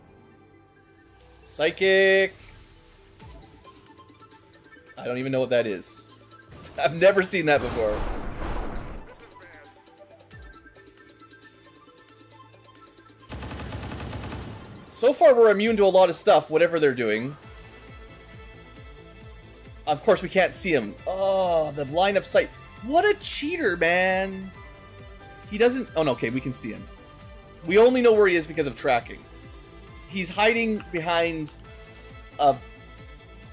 S1: Psychic... I don't even know what that is. I've never seen that before. So far, we're immune to a lot of stuff, whatever they're doing. Of course, we can't see him. Oh, the line of sight. What a cheater, man. He doesn't... Oh, no, okay, we can see him. We only know where he is because of tracking. He's hiding behind...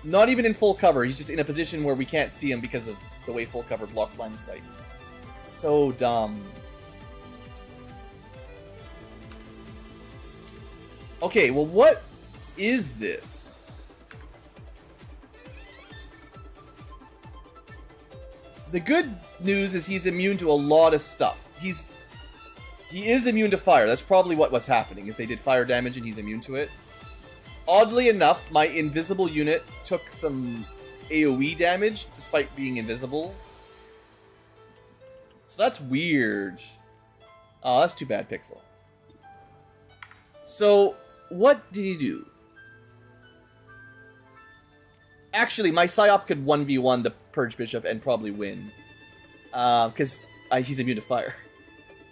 S1: not even in full cover. He's just in a position where we can't see him because of the way full cover blocks line of sight. So dumb. Okay, well, what is this? The good news is he's immune to a lot of stuff. He is immune to fire. That's probably what's happening, is they did fire damage and he's immune to it. Oddly enough, my invisible unit took some AoE damage despite being invisible. So that's weird. Oh, that's too bad, Pixel. So, what did he do? Actually, my Psyop could 1v1 the Purge Bishop and probably win. Because he's immune to fire.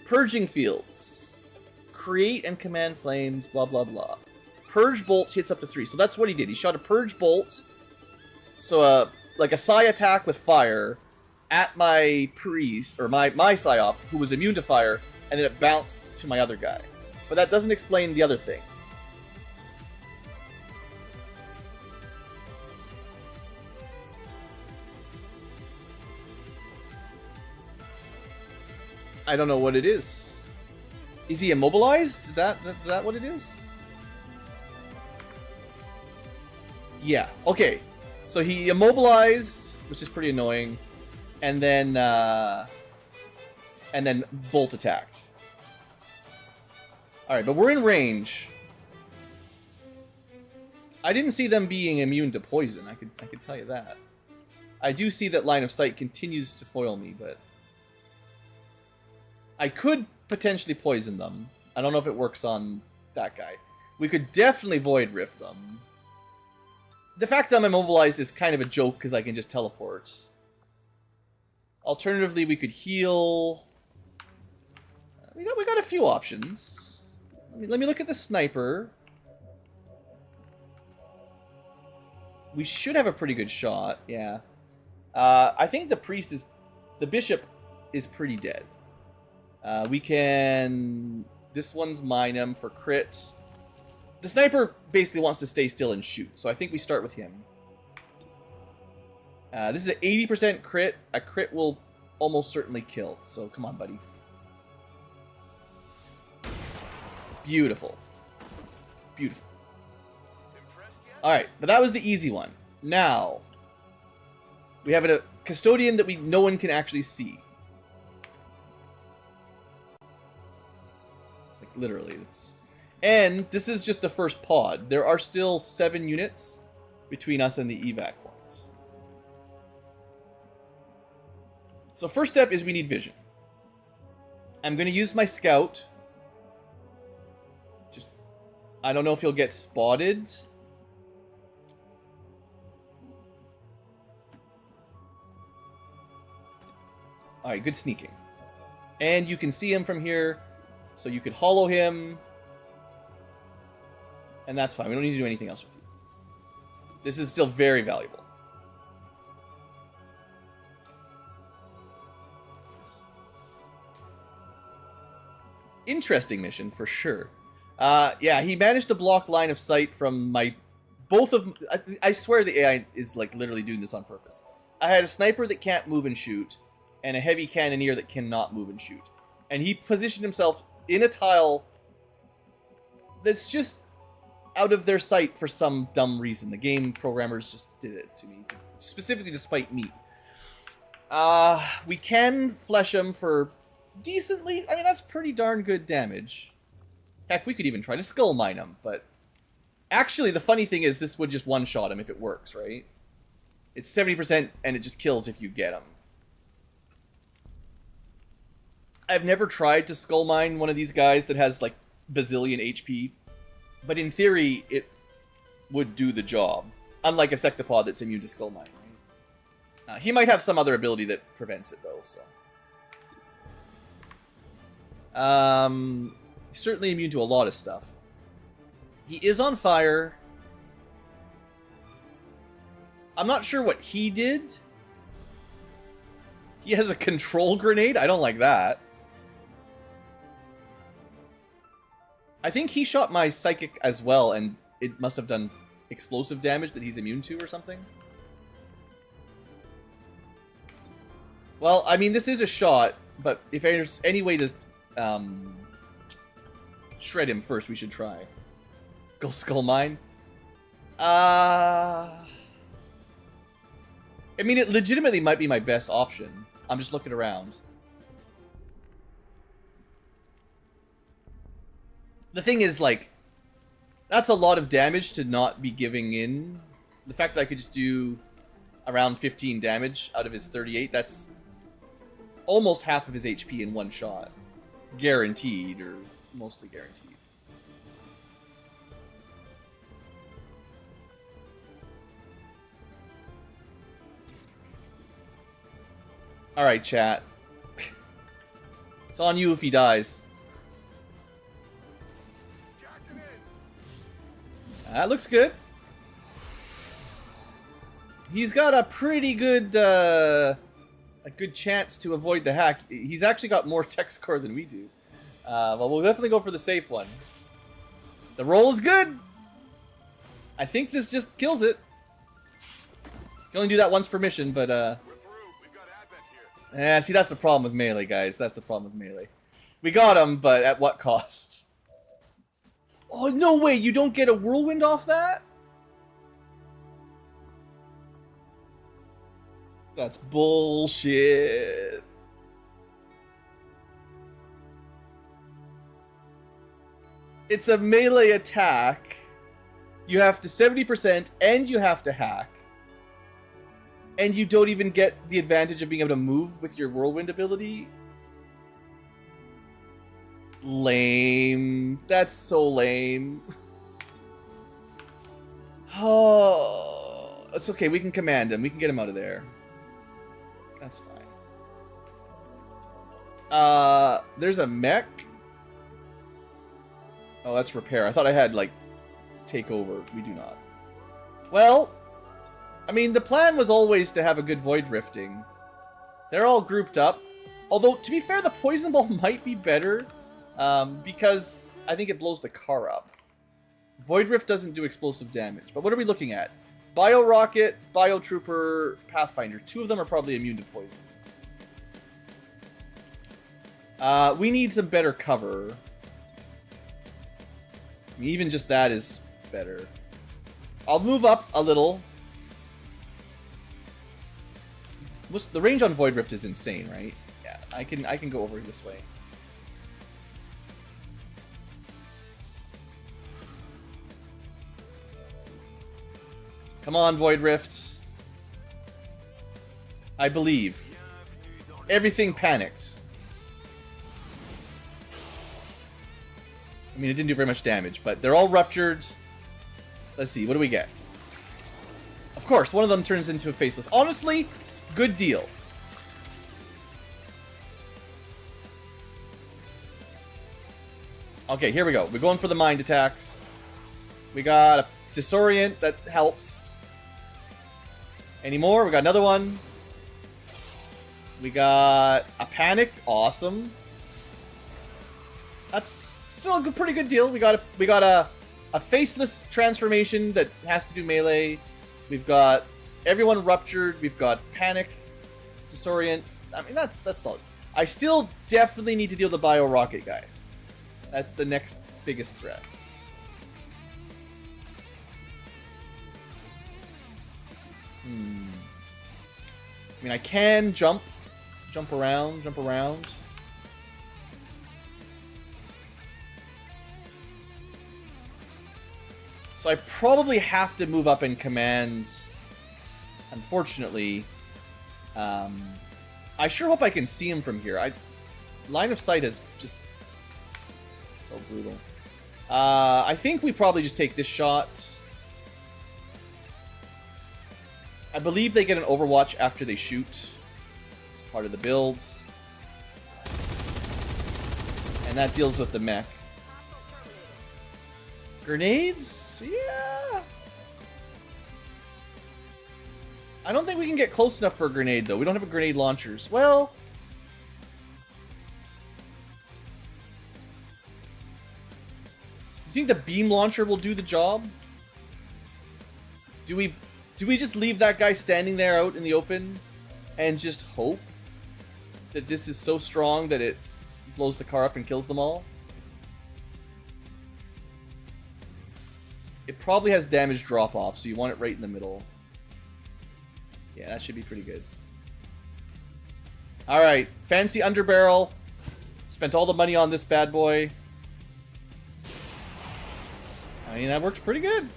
S1: Purging Fields. Create and command flames, blah blah blah. Purge Bolt hits up to 3. So that's what he did. He shot a Purge Bolt. So, like a Psy attack with fire at my Priest, or my Psyop, who was immune to fire, and then it bounced to my other guy. But that doesn't explain the other thing. I don't know what it is. Is he immobilized? Is that what it is? Yeah, okay. So he immobilized, which is pretty annoying, and then bolt attacked. Alright, but we're in range. I didn't see them being immune to poison, I could tell you that. I do see that line of sight continues to foil me, but I could potentially poison them. I don't know if it works on that guy. We could definitely Void Rift them. The fact that I'm immobilized is kind of a joke because I can just teleport. Alternatively, we could heal. We got a few options. Let me look at the sniper. We should have a pretty good shot, yeah. I think the bishop is pretty dead. We can... This one's mine him for crit. The sniper basically wants to stay still and shoot, so I think we start with him. This is an 80% crit. A crit will almost certainly kill, so come on, buddy. Beautiful. Beautiful. Alright, but that was the easy one. Now, we have a custodian that no one can actually see. Like, literally. And this is just the first pod. There are still 7 units between us and the evac points. So first step is we need vision. I'm going to use my scout. I don't know if he'll get spotted. Alright, good sneaking. And you can see him from here, so you could hollow him. And that's fine, we don't need to do anything else with you. This is still very valuable. Interesting mission, for sure. Yeah, he managed to block line of sight from my... I swear the AI is like literally doing this on purpose. I had a sniper that can't move and shoot, and a heavy cannoneer that cannot move and shoot. And he positioned himself in a tile that's just out of their sight for some dumb reason. The game programmers just did it to me, specifically to spite me. We can flesh him for decently... I mean, that's pretty darn good damage. Heck, we could even try to skull mine him, but... Actually, the funny thing is, this would just one-shot him if it works, right? It's 70% and it just kills if you get him. I've never tried to skull mine one of these guys that has, like, bazillion HP. But in theory, it would do the job. Unlike a sectopod that's immune to skull mine, right? He might have some other ability that prevents it, though, so. He's certainly immune to a lot of stuff. He is on fire. I'm not sure what he did. He has a control grenade? I don't like that. I think he shot my psychic as well, and it must have done explosive damage that he's immune to or something. Well, I mean, this is a shot, but if there's any way to shred him first, we should try. Go Skull Mine. I mean, it legitimately might be my best option. I'm just looking around. The thing is, like, that's a lot of damage to not be giving in. The fact that I could just do around 15 damage out of his 38, that's almost half of his HP in one shot. Guaranteed, or mostly guaranteed. Alright, chat. It's on you if he dies. That looks good. He's got a pretty good, a good chance to avoid the hack. He's actually got more tech score than we do. Well, we'll definitely go for the safe one. The roll is good. I think this just kills it. You can only do that once per mission, but yeah, see, that's the problem with melee, guys. That's the problem with melee. We got him, but at what cost? Oh, no way! You don't get a whirlwind off that? That's bullshit. It's a melee attack. You have to 70% and you have to hack. And you don't even get the advantage of being able to move with your whirlwind ability? Lame. That's so lame. Oh, it's okay. We can command him. We can get him out of there. That's fine. There's a mech. Oh, that's repair. I thought I had, like, take over. We do not. Well, I mean, the plan was always to have a good void rifting. They're all grouped up. Although, to be fair, the poison ball might be better. Because I think it blows the car up. Void Rift doesn't do explosive damage. But what are we looking at? Bio Rocket, Bio Trooper, Pathfinder. 2 of them are probably immune to poison. We need some better cover. I mean, even just that is better. I'll move up a little. The range on Void Rift is insane, right? Yeah, I can go over this way. Come on, Void Rift. I believe. Everything panicked. I mean, it didn't do very much damage, but they're all ruptured. Let's see, what do we get? Of course, one of them turns into a faceless. Honestly, good deal. Okay, here we go. We're going for the mind attacks. We got a disorient that helps. Any more? We got another one. We got a panic. Awesome. That's still a pretty good deal. We got a faceless transformation that has to do melee. We've got everyone ruptured. We've got panic, disorient. I mean, that's solid. I still definitely need to deal with the bio rocket guy. That's the next biggest threat. I mean, I can jump around. So I probably have to move up and command. Unfortunately, I sure hope I can see him from here. Line of sight is just so brutal. I think we probably just take this shot. I believe they get an overwatch after they shoot. It's part of the build. And that deals with the mech. Grenades? Yeah. I don't think we can get close enough for a grenade, though. We don't have a grenade launchers. Well... Do you think the beam launcher will do the job? Do we just leave that guy standing there out in the open and just hope that this is so strong that it blows the car up and kills them all? It probably has damage drop off, so you want it right in the middle. Yeah, that should be pretty good. Alright, fancy underbarrel. Spent all the money on this bad boy. I mean, that works pretty good.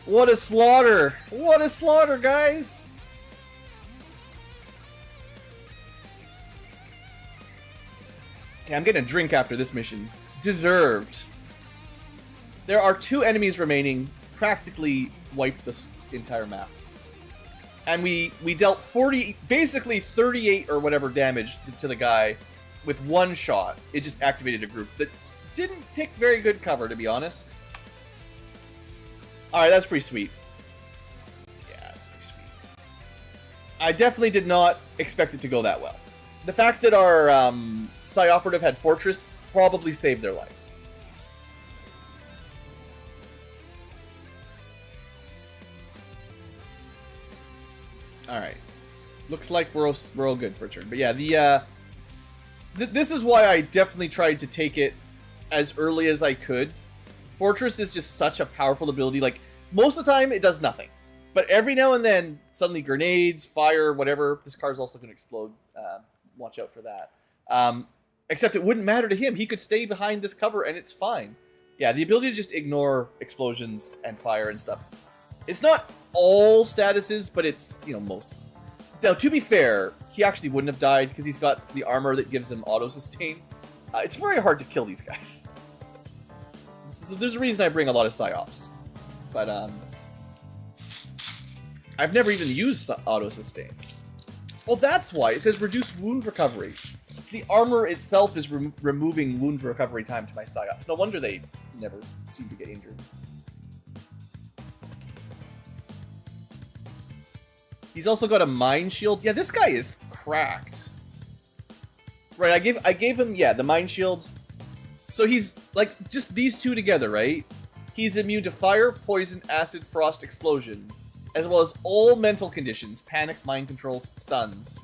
S1: What a slaughter! What a slaughter, guys! Okay, I'm getting a drink after this mission. Deserved. There are 2 enemies remaining. Practically wiped this entire map. And we dealt 40, basically 38 or whatever damage to the guy with one shot. It just activated a group that didn't pick very good cover, to be honest. Alright, that's pretty sweet. Yeah, that's pretty sweet. I definitely did not expect it to go that well. The fact that our Psi Operative had Fortress probably saved their life. Alright. Looks like we're all good for a turn. But yeah, this is why I definitely tried to take it as early as I could. Fortress is just such a powerful ability. Like, most of the time, it does nothing. But every now and then, suddenly grenades, fire, whatever. This car's also going to explode. Watch out for that. Except it wouldn't matter to him. He could stay behind this cover and it's fine. Yeah, the ability to just ignore explosions and fire and stuff. It's not all statuses, but it's, you know, most. Now, to be fair, he actually wouldn't have died because he's got the armor that gives him auto-sustain. It's very hard to kill these guys. So there's a reason I bring a lot of Psyops. But, I've never even used auto-sustain. Well, that's why. It says reduce wound recovery. It's the armor itself is removing wound recovery time to my Psyops. No wonder they never seem to get injured. He's also got a mine shield. Yeah, this guy is cracked. Right, I gave him, yeah, the mine shield. So he's, like, just these two together, right? He's immune to fire, poison, acid, frost, explosion. As well as all mental conditions, panic, mind control, stuns.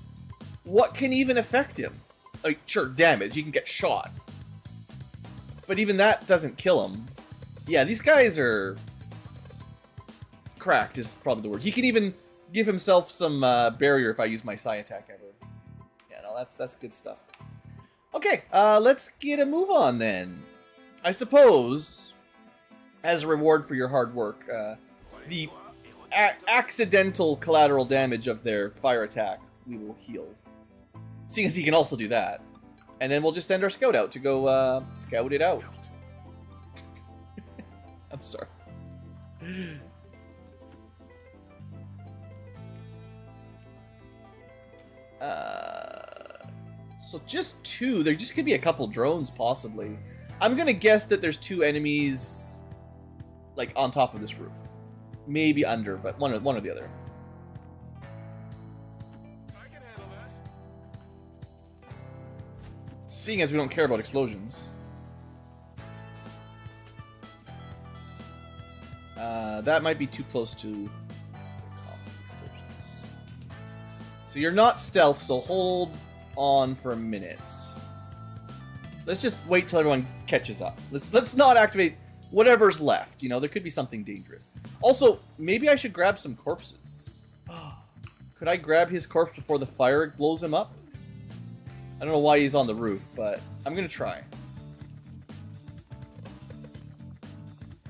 S1: What can even affect him? Like, sure, damage, he can get shot. But even that doesn't kill him. Yeah, these guys are... cracked is probably the word. He can even give himself some barrier if I use my Psi attack ever. Yeah, no, that's good stuff. Okay, let's get a move on then. I suppose, as a reward for your hard work, the accidental collateral damage of their fire attack we will heal. Seeing as he can also do that. And then we'll just send our scout out to go scout it out. I'm sorry. So just 2. There just could be a couple drones, possibly. I'm gonna guess that there's 2 enemies, like, on top of this roof. Maybe under, but one or the other.
S3: I can handle that.
S1: Seeing as we don't care about explosions. That might be too close to explosions. So you're not stealth, so hold on for a minute. Let's just wait till everyone catches up. Let's not activate whatever's left. You know, there could be something dangerous. Also, maybe I should grab some corpses. Could I grab his corpse before the fire blows him up? I don't know why he's on the roof, but I'm gonna try.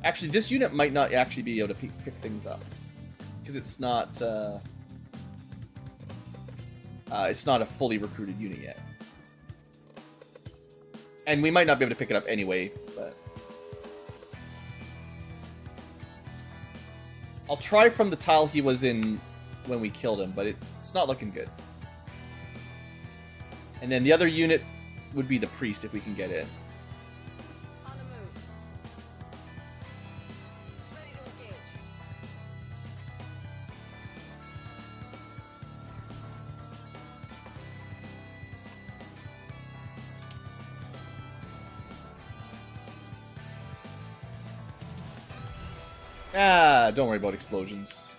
S1: Actually, this unit might not actually be able to pick things up. Because it's not a fully recruited unit yet. And we might not be able to pick it up anyway, but... I'll try from the tile he was in when we killed him, but it's not looking good. And then the other unit would be the priest if we can get in.
S4: On the move. Ready to engage.
S1: Ah, don't worry about explosions.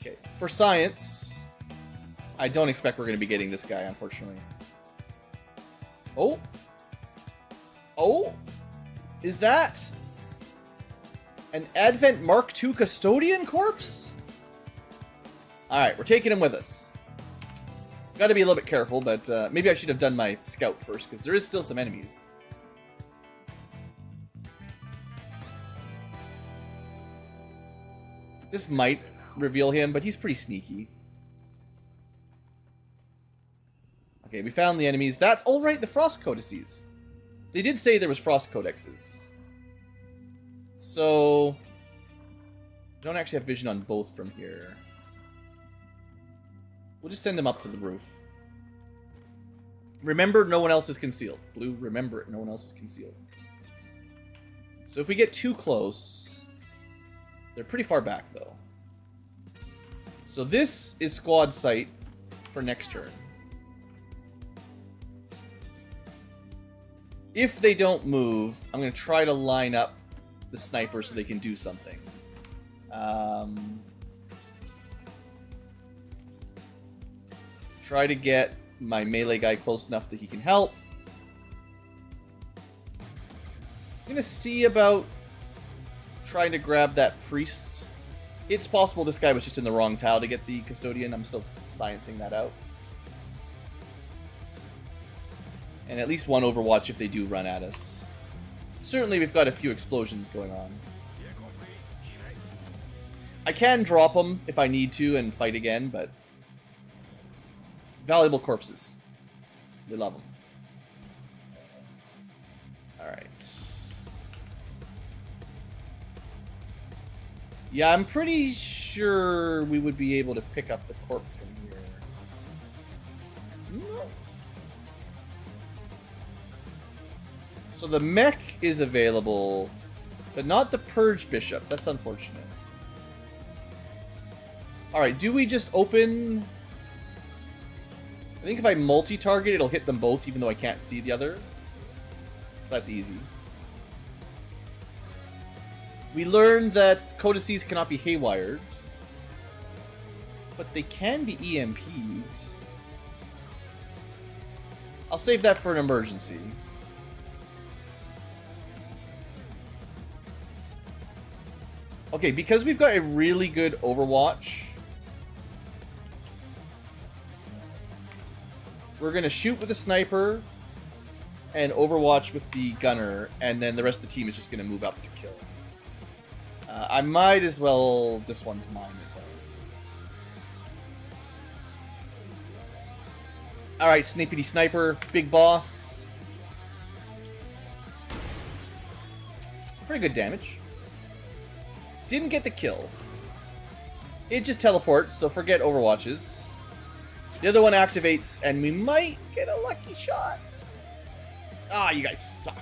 S1: Okay, for science, I don't expect we're going to be getting this guy, unfortunately. Oh? Oh? Is that an Advent Mark II Custodian corpse? Alright, we're taking him with us. Gotta be a little bit careful, but maybe I should have done my scout first, because there is still some enemies. This might reveal him, but he's pretty sneaky. Okay, we found the enemies. That's all right, the Frost Codices. They did say there was Frost Codexes. So, I don't actually have vision on both from here. We'll just send them up to the roof. Remember, no one else is concealed. Blue, remember it, no one else is concealed. So if we get too close... They're pretty far back, though. So this is squad sight for next turn. If they don't move, I'm going to try to line up the sniper so they can do something. Try to get my melee guy close enough that he can help. I'm going to see about trying to grab that priest. It's possible this guy was just in the wrong tile to get the custodian. I'm still sciencing that out. And at least one overwatch if they do run at us. Certainly we've got a few explosions going on. I can drop them if I need to and fight again, but... Valuable corpses. We love them. Alright. Yeah, I'm pretty sure we would be able to pick up the corpse from here. No. So the mech is available, but not the Purge Bishop. That's unfortunate. Alright, do we just open... I think if I multi-target, it'll hit them both, even though I can't see the other. So that's easy. We learned that codices cannot be haywired, but they can be EMP'd. I'll save that for an emergency. Okay, because we've got a really good Overwatch, we're going to shoot with the sniper and Overwatch with the gunner, and then the rest of the team is just going to move up to kill. I might as well... This one's mine. Alright, Snippety Sniper, big boss. Pretty good damage. Didn't get the kill. It just teleports, so forget Overwatches. The other one activates, and we might get a lucky shot. Ah, you guys suck.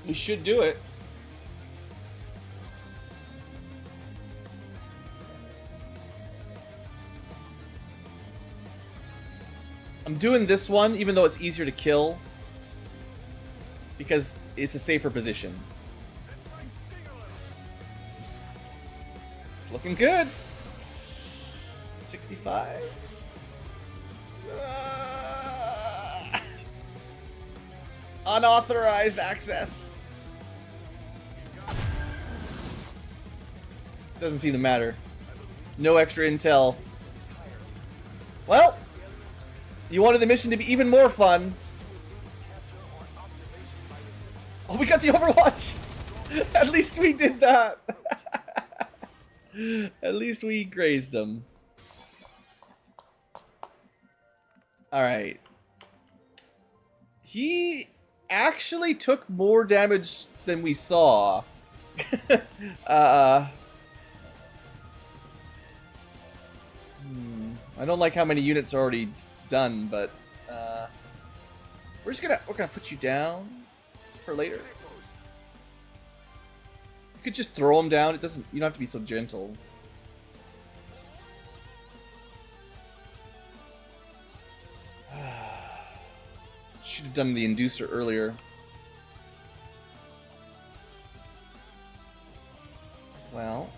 S1: We should do it. I'm doing this one, even though it's easier to kill, because it's a safer position. It's looking good. 65. Unauthorized access. Doesn't seem to matter. No extra intel. Well, you wanted the mission to be even more fun. Oh, we got the Overwatch! At least we did that! At least we grazed him. Alright. He actually took more damage than we saw. I don't like how many units are already done, but we're gonna put you down for later. You could just throw him down. You don't have to be so gentle. Should have done the inducer earlier. Well.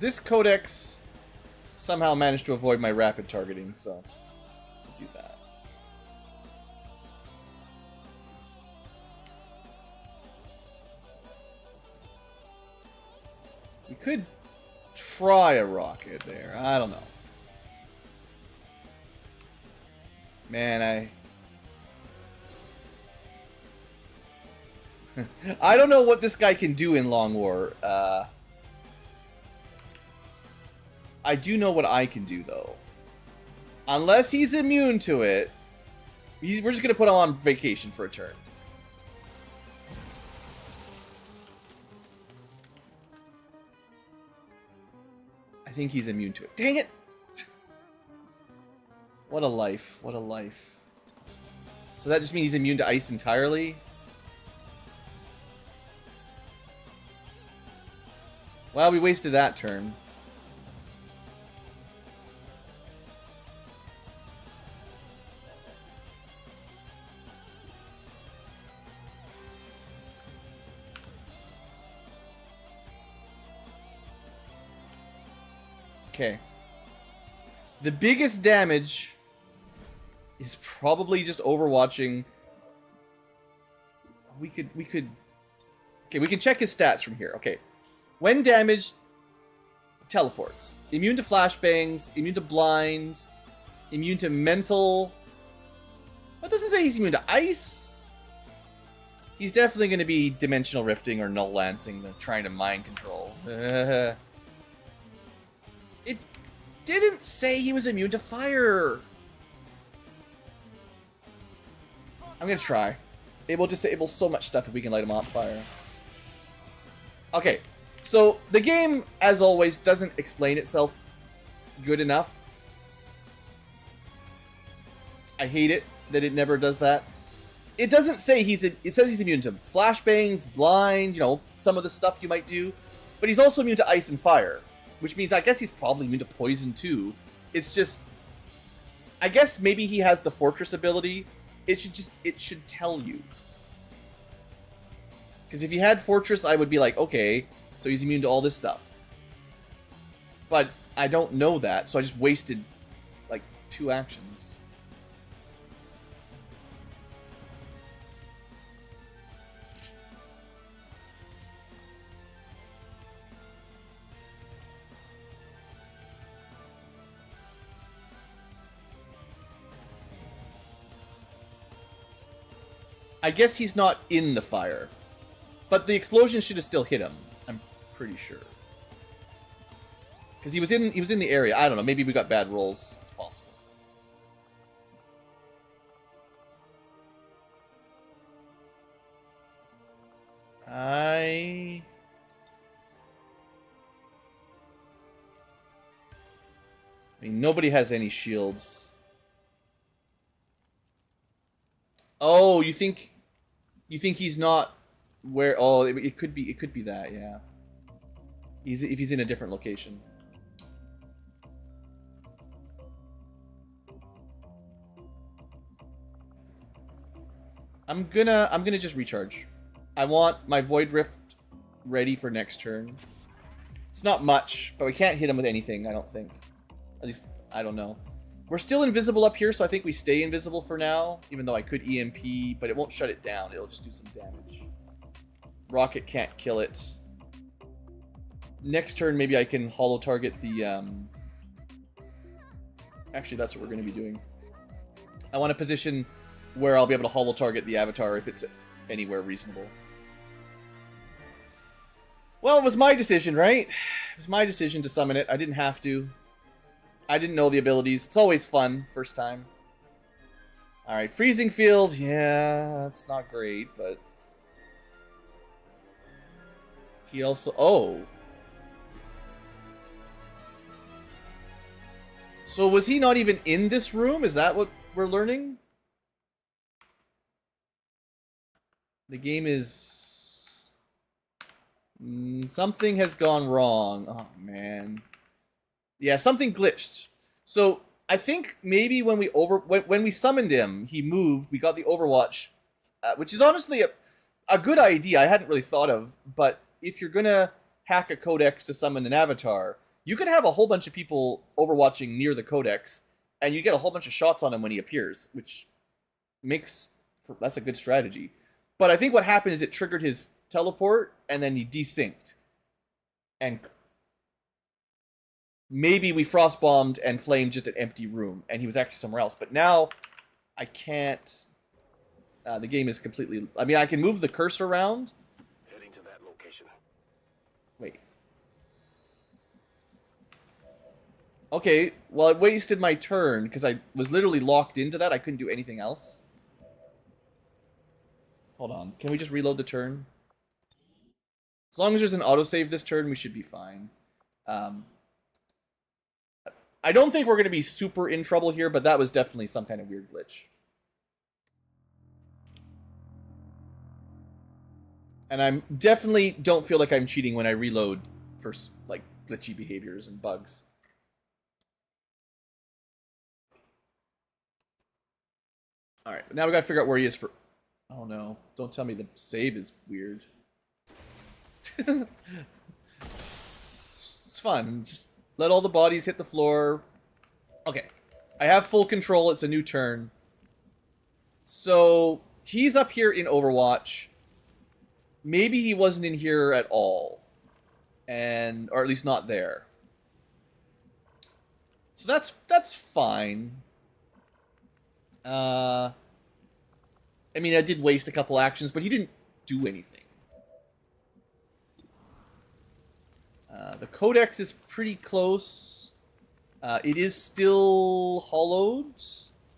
S1: This codex somehow managed to avoid my rapid targeting, so I'll do that. We could try a rocket there. I don't know. Man, I don't know what this guy can do in Long War. I do know what I can do, though. Unless he's immune to it, we're just going to put him on vacation for a turn. I think he's immune to it. Dang it! What a life. What a life. So that just means he's immune to ice entirely? Well, we wasted that turn. Okay. The biggest damage is probably just overwatching. We could okay, we can check his stats from here. Okay. When damaged, teleports. Immune to flashbangs, immune to blind, immune to mental. That doesn't say he's immune to ice. He's definitely going to be dimensional rifting or null lancing, trying to mind control. It didn't say he was immune to fire. I'm going to try. It will disable so much stuff if we can light him on fire. Okay. So, the game, as always, doesn't explain itself good enough. I hate it that it never does that. It doesn't say it says he's immune to flashbangs, blind, you know, some of the stuff you might do. But he's also immune to ice and fire. Which means I guess he's probably immune to poison too. It's just, I guess maybe he has the fortress ability. It should tell you. Because if he had fortress, I would be like, okay, so he's immune to all this stuff. But I don't know that, so I just wasted, like, 2 actions. I guess he's not in the fire. But the explosion should have still hit him. I'm pretty sure. Because he was in the area. I don't know. Maybe we got bad rolls. It's possible. I mean, nobody has any shields. Oh, you think he's not where? Oh, it could be that, yeah. If he's in a different location. I'm gonna just recharge. I want my Void Rift ready for next turn. It's not much, but we can't hit him with anything, I don't think. At least, I don't know. We're still invisible up here, so I think we stay invisible for now. Even though I could EMP, but it won't shut it down. It'll just do some damage. Rocket can't kill it. Next turn, maybe I can holo target the Actually, that's what we're going to be doing. I want to position where I'll be able to holo target the avatar if it's anywhere reasonable. Well, it was my decision, right? It was my decision to summon it. I didn't have to. I didn't know the abilities. It's always fun, first time. Alright, freezing field. Yeah, that's not great, but... He also... Oh! So was he not even in this room? Is that what we're learning? The game is... something has gone wrong. Oh, man. Yeah, something glitched. So, I think maybe when we summoned him, he moved, we got the Overwatch, which is honestly a good idea I hadn't really thought of, but if you're gonna hack a codex to summon an avatar, you could have a whole bunch of people overwatching near the codex, and you get a whole bunch of shots on him when he appears, which makes... that's a good strategy. But I think what happened is it triggered his teleport, and then he desynced. And maybe we frostbombed and flamed just an empty room, and he was actually somewhere else. But now, I can't... the game is completely... I mean, I can move the cursor around.
S3: Heading to that location.
S1: Wait. Okay, well, it wasted my turn, because I was literally locked into that. I couldn't do anything else. Hold on. Can we just reload the turn? As long as there's an autosave this turn, we should be fine. I don't think we're going to be super in trouble here, but that was definitely some kind of weird glitch. And I definitely don't feel like I'm cheating when I reload for, like, glitchy behaviors and bugs. Alright, now we gotta figure out where he is for... Oh no, don't tell me the save is weird. It's fun, just let all the bodies hit the floor. Okay, I have full control, it's a new turn. So, he's up here in Overwatch. Maybe he wasn't in here at all. Or at least not there. So that's fine. I mean, I did waste a couple actions, but he didn't do anything. The Codex is pretty close. It is still hollowed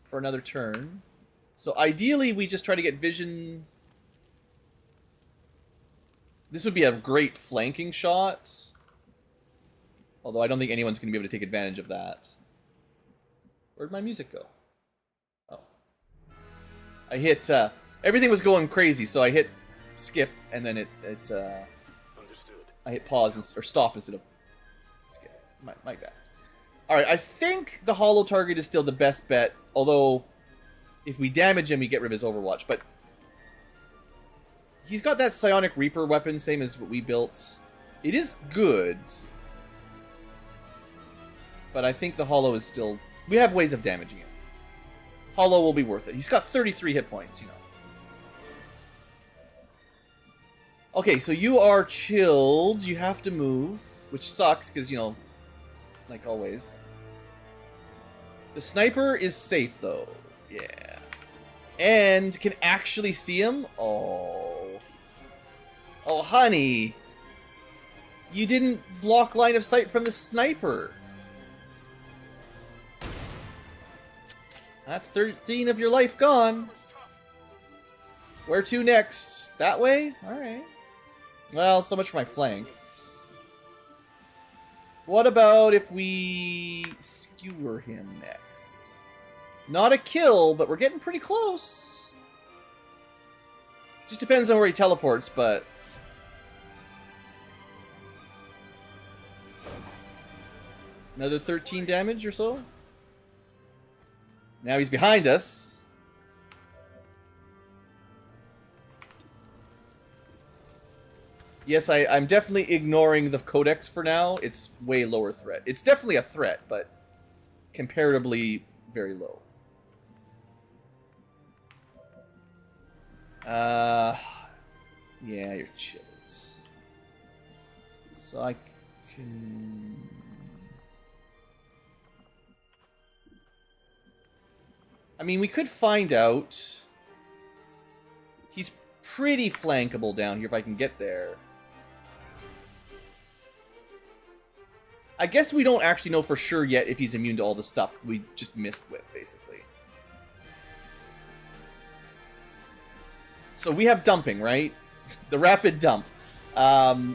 S1: for another turn. So ideally, we just try to get vision. This would be a great flanking shot. Although I don't think anyone's going to be able to take advantage of that. Where'd my music go? Oh. I hit, everything was going crazy, so I hit skip, and then
S3: Understood.
S1: I hit pause, or stop instead of skip. My bad. Alright, I think the hollow target is still the best bet, although if we damage him, we get rid of his Overwatch, but he's got that Psionic Reaper weapon, same as what we built. It is good, but I think the hollow is still... We have ways of damaging it. Hollow will be worth it. He's got 33 hit points, you know. Okay, so you are chilled. You have to move, which sucks, because, you know, like always. The sniper is safe, though. Yeah. And can actually see him? Oh. Oh, honey. You didn't block line of sight from the sniper. That's 13 of your life gone. Where to next? That way? Alright. Well, so much for my flank. What about if we skewer him next? Not a kill, but we're getting pretty close. Just depends on where he teleports, but... Another 13 damage or so? Now he's behind us. Yes, I'm definitely ignoring the Codex for now. It's way lower threat. It's definitely a threat, but comparatively very low. Yeah, you're chilled. So I can... I mean, we could find out. He's pretty flankable down here if I can get there. I guess we don't actually know for sure yet if he's immune to all the stuff we just missed with, basically. So we have dumping, right? The rapid dump.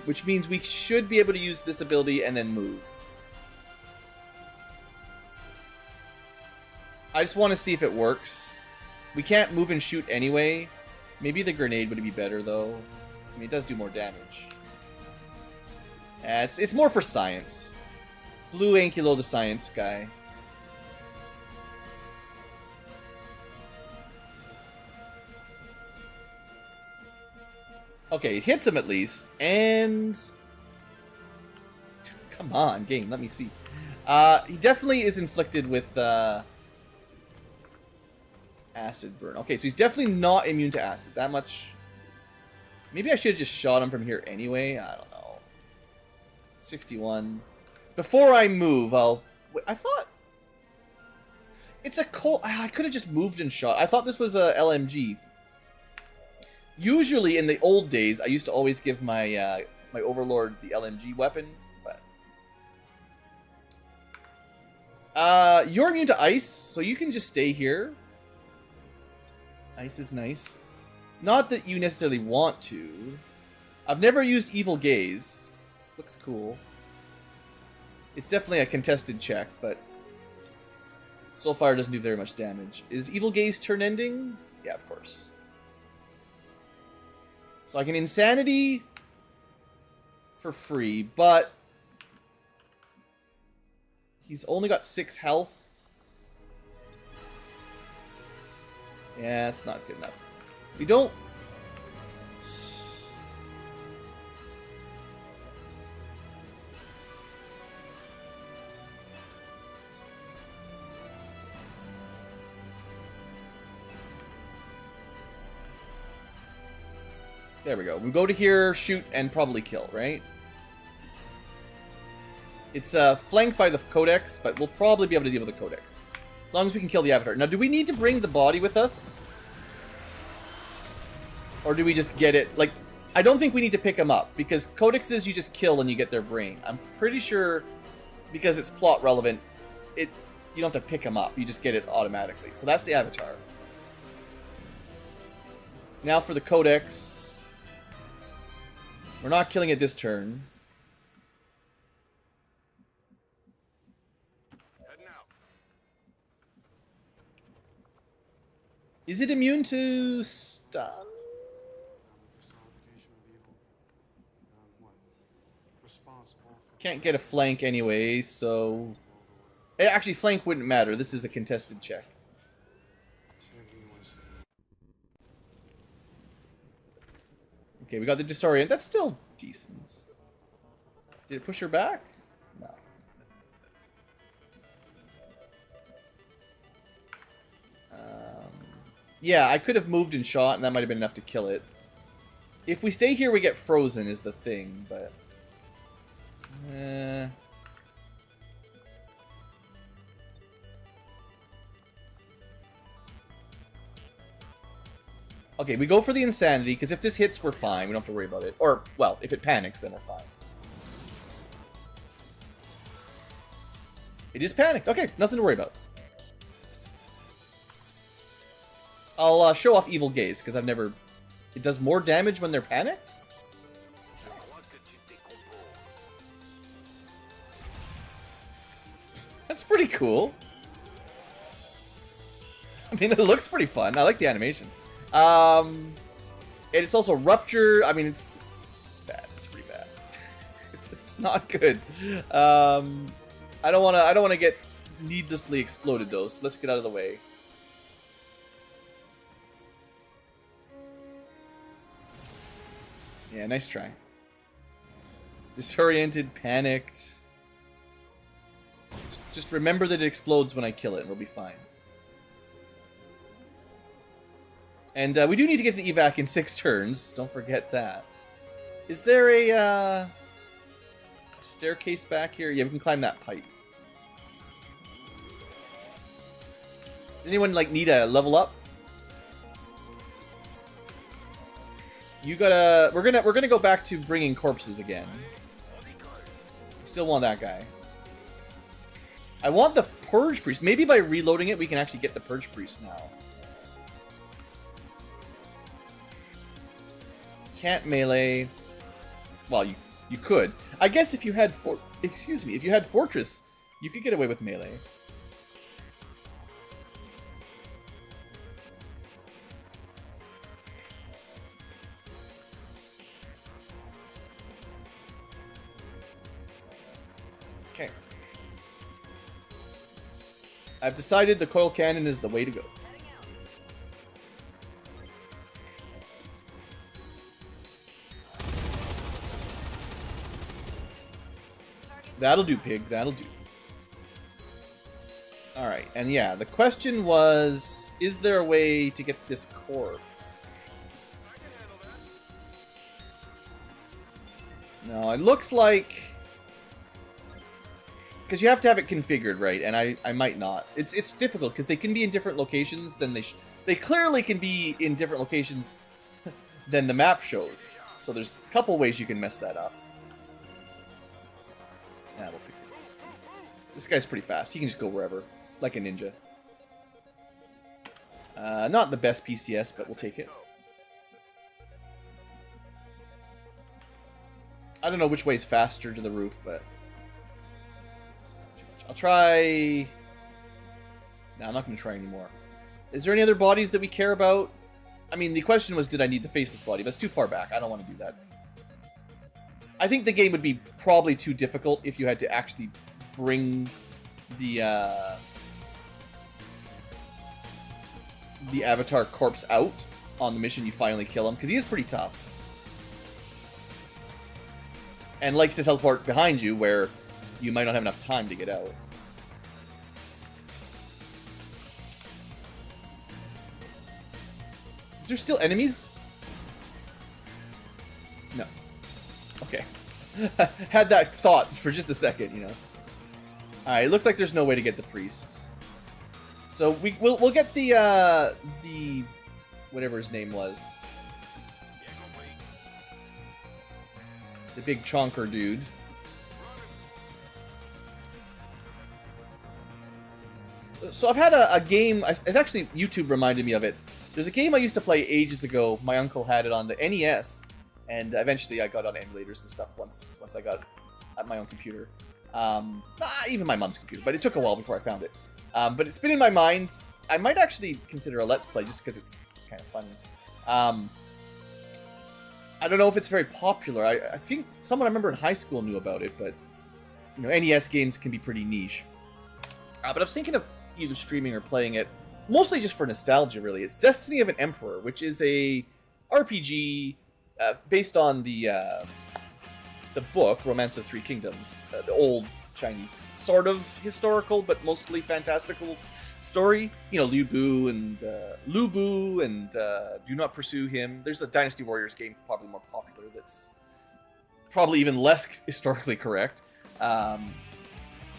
S1: Which means we should be able to use this ability and then move. I just want to see if it works. We can't move and shoot anyway. Maybe the grenade would be better, though. I mean, it does do more damage. It's more for science. Blue Ankylo, the science guy. Okay, it hits him at least, and... Come on, game, let me see. He definitely is inflicted with, acid burn. Okay, so he's definitely not immune to acid. That much... Maybe I should have just shot him from here anyway. I don't know. 61. Before I move, I'll... Wait, I thought... It's a cold... I could have just moved and shot. I thought this was a LMG. Usually, in the old days, I used to always give my my overlord the LMG weapon, but... You're immune to ice, so you can just stay here. Ice is nice. Not that you necessarily want to. I've never used Evil Gaze. Looks cool. It's definitely a contested check, but... So far it doesn't do very much damage. Is Evil Gaze turn ending? Yeah, of course. So I can Insanity for free, but... He's only got 6 health. Yeah, it's not good enough. We don't... There we go. We go to here, shoot, and probably kill, right? It's flanked by the Codex, but we'll probably be able to deal with the Codex. As long as we can kill the Avatar. Now, do we need to bring the body with us? Or do we just get it? Like, I don't think we need to pick him up, because Codexes you just kill and you get their brain. I'm pretty sure, because it's plot relevant, you don't have to pick him up. You just get it automatically. So that's the Avatar. Now for the Codex. We're not killing it this turn.
S3: Heading out.
S1: Is it immune to stun? Can't get a flank anyway, so... Actually, flank wouldn't matter. This is a contested check. Okay, we got the disorient. That's still decent. Did it push her back? No. Yeah, I could have moved and shot, and that might have been enough to kill it. If we stay here, we get frozen, is the thing, but... Okay, we go for the Insanity, because if this hits, we're fine. We don't have to worry about it. Or, well, if it panics, then we're fine. It is panicked. Okay, nothing to worry about. I'll show off Evil Gaze, because I've never... It does more damage when they're panicked? Nice. That's pretty cool. I mean, it looks pretty fun. I like the animation. And it's also Rupture. I mean, it's bad. It's pretty bad. it's not good. I don't wanna get needlessly exploded though. So let's get out of the way. Yeah, nice try. Disoriented, panicked. Just remember that it explodes when I kill it, and we'll be fine. And we do need to get to the evac in 6 turns. Don't forget that. Is there a staircase back here? Yeah, we can climb that pipe. Does anyone like need a level up? You gotta. We're gonna go back to bringing corpses again. Still want that guy. I want the Purge Priest. Maybe by reloading it, we can actually get the Purge Priest now. Can't melee. Well, you could. I guess if you had if you had Fortress, you could get away with melee. Okay. I've decided the coil cannon is the way to go. That'll do, pig. That'll do. Alright, and yeah, the question was, is there a way to get this corpse? No, it looks like... Because you have to have it configured, right? And I might not. It's difficult, because they can be in different locations than they clearly can be in different locations than the map shows. So there's a couple ways you can mess that up. Yeah, we'll pick it. This guy's pretty fast. He can just go wherever, like a ninja. Not the best PCS, but we'll take it. I don't know which way is faster to the roof, but... I'll try... No, I'm not going to try anymore. Is there any other bodies that we care about? I mean, the question was, did I need the faceless body? That's too far back. I don't want to do that. I think the game would be probably too difficult if you had to actually bring the Avatar corpse out on the mission you finally kill him, because he is pretty tough. And likes to teleport behind you, where you might not have enough time to get out. Is there still enemies? No. Okay. Had that thought for just a second, you know. Alright, it looks like there's no way to get the priest. So we'll get the whatever his name was. The big chonker dude. So I've had a game, it's actually, YouTube reminded me of it. There's a game I used to play ages ago. My uncle had it on the NES, and eventually I got on emulators and stuff once I got at my own computer. Even my mom's computer, but it took a while before I found it. But it's been in my mind. I might actually consider a Let's Play just because it's kind of fun. I don't know if it's very popular. I think someone I remember in high school knew about it, but you know, NES games can be pretty niche. But I was thinking of either streaming or playing it, mostly just for nostalgia, really. It's Destiny of an Emperor, which is a RPG based on the book Romance of Three Kingdoms, the old Chinese sort of historical but mostly fantastical story. You know, Lu Bu and Do Not Pursue Him. There's a Dynasty Warriors game, probably more popular, that's probably even less historically correct.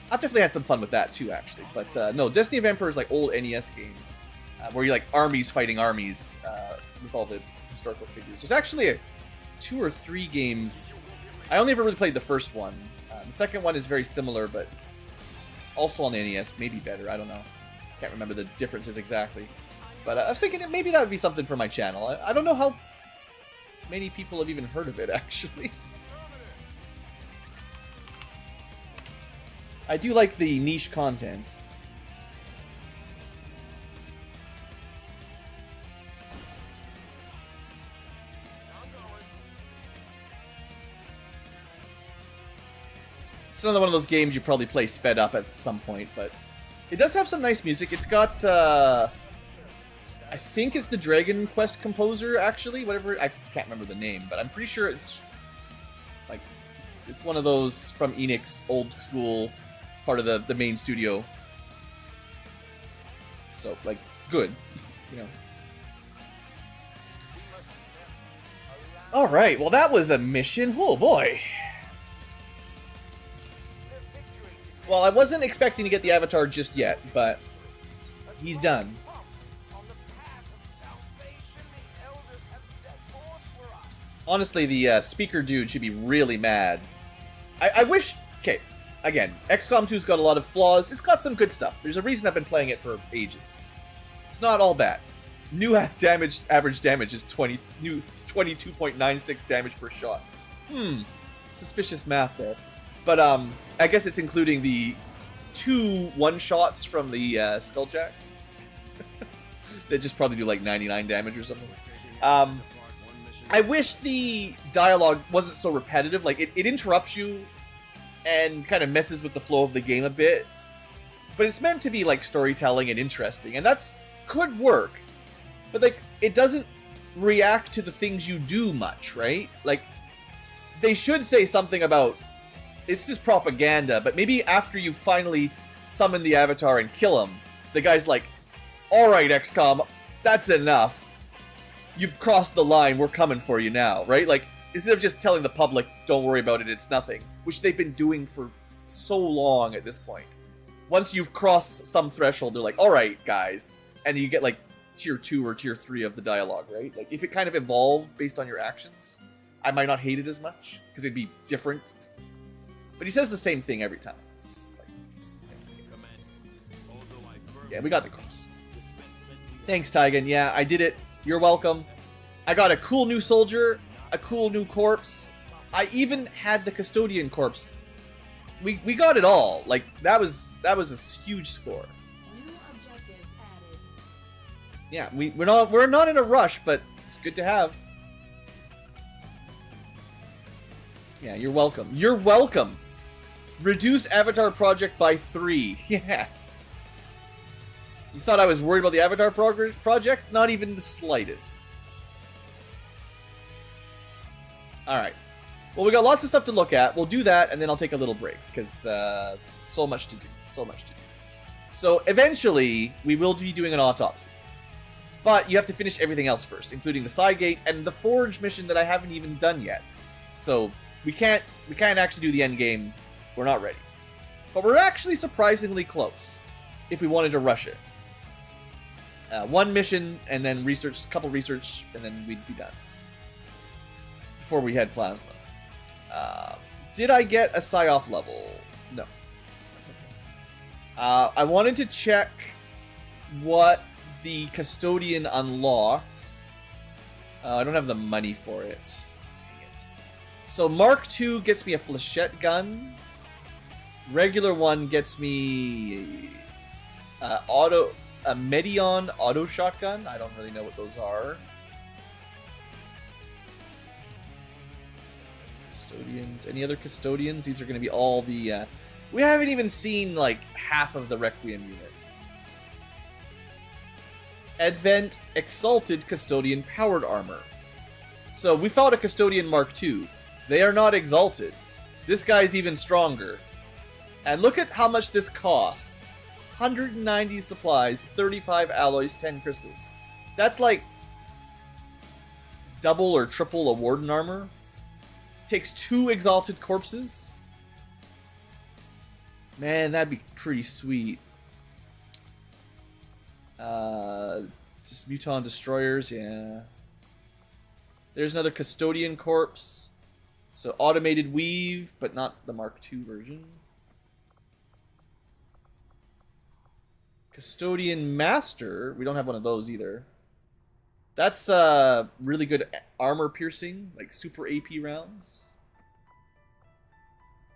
S1: I've definitely had some fun with that too, actually. But no, Destiny of Emperor is like old NES game where you're like armies fighting armies with all the historical figures. There's actually 2 or 3 games. I only ever really played the first one. The second one is very similar, but also on the NES, maybe better. I don't know. Can't remember the differences exactly. But I was thinking that maybe that would be something for my channel. I don't know how many people have even heard of it, actually. I do like the niche content. It's another one of those games you probably play sped up at some point, but it does have some nice music. It's got, I think it's the Dragon Quest composer, actually. Whatever, I can't remember the name, but I'm pretty sure it's like it's one of those from Enix, old school, part of the main studio. So, like, good, you know. All right, well, that was a mission. Oh boy. Well, I wasn't expecting to get the Avatar just yet, but He's done. Honestly, the speaker dude should be really mad. I wish... Okay, again, XCom 2's got a lot of flaws. It's got some good stuff. There's a reason I've been playing it for ages. It's not all bad. New average damage is 22.96 damage per shot. Suspicious math there. But I guess it's including the 2 one-shots from the Skulljack. That just probably do like 99 damage or something. I wish the dialogue wasn't so repetitive. Like, it interrupts you and kind of messes with the flow of the game a bit. But it's meant to be like storytelling and interesting, and that's could work. But like, it doesn't react to the things you do much, right? Like, they should say something about, it's just propaganda, but maybe after you finally summon the Avatar and kill him, the guy's like, alright XCOM, that's enough. You've crossed the line, we're coming for you now, right? Like, instead of just telling the public, don't worry about it, it's nothing, which they've been doing for so long at this point. Once you've crossed some threshold, they're like, alright, guys. And you get, like, tier 2 or tier 3 of the dialogue, right? Like, if it kind of evolved based on your actions, I might not hate it as much, because it'd be different. But he says the same thing every time. It's just like, yeah, we got the corpse. Thanks, Tygan. Yeah, I did it. You're welcome. I got a cool new soldier, a cool new corpse. I even had the custodian corpse. We got it all. Like, that was a huge score.
S2: New objective added.
S1: Yeah, we're not in a rush, but it's good to have. Yeah, you're welcome. You're welcome. Reduce Avatar project by 3. Yeah. You thought I was worried about the Avatar project? Not even the slightest. Alright. Well, we got lots of stuff to look at. We'll do that, and then I'll take a little break, because so much to do. So much to do. So, eventually, we will be doing an autopsy. But you have to finish everything else first, including the side gate and the Forge mission that I haven't even done yet. So, we can't actually do the end game. We're not ready. But we're actually surprisingly close, if we wanted to rush it. One mission, and then research, a couple research, and then we'd be done. Before we had plasma. Did I get a PSYOP level? No. That's okay. I wanted to check what the custodian unlocked. I don't have the money for it. Dang it. So Mark II gets me a flechette gun. Regular one gets me a Medion auto shotgun. I don't really know what those are. Custodians. Any other custodians? These are going to be all the... we haven't even seen, like, half of the Requiem units. Advent Exalted Custodian Powered Armor. So, we found a Custodian Mark II. They are not exalted. This guy's even stronger. And look at how much this costs. 190 supplies, 35 alloys, 10 crystals. That's like... double or triple a Warden armor. Takes 2 exalted corpses. Man, that'd be pretty sweet. Just Muton destroyers, yeah. There's another custodian corpse. So automated weave, but not the Mark II version. Custodian master. We don't have one of those either. That's really good armor piercing, like super AP rounds.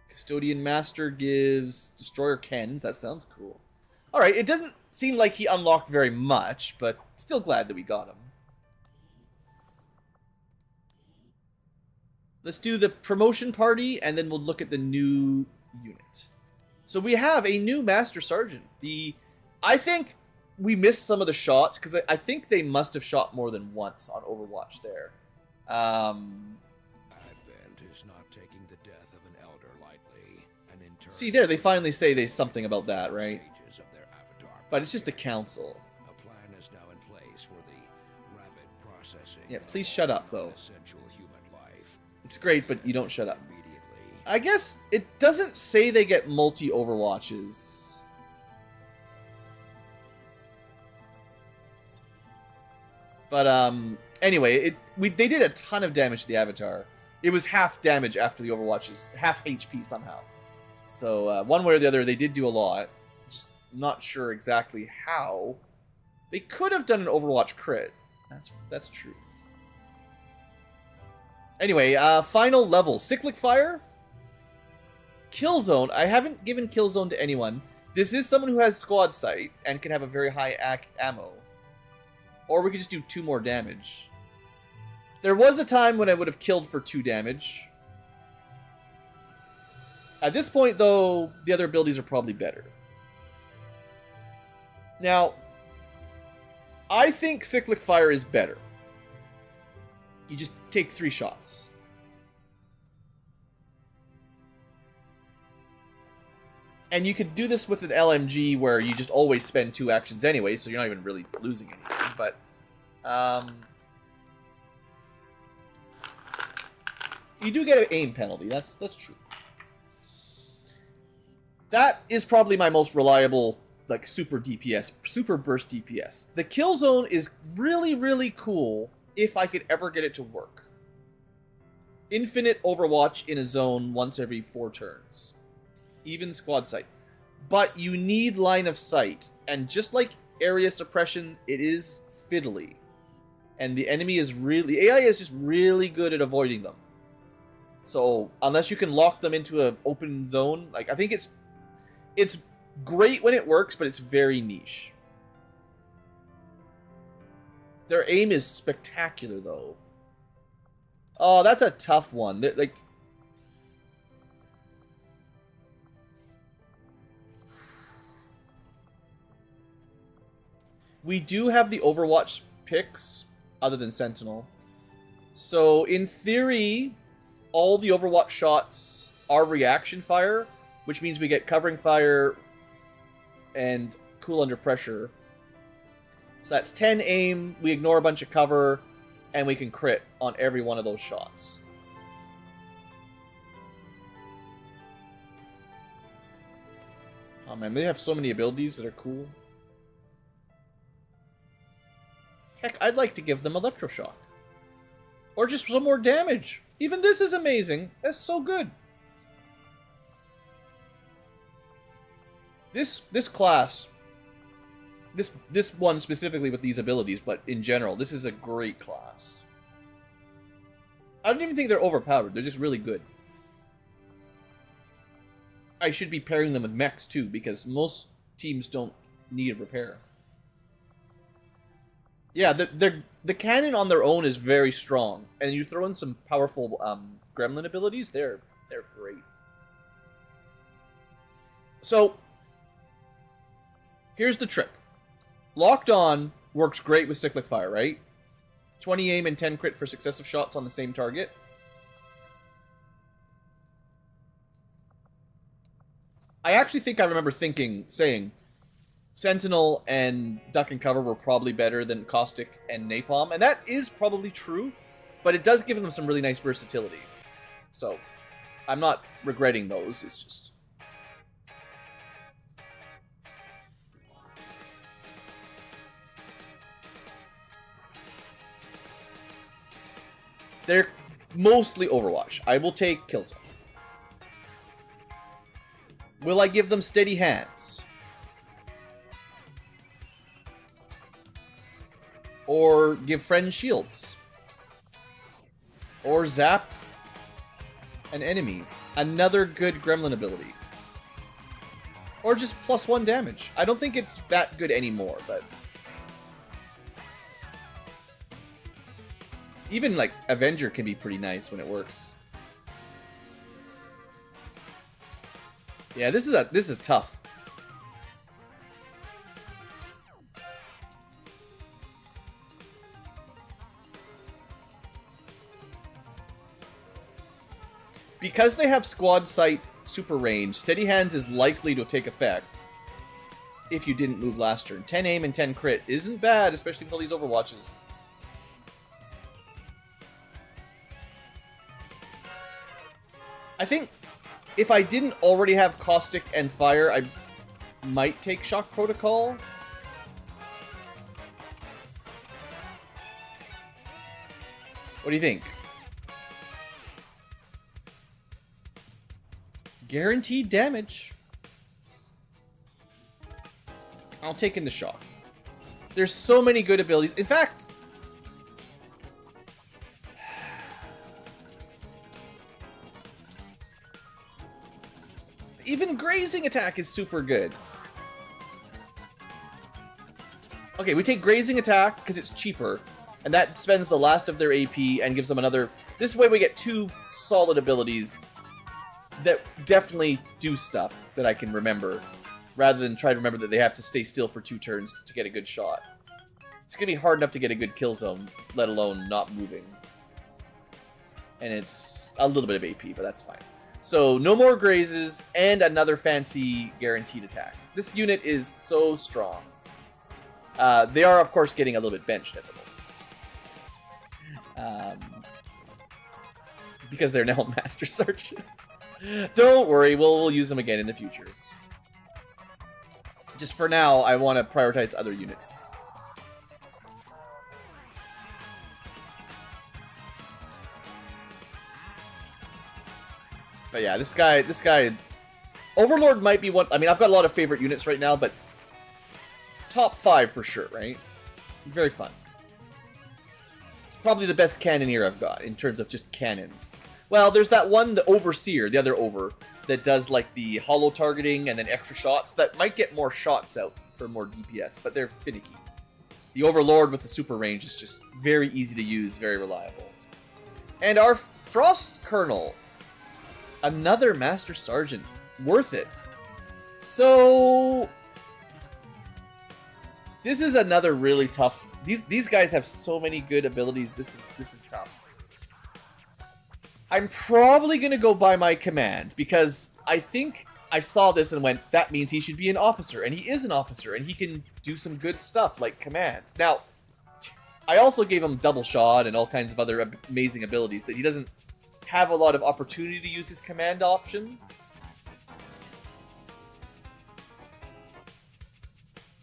S1: Custodian Master gives Destroyer Kens. That sounds cool. Alright, it doesn't seem like he unlocked very much, but still glad that we got him. Let's do the promotion party, and then we'll look at the new unit. So we have a new Master Sergeant. I think... we missed some of the shots, because I think they must have shot more than once on Overwatch there.
S3: Advent is not taking the death of an elder lightly. And in turn,
S1: See there, they finally say there's something about that, right?
S3: stages of their avatar
S1: But it's just the council.
S3: A plan is now in place for the rapid processing.
S1: Yeah, please shut up, though.
S3: of essential human life.
S1: It's great, but you don't shut up.
S3: Immediately.
S1: I guess it doesn't say they get multi-Overwatches. But anyway, they did a ton of damage to the Avatar. It was half damage after the Overwatches, half HP somehow. So one way or the other, they did do a lot. Just not sure exactly how. They could have done an Overwatch crit. That's true. Anyway, final level. Cyclic Fire. Killzone. I haven't given Killzone to anyone. This is someone who has Squad Sight and can have a very high ammo. Or we could just do 2 more damage. There was a time when I would have killed for 2 damage. At this point, though, the other abilities are probably better. Now, I think Cyclic Fire is better. You just take 3 shots. And you could do this with an LMG where you just always spend 2 actions anyway, so you're not even really losing anything. But, you do get an aim penalty. That's true. That is probably my most reliable, like, super DPS, super burst DPS. The kill zone is really, really cool if I could ever get it to work. Infinite Overwatch in a zone once every 4 turns. Even Squad Sight. But you need line of sight. And just like area suppression, it is fiddly. And the enemy is really... AI is just really good at avoiding them. So, unless you can lock them into an open zone, like, I think it's great when it works, but it's very niche. Their aim is spectacular, though. Oh, that's a tough one. Like... We do have the Overwatch picks, other than Sentinel. So, in theory, all the Overwatch shots are reaction fire, which means we get covering fire and cool under pressure. So that's 10 aim, we ignore a bunch of cover, and we can crit on every one of those shots. Oh man, they have so many abilities that are cool. Heck, I'd like to give them Electroshock. Or just some more damage. Even this is amazing. That's so good. This class, this one specifically with these abilities, but in general, this is a great class. I don't even think they're overpowered. They're just really good. I should be pairing them with mechs too, because most teams don't need a repair. Yeah, the cannon on their own is very strong, and you throw in some powerful gremlin abilities, they're great. So, here's the trick. Locked On works great with Cyclic Fire, right? 20 aim and 10 crit for successive shots on the same target. I actually think I remember saying, Sentinel and Duck and Cover were probably better than Caustic and Napalm, and that is probably true, but it does give them some really nice versatility. So, I'm not regretting those, it's just... They're mostly Overwatch. I will take Killzone. Will I give them Steady Hands? Or give friends shields? Or zap an enemy? Another good gremlin ability. Or just +1 damage. I don't think it's that good anymore, but... Even, like, Avenger can be pretty nice when it works. Yeah, this is tough. Because they have Squad Sight super range, Steady Hands is likely to take effect if you didn't move last turn. 10 aim and 10 crit isn't bad, especially with all these Overwatches. I think if I didn't already have Caustic and Fire, I might take Shock Protocol. What do you think? Guaranteed damage. I'll take in the shock. There's so many good abilities. In fact, even grazing attack is super good. Okay, we take grazing attack because it's cheaper, and that spends the last of their AP and gives them another. This way we get 2 solid abilities that definitely do stuff that I can remember, rather than try to remember that they have to stay still for 2 turns to get a good shot. It's going to be hard enough to get a good kill zone, let alone not moving. And it's a little bit of AP, but that's fine. So, no more grazes, and another fancy guaranteed attack. This unit is so strong. They are, of course, getting a little bit benched at the moment. Because they're now Master Sergeant. Don't worry, we'll use them again in the future. Just for now, I want to prioritize other units. But yeah, this guy, Overlord might be one. I mean, I've got a lot of favorite units right now, but top 5 for sure, right? Very fun. Probably the best cannoneer I've got in terms of just cannons. Well, there's that one, the Overseer, the other Over, that does like the hollow targeting and then extra shots that might get more shots out for more DPS, but they're finicky. The Overlord with the super range is just very easy to use, very reliable. And our Frost Colonel, another Master Sergeant, worth it. So this is another really tough. These guys have so many good abilities. This is tough. I'm probably going to go by my command, because I think I saw this and went, that means he should be an officer, and he is an officer, and he can do some good stuff like command. Now, I also gave him double shot and all kinds of other amazing abilities that he doesn't have a lot of opportunity to use his command option.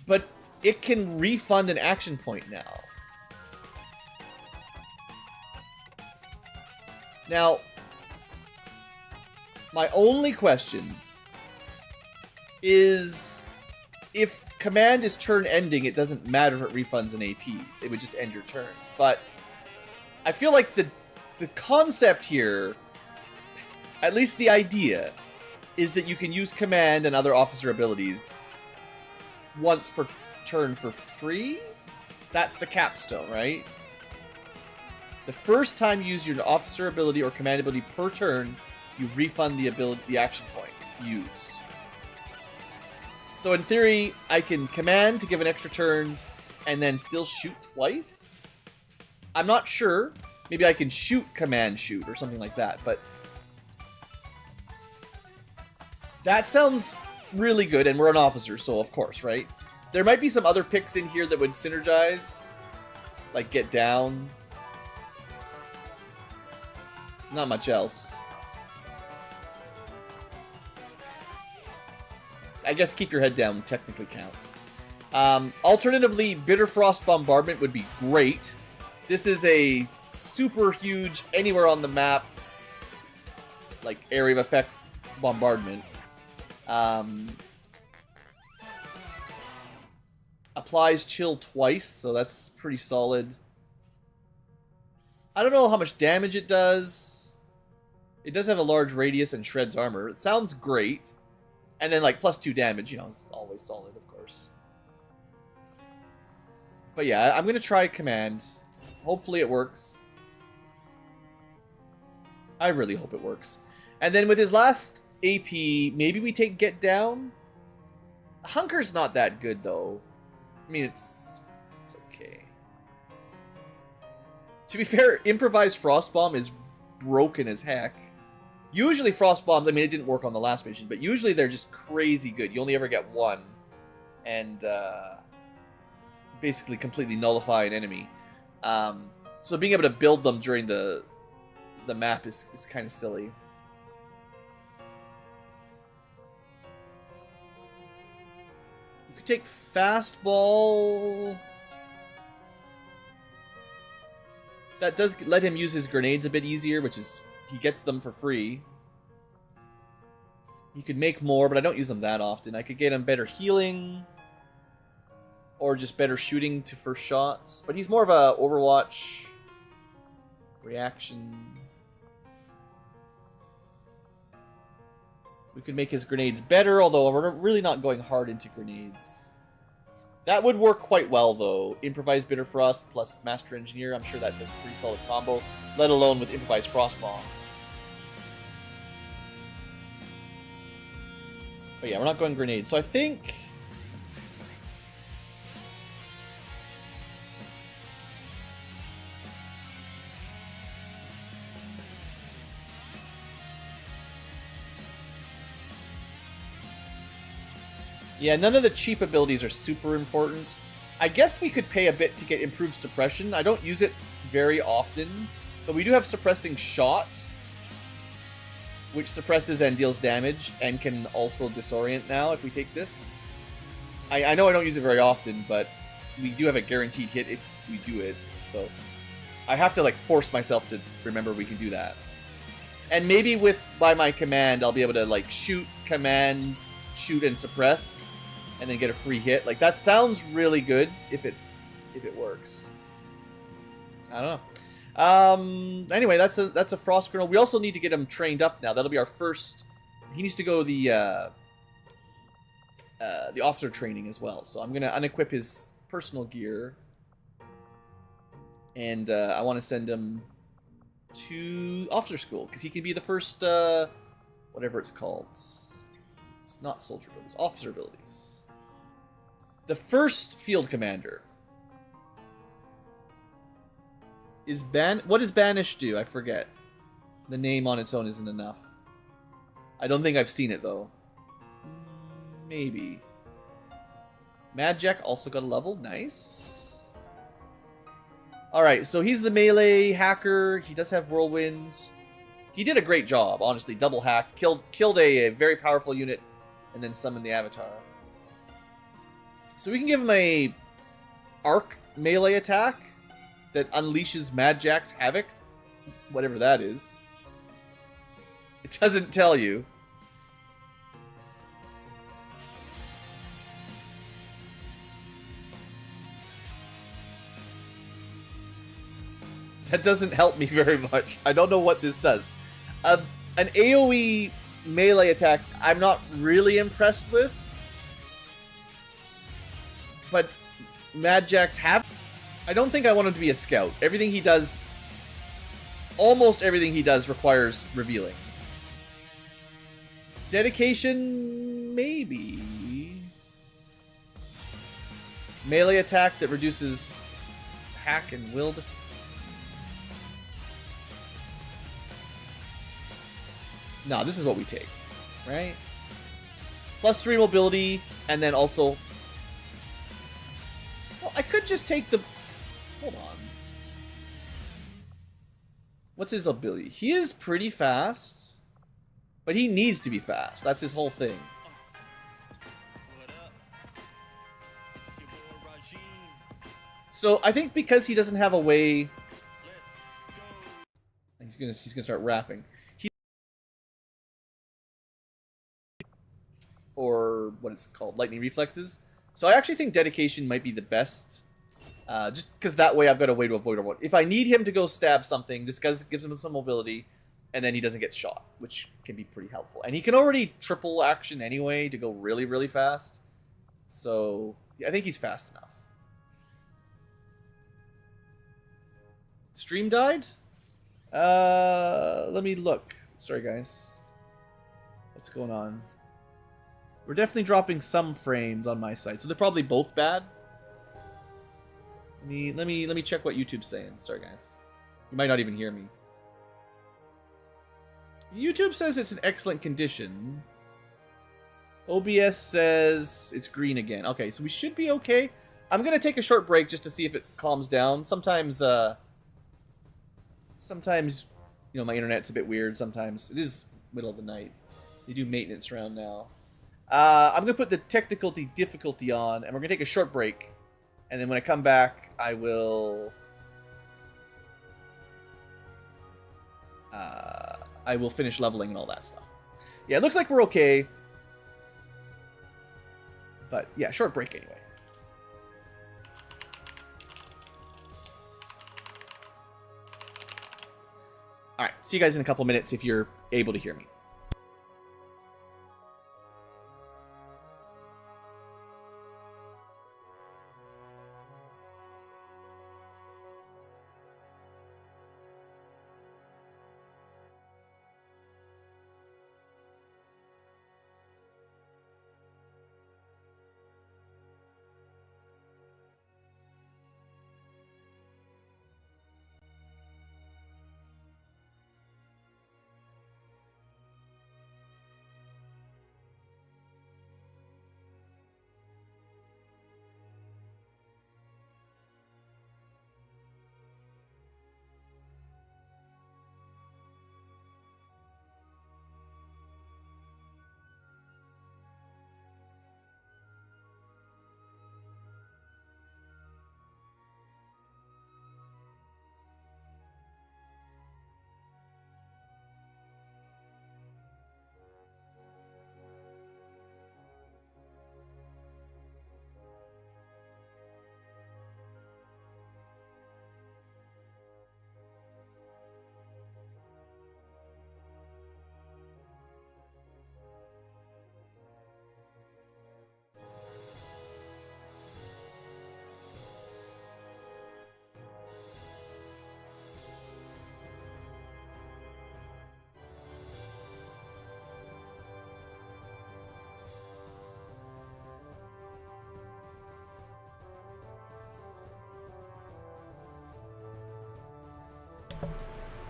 S1: But it can refund an action point now. Now, my only question is, if command is turn ending, it doesn't matter if it refunds an AP. It would just end your turn. But I feel like the concept here, at least the idea, is that you can use command and other officer abilities once per turn for free? That's the capstone, right? The first time you use your officer ability or command ability per turn, you refund the action point used. So in theory, I can command to give an extra turn and then still shoot twice? I'm not sure. Maybe I can shoot command shoot or something like that, but that sounds really good, and we're an officer, so of course, right? There might be some other picks in here that would synergize, like get down. Not much else. I guess keep your head down technically counts. Alternatively, Bitter Frost Bombardment would be great. This is a super huge, anywhere on the map, like area of effect bombardment. Applies chill twice, so that's pretty solid. I don't know how much damage it does. It does have a large radius and shreds armor. It sounds great. And then like +2 damage, you know, is always solid, of course. But yeah, I'm gonna try command. Hopefully it works. I really hope it works. And then with his last AP, maybe we take Get Down? Hunker's not that good, though. I mean, it's okay. To be fair, Improvised Frost Bomb is broken as heck. Usually Frost Bombs, I mean, it didn't work on the last mission, but usually they're just crazy good. You only ever get one. And, basically completely nullify an enemy. So being able to build them during the map is kind of silly. You could take Fastball. That does let him use his grenades a bit easier, which is... he gets them for free. He could make more, but I don't use them that often. I could get him better healing. Or just better shooting to first shots. But he's more of a Overwatch... reaction. We could make his grenades better, although we're really not going hard into grenades. That would work quite well, though. Improvised Bitter Frost plus Master Engineer. I'm sure that's a pretty solid combo, let alone with Improvised Frost Bomb. But yeah, we're not going grenades. So I think... yeah, none of the cheap abilities are super important. I guess we could pay a bit to get improved suppression. I don't use it very often, but we do have suppressing shot, which suppresses and deals damage, and can also disorient now if we take this. I know I don't use it very often, but we do have a guaranteed hit if we do it, so I have to like force myself to remember we can do that. And maybe by my command, I'll be able to like shoot, command, shoot, and suppress, and then get a free hit. Like, that sounds really good if it works. I don't know. Anyway, that's a Frost Colonel. We also need to get him trained up now. That'll be our first... he needs to go the officer training as well. So I'm going to unequip his personal gear. And I want to send him to officer school, because he can be the first, whatever it's called. It's not soldier abilities, officer abilities. The first field commander. What does Banish do? I forget. The name on its own isn't enough. I don't think I've seen it, though. Maybe. Mad Jack also got a level. Nice. Alright, so he's the melee hacker. He does have Whirlwind. He did a great job, honestly. Double hack. Killed a very powerful unit and then summoned the Avatar. So we can give him a arc melee attack that unleashes Mad Jack's Havoc. Whatever that is. It doesn't tell you. That doesn't help me very much. I don't know what this does. An AoE melee attack I'm not really impressed with. But Mad Jack's Havoc... I don't think I want him to be a scout. Everything he does... almost everything he does requires revealing. Dedication... maybe. Melee attack that reduces hack and will defense. No, this is what we take, right? +3 mobility, and then also... well, I could just take the... hold on. What's his ability? He is pretty fast, but he needs to be fast. That's his whole thing. So I think because he doesn't have a way... he's gonna start rapping. Or what it's called, lightning reflexes. So I actually think dedication might be the best, just because that way I've got a way to avoid overload. If I need him to go stab something, this gives him some mobility, and then he doesn't get shot, which can be pretty helpful. And he can already triple action anyway to go really, really fast. So yeah, I think he's fast enough. Stream died? Let me look. Sorry, guys. What's going on? We're definitely dropping some frames on my side, so they're probably both bad. Let me check what YouTube's saying. Sorry, guys. You might not even hear me. YouTube says it's in excellent condition. OBS says it's green again. Okay, so we should be okay. I'm gonna take a short break just to see if it calms down. Sometimes, you know, my internet's a bit weird. Sometimes it is middle of the night. They do maintenance around now. I'm going to put the difficulty on, and we're going to take a short break. And then when I come back, I will I will finish leveling and all that stuff. Yeah, it looks like we're okay. But yeah, short break anyway. Alright, see you guys in a couple minutes if you're able to hear me.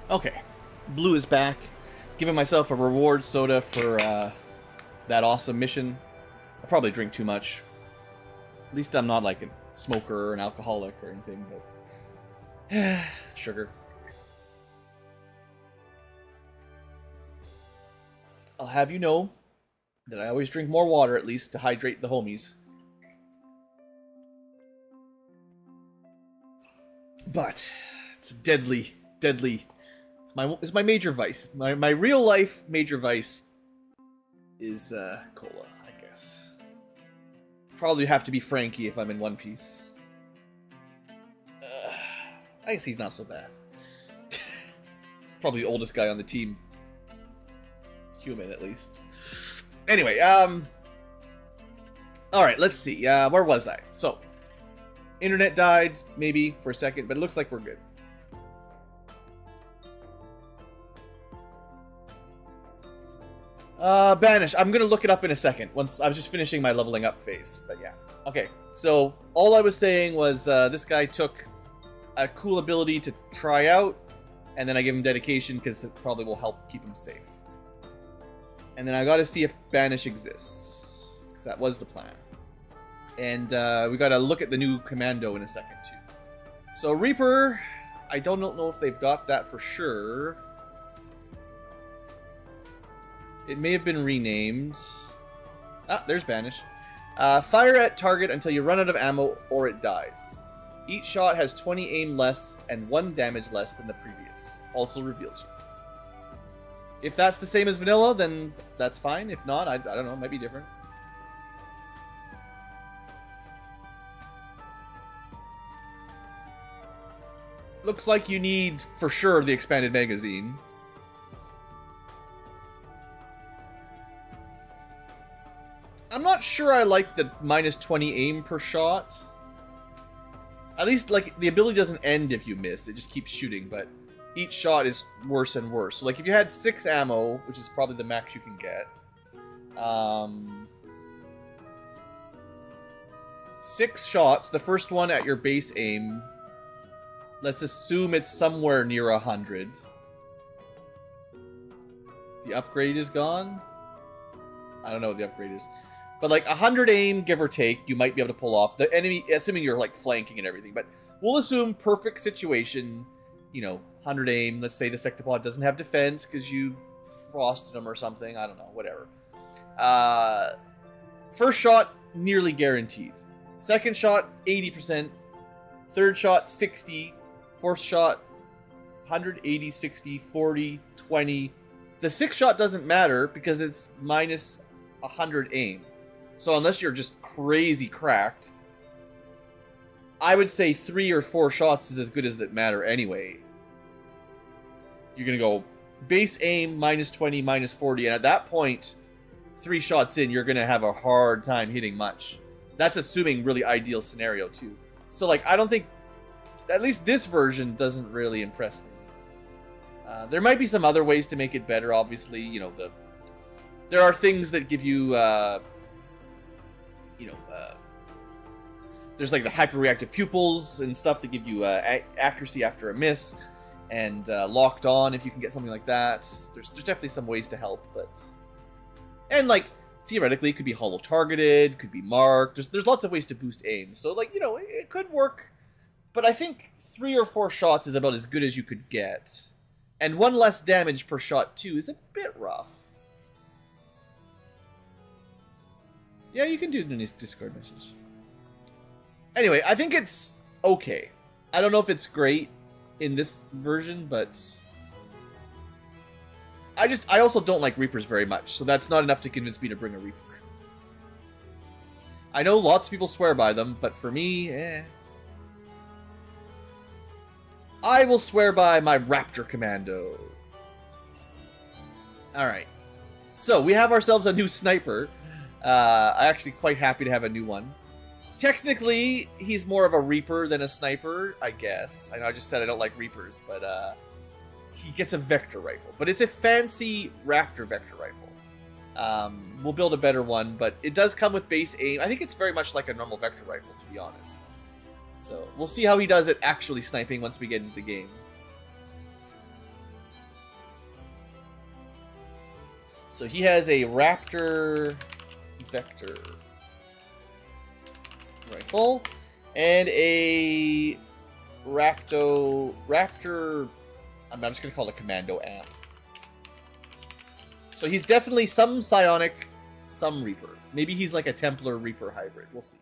S1: Okay, Blue is back. Giving myself a reward soda for that awesome mission. I'll probably drink too much. At least I'm not like a smoker or an alcoholic or anything, but... sugar. I'll have you know that I always drink more water at least to hydrate the homies. But it's deadly, deadly. It's my major vice. My real life major vice is cola, I guess. Probably have to be Frankie if I'm in One Piece. I guess he's not so bad. Probably the oldest guy on the team. Human, at least. Anyway, alright, let's see. Where was I? So, internet died, maybe, for a second, but it looks like we're good. Banish. I'm gonna look it up in a second. Once I was just finishing my leveling up phase, but yeah. Okay, so all I was saying was this guy took a cool ability to try out, and then I give him dedication because it probably will help keep him safe. And then I gotta see if Banish exists, because that was the plan. And we gotta look at the new commando in a second too. So Reaper, I don't know if they've got that for sure. It may have been renamed. Ah, there's Banish. Fire at target until you run out of ammo or it dies. Each shot has 20 aim less and 1 damage less than the previous. Also reveals you. If that's the same as vanilla, then that's fine. If not, I don't know, it might be different. Looks like you need, for sure, the expanded magazine. I'm not sure I like the minus 20 aim per shot. At least, like, the ability doesn't end if you miss. It just keeps shooting, but each shot is worse and worse. So, like, if you had 6 ammo, which is probably the max you can get, 6 shots, the first one at your base aim, let's assume it's somewhere near 100. The upgrade is gone? I don't know what the upgrade is. But like 100 aim, give or take, you might be able to pull off. The enemy, assuming you're like flanking and everything. But we'll assume perfect situation, you know, 100 aim. Let's say the sectopod doesn't have defense because you frosted them or something. I don't know, whatever. First shot, nearly guaranteed. Second shot, 80%. Third shot, 60%. Fourth shot, 180, 60, 40, 20. The 6-shot doesn't matter because it's minus 100 aim. So unless you're just crazy cracked, I would say 3 or 4 shots is as good as that matter anyway. You're going to go base aim, minus 20, minus 40, and at that point, 3 shots in, you're going to have a hard time hitting much. That's assuming really ideal scenario, too. So, like, I don't think... At least this version doesn't really impress me. There might be some other ways to make it better, obviously. You know, there are things that give you, there's like the hyper-reactive pupils and stuff that give you accuracy after a miss, and locked on if you can get something like that. There's definitely some ways to help, but... And, like, theoretically, it could be holo-targeted, could be marked. There's lots of ways to boost aim. So, like, you know, it could work. But I think 3 or 4 shots is about as good as you could get. And 1 less damage per shot, too, is a bit rough. Yeah, you can do it in his Discord message. Anyway, I think it's okay. I don't know if it's great in this version, but... I also don't like Reapers very much, so that's not enough to convince me to bring a Reaper. I know lots of people swear by them, but for me, eh... I will swear by my Raptor Commando. Alright. So, we have ourselves a new sniper. I'm actually quite happy to have a new one. Technically, he's more of a Reaper than a sniper, I guess. I know I just said I don't like Reapers, but he gets a Vector Rifle. But it's a fancy Raptor Vector Rifle. We'll build a better one, but it does come with base aim. I think it's very much like a normal Vector Rifle, to be honest. So, we'll see how he does at actually sniping once we get into the game. So, he has a Raptor Vector Rifle and a Raptor... I'm just going to call it Commando Amp. So, he's definitely some Psionic, some Reaper. Maybe he's like a Templar Reaper hybrid. We'll see.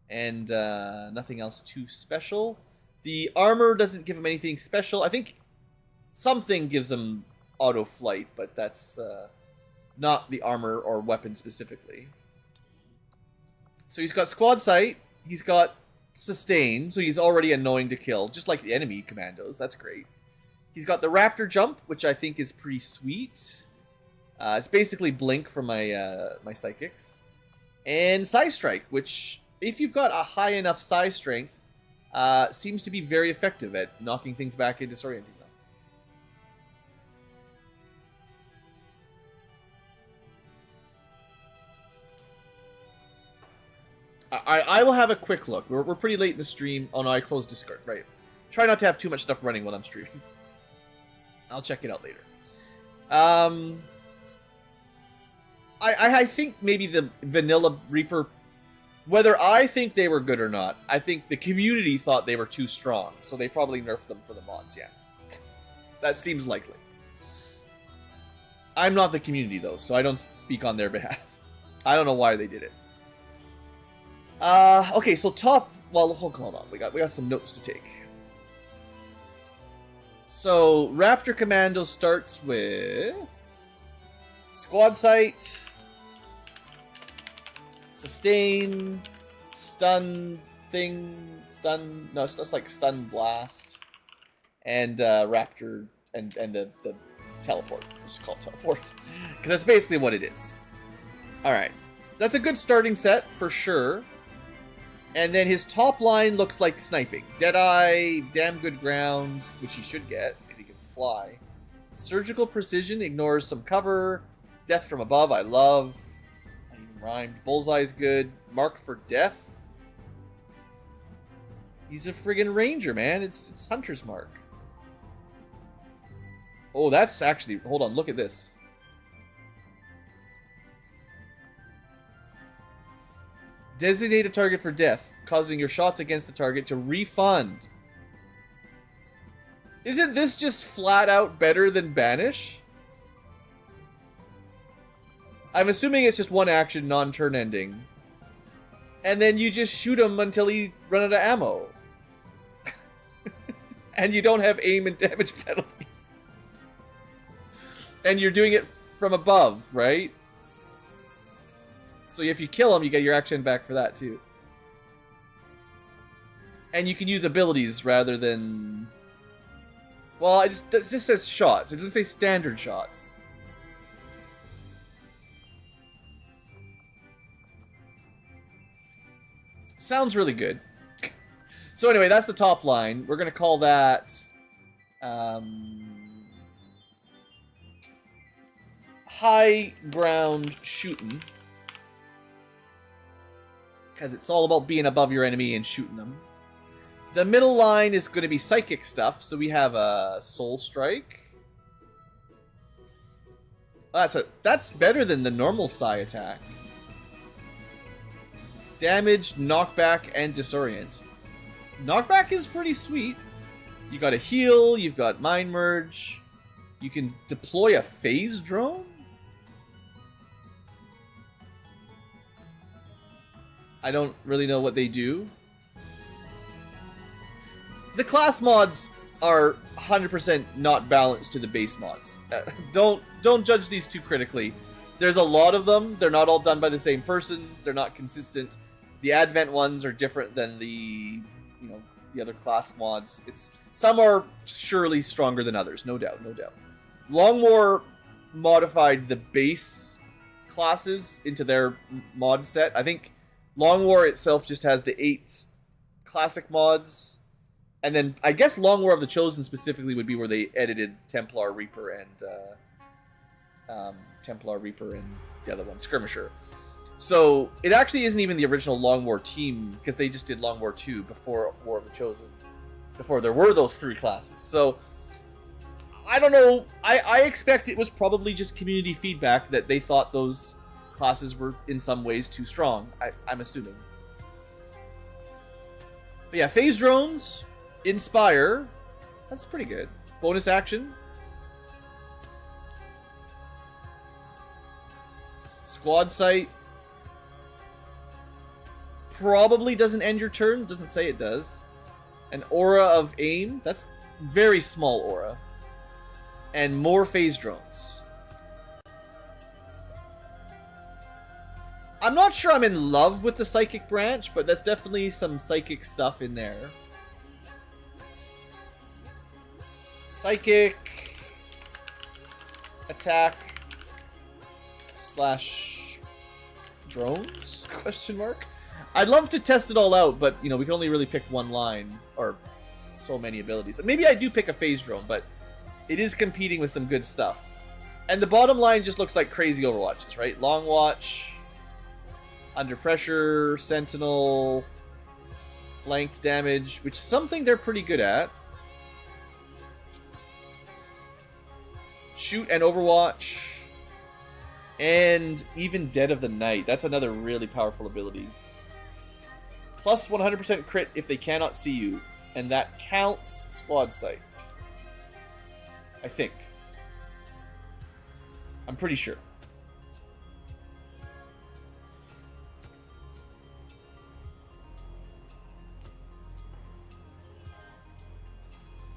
S1: And nothing else too special. The armor doesn't give him anything special. I think something gives him auto flight, but that's not the armor or weapon specifically. So he's got squad sight. He's got sustain, so he's already annoying to kill, just like the enemy commandos. That's great. He's got the Raptor jump, which I think is pretty sweet. It's basically Blink from my my psychics. And Psi Strike, which... if you've got a high enough psi strength, seems to be very effective at knocking things back and disorienting them. I will have a quick look. We're pretty late in the stream. Oh no, I closed Discord. Right. Try not to have too much stuff running while I'm streaming. I'll check it out later. I think maybe the Vanilla Reaper... Whether I think they were good or not, I think the community thought they were too strong, so they probably nerfed them for the mods, yeah. That seems likely. I'm not the community, though, so I don't speak on their behalf. I don't know why they did it. Okay, so top... Well, hold on. We got some notes to take. So, Raptor Commando starts with... Squad Sight... Sustain, stun thing, stun, no, it's just like stun blast, and Raptor, and the teleport. Let's just call it teleport, because that's basically what it is. Alright, that's a good starting set, for sure. And then his top line looks like sniping. Deadeye, damn good ground, which he should get, because he can fly. Surgical precision, ignores some cover. Death from above, I love. Rhymed. Bullseye's good. Marked for death. He's a friggin' ranger, man. It's Hunter's Mark. Oh, that's actually... Hold on, look at this. Designate a target for death, causing your shots against the target to refund. Isn't this just flat out better than Banish? I'm assuming it's just one action, non-turn ending. And then you just shoot him until he run out of ammo. And you don't have aim and damage penalties. And you're doing it from above, right? So if you kill him, you get your action back for that too. And you can use abilities rather than... Well, it just says shots. It doesn't say standard shots. Sounds really good. So anyway, that's the top line. We're going to call that... high ground shooting. Because it's all about being above your enemy and shooting them. The middle line is going to be psychic stuff. So we have a soul strike. That's better than the normal psi attack. Damage, knockback, and disorient. Knockback is pretty sweet. You got a heal, you've got mind merge. You can deploy a phase drone? I don't really know what they do. The class mods are 100% not balanced to the base mods. Don't judge these too critically. There's a lot of them. They're not all done by the same person. They're not consistent. The Advent ones are different than the other class mods. Some are surely stronger than others, no doubt, no doubt. Longmore modified the base classes into their mod set. I think Long War itself just has the 8 classic mods. And then I guess Long War of the Chosen specifically would be where they edited Templar Reaper and the other one, Skirmisher. So it actually isn't even the original Long War team, because they just did Long War 2 before War of the Chosen. Before there were those 3 classes. So I don't know. I expect it was probably just community feedback that they thought those classes were in some ways too strong. I'm assuming. But yeah, phase drones, inspire. That's pretty good. Bonus action. Squad sight. Probably doesn't end your turn. Doesn't say it does. An aura of aim. That's very small aura. And more phase drones. I'm not sure I'm in love with the psychic branch, but that's definitely some psychic stuff in there. Psychic attack / drones? Question mark. I'd love to test it all out, but we can only really pick one line or so many abilities. Maybe I do pick a phase drone, but it is competing with some good stuff. And the bottom line just looks like crazy Overwatches, right? Long Watch, Under Pressure, Sentinel, Flanked Damage, which is something they're pretty good at. Shoot and Overwatch. And even Dead of the Night. That's another really powerful ability. Plus 100% crit if they cannot see you. And that counts squad sight. I think. I'm pretty sure.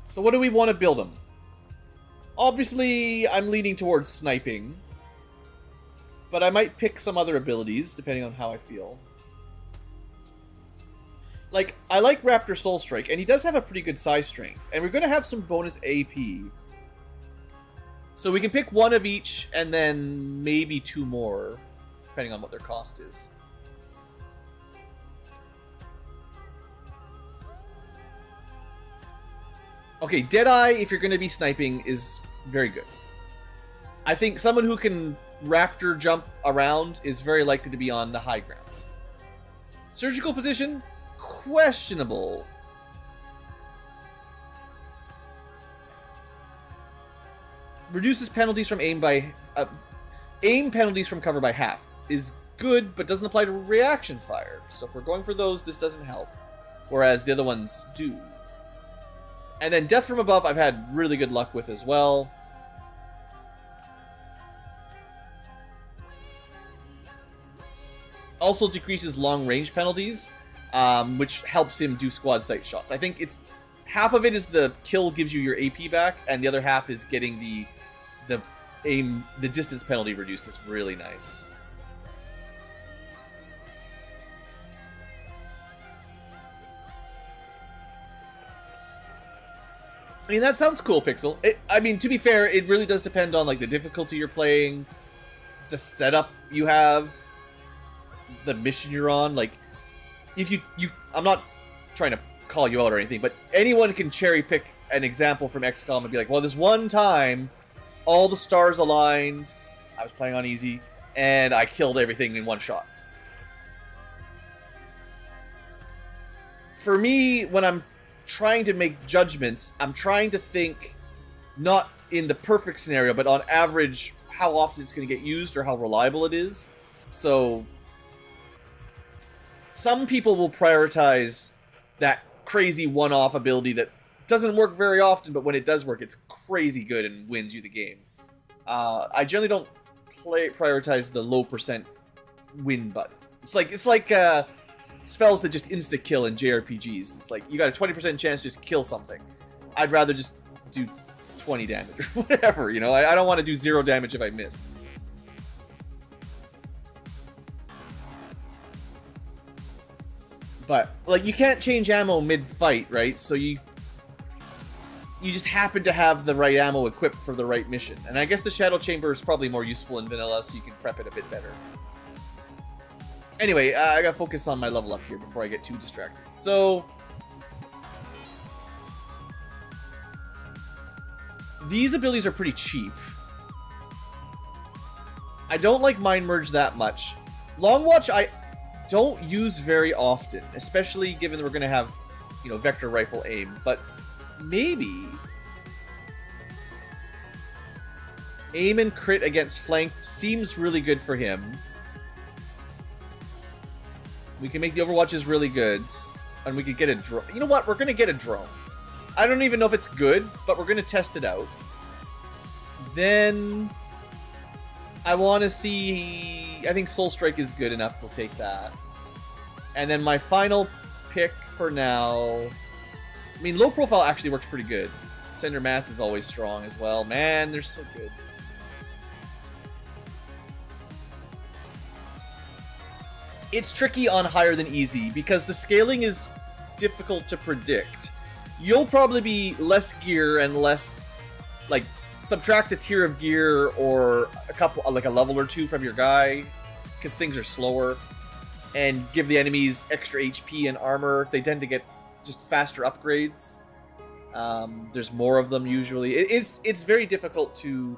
S1: So what do we want to build them? Obviously, I'm leaning towards sniping. But I might pick some other abilities, depending on how I feel. Like, I like Raptor Soul Strike, and he does have a pretty good size strength. And we're going to have some bonus AP. So we can pick one of each, and then maybe 2 more, depending on what their cost is. Okay, Deadeye, if you're going to be sniping, is very good. I think someone who can raptor jump around is very likely to be on the high ground. Surgical position? Questionable. Reduces penalties from aim by... aim penalties from cover by half. Is good, but doesn't apply to reaction fire. So if we're going for those, this doesn't help. Whereas the other ones do. And then Death from Above I've had really good luck with as well. Also decreases long range penalties, which helps him do squad sight shots. I think it's half of it is the kill gives you your AP back, and the other half is getting the distance penalty reduced. It's really nice. I mean, that sounds cool, Pixel. I mean, to be fair, it really does depend on like the difficulty you're playing, the setup you have, the mission you're on. Like, if you I'm not trying to call you out or anything, but anyone can cherry pick an example from XCOM and be like, well, this one time, all the stars aligned, I was playing on easy, and I killed everything in one shot. For me, when I'm trying to make judgments, I'm trying to think not in the perfect scenario, but on average, how often it's going to get used or how reliable it is. So some people will prioritize that crazy one-off ability that doesn't work very often, but when it does work, it's crazy good and wins you the game. I generally don't prioritize the low percent win button. It's like spells that just insta-kill in JRPGs. It's like, you got a 20% chance to just kill something. I'd rather just do 20 damage or whatever, you know? I don't want to do 0 damage if I miss. But, like, you can't change ammo mid-fight, right? So you just happen to have the right ammo equipped for the right mission. And I guess the Shadow Chamber is probably more useful in vanilla, so you can prep it a bit better. Anyway, I gotta focus on my level up here before I get too distracted. So these abilities are pretty cheap. I don't like Mind Merge that much. Long Watch I don't use very often, especially given that we're gonna have, you know, Vector Rifle aim, but maybe aim and crit against flank seems really good for him. We can make the Overwatches really good, and we could get a drone. You know what? We're going to get a drone. I don't even know if it's good, but we're going to test it out. Then I want to see... I think Soul Strike is good enough. We'll take that. And then my final pick for now... I mean, low profile actually works pretty good. Cinder Mass is always strong as well. Man, they're so good. It's tricky on higher than easy because the scaling is difficult to predict. You'll probably be less gear and less, like, subtract a tier of gear or a couple, like a level or two from your guy because things are slower, and give the enemies extra HP and armor. They tend to get just faster upgrades. There's more of them usually. It's very difficult to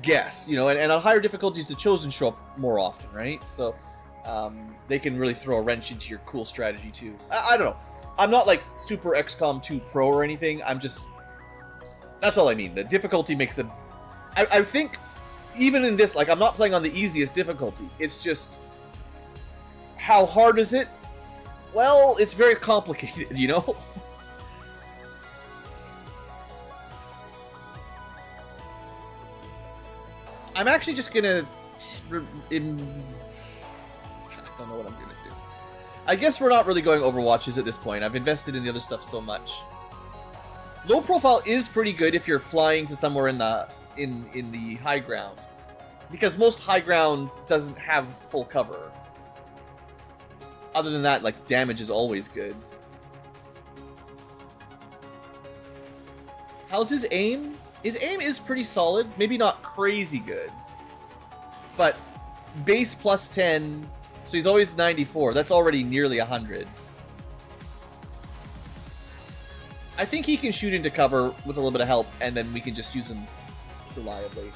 S1: guess, you know, and on higher difficulties, the Chosen show up more often, right? So they can really throw a wrench into your cool strategy too. I don't know. I'm not like super XCOM 2 pro or anything. I'm just... That's all I mean. The difficulty makes it... I think even in this, like, I'm not playing on the easiest difficulty. It's just... How hard is it? Well, it's very complicated, you know? I'm actually just gonna... I don't know what I'm gonna do. I guess we're not really going Overwatches at this point. I've invested in the other stuff so much. Low profile is pretty good if you're flying to somewhere in the high ground, because most high ground doesn't have full cover. Other than that, like, damage is always good. How's his aim? His aim is pretty solid. Maybe not crazy good. But base plus 10, so he's always 94. That's already nearly 100. I think he can shoot into cover with a little bit of help, and then we can just use him reliably.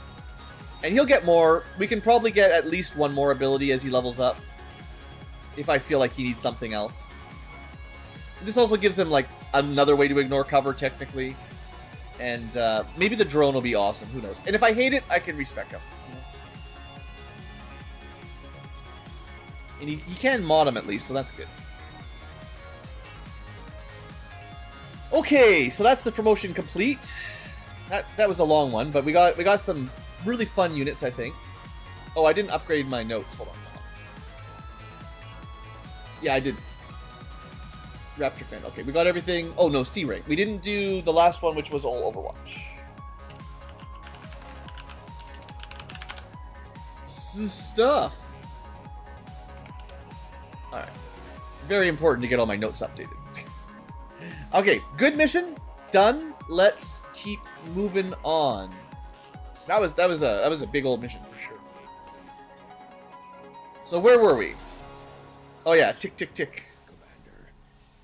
S1: And he'll get more. We can probably get at least one more ability as he levels up, if I feel like he needs something else. This also gives him, like, another way to ignore cover, technically. And maybe the drone will be awesome. Who knows? And if I hate it, I can respec him. And he can mod him at least, so that's good. Okay, so that's the promotion complete. That was a long one, but we got some really fun units, I think. Oh, I didn't upgrade my notes. Hold on. Yeah, I did. Raptor Fan. Okay, we got everything. Oh no, C rank. We didn't do the last one, which was all Overwatch. Stuff. Alright. Very important to get all my notes updated. Okay, good mission. Done. Let's keep moving on. That was a big old mission for sure. So where were we? Oh yeah, tick tick tick.
S6: Commander,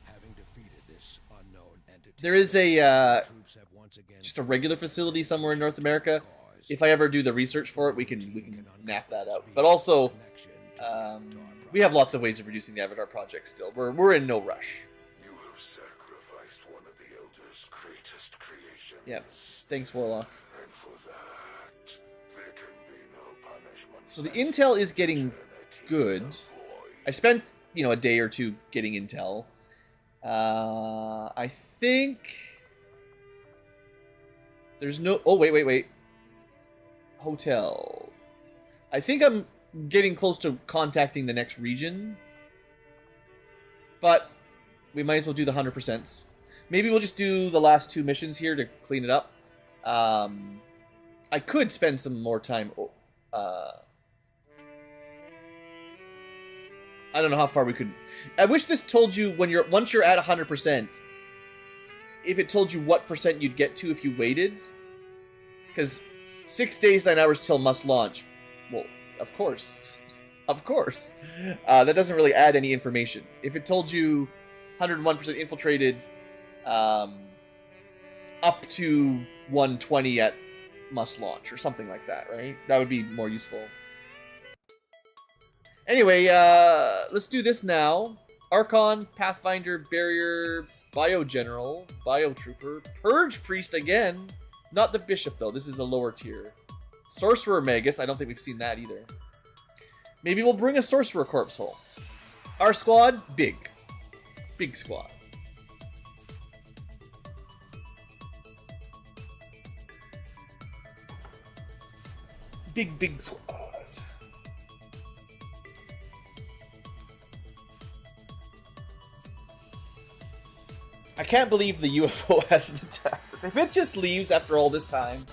S6: having defeated this unknown entity,
S1: There is a
S6: troops have once again
S1: just a regular facility somewhere in North America. If I ever do the research for it, we can map that out. But also, we have lots of ways of reducing the Avatar project still. We're in no rush.
S3: You have sacrificed one of the Elder's greatest creations.
S1: Yeah. Thanks, Warlock.
S3: And for that, there can be no punishment.
S1: So the intel is getting good. I spent, a day or two getting intel. I think there's no. Oh wait. Hotel. I think I'm getting close to contacting the next region. But we might as well do the 100%. Maybe we'll just do the last 2 missions here to clean it up. I could spend some more time. I don't know how far we could. I wish this told you once you're at 100%. If it told you what percent you'd get to if you waited, because 6 days 9 hours till must launch. Well, of course. That doesn't really add any information. If it told you 101% infiltrated, up to 120 at must launch or something like that, right? That would be more useful. Anyway, let's do this now. Archon, Pathfinder, Barrier, Bio General, Bio Trooper, Purge Priest again. Not the Bishop, though. This is the lower tier. Sorcerer Magus. I don't think we've seen that either. Maybe we'll bring a Sorcerer Corpse home. Our squad, big. Big squad. Big squad. I can't believe the UFO hasn't attacked us. If it just leaves after all this time,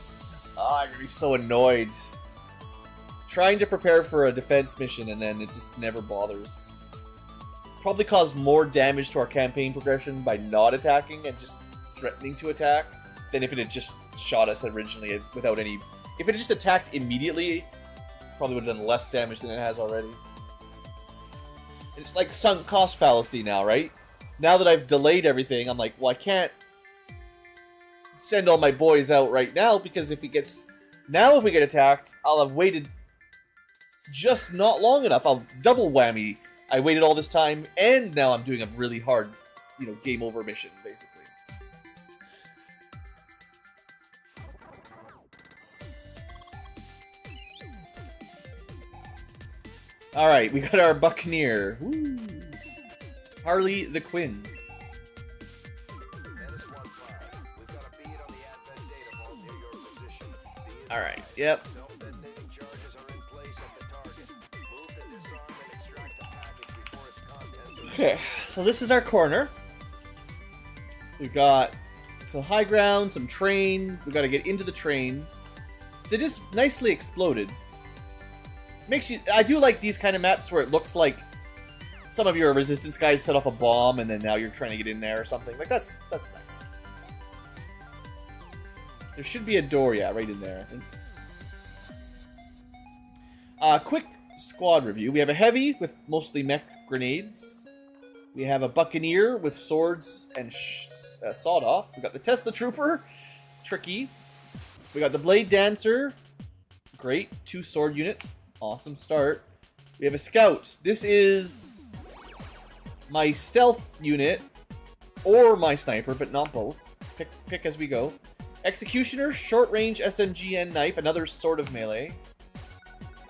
S1: I'm gonna be so annoyed. Trying to prepare for a defense mission and then it just never bothers. Probably caused more damage to our campaign progression by not attacking and just threatening to attack than if it had just shot us originally without any... If it had just attacked immediately, probably would have done less damage than it has already. It's like sunk cost fallacy now, right? Now that I've delayed everything, I'm like, well, I can't send all my boys out right now because if we get attacked, I'll have waited just not long enough. I'll double whammy. I waited all this time, and now I'm doing a really hard, game over mission, basically. All right, we got our Buccaneer. Woo. Harley the Quinn.
S3: Menace 1-5. We've got a bead on the advent data vault near your position.
S1: All right, yep.
S3: Self-detonating charges are in place at the target. Move to disarm and extract the package before its contents.
S1: Okay, so this is our corner. We've got some high ground, some train. We've got to get into the train. That is nicely exploded. Makes you... I do like these kind of maps where it looks like some of your resistance guys set off a bomb and then now you're trying to get in there or something. Like, that's nice. There should be a door, yeah, right in there, I think. Quick squad review. We have a heavy with mostly mech grenades. We have a buccaneer with swords and sawed off. We got the Tesla Trooper, tricky. We got the Blade Dancer, great. 2 sword units, awesome start. We have a scout. This is my stealth unit or my sniper, but not both. Pick as we go. Executioner, short range SMG and knife, another sort of melee.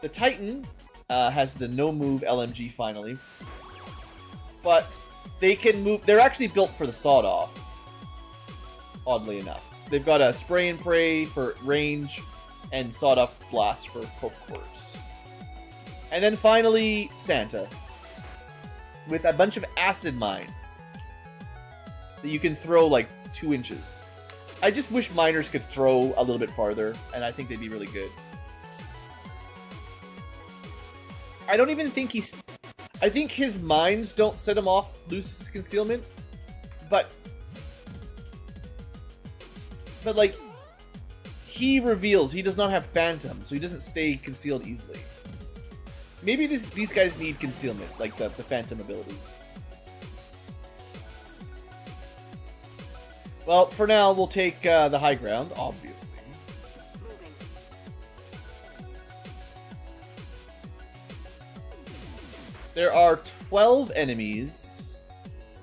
S1: The Titan has the no move LMG finally, but they can move. They're actually built for the sawed off. Oddly enough, they've got a spray and pray for range and sawed off blast for close quarters. And then finally, Santa. With a bunch of acid mines. that you can throw like 2 inches. I just wish miners could throw a little bit farther, and I think they'd be really good. I don't even think he's... I think his mines don't set him off Lucis' concealment, but like, he reveals he does not have Phantom, so he doesn't stay concealed easily. Maybe these guys need concealment, like the Phantom ability. Well, for now, we'll take the high ground, obviously. There are 12 enemies.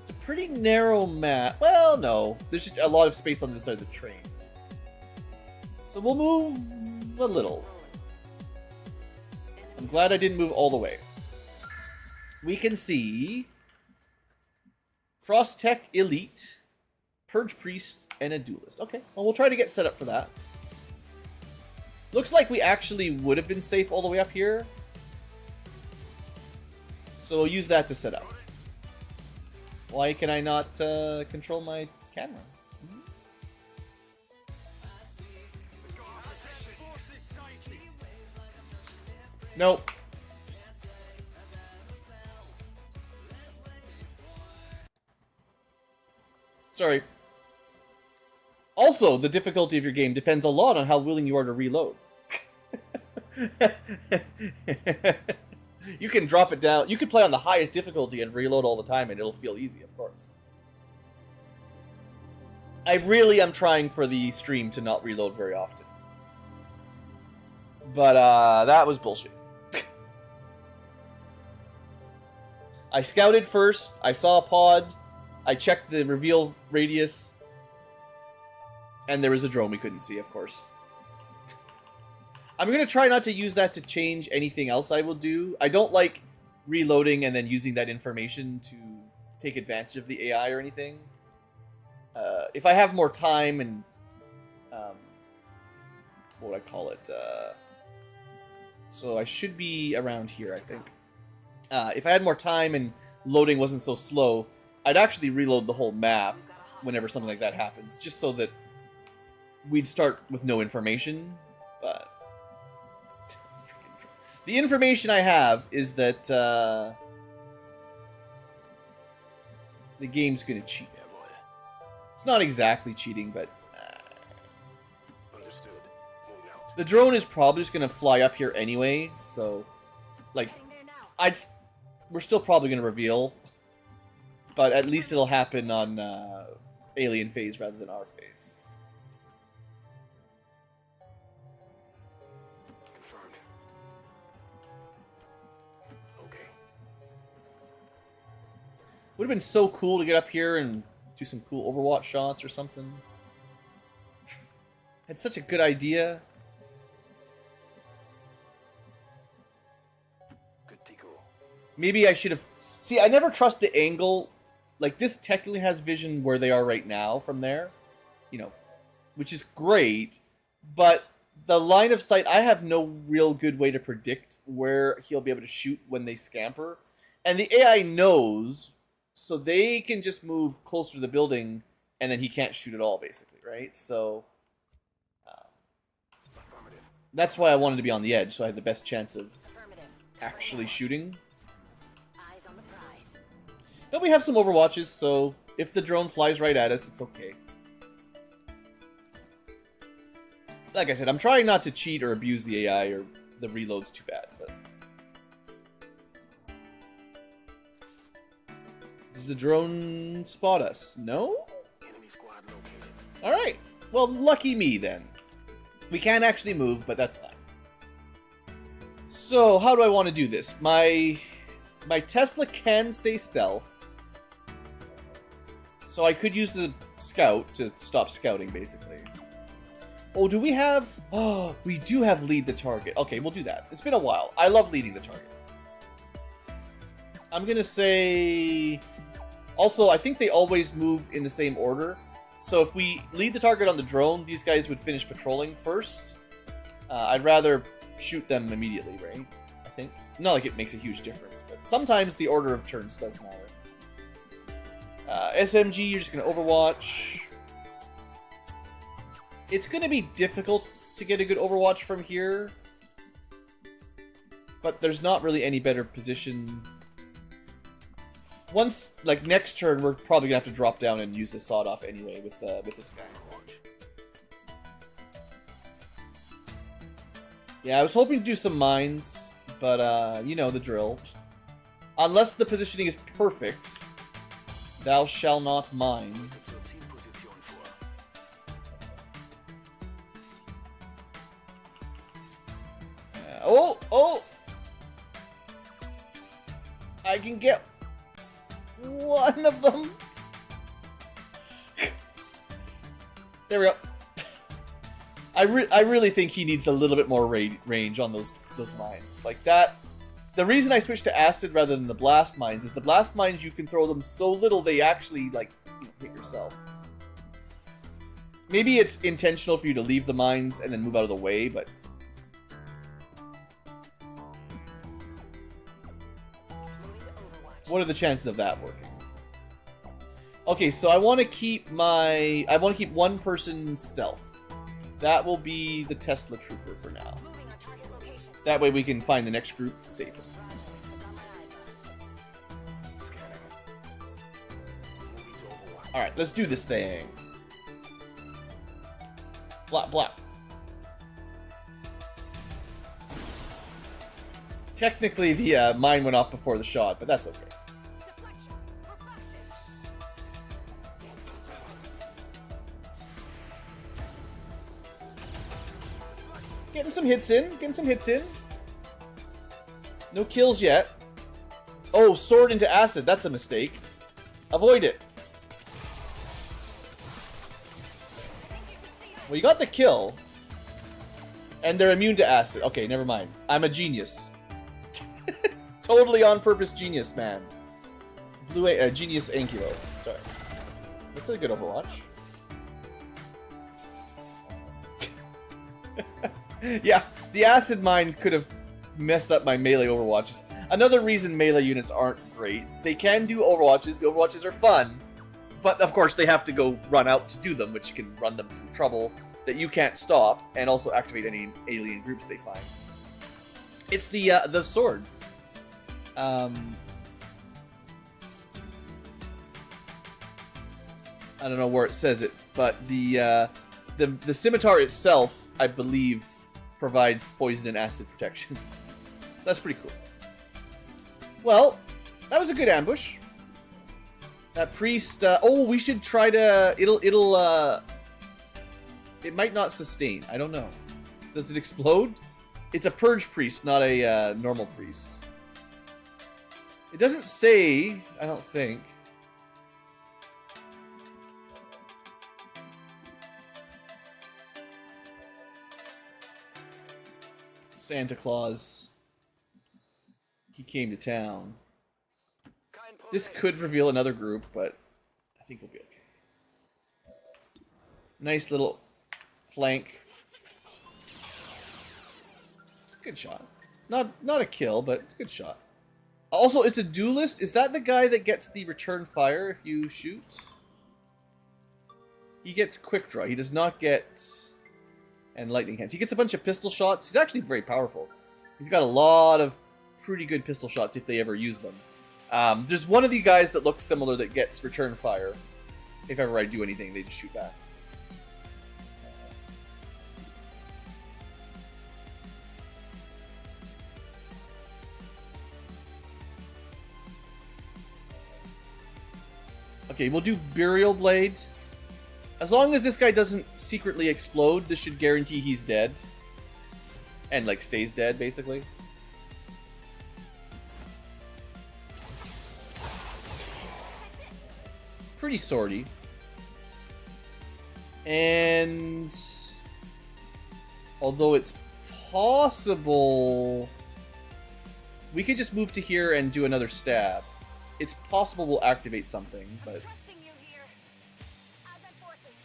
S1: It's a pretty narrow map. Well, no. There's just a lot of space on this side of the train. So we'll move a little. I'm glad I didn't move all the way. We can see Frost Tech Elite, Purge Priest, and a Duelist. Okay, well, we'll try to get set up for that. Looks like we actually would have been safe all the way up here. So we'll use that to set up. Why can I not control my camera? Nope. Sorry. Also, the difficulty of your game depends a lot on how willing you are to reload. You can drop it down. You can play on the highest difficulty and reload all the time, and it'll feel easy, of course. I really am trying for the stream to not reload very often. But, that was bullshit. I scouted first. I saw a pod. I checked the reveal radius. And there was a drone we couldn't see, of course. I'm going to try not to use that to change anything else I will do. I don't like reloading and then using that information to take advantage of the AI or anything. If I have more time and... what would I call it? So I should be around here, I think. If I had more time and loading wasn't so slow, I'd actually reload the whole map whenever something like that happens, just so that we'd start with no information, but... The information I have is that the game's gonna cheat. It's not exactly cheating, but
S3: Understood. Moving out.
S1: the drone is probably just gonna fly up here anyway. So, like, we're still probably gonna reveal, but at least it'll happen on alien phase rather than our phase.
S3: Confirmed. Okay.
S1: Would have been so cool to get up here and do some cool Overwatch shots or something. Had such a good idea.
S3: Good Tico.
S1: Maybe I should have... See, I never trust the angle. Like, this technically has vision where they are right now from there. You know, which is great. But the line of sight, I have no real good way to predict where he'll be able to shoot when they scamper. And the AI knows, so they can just move closer to the building, and then he can't shoot at all, basically, right? So...
S3: Affirmative.
S1: that's why I wanted to be on the edge, so I had the best chance of actually shooting.
S4: Eyes on the prize.
S1: And we have some Overwatches, so if the drone flies right at us, it's okay. Like I said, I'm trying not to cheat or abuse the AI, or the reload's too bad, but... Does the drone spot us? No?
S3: Enemy squad located.
S1: Alright. Well, lucky me, then. We can't actually move, but that's fine. So, how do I want to do this? My Tesla can stay stealthed. So I could use the scout to stop scouting, basically. Oh, do we have... Oh, we do have lead the target. Okay, we'll do that. It's been a while. I love leading the target. I'm gonna say... Also, I think they always move in the same order. So if we lead the target on the drone, these guys would finish patrolling first. I'd rather shoot them immediately, right? I think. Not like it makes a huge difference, but sometimes the order of turns does matter. SMG, you're just going to Overwatch. It's going to be difficult to get a good Overwatch from here. But there's not really any better position. Once, like, next turn, we're probably going to have to drop down and use the sawed off anyway with this guy. Yeah, I was hoping to do some mines, but, you know the drill. Unless the positioning is perfect, thou shall not mine. Oh! I can get one of them. There we go. I really think he needs a little bit more range on those mines. Like that. The reason I switched to acid rather than the blast mines is the blast mines you can throw them so little they actually like hit yourself. Maybe it's intentional for you to leave the mines and then move out of the way, but what are the chances of that working? Okay, so I want to keep one person stealth. That will be the Tesla Trooper for now. That way we can find the next group safer. Alright, let's do this thing. Blah, blah. Technically, the mine went off before the shot, but that's okay. Getting some hits in. No kills yet. Oh, sword into acid. That's a mistake. Avoid it. Well, you got the kill. And they're immune to acid. Okay, never mind. I'm a genius. Totally on purpose genius, man. Genius Ankylo. Sorry. That's a good Overwatch. Yeah, the acid mine could have messed up my melee Overwatches. Another reason melee units aren't great. They can do Overwatches. The Overwatches are fun. But, of course, they have to go run out to do them, which can run them through trouble that you can't stop, and also activate any alien groups they find. It's the sword. I don't know where it says it, but the scimitar itself, I believe, provides poison and acid protection. That's pretty cool. Well, that was a good ambush. That priest. Oh, we should try to. It might not sustain. I don't know. Does it explode? It's a purge priest, not a normal priest. It doesn't say. I don't think. Santa Claus. He came to town. This could reveal another group, but I think we'll be okay. Nice little flank. It's a good shot. Not a kill, but it's a good shot. Also, it's a duelist. Is that the guy that gets the return fire if you shoot? He gets quick draw. He does not get... and lightning hands. He gets a bunch of pistol shots. He's actually very powerful. He's got a lot of pretty good pistol shots if they ever use them. There's one of the guys that looks similar that gets return fire. If ever I do anything, they just shoot back. Okay, we'll do Burial Blade. As long as this guy doesn't secretly explode, this should guarantee he's dead. And, like, stays dead, basically. Pretty swordy. And... although it's possible... we could just move to here and do another stab. It's possible we'll activate something, but...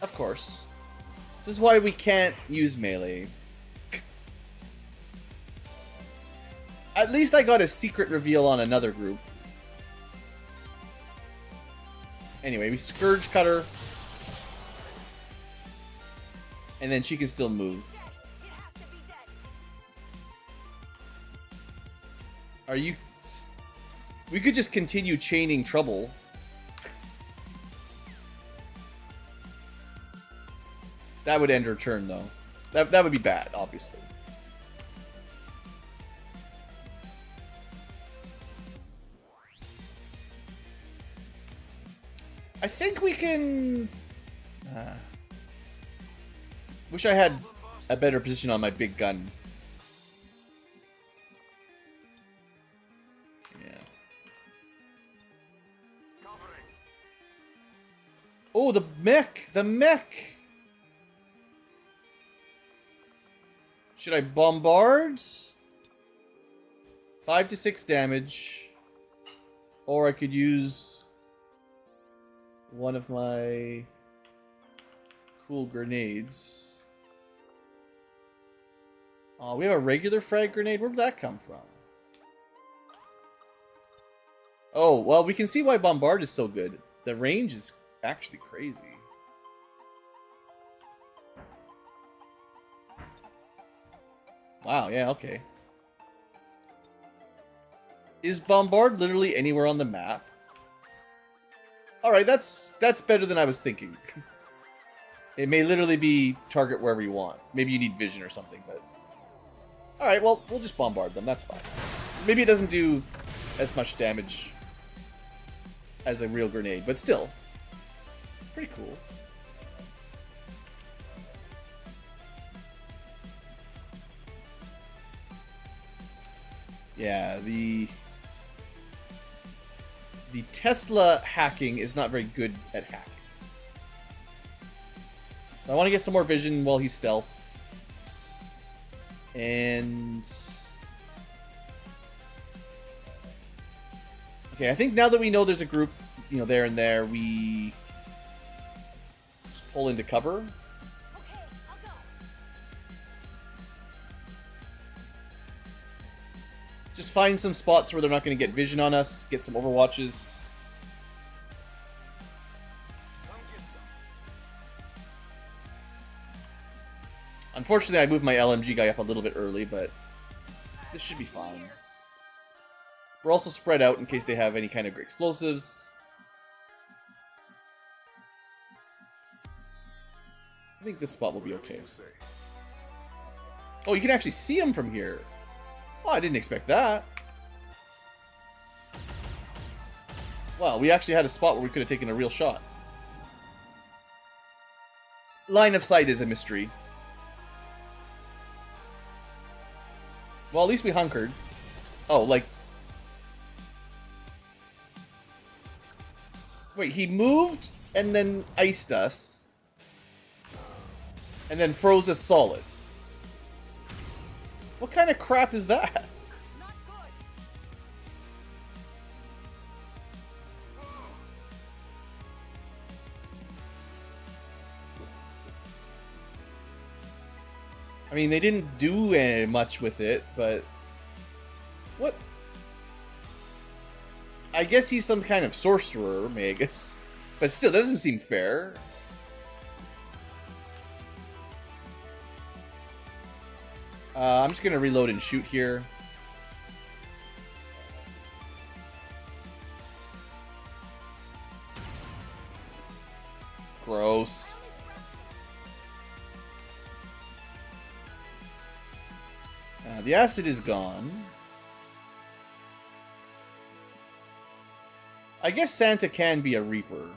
S1: of course. This is why we can't use melee. At least I got a secret reveal on another group. Anyway, we Scourge cut her. And then she can still move. Are you... We could just continue chaining trouble. That would end her turn, though. That would be bad, obviously. I think we can... Wish I had a better position on my big gun. Yeah. Oh, the mech! The mech! Should I bombard? 5 to 6 damage. Or I could use one of my cool grenades. Oh, we have a regular frag grenade? Where did that come from? Oh, well, we can see why Bombard is so good. The range is actually crazy. Wow, yeah, okay. Is Bombard literally anywhere on the map? Alright, that's better than I was thinking. It may literally be target wherever you want. Maybe you need vision or something, but... Alright, well, we'll just bombard them, that's fine. Maybe it doesn't do as much damage as a real grenade, but still. Pretty cool. Yeah, the Tesla hacking is not very good at hacking. So I want to get some more vision while he's stealthed. And... Okay, I think now that we know there's a group, you know, there and there, we just pull into cover.
S4: Okay, I'll go.
S1: Just find some spots where they're not going to get vision on us, get some overwatches. Unfortunately, I moved my LMG guy up a little bit early, but this should be fine. We're also spread out in case they have any kind of explosives. I think this spot will be okay. Oh, you can actually see him from here. Oh, I didn't expect that. Wow, we actually had a spot where we could have taken a real shot. Line of sight is a mystery. Well, at least we hunkered. Oh, like... Wait, he moved and then iced us. And then froze us solid. What kind of crap is that?
S4: Not good.
S1: I mean, they didn't do much with it, but... What? I guess he's some kind of sorcerer, Magus. But still, that doesn't seem fair. I'm just gonna reload and shoot here. Gross. The acid is gone. I guess Santa can be a Reaper.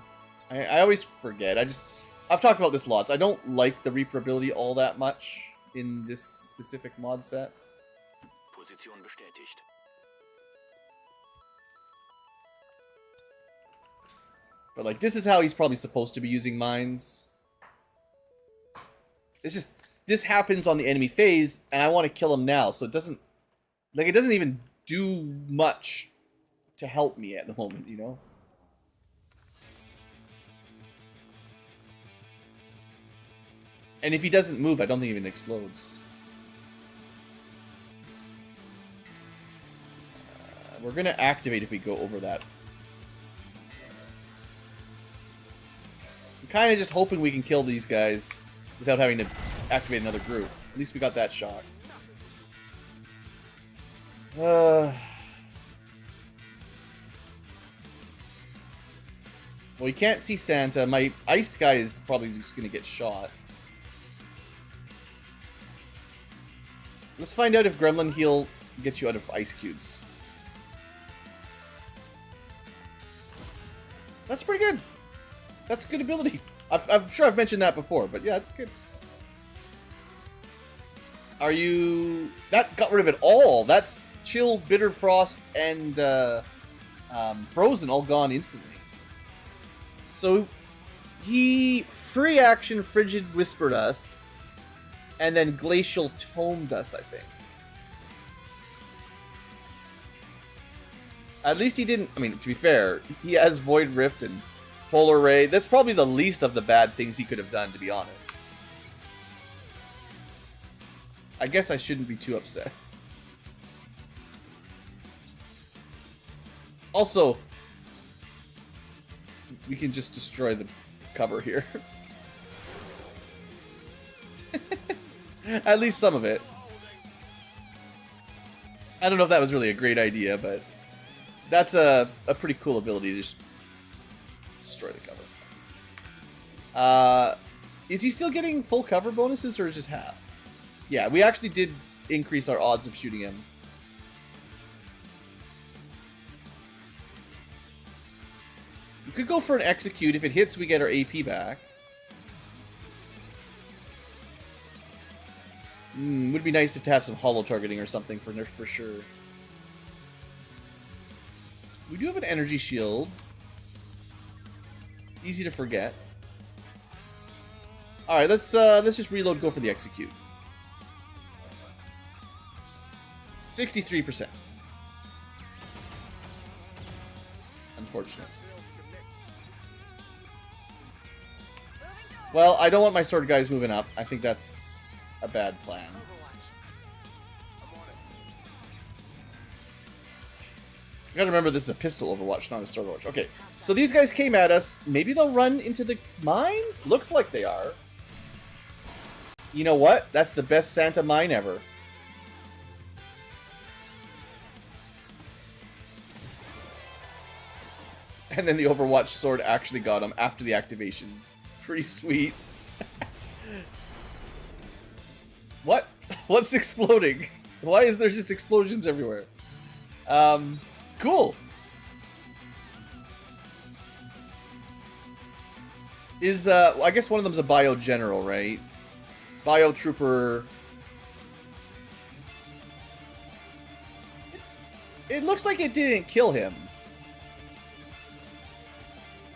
S1: I always forget. I've talked about this lots. I don't like the Reaper ability all that much in this specific mod set.
S3: Position bestätigt.
S1: But like, this is how he's probably supposed to be using mines. It's just, this happens on the enemy phase, and I want to kill him now, so it doesn't even do much to help me at the moment, you know? And if he doesn't move, I don't think it even explodes. We're gonna activate if we go over that. kind of just hoping we can kill these guys without having to activate another group. At least we got that shot. Well, you can't see Santa. My ice guy is probably just going to get shot. Let's find out if Gremlin Heal gets you out of ice cubes. That's pretty good. That's a good ability. I'm sure I've mentioned that before, but yeah, it's good. Are you... That got rid of it all. That's Chill, Bitter Frost, and Frozen all gone instantly. So he free action Frigid Whispered us, and then Glacial Tomed us, I think. At least he didn't... I mean, to be fair, he has Void Rift and Polar Ray. That's probably the least of the bad things he could have done, to be honest. I guess I shouldn't be too upset. Also, we can just destroy the cover here. At least some of it. I don't know if that was really a great idea, but that's a pretty cool ability to just destroy the cover. Is he still getting full cover bonuses, or is just half? Yeah, we actually did increase our odds of shooting him. You could go for an execute. If it hits, we get our AP back. Would be nice to have some hollow targeting or something for sure. We do have an energy shield. Easy to forget. All right, let's just reload. Go for the execute. 63%. Unfortunate. Well, I don't want my sword guys moving up. I think that's a bad plan. You gotta remember this is a pistol Overwatch, not a sword Overwatch. Okay, so these guys came at us. Maybe they'll run into the mines? Looks like they are. You know what? That's the best Santa mine ever. And then the Overwatch sword actually got him after the activation. Pretty sweet. What? What's exploding? Why is there just explosions everywhere? Cool. Is, I guess one of them's a Bio General, right? Bio Trooper. It looks like it didn't kill him.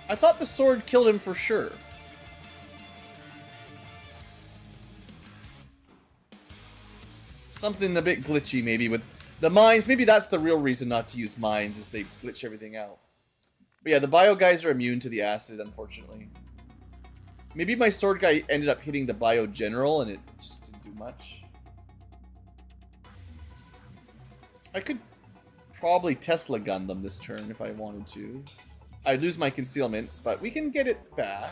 S1: I thought the sword killed him for sure. Something a bit glitchy maybe with the mines. Maybe that's the real reason not to use mines, is they glitch everything out. But yeah, the bio guys are immune to the acid, unfortunately. Maybe my sword guy ended up hitting the bio general and it just didn't do much. I could probably Tesla gun them this turn if I wanted to. I'd lose my concealment, but we can get it back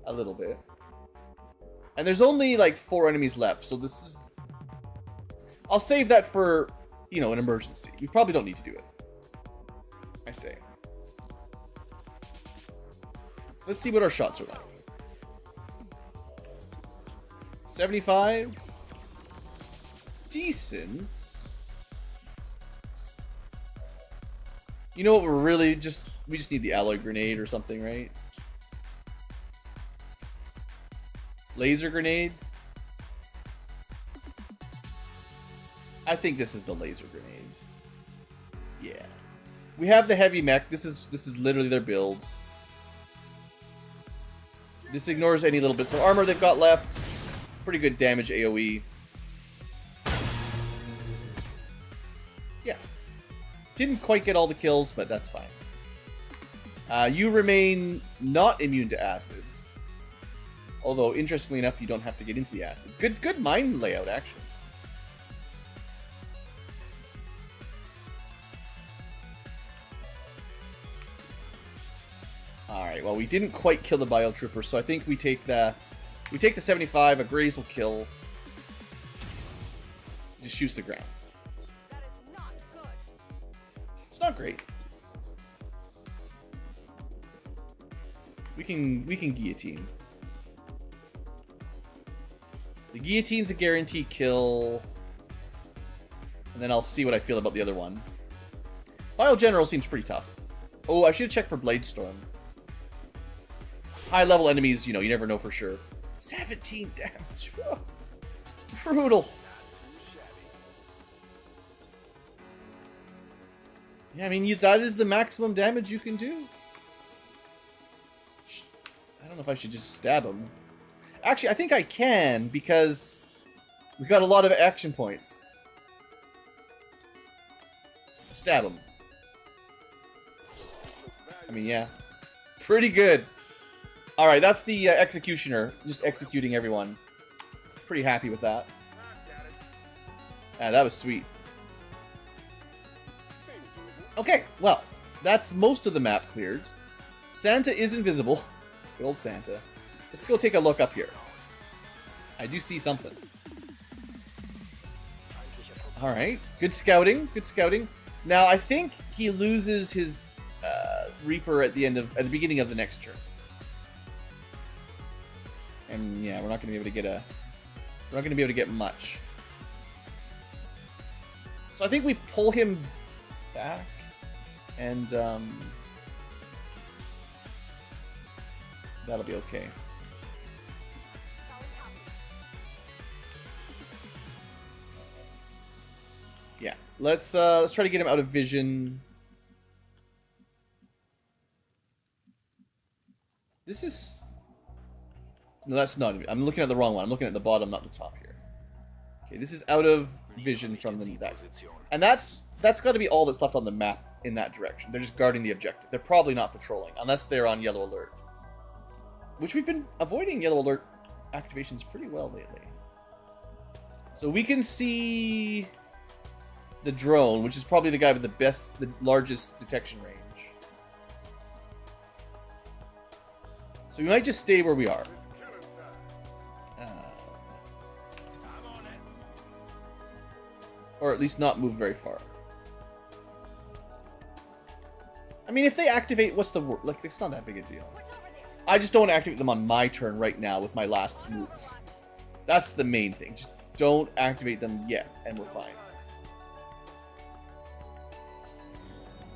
S1: a little bit. And there's only like 4 enemies left, so this is... I'll save that for, you know, an emergency. We probably don't need to do it. I say. Let's see what our shots are like. 75. Decent. You know what, we're really just... We just need the alloy grenade or something, right? Laser grenades? I think this is the laser grenade. Yeah. We have the heavy mech. This is literally their build. This ignores any little bits of armor they've got left. Pretty good damage AoE. Yeah. Didn't quite get all the kills, but that's fine. You remain not immune to acid. Although, interestingly enough, you don't have to get into the acid. Good mine layout, actually. Alright, well, we didn't quite kill the Biotrooper, so I think we take the 75, a Graze will kill. Just shoots the ground.
S4: That is not good.
S1: It's not great. We can guillotine. The guillotine's a guaranteed kill. And then I'll see what I feel about the other one. Bio General seems pretty tough. Oh, I should have checked for Blade Storm. High level enemies, you know, you never know for sure. 17 damage. Whoa. Brutal. Yeah, I mean, that is the maximum damage you can do. I don't know if I should just stab him. Actually, I think I can, because we've got a lot of action points. Stab him. I mean, yeah. Pretty good. Alright, that's the Executioner. Just executing everyone. Pretty happy with that. Yeah, that was sweet. Okay, well, that's most of the map cleared. Santa is invisible. Good old Santa. Let's go take a look up here. I do see something. Alright, good scouting, good scouting. Now, I think he loses his Reaper at the beginning of the next turn. And yeah, we're not gonna be able to get much. So I think we pull him back and that'll be okay. Yeah, let's try to get him out of vision. This is... No, that's not... I'm looking at the wrong one. I'm looking at the bottom, not the top here. Okay, this is out of vision from that. And that's got to be all that's left on the map in that direction. They're just guarding the objective. They're probably not patrolling, unless they're on yellow alert. Which we've been avoiding yellow alert activations pretty well lately. So we can see the drone, which is probably the guy with the largest detection range. So we might just stay where we are. Or at least not move very far. I mean, if they activate, what's the word? Like, it's not that big a deal. I just don't want to activate them on my turn right now with my last move. That's the main thing. Just don't activate them yet, and we're fine.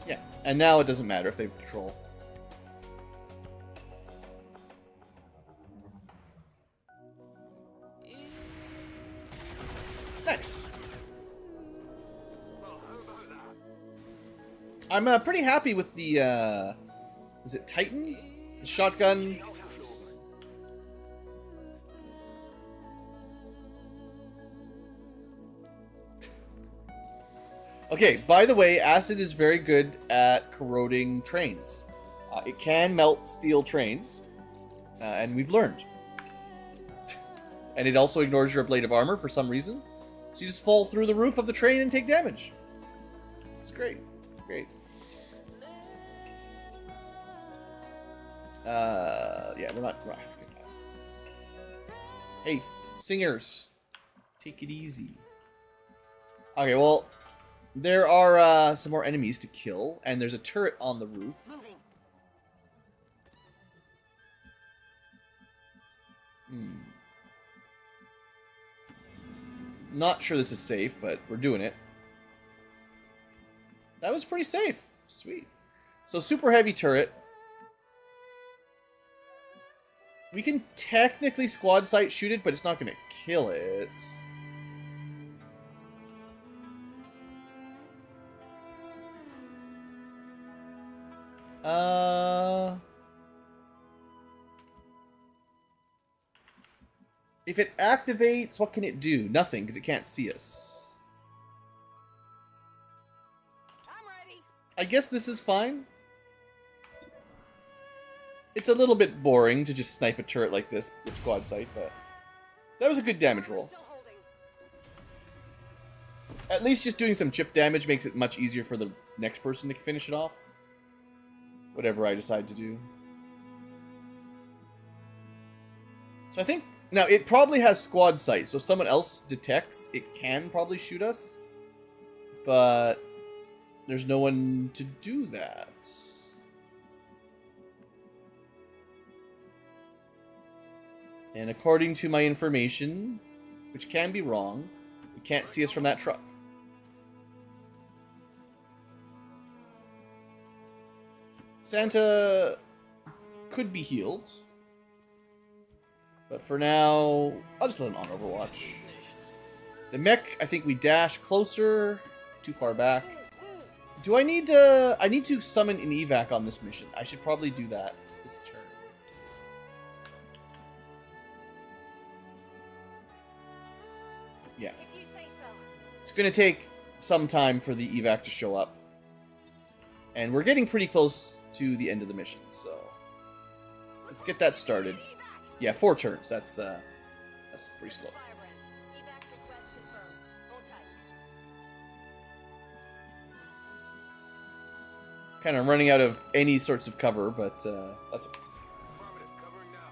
S1: Yeah, and now it doesn't matter if they patrol. Nice. I'm pretty happy with the, is it Titan? The shotgun. Okay, by the way, acid is very good at corroding trains. It can melt steel trains, and we've learned. And it also ignores your blade of armor for some reason. So you just fall through the roof of the train and take damage. It's great. It's great. Yeah, we're not right. Hey, singers, take it easy. Okay, well, there are some more enemies to kill, and there's a turret on the roof. Not sure this is safe, but we're doing it. That was pretty safe. Sweet. So, super heavy turret. We can technically squad sight shoot it, but it's not going to kill it. If it activates, what can it do? Nothing, because it can't see us.
S4: I'm ready.
S1: I guess this is fine. It's a little bit boring to just snipe a turret like this with squad sight, but that was a good damage roll.
S4: Still holding.
S1: At least just doing some chip damage makes it much easier for the next person to finish it off. Whatever I decide to do. So I think now it probably has squad sight, so if someone else detects, it can probably shoot us. But there's no one to do that. And according to my information, which can be wrong, you can't see us from that truck. Santa could be healed. But for now, I'll just let him on Overwatch. The mech, I think we dash closer. Too far back. Do I need to... I need to summon an evac on this mission. I should probably do that this turn. Yeah. It's going to take some time for the evac to show up. And we're getting pretty close to the end of the mission, so... let's get that started. Yeah, 4 turns. That's free slow. Kind of running out of any sorts of cover, but that's okay.
S3: Affirmative. Covering now.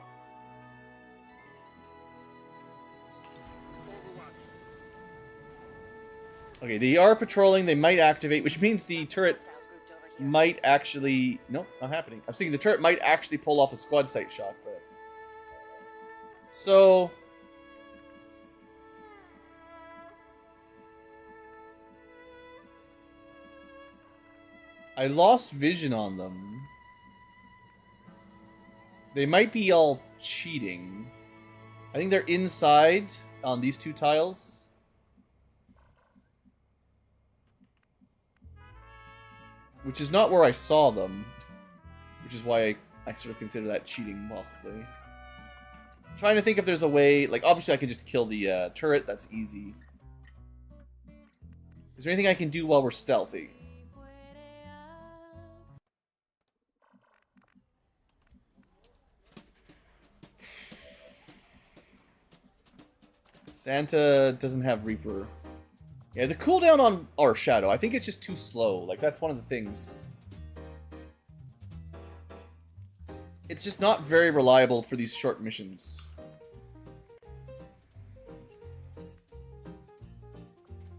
S3: Overwatch.
S1: Okay, they are patrolling. They might activate, which means the turret might actually... no, not happening. I'm thinking the turret might actually pull off a squad sight shot, but... so... I lost vision on them. They might be all cheating. I think they're inside on these 2 tiles. Which is not where I saw them. Which is why I sort of consider that cheating, possibly. I'm trying to think if there's a way... like, obviously I can just kill the turret. That's easy. Is there anything I can do while we're stealthy? Santa doesn't have Reaper. Yeah, the cooldown on our Shadow, I think it's just too slow. Like, that's one of the things. It's just not very reliable for these short missions.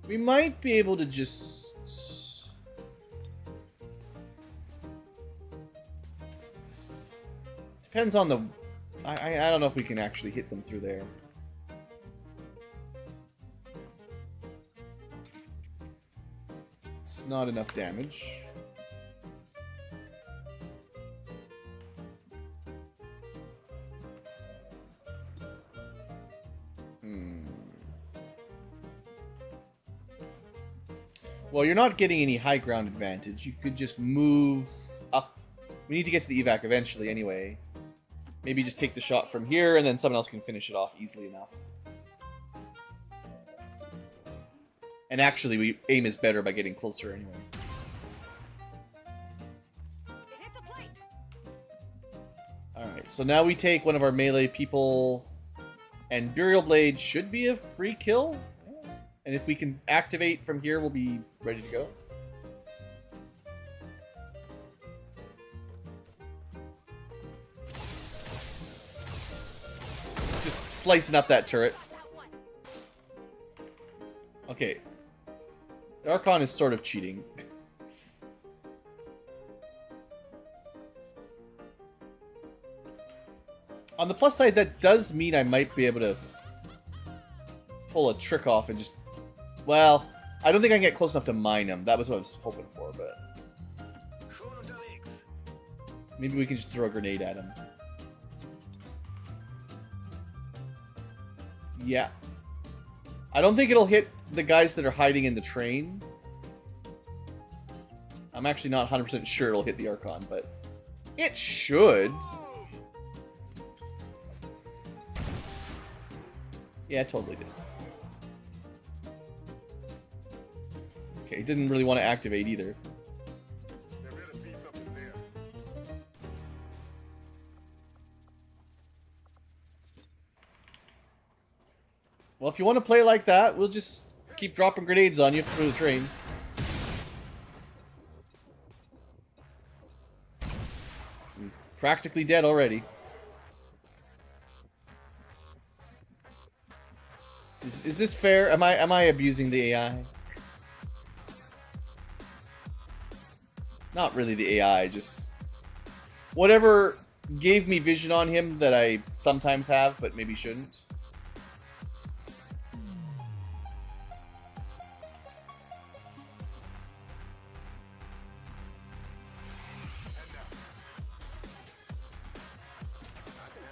S1: We might be able to just... depends on the... I don't know if we can actually hit them through there. It's not enough damage. Well, you're not getting any high ground advantage. You could just move up. We need to get to the evac eventually anyway. Maybe just take the shot from here and then someone else can finish it off easily enough. And actually, we aim is better by getting closer anyway. Alright, so now we take one of our melee people, and Burial Blade should be a free kill. And if we can activate from here, we'll be ready to go. Just slicing up that turret. Okay. The Archon is sort of cheating. On the plus side, that does mean I might be able to pull a trick off and just... well, I don't think I can get close enough to mine him. That was what I was hoping for, but... maybe we can just throw a grenade at him. Yeah. I don't think it'll hit the guys that are hiding in the train. I'm actually not 100% sure it'll hit the Archon, but it should. Yeah, it totally did. Okay, it didn't really want to activate either. Well, if you want to play like that, we'll just keep dropping grenades on you through the train. He's practically dead already. Is this fair? Am I abusing the AI? Not really the AI, just whatever gave me vision on him that I sometimes have, but maybe shouldn't.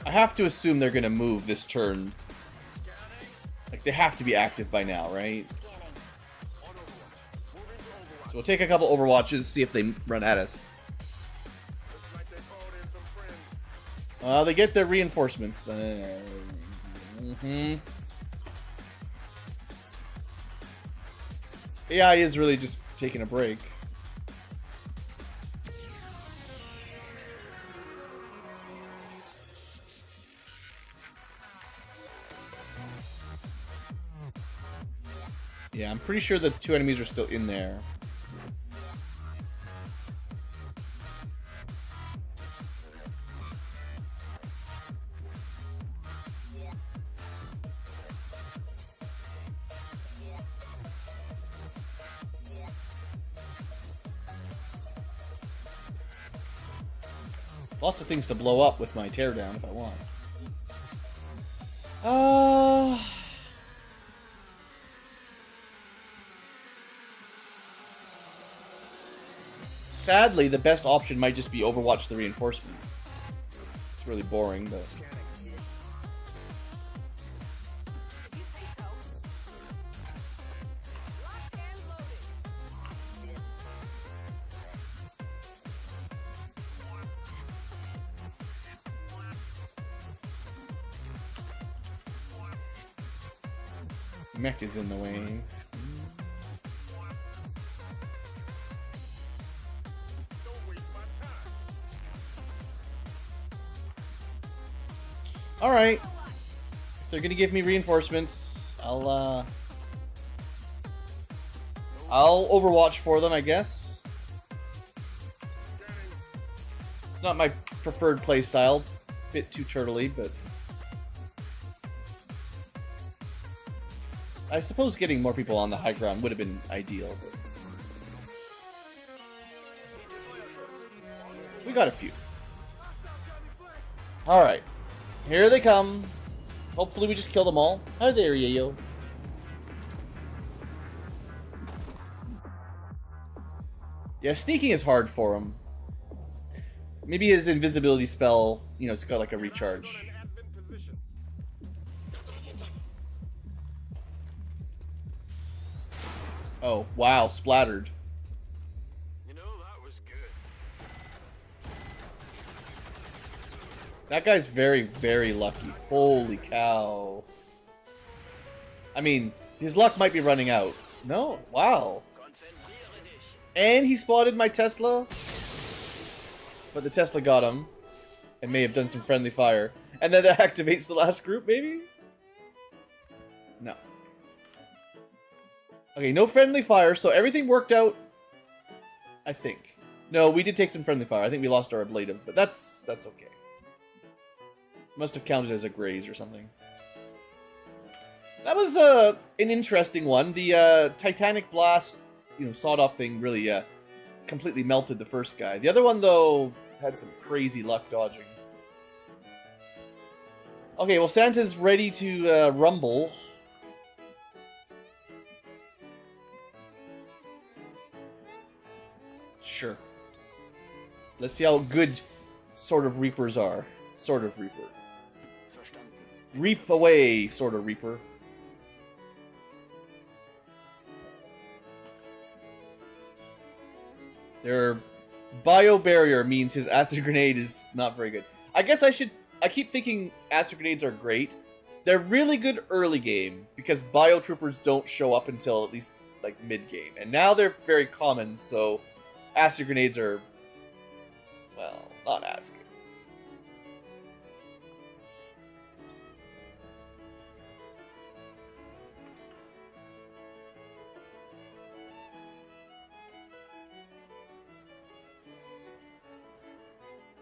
S1: I have to assume they're gonna move this turn. Like, they have to be active by now, right? So we'll take a couple overwatches, see if they run at us. They get their reinforcements. AI is really just taking a break. Yeah, I'm pretty sure the two enemies are still in there. Lots of things to blow up with my teardown if I want. Sadly, the best option might just be Overwatch the reinforcements. It's really boring, but... Mech is in the way. Alright. If they're gonna give me reinforcements, I'll Overwatch for them, I guess. It's not my preferred playstyle. Bit too turtly, but... I suppose getting more people on the high ground would have been ideal, but... We got a few. Alright. Here they come. Hopefully we just kill them all. Hi there, Yayo. Yeah, sneaking is hard for him. Maybe his invisibility spell, you know, it's got like a recharge. Oh, wow, splattered.
S3: You know, that was good.
S1: That guy's very, very lucky. Holy cow. I mean, his luck might be running out. No? Wow. And he spotted my Tesla. But the Tesla got him. And may have done some friendly fire. And then it activates the last group, maybe? No. Okay, no friendly fire, so everything worked out. I think. No, we did take some friendly fire. I think we lost our ablative, but that's okay. Must have counted as a graze or something. That was an interesting one. The Titanic Blast, you know, sawed-off thing really completely melted the first guy. The other one, though, had some crazy luck dodging. Okay, well, Santa's ready to rumble. Sure. Let's see how good sort of Reapers are. Sort of Reaper. Reap away, sort of Reaper. Their bio barrier means his acid grenade is not very good. I guess I keep thinking acid grenades are great. They're really good early game because bio troopers don't show up until at least like mid game. And now they're very common, so acid grenades are, well, not as good.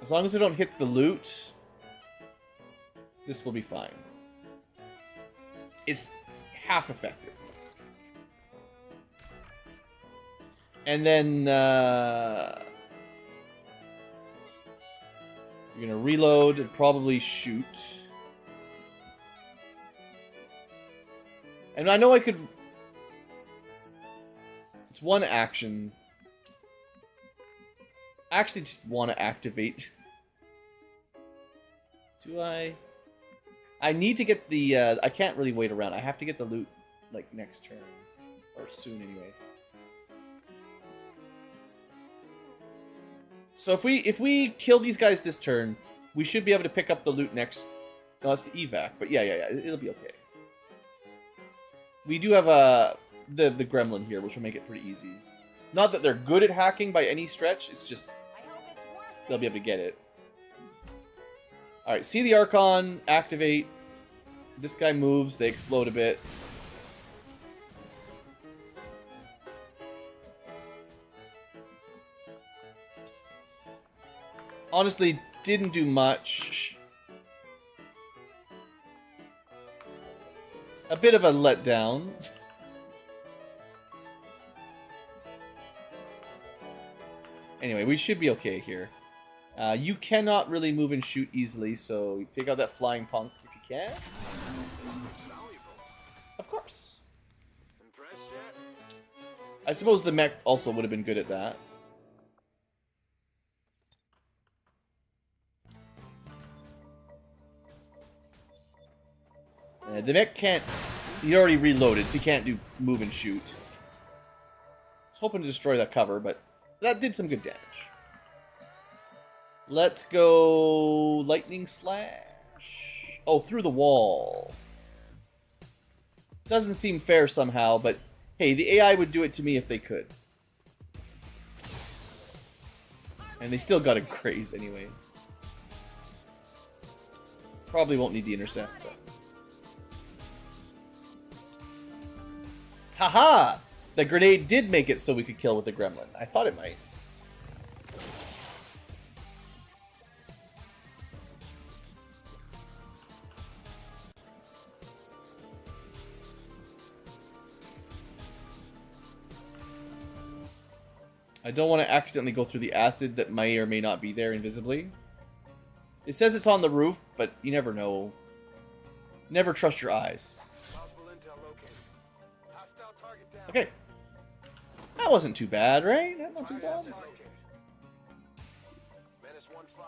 S1: As long as I don't hit the loot, this will be fine. It's half effective. And then you're gonna reload and probably shoot. And I know I could. It's one action. I actually just want to activate. Do I? I need to get the. I can't really wait around. I have to get the loot like next turn, or soon anyway. So if we kill these guys this turn, we should be able to pick up the loot next. No, that's the evac. But yeah, it'll be okay. We do have the gremlin here, which will make it pretty easy. Not that they're good at hacking by any stretch. It's just they'll be able to get it. All right, see the Archon activate. This guy moves. They explode a bit. Honestly, didn't do much. A bit of a letdown. Anyway, we should be okay here. You cannot really move and shoot easily, so take out that flying punk if you can. Of course. I suppose the mech also would have been good at that. The mech can't... He already reloaded, so he can't do move and shoot. I was hoping to destroy that cover, but that did some good damage. Let's go... Lightning Slash. Oh, through the wall. Doesn't seem fair somehow, but hey, the AI would do it to me if they could. And they still got a graze anyway. Probably won't need the intercept, but... Haha! The grenade did make it so we could kill with the gremlin. I thought it might. I don't want to accidentally go through the acid that may or may not be there invisibly. It says it's on the roof, but you never know. Never trust your eyes. Okay. That wasn't too bad, right? That's not too bad.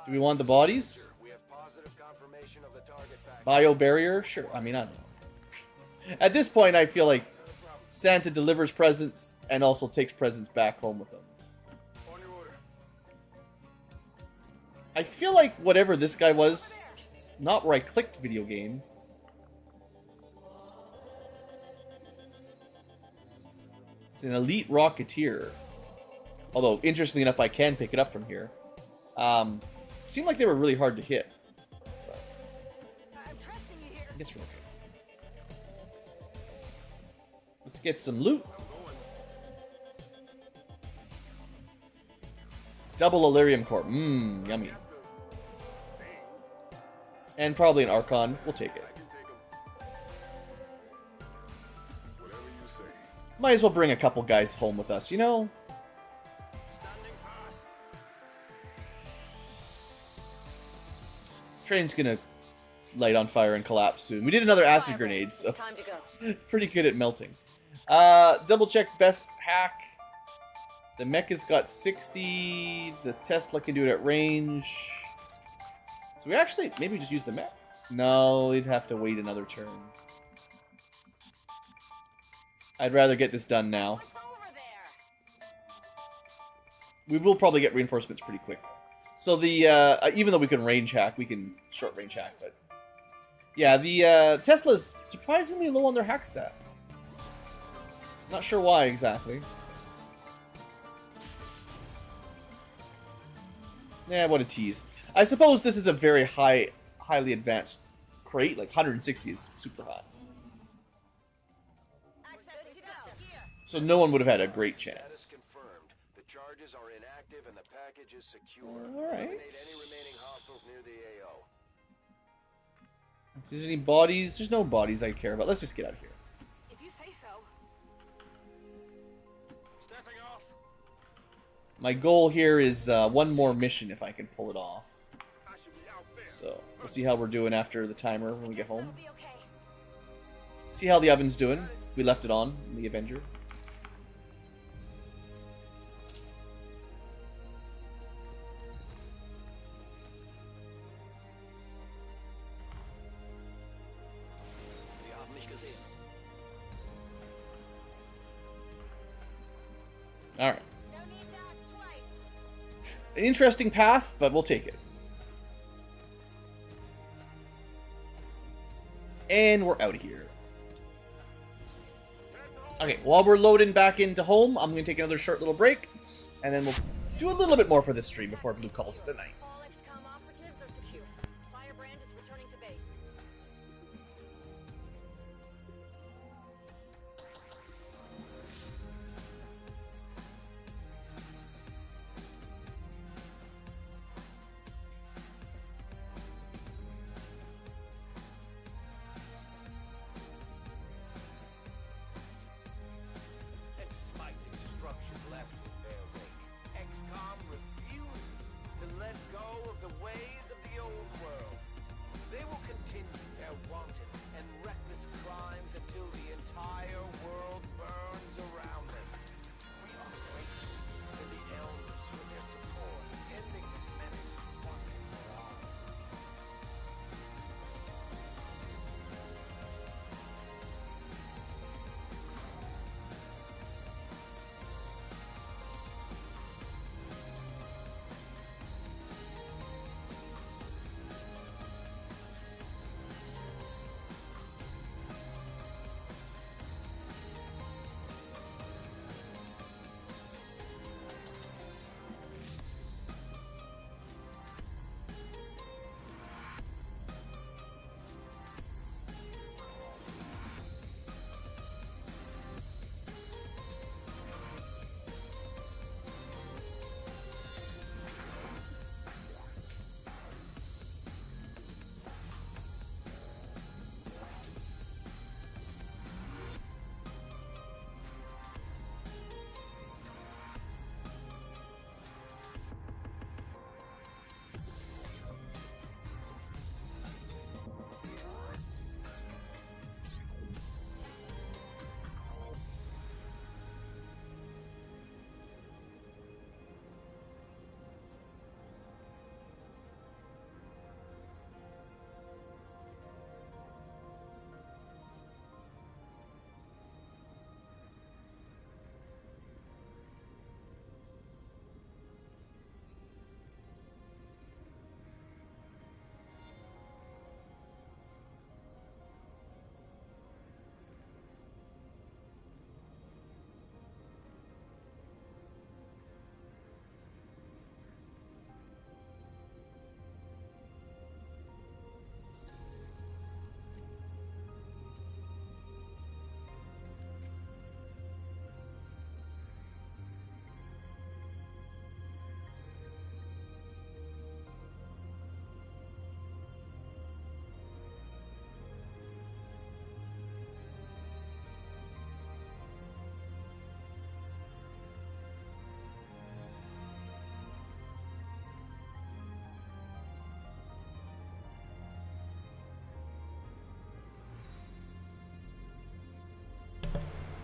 S1: Do we want the bodies? Bio barrier? Sure. I mean, I don't know. At this point, I feel like Santa delivers presents and also takes presents back home with him. I feel like whatever this guy was, it's not where I clicked video game. It's an elite rocketeer. Although, interestingly enough, I can pick it up from here. Seemed like they were really hard to hit. But I guess we're okay. Let's get some loot. Double Illyrium Core. Mmm, yummy. And probably an Archon. We'll take it. Might as well bring a couple guys home with us, you know? Train's gonna light on fire and collapse soon. We did another acid grenade, so
S4: Time to go.
S1: pretty good at melting. Double check best hack. The mech has got 60. The Tesla can do it at range. So we actually maybe just use the mech. No, we'd have to wait another turn. I'd rather get this done now. We will probably get reinforcements pretty quick. So the even though we can range hack, we can short range hack, but yeah, the Tesla's surprisingly low on their hack stat. Not sure why exactly. Yeah, what a tease. I suppose this is a very highly advanced crate, like 160 is super high. So no one would have had a great chance.
S3: The charges are inactive and the package is secure.
S1: All right.
S3: Eliminate any remaining hostiles near the AO.
S1: If there's any bodies, there's no bodies I care about. Let's just get out of here. My goal here is one more mission if I can pull it off. So, we'll see how we're doing after the timer when we get home.
S4: It'll be okay.
S1: See how the oven's doing, if we left it on, in the Avenger. Alright.
S4: No need to ask twice.
S1: An interesting path, but we'll take it. And we're out of here. Okay, while we're loading back into home, I'm going to take another short little break. And then we'll do a little bit more for this stream before Blue calls it the night.
S4: All XCom operatives are secure. Firebrand is returning to base.
S3: And despite the destruction left in their wake, XCom refuses to let go of the ways of the old world. They will continue their wanton and reckless crimes until the entire world burns around them. We are grateful to the elders for their support, ending this menace once and for all.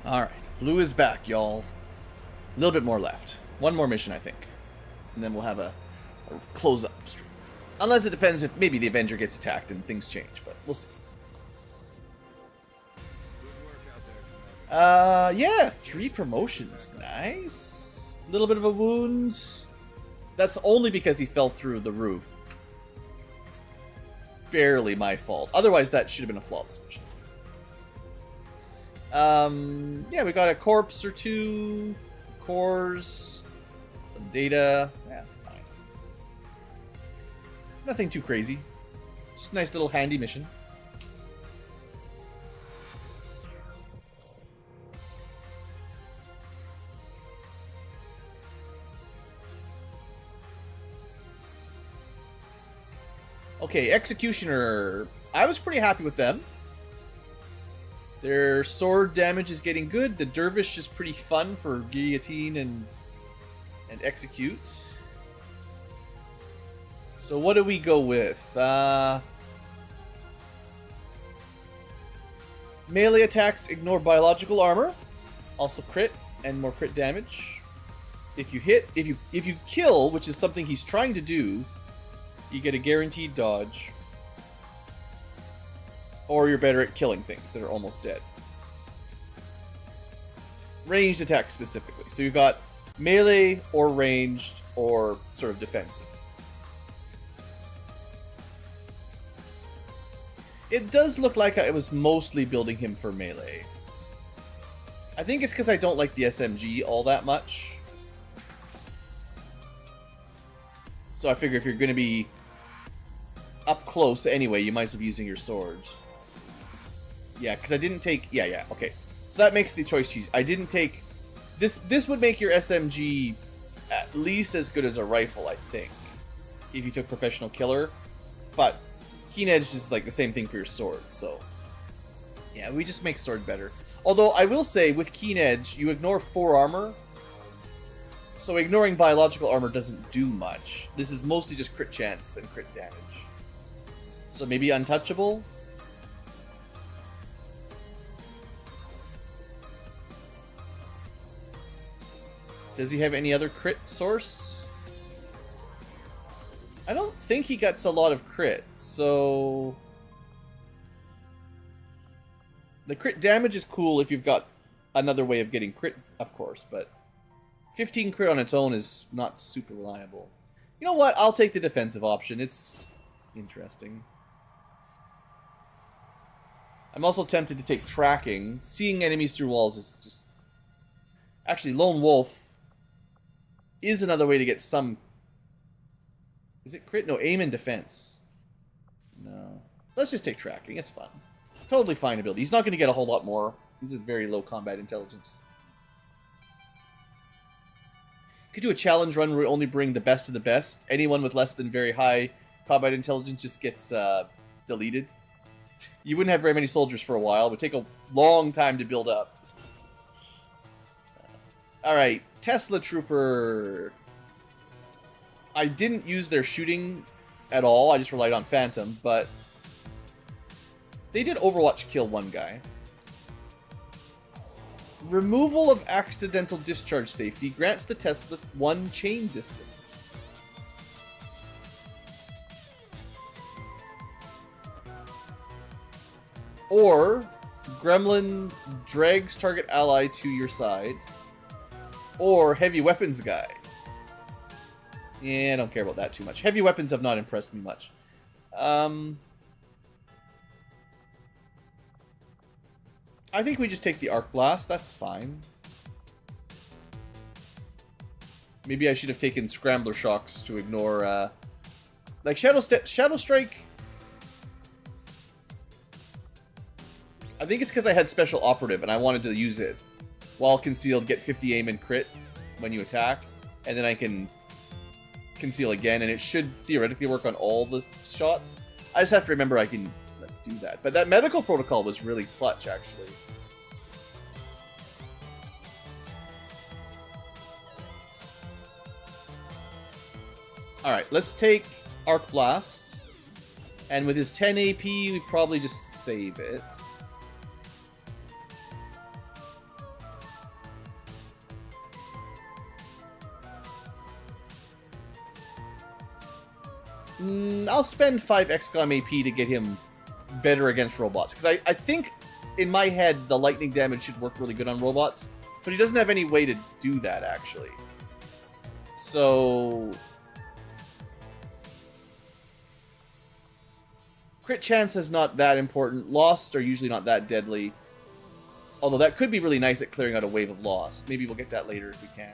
S1: Alright, Blue is back, y'all. A little bit more left. One more mission, I think. And then we'll have a close-up stream. Unless it depends if maybe the Avenger gets attacked and things change, but we'll see. Yeah, 3 promotions. Nice. A little bit of a wound. That's only because he fell through the roof. It's barely my fault. Otherwise, that should have been a flawless mission. Yeah, we got a corpse or 2, some cores, some data. Yeah, that's fine. Nothing too crazy. Just a nice little handy mission. Okay, Executioner. I was pretty happy with them. Their sword damage is getting good. The dervish is pretty fun for guillotine and execute. So what do we go with? Melee attacks ignore biological armor, also crit and more crit damage. If you hit, if you kill, which is something he's trying to do, you get a guaranteed dodge. Or you're better at killing things that are almost dead. Ranged attacks specifically. So you've got melee or ranged or sort of defensive. It does look like I was mostly building him for melee. I think it's because I don't like the SMG all that much. So I figure if you're going to be up close anyway, you might as well be using your sword. Yeah, because I didn't take... Yeah, okay. So that makes the choice choose. I didn't take... This would make your SMG at least as good as a rifle, I think. If you took Professional Killer. But Keen Edge is like the same thing for your sword, so... Yeah, we just make sword better. Although, I will say, with Keen Edge, you ignore 4 armor. So ignoring biological armor doesn't do much. This is mostly just crit chance and crit damage. So maybe untouchable? Does he have any other crit source? I don't think he gets a lot of crit, so... The crit damage is cool if you've got another way of getting crit, of course, but 15 crit on its own is not super reliable. You know what? I'll take the defensive option. It's interesting. I'm also tempted to take tracking. Seeing enemies through walls is just... Actually, Lone Wolf is another way to get some... Is it crit? No, aim and defense. No. Let's just take tracking. It's fun. Totally fine ability. He's not going to get a whole lot more. He's a very low combat intelligence. Could do a challenge run where we only bring the best of the best. Anyone with less than very high combat intelligence just gets deleted. You wouldn't have very many soldiers for a while. It would take a long time to build up. Alright, Tesla Trooper. I didn't use their shooting at all. I just relied on Phantom, but they did Overwatch kill one guy. Removal of accidental discharge safety grants the Tesla 1 chain distance. Or Gremlin drags target ally to your side. Or heavy weapons guy. Yeah, I don't care about that too much. Heavy weapons have not impressed me much. I think we just take the Arc Blast. That's fine. Maybe I should have taken Scrambler Shocks to ignore, like Shadow Strike. I think it's because I had Special Operative and I wanted to use it. While concealed, get 50 aim and crit when you attack. And then I can conceal again, and it should theoretically work on all the shots. I just have to remember I can do that. But that medical protocol was really clutch, actually. Alright, let's take Arc Blast. And with his 10 AP, we probably just save it. I'll spend 5 XCom AP to get him better against robots. Because I think, in my head, the lightning damage should work really good on robots. But he doesn't have any way to do that, actually. So... Crit chance is not that important. Lost are usually not that deadly. Although that could be really nice at clearing out a wave of loss. Maybe we'll get that later if we can.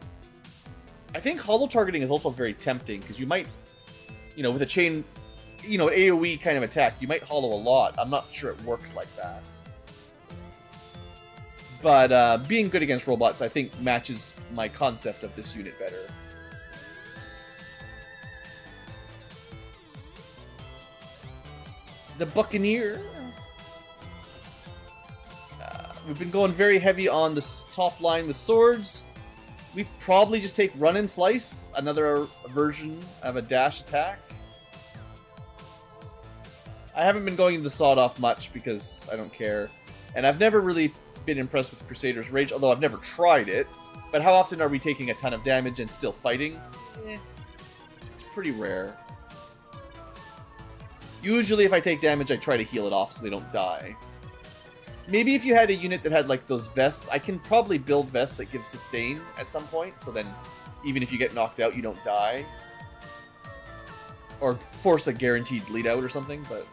S1: I think holo targeting is also very tempting, because you might... You know, with a chain, you know, AoE kind of attack, you might holo a lot. I'm not sure it works like that. But being good against robots, I think, matches my concept of this unit better. The Buccaneer. We've been going very heavy on the top line with swords. We probably just take run and slice, another version of a dash attack. I haven't been going into sawed off much because I don't care. And I've never really been impressed with Crusader's Rage, although I've never tried it. But how often are we taking a ton of damage and still fighting? It's pretty rare. Usually if I take damage, I try to heal it off so they don't die. Maybe if you had a unit that had like those vests, I can probably build vests that give sustain at some point, so then even if you get knocked out, you don't die. Or force a guaranteed bleed out or something, but...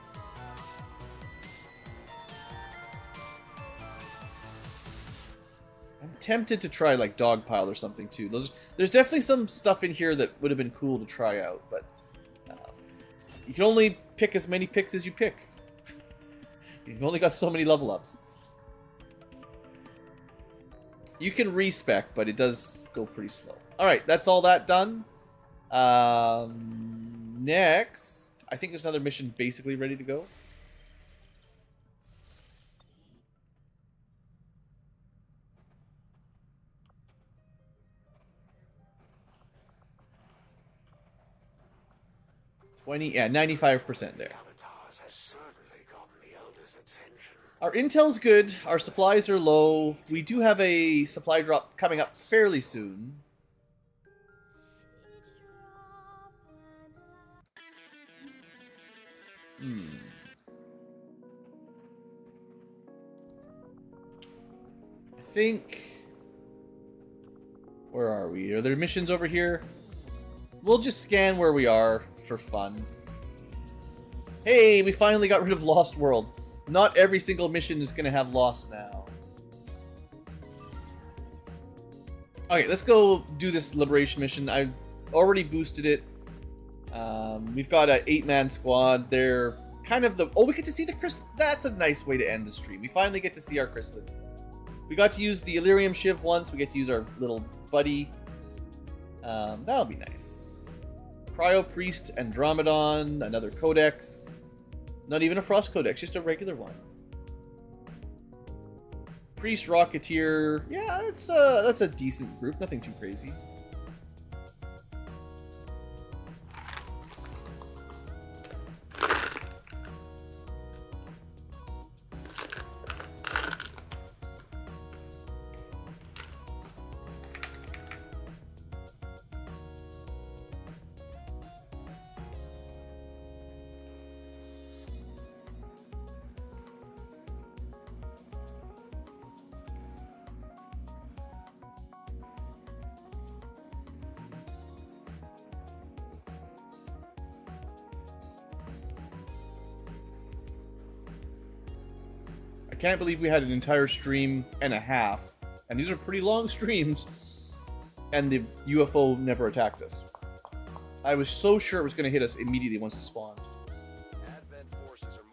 S1: I'm tempted to try like Dogpile or something too. There's definitely some stuff in here that would have been cool to try out, but... you can only pick as many picks as you pick. You've only got so many level ups. You can respec, but it does go pretty slow. Alright, that's all that done. Next, I think there's another mission basically ready to go. Yeah, 95% there. Our intel's good, our supplies are low. We do have a supply drop coming up fairly soon. I think... Where are we? Are there missions over here? We'll just scan where we are for fun. Hey, we finally got rid of Lost World. Not every single mission is going to have Lost now. Okay, let's go do this Liberation mission. I've already boosted it. We've got an 8-man squad. They're kind of the... Oh, we get to see the Chrysalid. That's a nice way to end the stream. We finally get to see our Chrysalid. We got to use the Illyrium Shiv once. We get to use our little buddy. That'll be nice. Cryo Priest, Andromedon, another Codex. Not even a Frost Codex, just a regular one. Priest, Rocketeer. Yeah, that's a decent group. Nothing too crazy. I can't believe we had an entire stream and a half, and these are pretty long streams, and the UFO never attacked us. I was so sure it was going to hit us immediately once it spawned.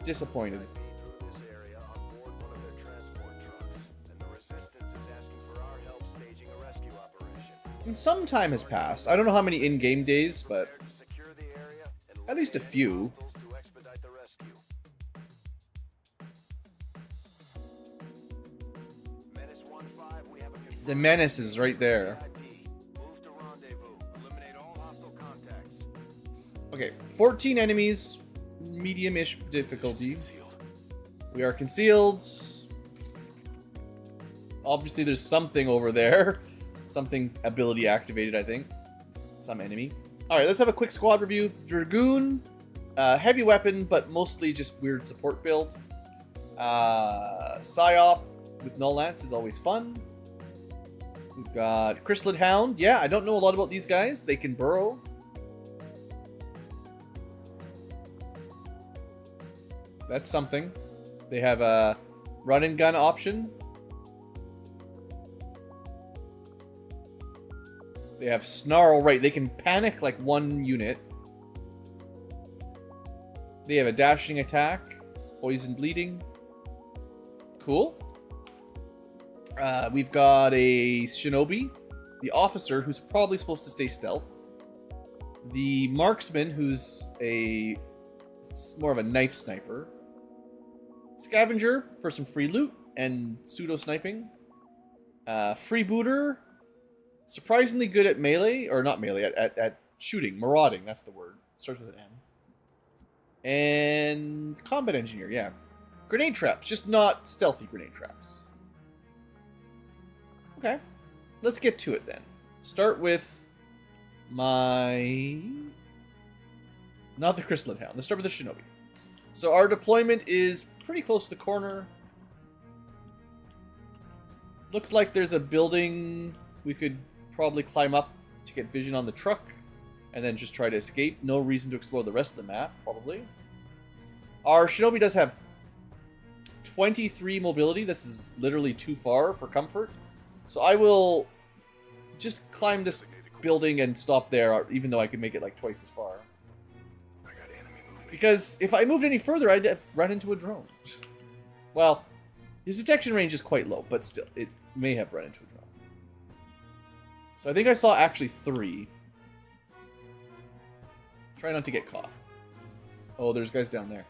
S1: Disappointed. And some time has passed. I don't know how many in-game days, but at least a few. The menace is right there. Okay, 14 enemies, medium-ish difficulty. We are concealed. Obviously, there's something over there. Something ability activated, I think. Some enemy. Alright, let's have a quick squad review. Dragoon, heavy weapon, but mostly just weird support build. Psyop with Null Lance is always fun. We've got Chrysalid Hound. Yeah, I don't know a lot about these guys. They can burrow. That's something. They have a run and gun option. They have Snarl, right. They can panic like one unit. They have a dashing attack. Poison bleeding. Cool. We've got a Shinobi. The Officer, who's probably supposed to stay stealthed. The Marksman, who's more of a knife sniper. Scavenger for some free loot and pseudo sniping. Freebooter. Surprisingly good at melee, or not melee, at shooting, marauding, that's the word. Starts with an M. And combat engineer, yeah. Grenade traps, just not stealthy grenade traps. Okay, let's get to it then. Start with my... Not the Chrysalid Hound. Let's start with the Shinobi. So our deployment is pretty close to the corner. Looks like there's a building we could probably climb up to get vision on the truck and then just try to escape. No reason to explore the rest of the map, probably. Our Shinobi does have 23 mobility. This is literally too far for comfort. So I will just climb this building and stop there, even though I could make it like twice as far. Because if I moved any further, I'd have run into a drone. Well, his detection range is quite low, but still, it may have run into a drone. So I think I saw actually 3. Try not to get caught. Oh, there's guys down there.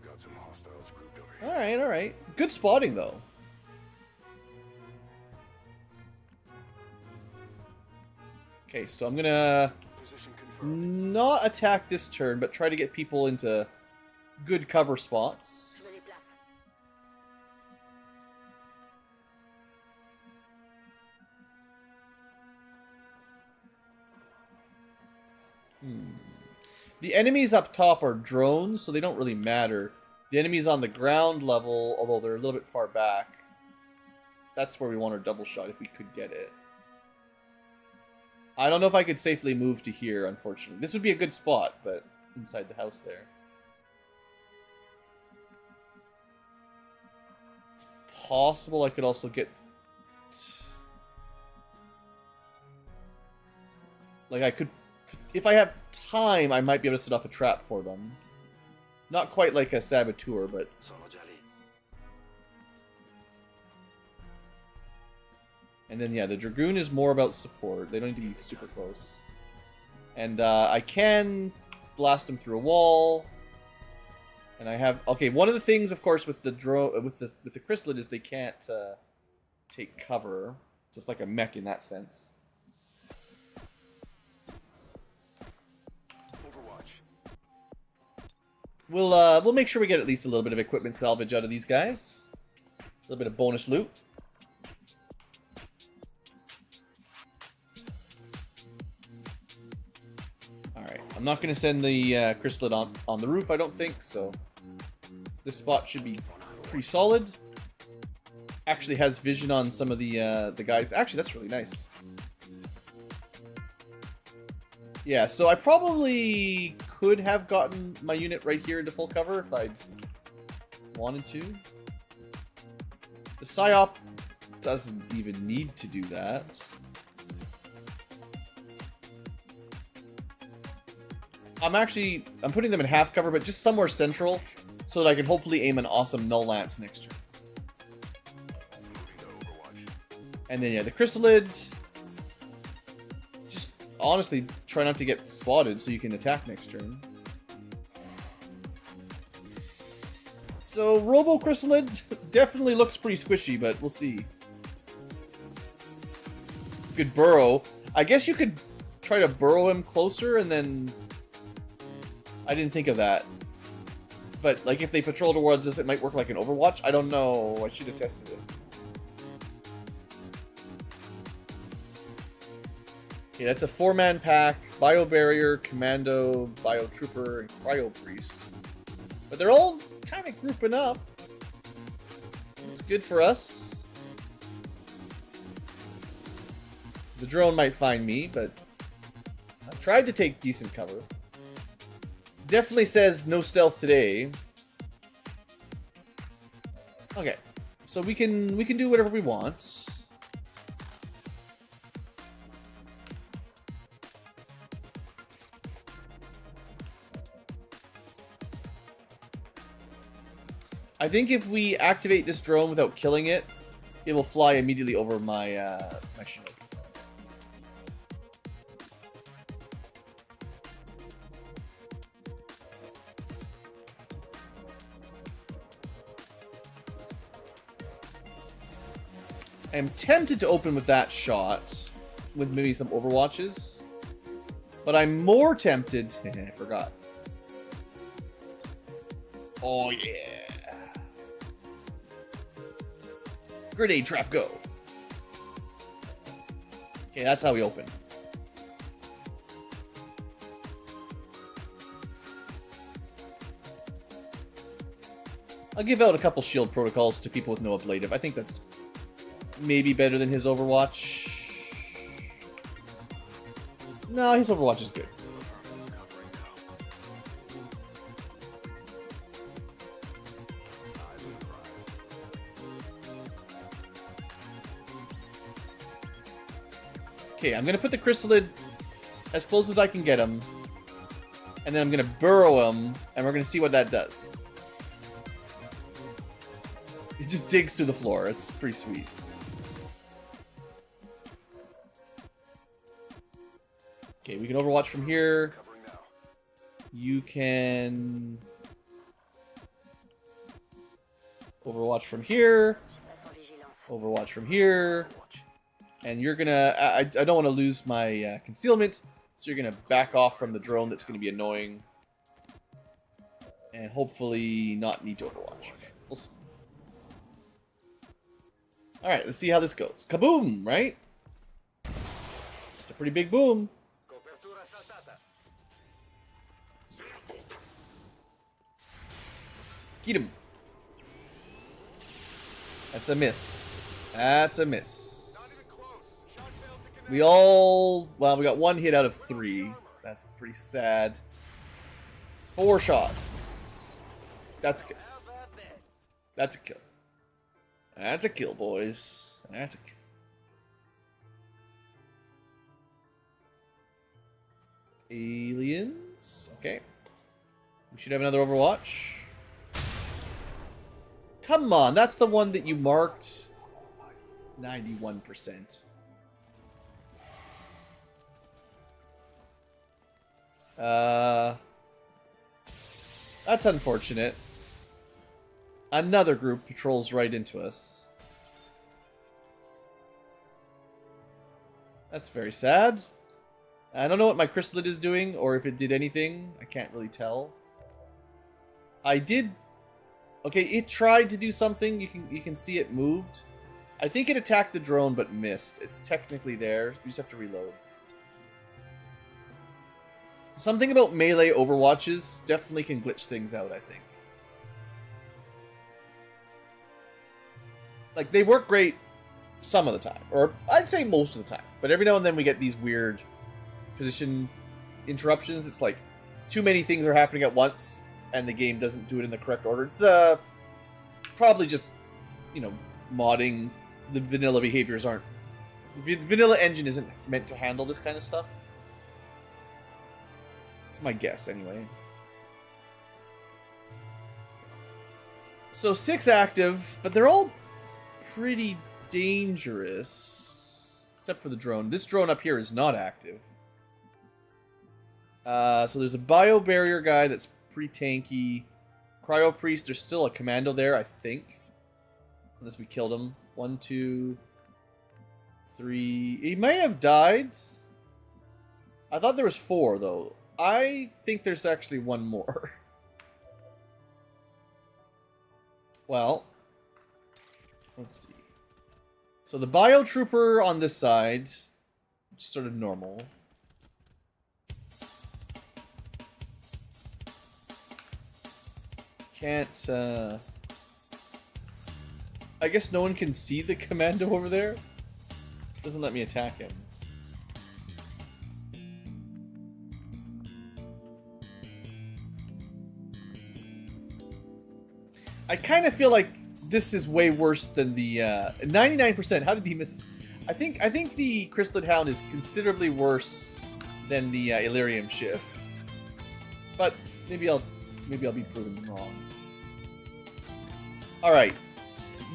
S6: Got some hostiles grouped over here.
S1: Alright, alright. Good spotting, though. Okay, so I'm gonna
S6: Position confirmed.
S1: not attack this turn, but try to get people into good cover spots. The enemies up top are drones, so they don't really matter. The enemies on the ground level, although they're a little bit far back, that's where we want our double shot if we could get it. I don't know if I could safely move to here, unfortunately. This would be a good spot, but inside the house there. It's possible I could also get... Like, I could... If I have time, I might be able to set off a trap for them. Not quite like a saboteur, but... And then, yeah, the Dragoon is more about support. They don't need to be super close. And I can blast them through a wall. And I have... Okay, one of the things, of course, with the Chrysalid is they can't take cover. Just like a mech in that sense. We'll make sure we get at least a little bit of equipment salvage out of these guys. A little bit of bonus loot. Alright, I'm not going to send the Chrysalid on the roof, I don't think, so... This spot should be pretty solid. Actually has vision on some of the guys. Actually, that's really nice. Yeah, so I probably could have gotten my unit right here into full cover if I wanted to. The PSYOP doesn't even need to do that. I'm putting them in half cover, but just somewhere central, so that I can hopefully aim an awesome Null Lance next turn. And then, yeah, the Chrysalid... Honestly, try not to get spotted so you can attack next turn. So, Robo Chrysalid definitely looks pretty squishy, but we'll see. You could burrow. I guess you could try to burrow him closer and then... I didn't think of that. But, like, if they patrol towards us, it might work like an Overwatch. I don't know. I should have tested it. Okay, that's a 4-man pack, Bio Barrier, Commando, Bio Trooper, and Cryo Priest. But they're all kind of grouping up. It's good for us. The drone might find me, but I tried to take decent cover. Definitely says no stealth today. Okay, so we can do whatever we want. I think if we activate this drone without killing it, it will fly immediately over my my Shinobi. I'm tempted to open with that shot, with maybe some Overwatches. But I'm more tempted... I forgot. Oh, yeah. Grenade trap, go. Okay, that's how we open. I'll give out a couple shield protocols to people with no ablative. I think that's maybe better than his Overwatch. No, his Overwatch is good. Okay, I'm gonna put the Chrysalid as close as I can get him. And then I'm gonna burrow him, and we're gonna see what that does. He just digs through the floor. It's pretty sweet. Okay, we can Overwatch from here. You can Overwatch from here. Overwatch from here. And you're gonna... I don't want to lose my concealment, so you're gonna back off from the drone that's gonna be annoying. And hopefully not need to Overwatch. We'll see. Alright, let's see how this goes. Kaboom, right? It's a pretty big boom. Get him. That's a miss. That's a miss. We all... Well, we got one hit out of 3. That's pretty sad. 4 shots. That's good. That's a kill. That's a kill, boys. That's a kill. Aliens. Okay. We should have another Overwatch. Come on, that's the one that you marked. 91%. That's unfortunate. Another group patrols right into us. That's very sad. I don't know what my Chrysalid is doing, or if it did anything. I can't really tell. I did... Okay, it tried to do something. You can see it moved. I think it attacked the drone, but missed. It's technically there. You just have to reload. Something about melee Overwatches definitely can glitch things out, I think. Like, they work great some of the time. Or, I'd say most of the time. But every now and then we get these weird position interruptions. It's like, too many things are happening at once, and the game doesn't do it in the correct order. It's, probably just, you know, modding. The vanilla behaviors aren't... The vanilla engine isn't meant to handle this kind of stuff. That's my guess, anyway. So, 6 active, but they're all pretty dangerous. Except for the drone. This drone up here is not active. So there's a bio barrier guy that's pretty tanky. Cryo priest, there's still a commando there, I think. Unless we killed him. 1, 2, 3. He may have died. I thought there was 4, though. I think there's actually 1 more. Well, let's see. So the bio trooper on this side, just sort of normal. Can't, I guess no one can see the commando over there. Doesn't let me attack him. I kind of feel like this is way worse than the 99%. How did he miss? I think the Chrysalid Hound is considerably worse than the Illyrium Shift. But maybe I'll be proven wrong. All right,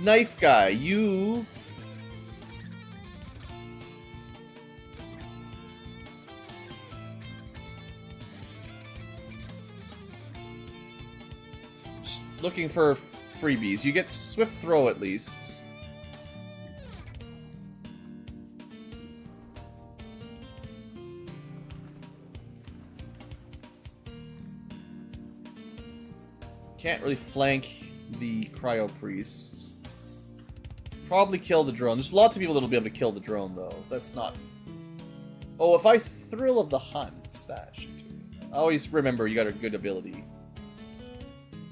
S1: knife guy, you. Just looking for freebies. You get swift throw at least. Can't really flank the cryo priest. Probably kill the drone. There's lots of people that'll be able to kill the drone though. So that's not. Oh, if I Thrill of the Hunt, that should do it. Always remember you got a good ability.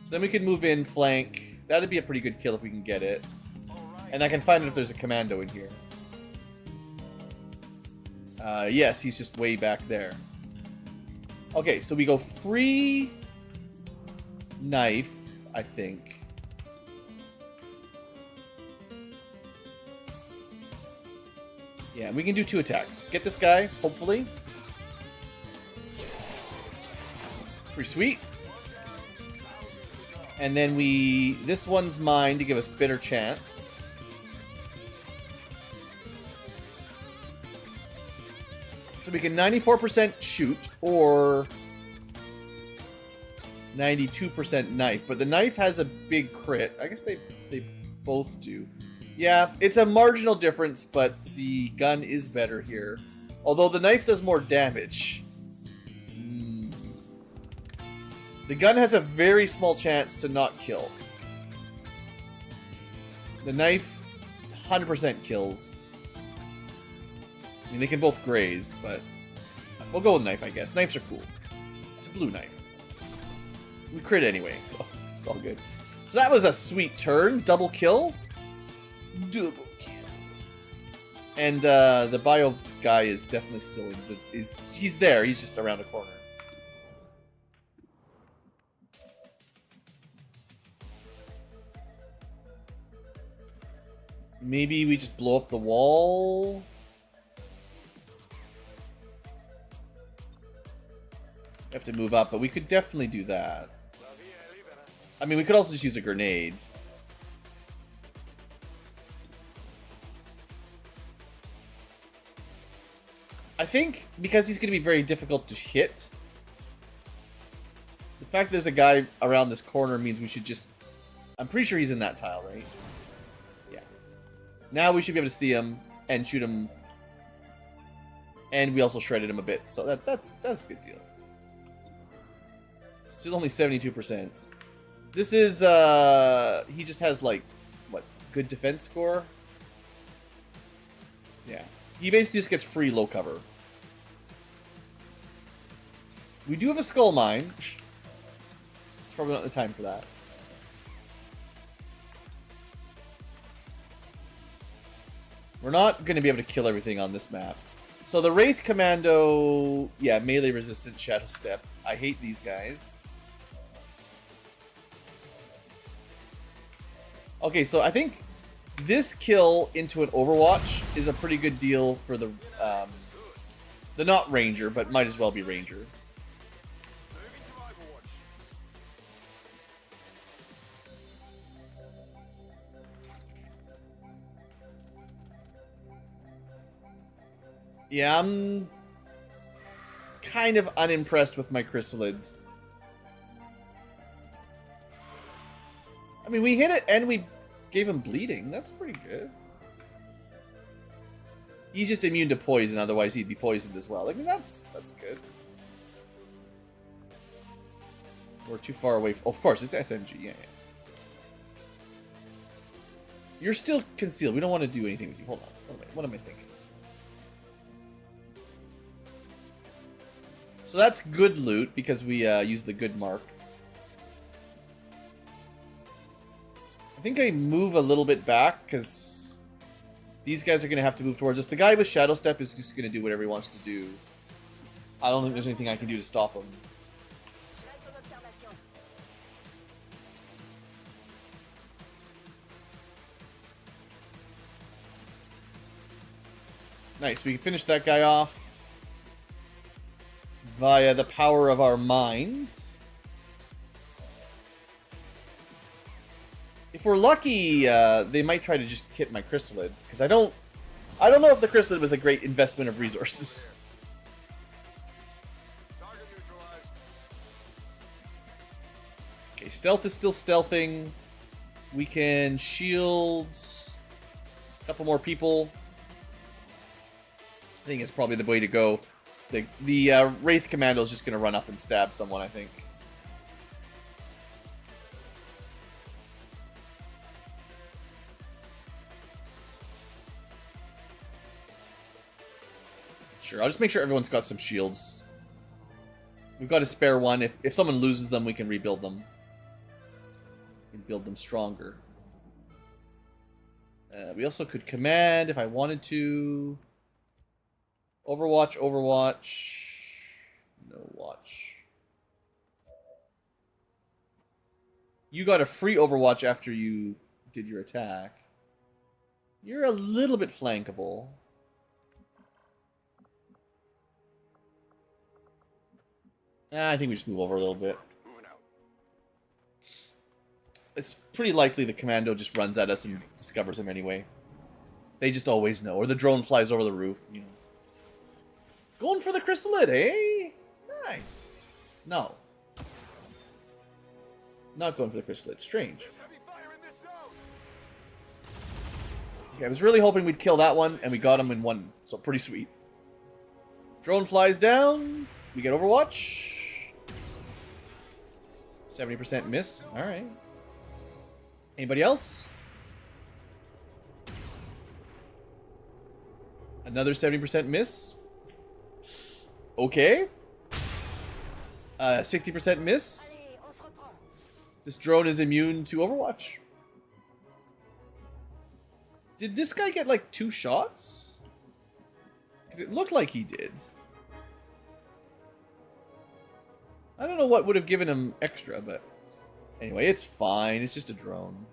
S1: So then we can move in, flank. That'd be a pretty good kill if we can get it. And I can find out if there's a commando in here. Yes, he's just way back there. Okay, so we go free knife, I think. Yeah, and we can do 2 attacks. Get this guy, hopefully. Pretty sweet. And then this one's mine to give us better chance. So we can 94% shoot or 92% knife, but the knife has a big crit. I guess they both do. Yeah, it's a marginal difference, but the gun is better here. Although the knife does more damage. The gun has a very small chance to not kill. The knife 100% kills. I mean, they can both graze, but we'll go with knife, I guess. Knives are cool. It's a blue knife. We crit anyway, so it's all good. So that was a sweet turn. Double kill. Double kill. And the bio guy is definitely still in. He's there. He's just around a corner. Maybe we just blow up the wall. We have to move up, but we could definitely do that. I mean, we could also just use a grenade. I think because he's going to be very difficult to hit, the fact that there's a guy around this corner means we should just... I'm pretty sure he's in that tile, right? Yeah. Now we should be able to see him and shoot him. And we also shredded him a bit, so that's a good deal. Still only 72%. This is, he just has, like, what, good defense score? Yeah. He basically just gets free low cover. We do have a skull mine. It's probably not the time for that. We're not going to be able to kill everything on this map. So the Wraith Commando, yeah, melee resistant Shadow Step. I hate these guys. Okay, so I think this kill into an Overwatch is a pretty good deal for the not Ranger, but might as well be Ranger. Yeah, I'm kind of unimpressed with my Chrysalid. I mean, we hit it and we gave him bleeding. That's pretty good. He's just immune to poison, otherwise he'd be poisoned as well. I mean, that's good. We're too far away. Of course, it's SMG. Yeah. You're still concealed. We don't want to do anything with you. Hold on. What am I thinking? So that's good loot because we used the good mark. I think I move a little bit back because these guys are going to have to move towards us. The guy with Shadow Step is just going to do whatever he wants to do. I don't think there's anything I can do to stop him. Nice, we can finish that guy off via the power of our minds. If we're lucky, they might try to just hit my Chrysalid, because I don't know if the Chrysalid was a great investment of resources. Okay, stealth is still stealthing. We can shield a couple more people. I think it's probably the way to go. The Wraith Commando is just going to run up and stab someone, I think. Sure, I'll just make sure everyone's got some shields. We've got a spare one. If someone loses them, we can rebuild them. And build them stronger. We also could command if I wanted to. Overwatch, Overwatch. No watch. You got a free Overwatch after you did your attack. You're a little bit flankable. I think we just move over a little bit. It's pretty likely the commando just runs at us and discovers him anyway. They just always know. Or the drone flies over the roof, you know. Going for the chrysalid, eh? Nice. No. Not going for the chrysalid. Strange. Okay, I was really hoping we'd kill that one, and we got him in one. So pretty sweet. Drone flies down. We get Overwatch. 70% miss. Alright. Anybody else? Another 70% miss. Okay. 60% miss. This drone is immune to Overwatch. Did this guy get like 2 shots? Because it looked like he did. I don't know what would have given him extra, but anyway, it's fine. It's just a drone.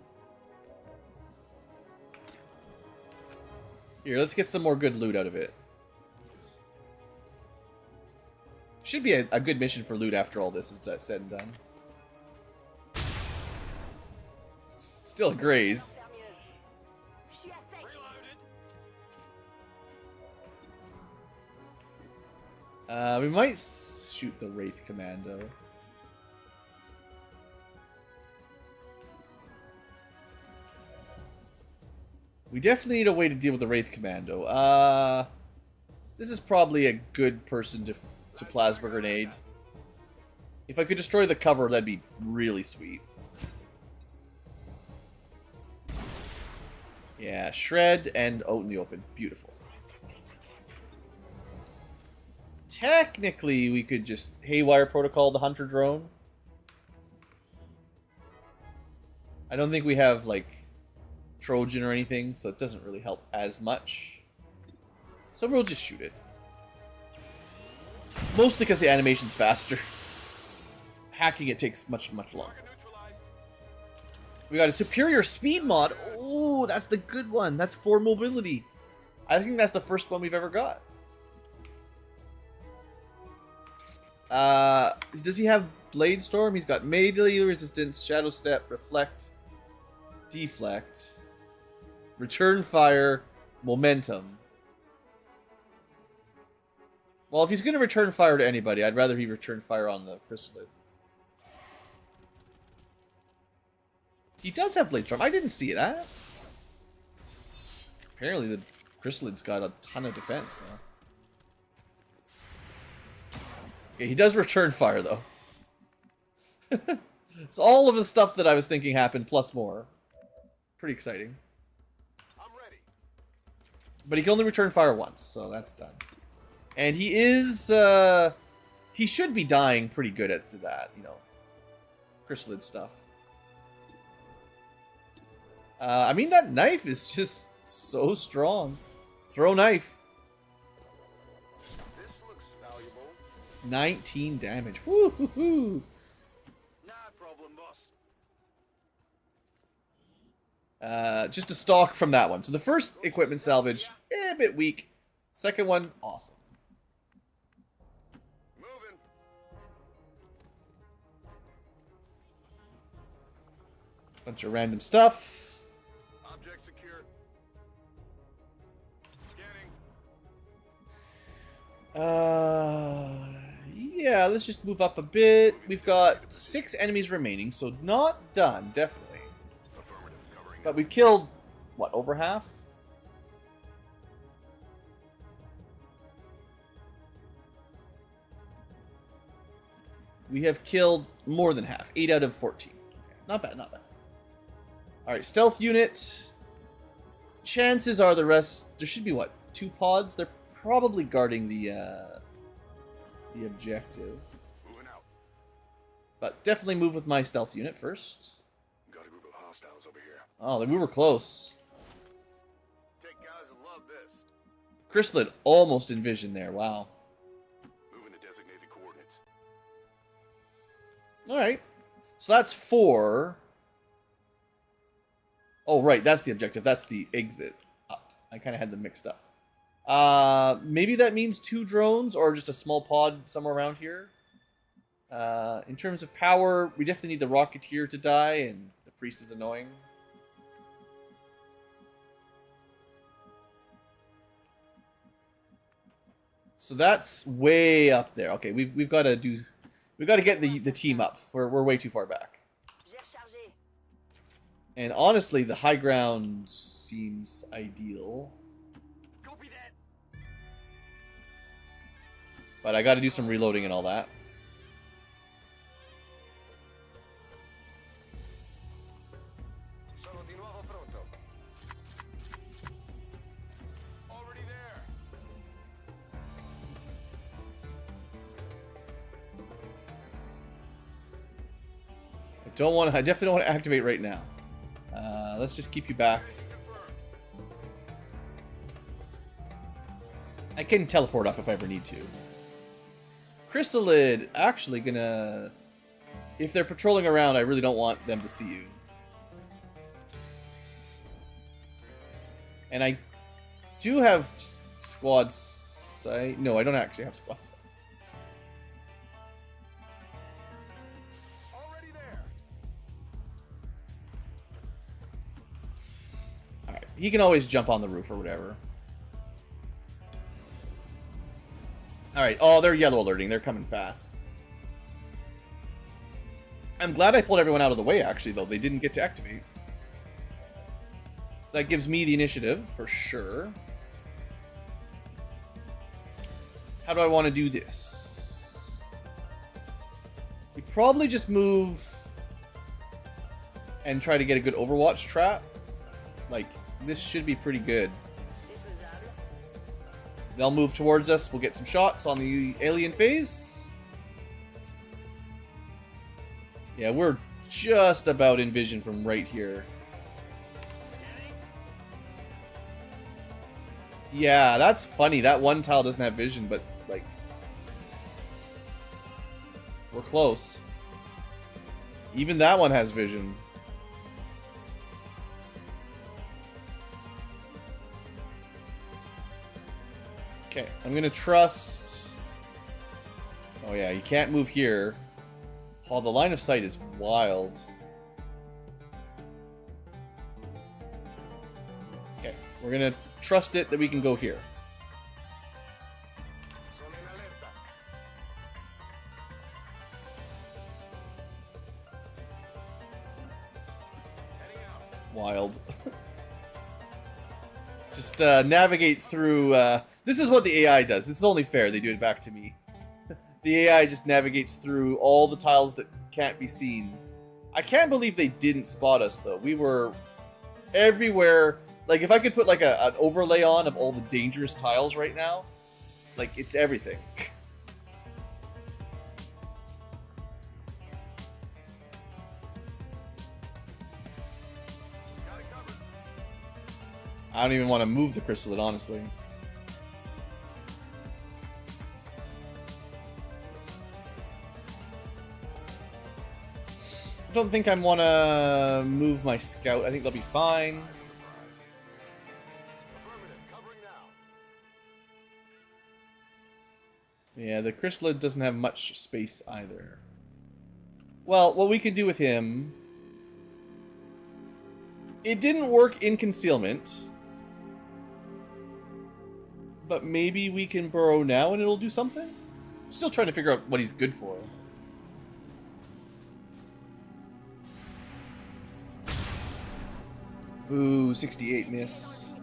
S1: Here, let's get some more good loot out of it. Should be a good mission for loot after all this is said and done. Still a graze. We might shoot the Wraith Commando. We definitely need a way to deal with the Wraith Commando. This is probably a good person to Plasma Grenade. If I could destroy the cover, that'd be really sweet. Yeah, shred and out in the open. Beautiful. Technically, we could just Haywire Protocol the Hunter drone. I don't think we have, like, Trojan or anything, so it doesn't really help as much. So we'll just shoot it. Mostly because the animation's faster. Hacking it takes much longer. We got a superior speed mod. Oh, that's the good one. That's 4 mobility. I think that's the first one we've ever got. Does he have Blade Storm? He's got melee resistance, Shadow Step, Reflect, Deflect, Return Fire, Momentum. Well, if he's going to return fire to anybody, I'd rather he return fire on the Chrysalid. He does have Blade Storm. I didn't see that. Apparently the Chrysalid's got a ton of defense now. Okay, he does return fire, though. So all of the stuff that I was thinking happened, plus more. Pretty exciting.
S3: I'm ready.
S1: But he can only return fire once, so that's done. And he is, he should be dying pretty good at that, you know. Chrysalid stuff. I mean, that knife is just so strong. Throw knife.
S3: This looks valuable.
S1: 19 damage. Woo-hoo-hoo.
S3: Nah problem, boss.
S1: Just a stock from that one. So the first equipment salvage, a bit weak. Second one, awesome.
S3: Moving.
S1: Bunch of random stuff.
S3: Object secure. Scanning.
S1: Yeah, let's just move up a bit. We've got 6 enemies remaining, so not done, definitely.
S3: Affirmative. Covering.
S1: But we've killed, what, over half? We have killed more than half. 8 out of 14. Okay, not bad, not bad. Alright, stealth unit. Chances are the rest... There should be, what, 2 pods? They're probably guarding the objective.
S6: Moving out.
S1: But definitely move with my stealth unit first.
S6: Got a group of hostiles over here.
S1: Oh, we were close.
S6: Take guys will love this.
S1: Chrysalid almost in vision there. Wow.
S6: Moving to designated coordinates.
S1: Alright. So that's 4. Oh, right. That's the objective. That's the exit up. I kind of had them mixed up. Maybe that means 2 drones or just a small pod somewhere around here. In terms of power, we definitely need the Rocketeer to die, and the Priest is annoying. So that's way up there. Okay, we've got to get the team up. We're way too far back. And honestly, the high ground seems ideal.
S3: Copy that.
S1: But I got to do some reloading and all that.
S3: Sono di nuovo pronto. Already there.
S1: I definitely don't want to activate right now. Let's just keep you back. I can teleport up if I ever need to. Chrysalid actually gonna... If they're patrolling around, I really don't want them to see you. And I do have squad sight. No, I don't actually have squad sight.
S3: Already there.
S1: Alright, he can always jump on the roof or whatever. Alright, oh, they're yellow alerting. They're coming fast. I'm glad I pulled everyone out of the way, actually, though. They didn't get to activate. So that gives me the initiative, for sure. How do I want to do this? We probably just move and try to get a good Overwatch trap. Like, this should be pretty good. They'll move towards us. We'll get some shots on the alien phase. Yeah, we're just about in vision from right here. Yeah, that's funny. That one tile doesn't have vision, but, like... We're close. Even that one has vision. Okay, I'm gonna trust... Oh yeah, you can't move here. Oh, the line of sight is wild. Okay, we're gonna trust it that we can go here.
S3: Sono in allerta. Heading out.
S1: Wild. Just navigate through... This is what the AI does. This is only fair. They do it back to me. The AI just navigates through all the tiles that can't be seen. I can't believe they didn't spot us, though. We were everywhere. Like, if I could put, like, an overlay on of all the dangerous tiles right now, like, it's everything.
S3: Got it covered.
S1: I don't even want to move the Chrysalid, honestly. I don't think I want to move my scout. I think they'll be fine.
S3: Affirmative. Covering now.
S1: Yeah, the Chrysalid doesn't have much space either. Well, what we can do with him... It didn't work in concealment. But maybe we can burrow now and it'll do something? Still trying to figure out what he's good for. Ooh, 68 miss.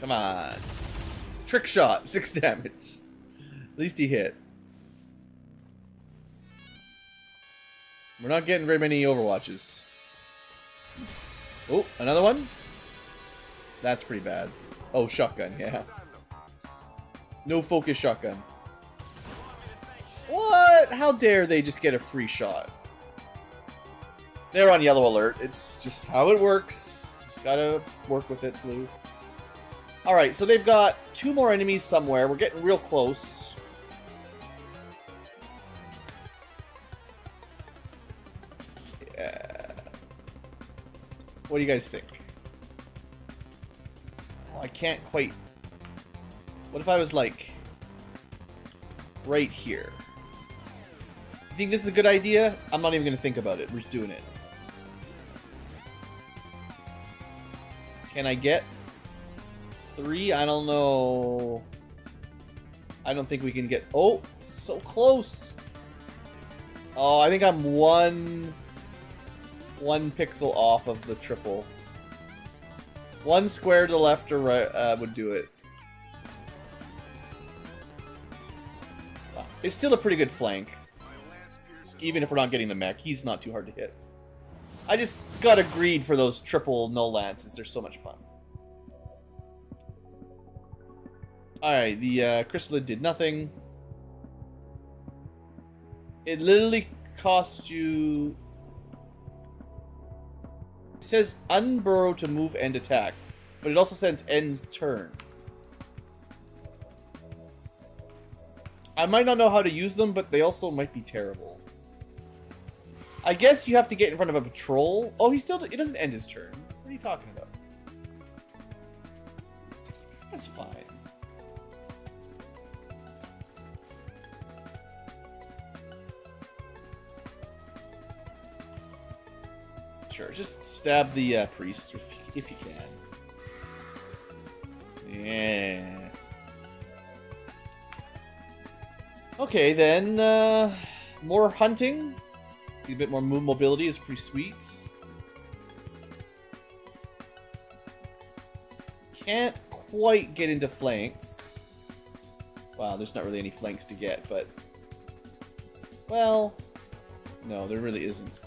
S1: Come on. Trick shot, 6 damage. At least he hit. We're not getting very many Overwatches. Oh, another one? That's pretty bad. Oh, shotgun, yeah. No focus shotgun. What? How dare they just get a free shot? They're on yellow alert. It's just how it works. Just gotta work with it, blue. Alright, so they've got 2 more enemies somewhere. We're getting real close. Yeah. What do you guys think? Oh, I can't quite... What if I was, like, right here? You think this is a good idea? I'm not even going to think about it. We're just doing it. Can I get 3? I don't know. I don't think we can get... Oh, so close. Oh, I think I'm one pixel off of the triple. 1 square to the left or right would do it. It's still a pretty good flank. Even if we're not getting the mech, he's not too hard to hit. I just got a greed for those triple null lances. They're so much fun. Alright, the chrysalid did nothing. It literally cost you... It says unburrow to move and attack, but it also says end turn. I might not know how to use them, but they also might be terrible. I guess you have to get in front of a patrol. Oh, it doesn't end his turn. What are you talking about? That's fine. Sure, just stab the priest if you can. Yeah. Okay, then, more hunting. See a bit more move mobility is pretty sweet. Can't quite get into flanks. Wow, there's not really any flanks to get, but... Well... No, there really isn't.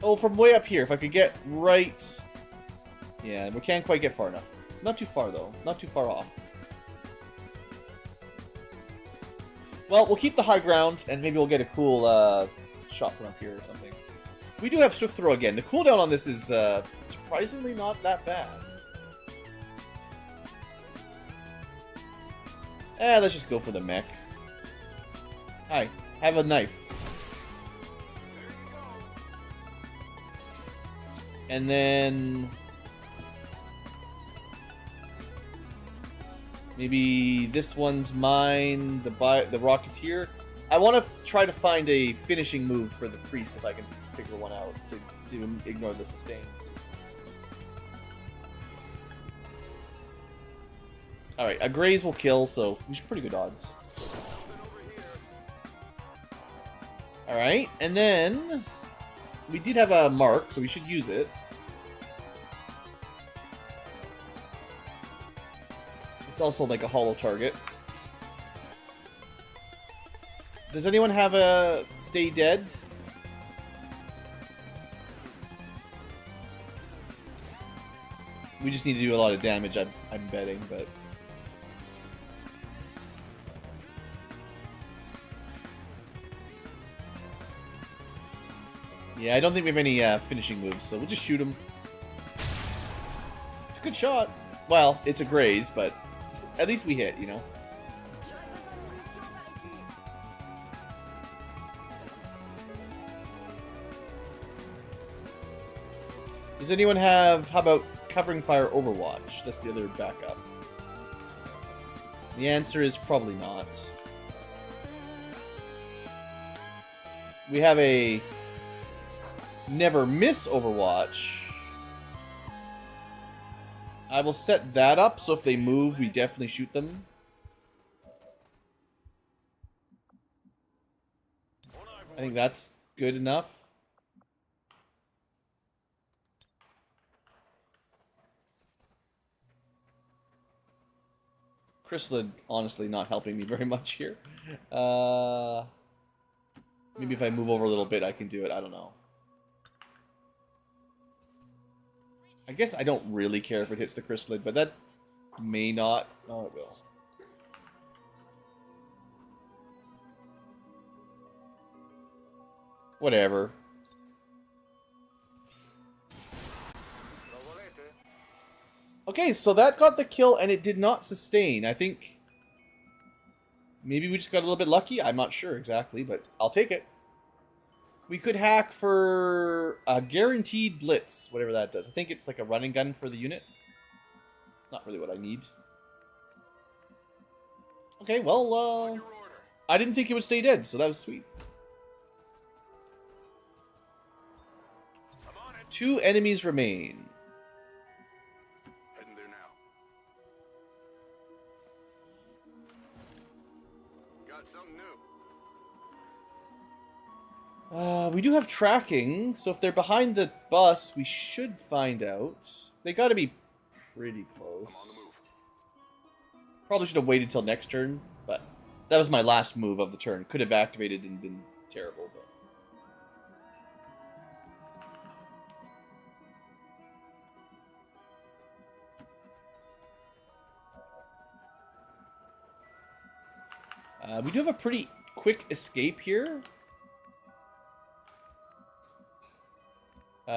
S1: Oh, from way up here, if I could get right... Yeah, we can't quite get far enough. Not too far, though. Not too far off. Well, we'll keep the high ground, and maybe we'll get a cool shot from up here or something. We do have Swift Throw again. The cooldown on this is surprisingly not that bad. Let's just go for the mech. Hi, have a knife. And then... Maybe this one's mine, the Rocketeer. I want to try to find a finishing move for the Priest if I can figure one out to ignore the sustain. Alright, a Graze will kill, so we should pretty good odds. Alright, and then we did have a mark, so we should use it. It's also like a hollow target. Does anyone have a stay dead? We just need to do a lot of damage, I'm betting, but... Yeah, I don't think we have any finishing moves, so we'll just shoot him. It's a good shot. Well, it's a graze, but at least we hit, you know? Does anyone have, how about covering fire Overwatch? That's the other backup. The answer is probably not. We have a never miss Overwatch. I will set that up, so if they move, we definitely shoot them. I think that's good enough. Chrysalid, honestly, not helping me very much here. Maybe if I move over a little bit, I can do it. I don't know. I guess I don't really care if it hits the chrysalid, but that may not. Oh, it will. Whatever. Okay, so that got the kill, and it did not sustain. I think maybe we just got a little bit lucky. I'm not sure exactly, but I'll take it. We could hack for a guaranteed blitz, whatever that does. I think it's like a running gun for the unit. Not really what I need. Okay, well, I didn't think it would stay dead, so that was sweet. 2 enemies remain.
S6: Heading there now. Got something new.
S1: We do have tracking, so if they're behind the bus, we should find out. They gotta be pretty close.
S6: I'm on the move.
S1: Probably should have waited till next turn, but that was my last move of the turn. Could have activated and been terrible, but... we do have a pretty quick escape here.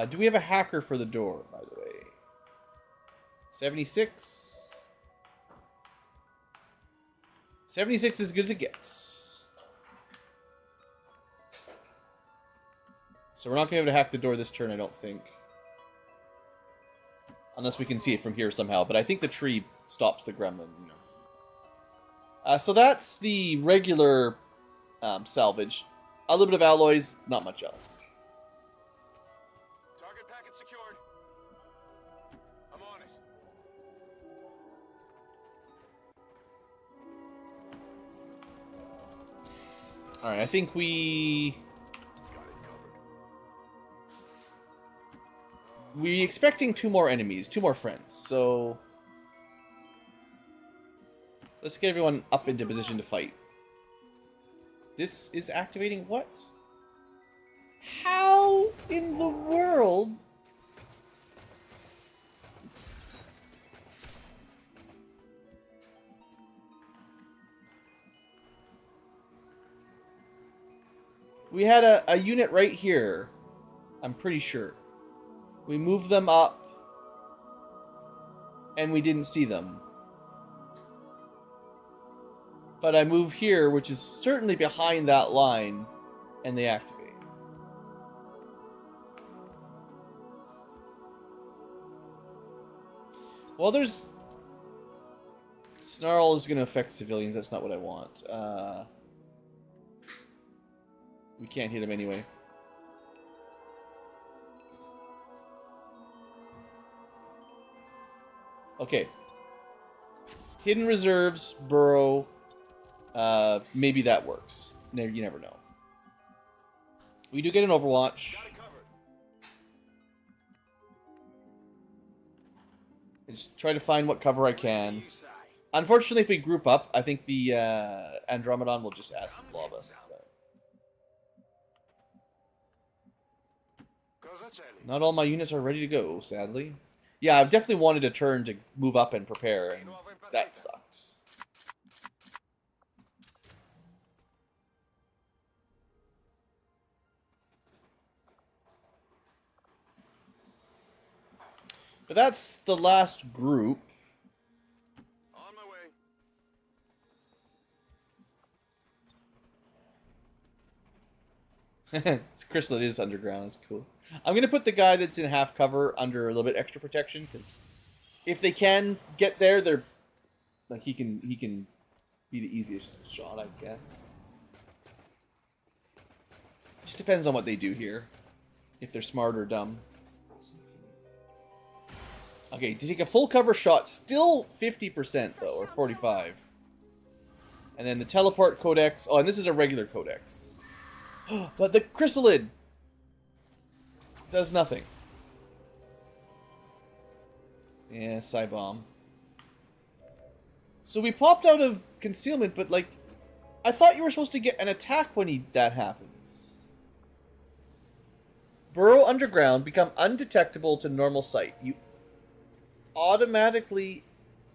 S1: Do we have a hacker for the door, by the way? 76. 76 is as good as it gets. So we're not going to be able to hack the door this turn, I don't think. Unless we can see it from here somehow. But I think the tree stops the gremlin, you know. So that's the regular salvage. A little bit of alloys, not much else.
S6: Target packet secured. I'm on it.
S1: Alright, I think we...
S6: Got it covered.
S1: We're expecting 2 more enemies, 2 more friends, so... Let's get everyone up into position to fight. This is activating what? How in the world? We had a unit right here. I'm pretty sure. We moved them up. And we didn't see them. But I move here, which is certainly behind that line, and they activate. Well, there's... Snarl is going to affect civilians. That's not what I want. We can't hit him anyway. Okay. Hidden reserves, burrow... maybe that works. You never know. We do get an Overwatch. I just try to find what cover I can. Unfortunately, if we group up, I think the Andromedon will just acid blob us. Not all my units are ready to go, sadly. Yeah, I've definitely wanted a turn to move up and prepare, and that sucks. But that's the last group.
S6: On my way.
S1: Chrysalid is underground. It's cool. I'm gonna put the guy that's in half cover under a little bit extra protection, because if they can get there, they're like he can be the easiest shot, I guess. Just depends on what they do here, if they're smart or dumb. Okay, to take a full cover shot, still 50% though, or 45. And then the teleport codex. Oh, and this is a regular codex. But the chrysalid does nothing. Yeah, Psy Bomb. So we popped out of concealment, but like, I thought you were supposed to get an attack when that happens. Burrow underground, become undetectable to normal sight. You automatically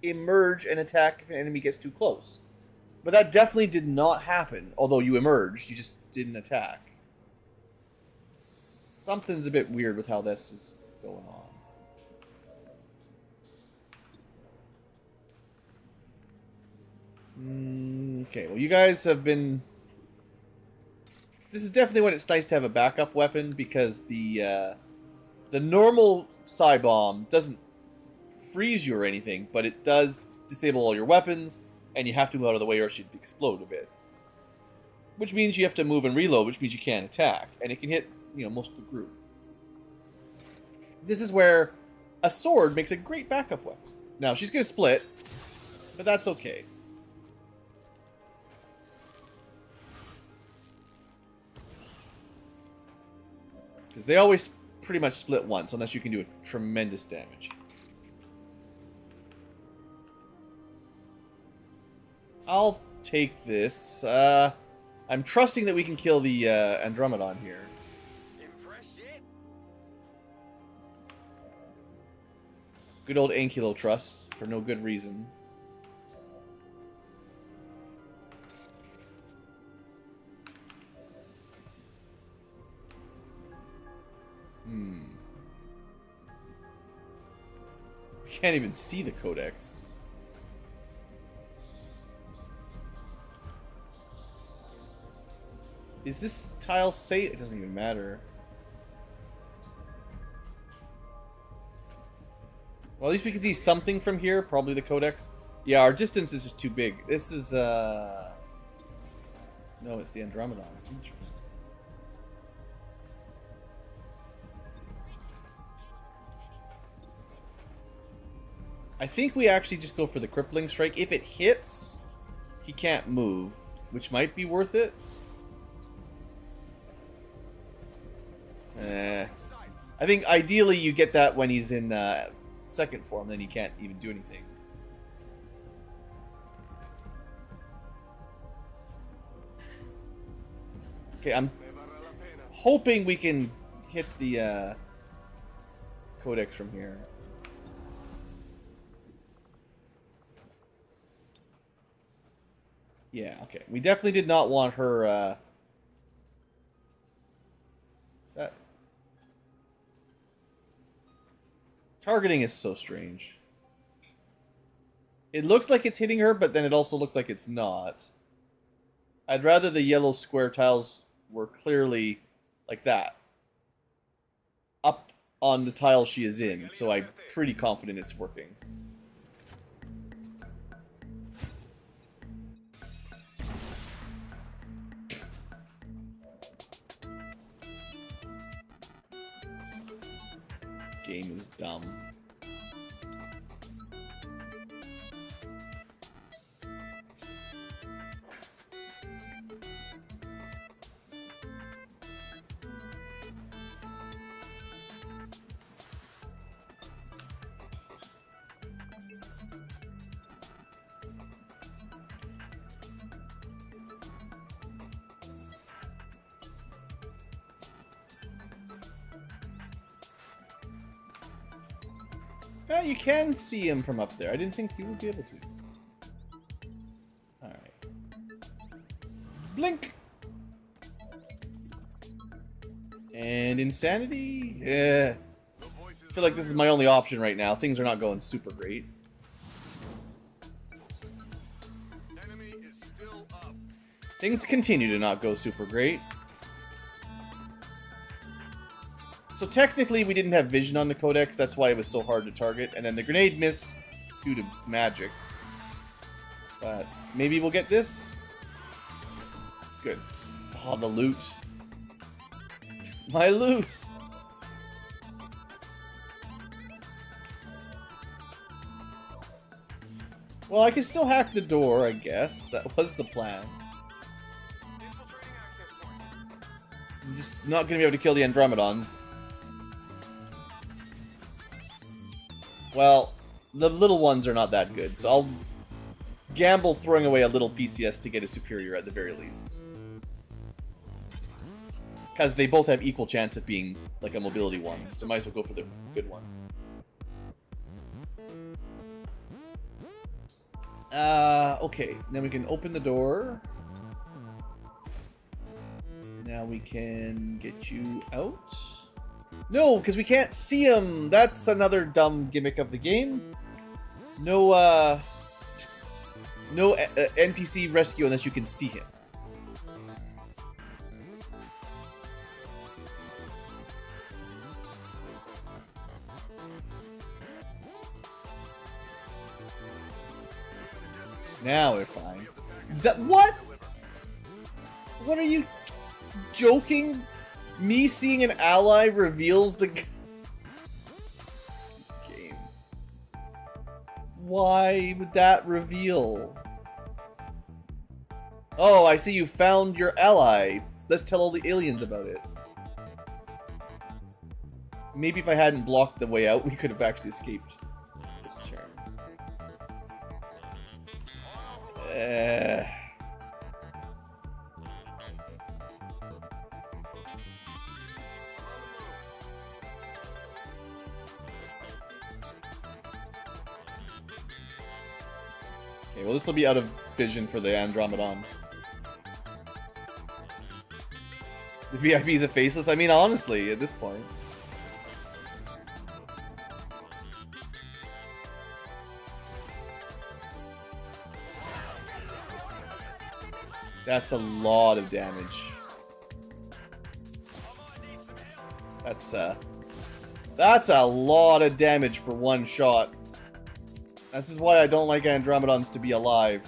S1: emerge and attack if an enemy gets too close. But that definitely did not happen. Although you emerged, you just didn't attack. Something's a bit weird with how this is going on. Okay, well, you guys have been... This is definitely when it's nice to have a backup weapon, because the normal psi bomb doesn't freeze you or anything, but it does disable all your weapons, and you have to move out of the way or it should explode a bit. Which means you have to move and reload, which means you can't attack, and it can hit, you know, most of the group. This is where a sword makes a great backup weapon. Now, she's going to split, but that's okay. Because they always pretty much split once, unless you can do a tremendous damage. I'll take this. I'm trusting that we can kill the Andromedon here.
S3: Impressed yet?
S1: Good old Ankylo trust, for no good reason. We can't even see the codex. Is this tile safe? It doesn't even matter. Well, at least we can see something from here. Probably the codex. Yeah, our distance is just too big. This is, No, it's the Andromedon. Interesting. I think we actually just go for the crippling strike. If it hits, he can't move, which might be worth it. I think ideally you get that when he's in second form, then he can't even do anything. Okay, I'm hoping we can hit the codex from here. Yeah, okay. We definitely did not want her, Is that... Targeting is so strange. It looks like it's hitting her, but then it also looks like it's not. I'd rather the yellow square tiles were clearly like that. Up on the tile she is in, so I'm pretty confident it's working. Game is dumb. Yeah, you can see him from up there. I didn't think you would be able to. Alright. Blink! And insanity? Yeah. I feel like this is my only option right now. Things are not going super great.
S3: Enemy is still up.
S1: Things continue to not go super great. So technically we didn't have vision on the codex, that's why it was so hard to target, and then the grenade missed due to magic. But maybe we'll get this? Good. Oh, the loot. My loot! Well, I can still hack the door, I guess. That was the plan.
S3: Infiltrating access point.
S1: I'm just not gonna be able to kill the Andromedon. Well, the little ones are not that good, so I'll gamble throwing away a little PCS to get a superior at the very least. Because they both have equal chance of being like a mobility one, so might as well go for the good one. Okay. Then we can open the door. Now we can get you out. No, because we can't see him. That's another dumb gimmick of the game. No, no NPC rescue unless you can see him. Now we're fine. That what? What are you joking? Me seeing an ally reveals the game. Why would that reveal? Oh, I see you found your ally. Let's tell all the aliens about it. Maybe if I hadn't blocked the way out, we could have actually escaped this turn. Okay, well, this will be out of vision for the Andromedon. The VIP is a faceless? I mean, honestly, at this point. That's a lot of damage. That's a lot of damage for one shot. This is why I don't like Andromedons to be alive.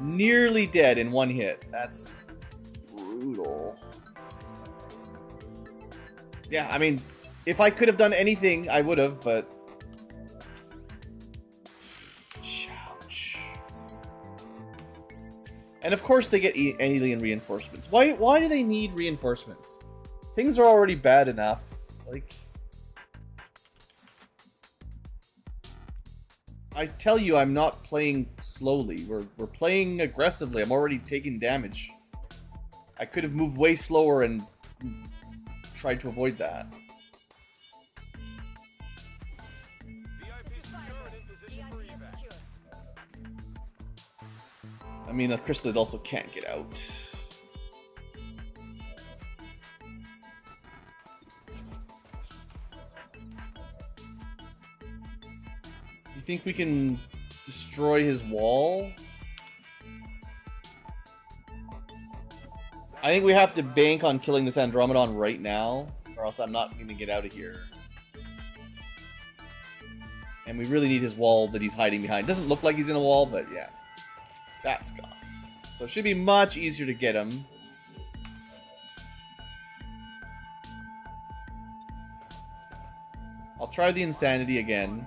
S1: Nearly dead in one hit. That's brutal. Yeah, I mean, if I could have done anything, I would have, but... Ouch. And of course they get alien reinforcements. Why do they need reinforcements? Things are already bad enough. Like... I tell you, I'm not playing slowly. We're playing aggressively. I'm already taking damage. I could have moved way slower and tried to avoid that. I mean, the Chrysalid also can't get out. You think we can destroy his wall? I think we have to bank on killing this Andromedon right now, or else I'm not going to get out of here. And we really need his wall that he's hiding behind. Doesn't look like he's in a wall, but yeah. That's gone. So it should be much easier to get him. I'll try the insanity again.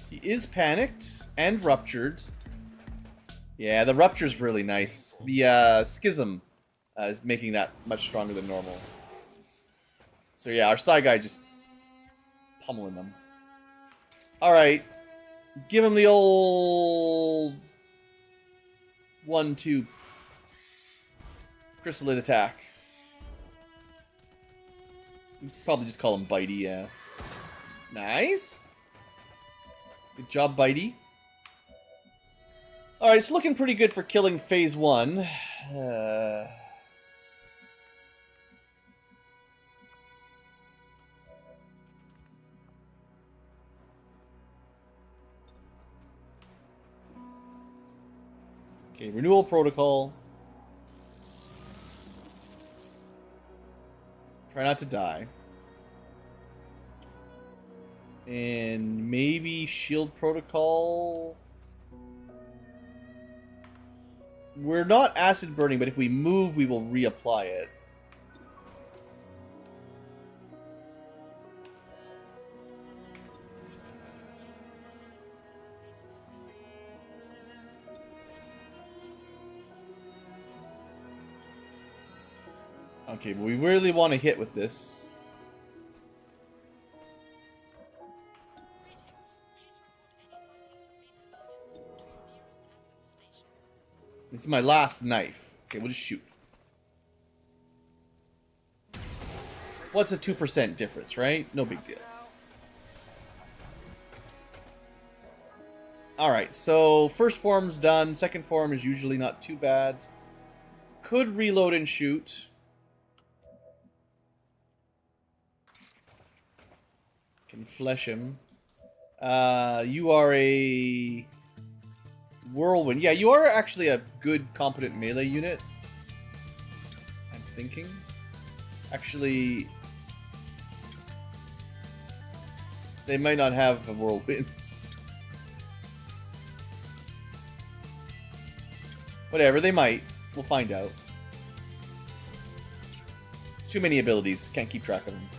S1: He is panicked and ruptured. Yeah, the rupture's really nice. The schism is making that much stronger than normal. So yeah, our side guy just pummeling them. Alright. Give him the old 1-2 Chrysalid attack. Probably just call him Bitey, yeah. Nice. Good job, Bitey. Alright, it's looking pretty good for killing phase 1. Okay, renewal protocol. Try not to die. And maybe shield protocol. We're not acid burning, but if we move, we will reapply it. Okay, but we really want to hit with this. This is my last knife. Okay, we'll just shoot. What's a 2% difference, right? No big deal. Alright, so first form's done. Second form is usually not too bad. Could reload and shoot. Can flesh him. You are a whirlwind. Yeah, you are actually a good, competent melee unit. I'm thinking. Actually, they might not have a whirlwind. Whatever, they might. We'll find out. Too many abilities. Can't keep track of them.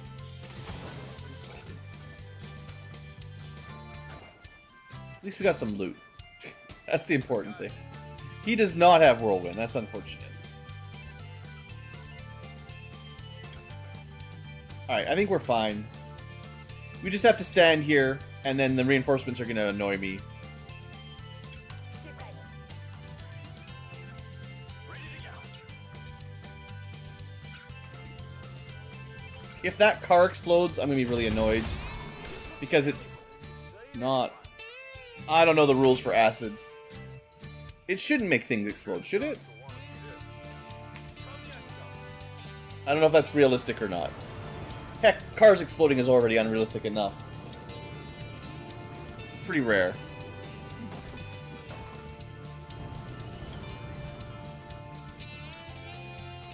S1: At least we got some loot. That's the important thing. He does not have whirlwind. That's unfortunate. Alright, I think we're fine. We just have to stand here, and then the reinforcements are going to annoy me. If that car explodes, I'm going to be really annoyed. Because it's not... I don't know the rules for acid. It shouldn't make things explode, should it? I don't know if that's realistic or not. Heck, cars exploding is already unrealistic enough. Pretty rare.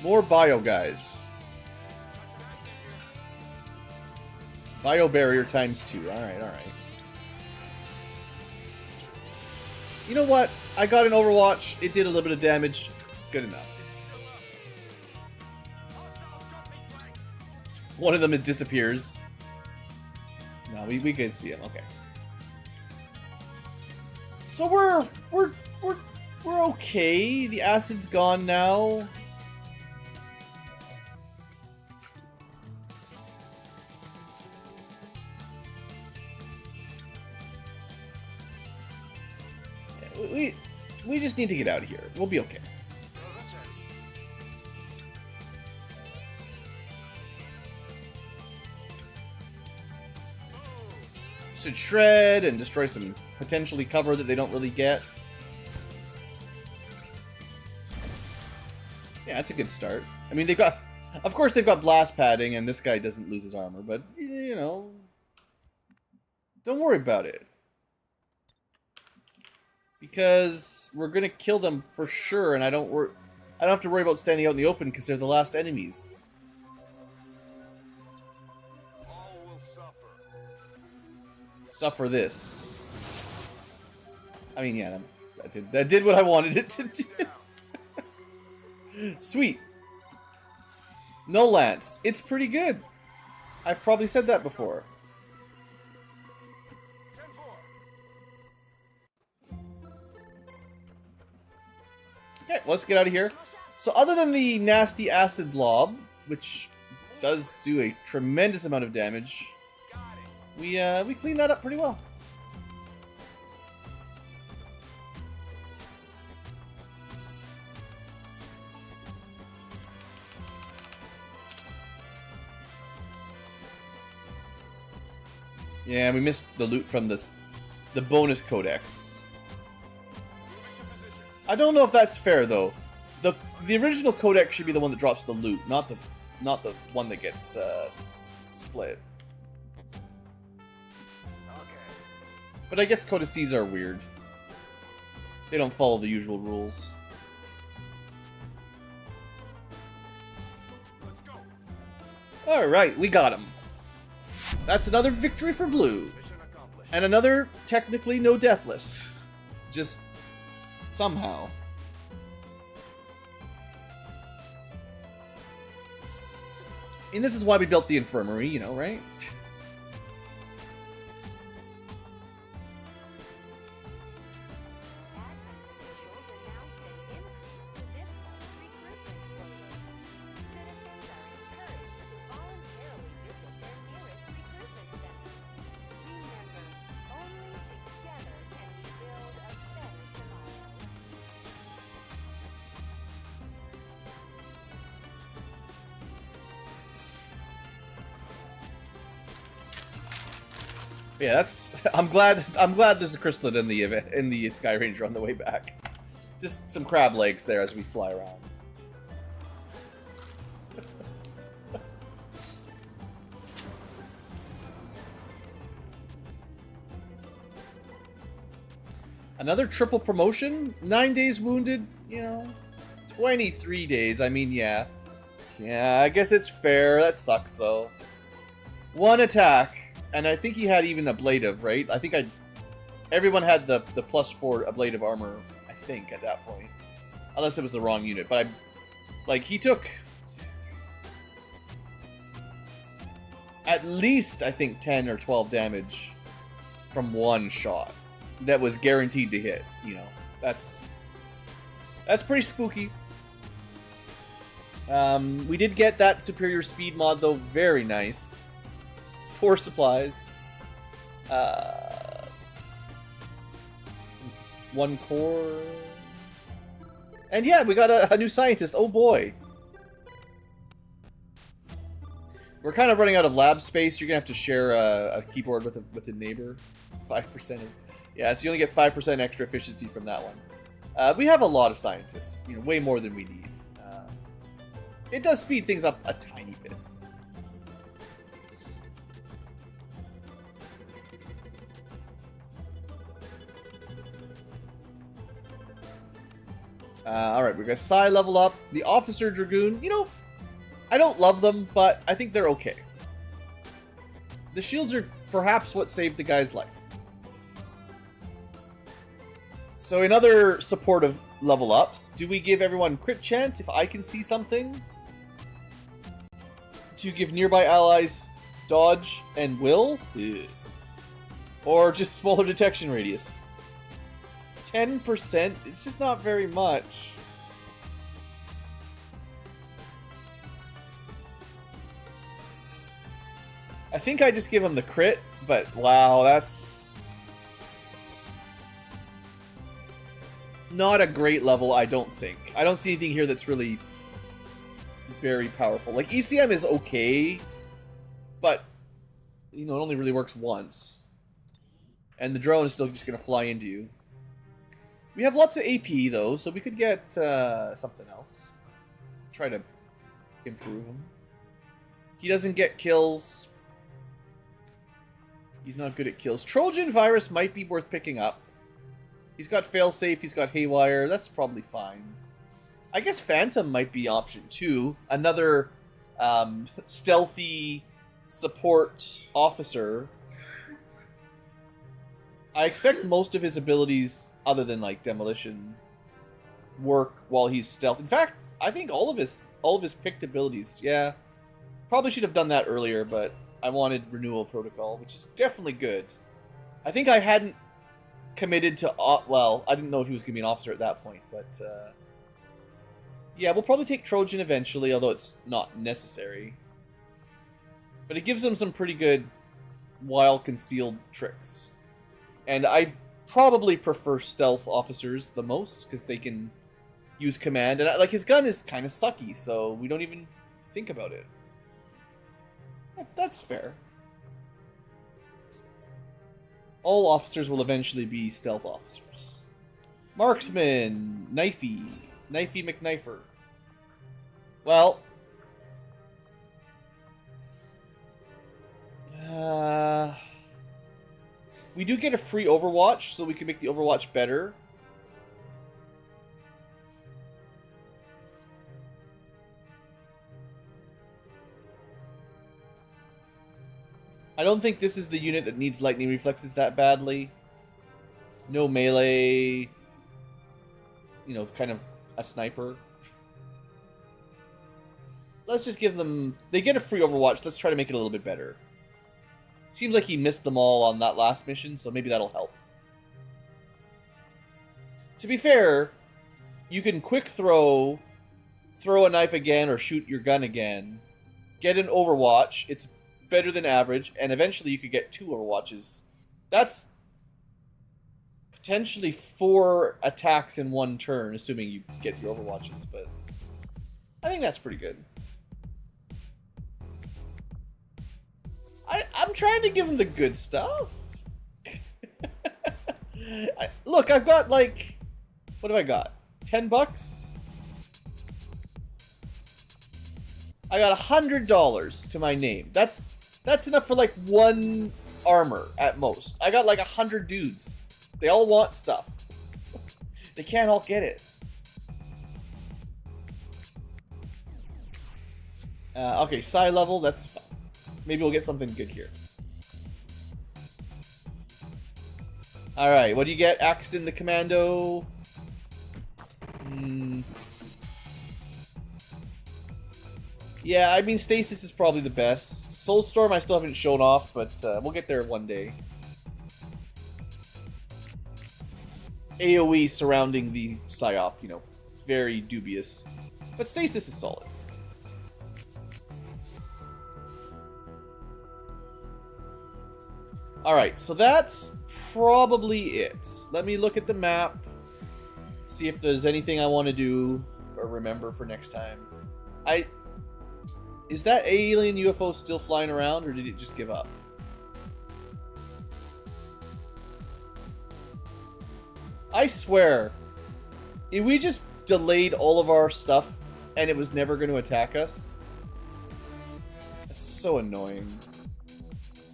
S1: More bio guys. Bio barrier times 2. Alright, alright. You know what? I got an Overwatch. It did a little bit of damage. It's good enough. One of them, it disappears. No, we can see him. Okay. So we're okay. The acid's gone now. We just need to get out of here. We'll be okay. Should shred and destroy some potentially cover that they don't really get. Yeah, that's a good start. I mean, they've got... Of course they've got blast padding, and this guy doesn't lose his armor, but, you know... Don't worry about it. Because we're gonna kill them for sure, and I don't have to worry about standing out in the open because they're the last enemies.
S3: All will suffer.
S1: Suffer this. I mean, yeah, that did what I wanted it to do. Sweet. No lance. It's pretty good. I've probably said that before.
S3: 10-4.
S1: Okay, let's get out of here. So other than the nasty acid blob, which does do a tremendous amount of damage, we cleaned that up pretty well. Yeah, we missed the loot from the bonus codex. I don't know if that's fair though. The original codex should be the one that drops the loot, not the one that gets split. But I guess codices are weird. They don't follow the usual rules. Alright, we got him. That's another victory for blue. And another, technically, no deathless. Just somehow. And this is why we built the infirmary, you know, right? Yeah, that's. I'm glad there's a chrysalid in the Sky Ranger on the way back. Just some crab legs there as we fly around. Another triple promotion? 9 days wounded, you know. 23 days, I mean, yeah. Yeah, I guess it's fair. That sucks, though. 1 attack, and I think he had even ablative, right? I think everyone had the +4 ablative armor, I think, at that point. Unless it was the wrong unit, but like, he took at least, I think, 10 or 12 damage from 1 shot that was guaranteed to hit, you know. That's pretty spooky. We did get that superior speed mod, though. Very nice. 4 supplies. 1 core. And yeah, we got a new scientist. Oh boy. We're kind of running out of lab space. You're going to have to share a keyboard with a neighbor. 5%. Yeah, so you only get 5% extra efficiency from that one. We have a lot of scientists. You know, way more than we need. It does speed things up a tiny bit. Alright, we got Psy level up. The Officer Dragoon, you know, I don't love them, but I think they're okay. The shields are perhaps what saved the guy's life. So in other supportive level ups, do we give everyone crit chance if I can see something? To give nearby allies dodge and will? Ugh. Or just smaller detection radius? 10%? It's just not very much. I think I just give him the crit, but wow, that's not a great level, I don't think. I don't see anything here that's really very powerful. Like, ECM is okay, but, you know, it only really works once. And the drone is still just going to fly into you. We have lots of AP, though, so we could get something else. Try to improve him. He doesn't get kills. He's not good at kills. Trojan Virus might be worth picking up. He's got Failsafe, he's got Haywire, that's probably fine. I guess Phantom might be option 2. Another stealthy support officer. I expect most of his abilities, other than like demolition, work while he's stealth. In fact, I think all of his picked abilities, yeah. Probably should have done that earlier, but I wanted Renewal Protocol, which is definitely good. I think I hadn't committed to, well, I didn't know if he was going to be an officer at that point, but yeah, we'll probably take Trojan eventually, although it's not necessary. But it gives him some pretty good while concealed tricks. And I probably prefer stealth officers the most, because they can use command. And like, his gun is kind of sucky, so we don't even think about it. That's fair. All officers will eventually be stealth officers. Marksman, Knifey McKnifer. Well, we do get a free Overwatch, so we can make the Overwatch better. I don't think this is the unit that needs lightning reflexes that badly. No melee. You know, kind of a sniper. Let's just give them... They get a free Overwatch. Let's try to make it a little bit better. Seems like he missed them all on that last mission, so maybe that'll help. To be fair, you can quick throw a knife again, or shoot your gun again. Get an Overwatch. It's better than average, and eventually you could get 2 Overwatches. That's potentially 4 attacks in 1 turn, assuming you get your Overwatches, but I think that's pretty good. I'm trying to give him the good stuff. Look, I've got like, what have I got? $10? I got $100 to my name. That's enough for like one armor at most. I got like 100 dudes. They all want stuff. They can't all get it. Okay, psi level, that's fine. Maybe we'll get something good here. Alright, what do you get? Axton the Commando. Yeah, I mean, Stasis is probably the best. Soulstorm I still haven't shown off, but we'll get there one day. AoE surrounding the Psyop, you know, very dubious. But Stasis is solid. Alright, so that's probably it. Let me look at the map. See if there's anything I want to do or remember for next time. Is that alien UFO still flying around, or did it just give up? I swear, if we just delayed all of our stuff and it was never going to attack us. That's so annoying.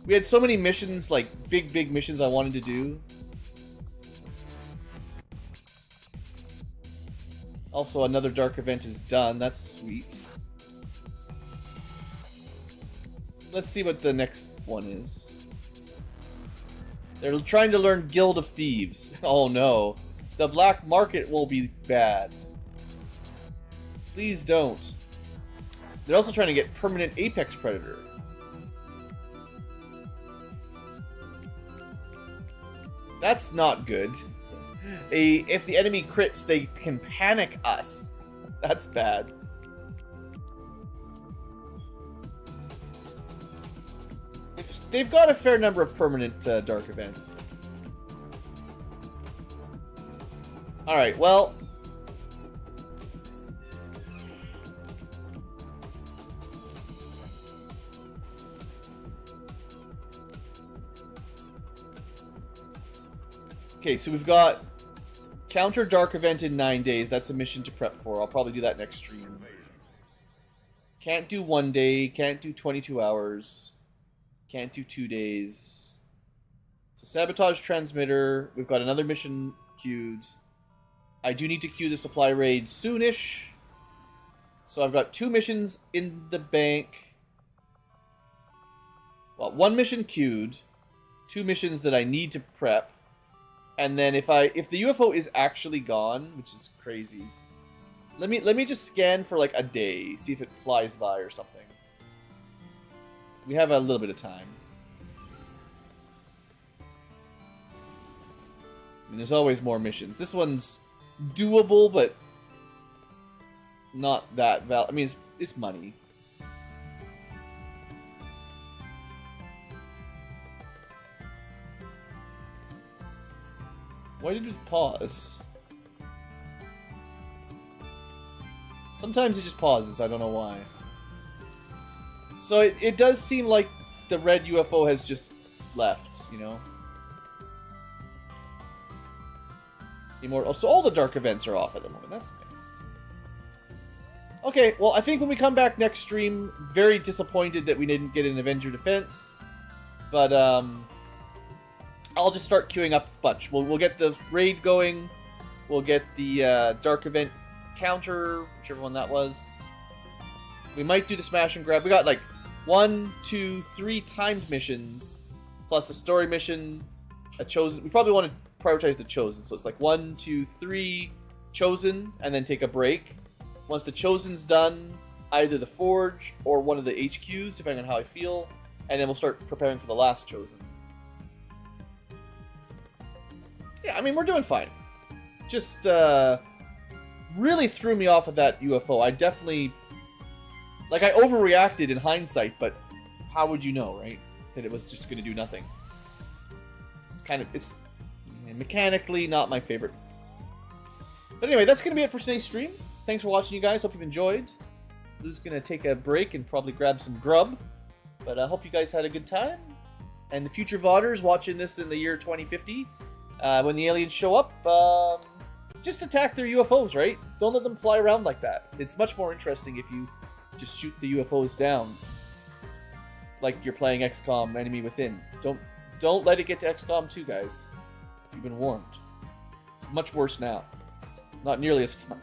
S1: We had so many missions, like big missions I wanted to do. Also, another dark event is done. That's sweet. Let's see what the next one is. They're trying to learn Guild of Thieves. Oh no. The black market will be bad. Please don't. They're also trying to get permanent Apex Predator. That's not good. If the enemy crits, they can panic us. That's bad. They've got a fair number of permanent dark events. Alright, well... Okay, so we've got counter dark event in 9 days. That's a mission to prep for. I'll probably do that next stream. Can't do 1 day. Can't do 22 hours. Can't do 2 days. So sabotage transmitter. We've got another mission queued. I do need to queue the supply raid soonish. So I've got 2 missions in the bank. Well, 1 mission queued. 2 missions that I need to prep. And then if the UFO is actually gone, which is crazy, let me just scan for like a day, see if it flies by or something. We have a little bit of time. I mean, there's always more missions. This one's doable, but not that I mean, it's money. Why did it pause? Sometimes it just pauses, I don't know why. So it does seem like the red UFO has just left, you know? Oh, so all the dark events are off at the moment, that's nice. Okay, well, I think when we come back next stream, very disappointed that we didn't get an Avenger Defense. But, I'll just start queuing up a bunch. We'll get the raid going. We'll get the dark event counter, whichever one that was. We might do the smash and grab. We got like 1, 2, 3 timed missions, plus a story mission, a chosen. We probably want to prioritize the chosen. So it's like 1, 2, 3 chosen, and then take a break. Once the chosen's done, either the forge or one of the HQs, depending on how I feel, and then we'll start preparing for the last chosen. Yeah, I mean, we're doing fine. Just, really threw me off of that UFO. I definitely... Like, I overreacted in hindsight, but how would you know, right? That it was just going to do nothing. It's kind of... It's mechanically not my favorite. But anyway, that's going to be it for today's stream. Thanks for watching, you guys. Hope you've enjoyed. Lou's going to take a break and probably grab some grub. But I hope you guys had a good time. And the future VODers watching this in the year 2050... When the aliens show up, just attack their UFOs, right? Don't let them fly around like that. It's much more interesting if you just shoot the UFOs down, like you're playing XCOM Enemy Within. Don't let it get to XCOM 2, guys. You've been warned. It's much worse now. Not nearly as fun.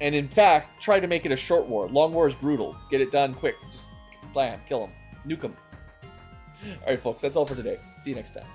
S1: And in fact, try to make it a short war. Long war is brutal. Get it done quick. Just blam, kill them, nuke them. All right, folks, that's all for today. See you next time.